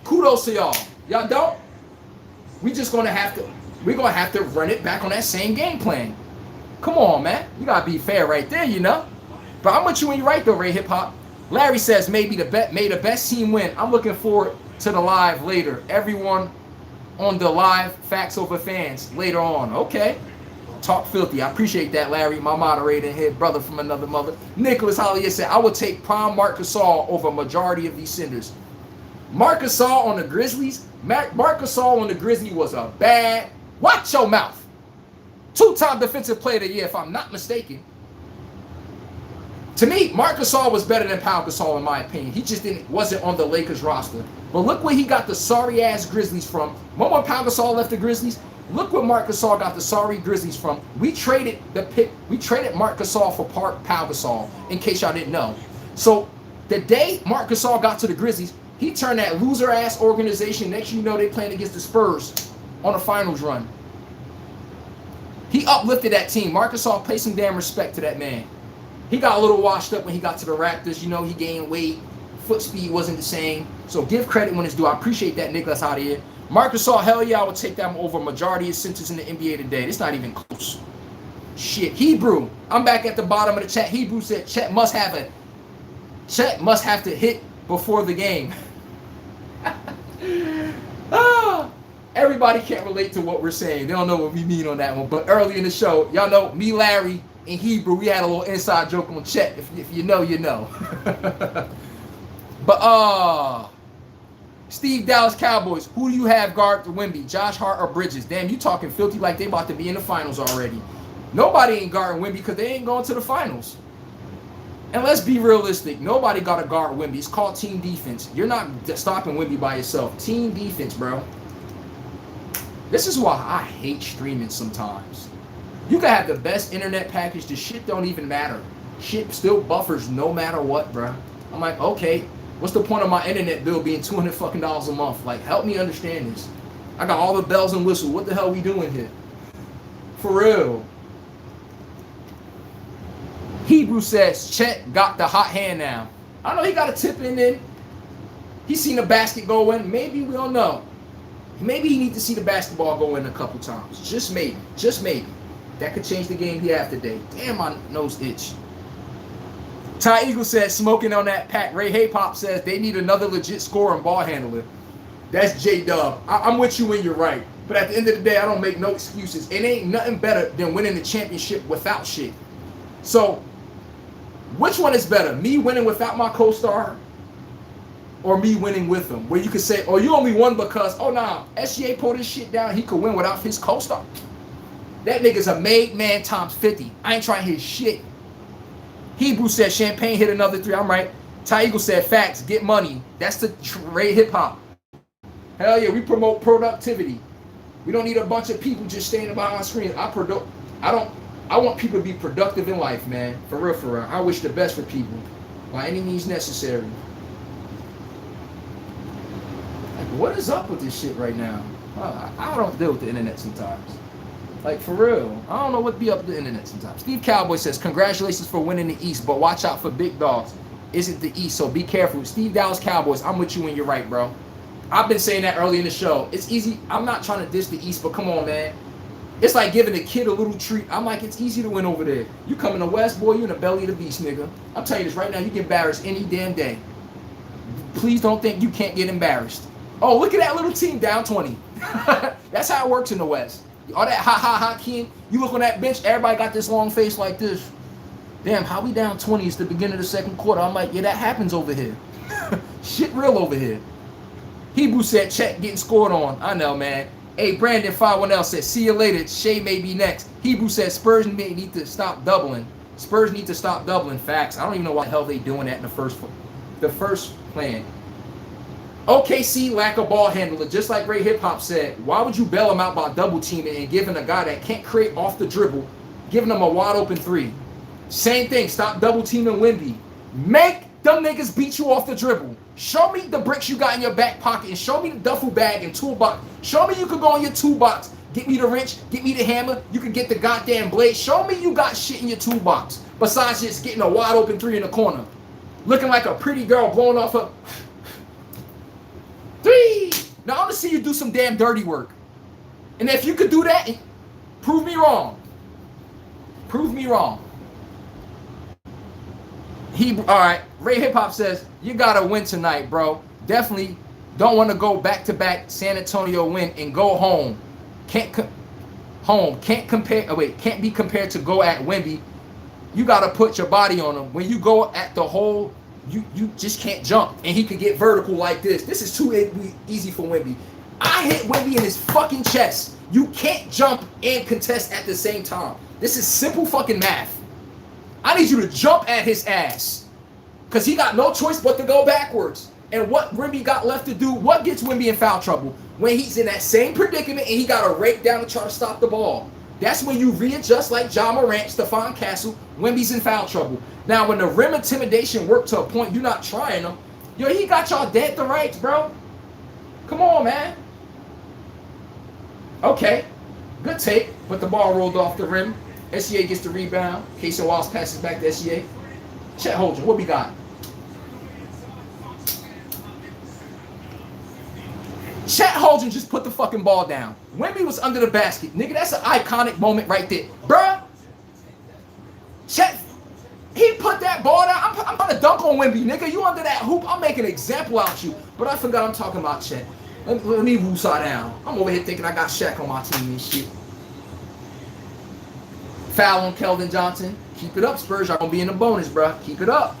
Kudos to y'all. Y'all don't. We're gonna have to run it back on that same game plan. Come on, man. You gotta be fair right there, you know. But I'm with you when you're right though, Ray Hip Hop. Larry says may the best team win. I'm looking forward to the live later. Everyone on the live Facts Over Fans later on. Okay. Talk filthy. I appreciate that, Larry, my moderator here, brother from another mother. Nicholas Hollier said, I would take prime Marc Gasol over a majority of these senders. Marc Gasol on the Grizzlies. Marc Gasol on the Grizzlies was a bad. Watch your mouth. 2-time defensive player of the year, if I'm not mistaken. To me, Marc Gasol was better than Pau Gasol in my opinion. He just wasn't on the Lakers roster. But look where he got the sorry-ass Grizzlies from. When Pau Gasol left the Grizzlies, look where Marc Gasol got the sorry Grizzlies from. We traded Marc Gasol for Pau Gasol, in case y'all didn't know. So the day Marc Gasol got to the Grizzlies, he turned that loser-ass organization. Next you know they playing against the Spurs on a finals run. He uplifted that team. Marc Gasol paid some damn respect to that man. He got a little washed up when he got to the Raptors. You know, he gained weight, Foot speed wasn't the same. So give credit when it's due. I appreciate that, Nicholas out of here. Marcus Saul, hell yeah, I would take that over a majority of centers in the NBA today. It's not even close. Shit. Hebrew, I'm back at the bottom of the chat. Hebrew said Chet must have to hit before the game. Everybody can't relate to what we're saying. They don't know what we mean on that one. But early in the show, y'all know me, Larry, and Hebrew, we had a little inside joke on Chet. If you know, you know. But Steve, Dallas Cowboys, who do you have guard for Wemby? Josh Hart or Bridges? Damn, you talking filthy like they about to be in the finals already. Nobody ain't guarding Wemby because they ain't going to the finals. And let's be realistic. Nobody got to guard Wemby. It's called team defense. You're not stopping Wemby by yourself. Team defense, bro. This is why I hate streaming sometimes. You can have the best internet package. The shit don't even matter. Shit still buffers no matter what, bro. I'm like, okay, what's the point of my internet bill being $200 fucking a month? Like, help me understand this. I got all the bells and whistles. What the hell are we doing here? For real. Hebrew says Chet got the hot hand now. I know he got a tip in there. He seen the basket go in. Maybe, we don't know. Maybe he needs to see the basketball go in a couple times. Just maybe. Just maybe. That could change the game he have today. Damn, my nose itch. Ty Eagle says, smoking on that pack. Ray Haypop says they need another legit scorer and ball handler. That's J-Dub. I'm with you when you're right. But at the end of the day, I don't make no excuses. It ain't nothing better than winning the championship without shit. So, which one is better? Me winning without my co-star or me winning with him? Where you could say, oh, you only won because, oh, nah, SGA pulled his shit down. He could win without his co-star. That nigga's a made man times 50. I ain't trying to hit shit. Hebrew said Champagne hit another 3. I'm right. Ty Eagle said facts, get money. That's the Ray hip hop. Hell yeah, we promote productivity. We don't need a bunch of people just standing behind screens. I want people to be productive in life, man. For real, for real. I wish the best for people by any means necessary. Like, what is up with this shit right now? I don't deal with the internet sometimes. Like, for real. I don't know what be up with the internet sometimes. Steve Cowboy says, congratulations for winning the East, but watch out for big dogs. Isn't the East, so be careful. Steve Dallas Cowboys, I'm with you when you're right, bro. I've been saying that early in the show. It's easy. I'm not trying to diss the East, but come on, man. It's like giving a kid a little treat. I'm like, it's easy to win over there. You come in the West, boy, you in the belly of the beast, nigga. I'm telling you this right now, you get embarrassed any damn day. Please don't think you can't get embarrassed. Oh, look at that little team down 20. That's how it works in the West. All that ha, Ken. You look on that bench, everybody got this long face like this. Damn, how we down 20? It's the beginning of the second quarter. I'm like, yeah, that happens over here. Shit real over here. Hebrew said, check getting scored on. I know, man. Hey, Brandon 51L said, see you later. Shay may be next. Hebrew said, Spurs need to stop doubling. Spurs need to stop doubling. Facts. I don't even know why the hell they doing that in the first plan. OKC lack a ball handler, just like Ray Hip Hop said. Why would you bail him out by double teaming and giving a guy that can't create off the dribble, giving him a wide open 3? Same thing. Stop double teaming Wemby. Make them niggas beat you off the dribble. Show me the bricks you got in your back pocket and show me the duffel bag and toolbox. Show me you could go in your toolbox. Get me the wrench. Get me the hammer. You can get the goddamn blade. Show me you got shit in your toolbox besides just getting a wide open 3 in the corner, looking like a pretty girl blowing off her. 3. Now I want to see you do some damn dirty work. And if you could do that, prove me wrong. Prove me wrong. All right. Ray Hip Hop says you gotta win tonight, bro. Definitely don't want to go back-to-back San Antonio win and go home. Can't compare. Can't be compared to go at Wemby. You gotta put your body on him. When you go at the hole, you just can't jump, and he could get vertical like this. This is too easy for Wemby. I hit Wemby in his fucking chest. You can't jump and contest at the same time. This is simple fucking math. I need you to jump at his ass, because he got no choice but to go backwards. And what Wemby got left to do, what gets Wemby in foul trouble? When he's in that same predicament and he got to rake down to try to stop the ball. That's when you readjust like Ja Morant, Stephon Castle, Wemby's in foul trouble. Now, when the rim intimidation worked to a point you're not trying them, yo, he got y'all dead to rights, bro. Come on, man. Okay, good take, but the ball rolled off the rim. SGA gets the rebound. Casey Wallace passes back to SGA. Chet Holger, what we got? Chet Holmgren just put the fucking ball down. Wemby was under the basket. Nigga, that's an iconic moment right there. Bruh. Chet, he put that ball down. I'm gonna dunk on Wemby, nigga. You under that hoop, I'm making an example out you. But I forgot I'm talking about Chet. Let me woosah down. I'm over here thinking I got Shaq on my team and shit. Foul on Keldon Johnson. Keep it up, Spurs. Y'all gonna be in the bonus, bruh. Keep it up.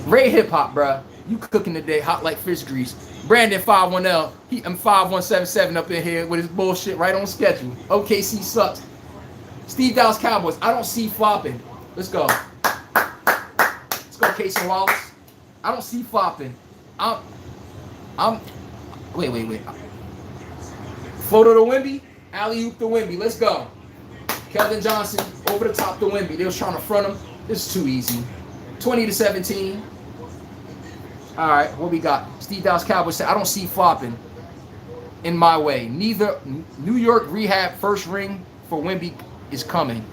Ray Hip Hop, bruh. You cooking today, hot like fish grease. Brandon 51L. I'm 5177 up in here with his bullshit right on schedule. OKC sucks. Steve Dallas Cowboys. I don't see flopping. Let's go. Let's go, Case and Wallace. I don't see flopping. Wait. Floater to Wemby. Alley-oop to Wemby. Let's go. Keldon Johnson over the top to Wemby. They was trying to front him. This is too easy. 20-17. All right, what we got? Steve Dallas Cowboys said, I don't see flopping in my way. Neither New York rehab first ring for Wemby is coming.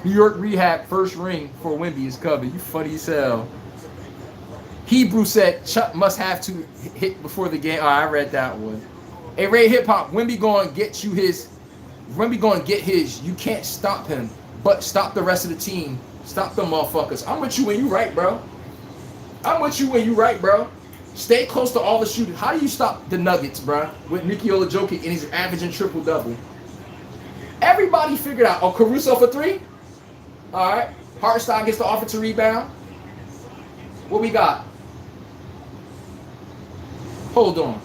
New York rehab first ring for Wemby is coming. You funny as hell. Hebrew said Chuck must have to hit before the game. All right, I read that one. Hey, Ray Hip Hop, Wemby going to get you his. Wemby going to get his. You can't stop him, but stop the rest of the team. Stop them motherfuckers. I'm with you when you right, bro. I'm with you when you right, bro. Stay close to all the shooters. How do you stop the Nuggets, bro? With Nikola Jokic and he's averaging triple-double. Everybody figured out. Oh, Caruso for three? All right. Hartenstein gets the offensive rebound. What we got? Hold on.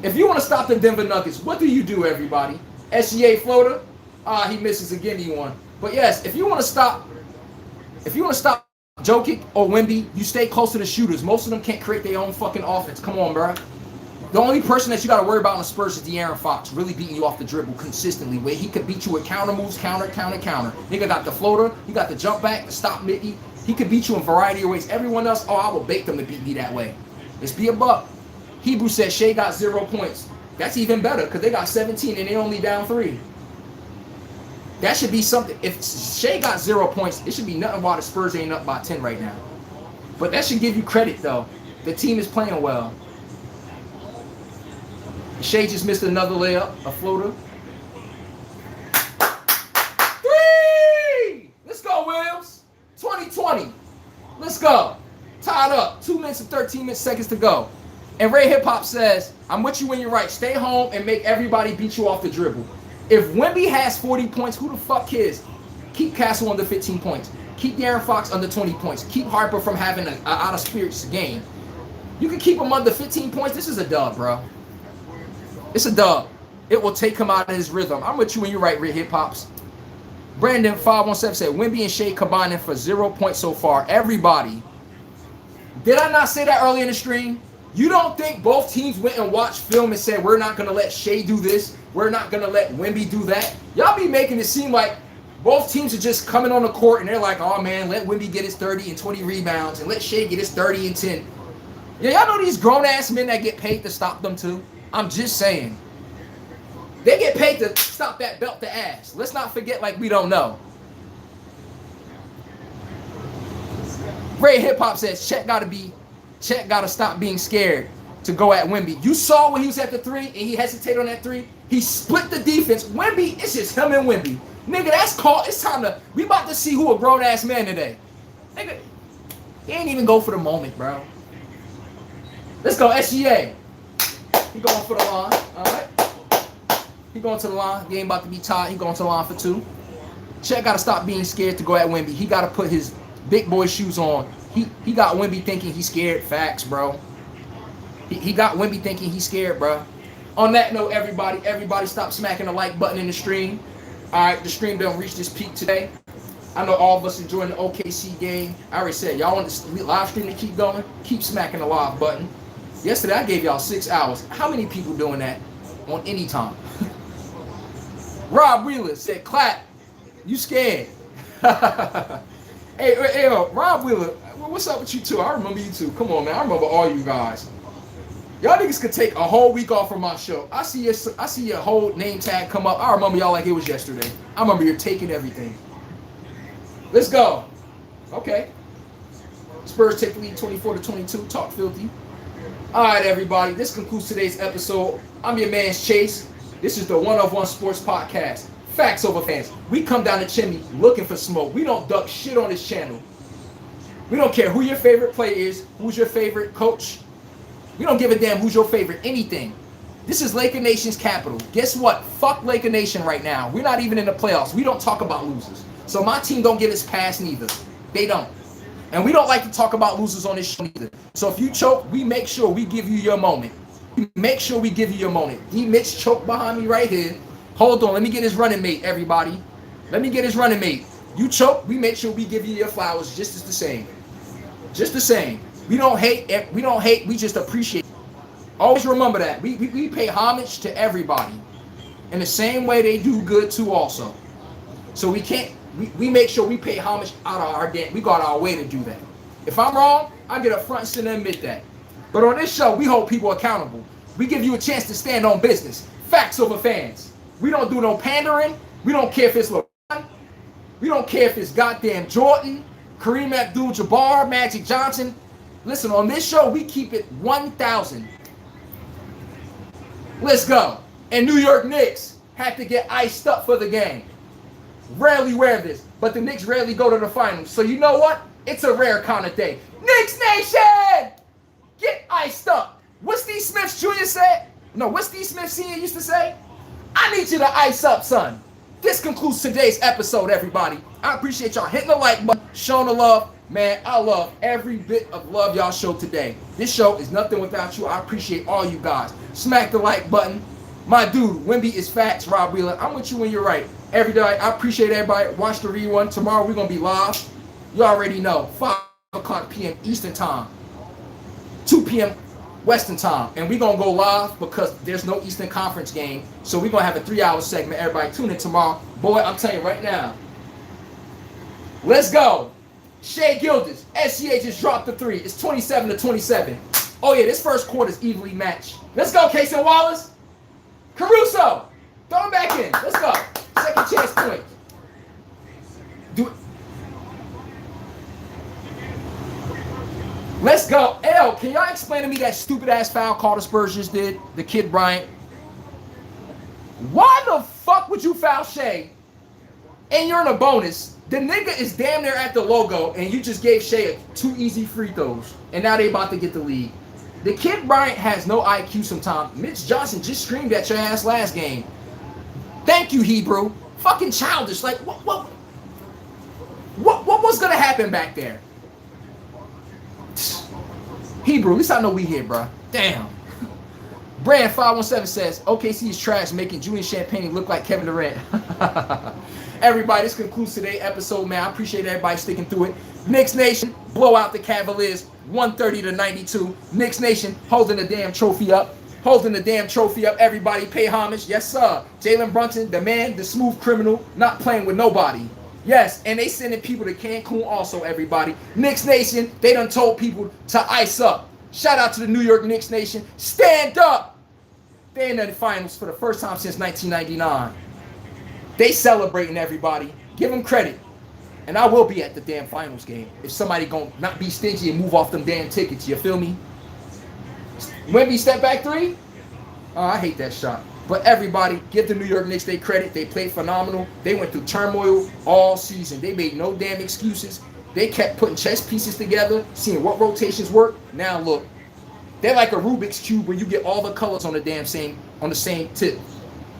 If you want to stop the Denver Nuggets, what do you do, everybody? SGA floater? He misses a gimme one. But yes, if you want to stop Jokic or Wemby, you stay close to the shooters. Most of them can't create their own fucking offense. Come on, bro. The only person that you got to worry about in the Spurs is De'Aaron Fox, really beating you off the dribble consistently, where he could beat you with counter moves, counter. Nigga got the floater, he got the jump back, the stop Mickey. He could beat you in a variety of ways. Everyone else, I will bait them to beat me that way. Let's be a buck. Hebrew said Shea got 0 points. That's even better because they got 17 and they only down 3. That should be something. If Shea got 0 points, it should be nothing while the Spurs ain't up by 10 right now. But that should give you credit, though. The team is playing well. Shea just missed another layup, a floater. 3! Let's go, Williams. 2020. Let's go. Tied up. 2 minutes and 13 seconds to go. And Ray Hip Hop says, I'm with you when you're right. Stay home and make everybody beat you off the dribble. If Wemby has 40 points, who the fuck cares? Keep Castle under 15 points. Keep De'Aaron Fox under 20 points. Keep Harper from having an out-of-spirits game. You can keep him under 15 points. This is a dub, bro. It's a dub. It will take him out of his rhythm. I'm with you when you're right, Ray Hip Hops. Brandon 517 said, Wemby and Shea combining for 0 points so far. Everybody. Did I not say that early in the stream? You don't think both teams went and watched film and said, we're not going to let Shea do this. We're not going to let Wemby do that. Y'all be making it seem like both teams are just coming on the court and they're like, oh, man, let Wemby get his 30 and 20 rebounds and let Shea get his 30 and 10. Yeah, y'all know these grown-ass men that get paid to stop them too? I'm just saying. They get paid to stop that belt to ass. Let's not forget like we don't know. Ray Hip Hop says, Chet got to stop being scared to go at Wemby. You saw when he was at the 3 and he hesitated on that 3. He split the defense. Wemby, it's just him and Wemby. Nigga, that's called. It's time to. We about to see who a grown ass man today. Nigga, he ain't even go for the moment, bro. Let's go, SGA. He going for the line. All right. He going to the line. Game about to be tied. He going to the line for 2. Chet got to stop being scared to go at Wemby. He got to put his big boy shoes on. He got Wemby thinking he's scared. Facts, bro. He got Wemby thinking he's scared, bro. On that note, everybody stop smacking the like button in the stream. All right, the stream done reached this peak today. I know all of us enjoying the OKC game. I already said, y'all want the live stream to keep going? Keep smacking the live button. Yesterday, I gave y'all 6 hours. How many people doing that on any time? Rob Wheeler said, clap. You scared. Hey, Rob Wheeler, what's up with you two? I remember you two. Come on, man. I remember all you guys. Y'all niggas could take a whole week off from my show. I see your whole name tag come up. I remember y'all like it was yesterday. I remember you're taking everything. Let's go. Okay. Spurs take the lead 24-22. Talk filthy. All right, everybody. This concludes today's episode. I'm your man, Chase. This is the One of One Sports Podcast. Facts over fans. We come down the chimney looking for smoke. We don't duck shit on this channel. We don't care who your favorite player is, who's your favorite coach. We don't give a damn who's your favorite anything. This is Laker Nation's capital. Guess what? Fuck Laker Nation right now. We're not even in the playoffs. We don't talk about losers. So my team don't get its pass neither. They don't. And we don't like to talk about losers on this show either. So if you choke, we make sure we give you your moment. Make sure we give you your moment. D. Mitch choked behind me right here. Hold on. Let me get his running mate, everybody. Let me get his running mate. You choke, we make sure we give you your flowers just as the same. Just the same. We don't hate. We don't hate. We just appreciate. Always remember that. We pay homage to everybody. In the same way they do good too also. So we can't. We make sure we pay homage out of our damn. We got our way to do that. If I'm wrong, I get up front and center and admit that. But on this show, we hold people accountable. We give you a chance to stand on business. Facts over fans. We don't do no pandering. We don't care if it's LeBron. We don't care if it's goddamn Jordan, Kareem Abdul-Jabbar, Magic Johnson. Listen, on this show, we keep it 1,000. Let's go. And New York Knicks have to get iced up for the game. Rarely wear this, but the Knicks rarely go to the finals. So you know what? It's a rare kind of day. Knicks Nation! Get iced up. What Steve Smith Jr. said? No, what Steve Smith Sr. used to say? I need you to ice up, son. This concludes today's episode, everybody. I appreciate y'all hitting the like button, showing the love. Man, I love every bit of love y'all show today. This show is nothing without you. I appreciate all you guys. Smack the like button. My dude, Wimby is facts, Rob Wheeler. I'm with you when you're right. Every day, I appreciate everybody. Watch the rerun. Tomorrow, we're going to be live. You already know. 5 o'clock p.m. Eastern Time. 2 p.m. Western Time. And we're going to go live because there's no Eastern Conference game. So we're going to have a 3-hour segment. Everybody tune in tomorrow. Boy, I'm telling you right now. Let's go. Shea Gildas. SCA just dropped the 3. It's 27-27. Oh, yeah, this first quarter is evenly matched. Let's go, Casey Wallace. Caruso. Throw him back in. Let's go. Second chance point. Do it. Let's go. L, can y'all explain to me that stupid-ass foul call the Spurs just did? The kid Bryant. Why the fuck would you foul Shea? And you're in a bonus. The nigga is damn near at the logo, and you just gave Shea 2 easy free throws. And now they about to get the lead. The kid Bryant has no IQ sometimes. Mitch Johnson just screamed at your ass last game. Thank you, Hebrew. Fucking childish. Like, what was going to happen back there? Hebrew, at least I know we here, bro. Damn. Brand 517 says, OKC is trash, making Julian Champagne look like Kevin Durant. Everybody, this concludes today's episode, man. I appreciate everybody sticking through it. Knicks Nation, blow out the Cavaliers, 130-92. Knicks Nation, holding the damn trophy up. Holding the damn trophy up. Everybody pay homage. Yes, sir. Jalen Brunson, the man, the smooth criminal, not playing with nobody. Yes, and they sending people to Cancun also, everybody. Knicks Nation, they done told people to ice up. Shout out to the New York Knicks Nation. Stand up. They're in the finals for the first time since 1999. They celebrating, everybody. Give them credit. And I will be at the damn finals game if somebody gonna not be stingy and move off them damn tickets. You feel me? Wemby step back 3? Oh, I hate that shot. But everybody, give the New York Knicks their credit. They played phenomenal. They went through turmoil all season. They made no damn excuses. They kept putting chess pieces together, seeing what rotations work. Now look, they're like a Rubik's Cube when you get all the colors on the same tip.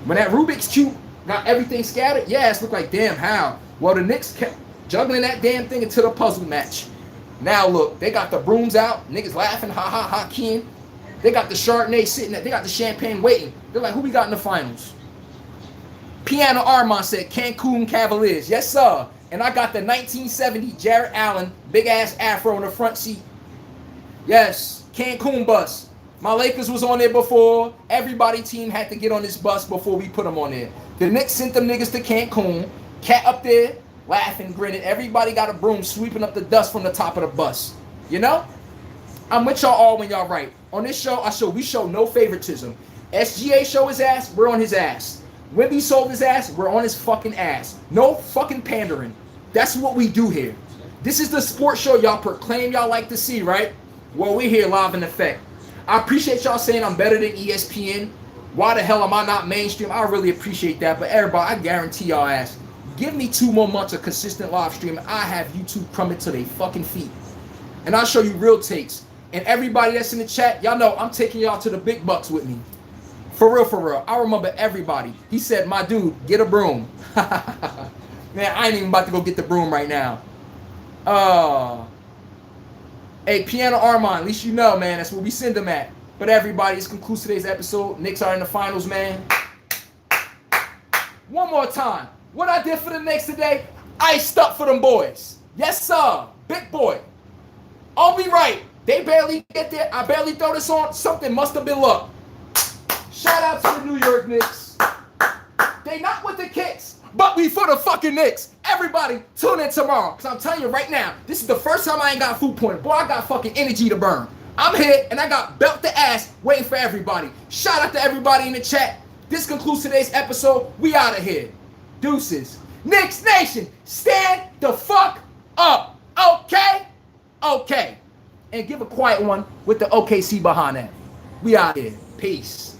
When that Rubik's Cube got everything scattered, yeah, it's looked like, damn, how? Well, the Knicks kept juggling that damn thing into the puzzle match. Now look, they got the brooms out. Niggas laughing, ha ha ha, Ken. They got the Chardonnay sitting there. They got the champagne waiting. They're like, who we got in the finals? Piano Armand said, Cancun Cavaliers. Yes, sir. And I got the 1970 Jarrett Allen, big-ass afro in the front seat. Yes, Cancun bus. My Lakers was on there before. Everybody team had to get on this bus before we put them on there. The Knicks sent them niggas to Cancun. Cat up there, laughing, grinning. Everybody got a broom sweeping up the dust from the top of the bus. You know? I'm with y'all all when y'all right. On this show, we show no favoritism. SGA show his ass, we're on his ass. Wemby sold his ass, we're on his fucking ass. No fucking pandering. That's what we do here. This is the sports show y'all proclaim y'all like to see, right? Well, we're here live in effect. I appreciate y'all saying I'm better than ESPN. Why the hell am I not mainstream? I really appreciate that. But everybody, I guarantee y'all ass, give me 2 more months of consistent live streaming. I have YouTube coming to their fucking feet. And I'll show you real takes. And everybody that's in the chat, y'all know I'm taking y'all to the big bucks with me. For real, for real. I remember everybody. He said, my dude, get a broom. Man, I ain't even about to go get the broom right now. Hey, Piano Armand, at least you know, man. That's where we send them at. But everybody, this concludes today's episode. Knicks are in the finals, man. One more time. What I did for the Knicks today, I stuck for them boys. Yes, sir. Big boy. I'll be right. They barely get there. I barely throw this on. Something must have been luck. Shout out to the New York Knicks. They not with the kicks, but we for the fucking Knicks. Everybody, tune in tomorrow. Because I'm telling you right now, this is the first time I ain't got food pointed. Boy, I got fucking energy to burn. I'm here, and I got belt to ass waiting for everybody. Shout out to everybody in the chat. This concludes today's episode. We out of here. Deuces. Knicks Nation, stand the fuck up. Okay? Okay. And give a quiet one with the OKC behind that. We out here. Peace.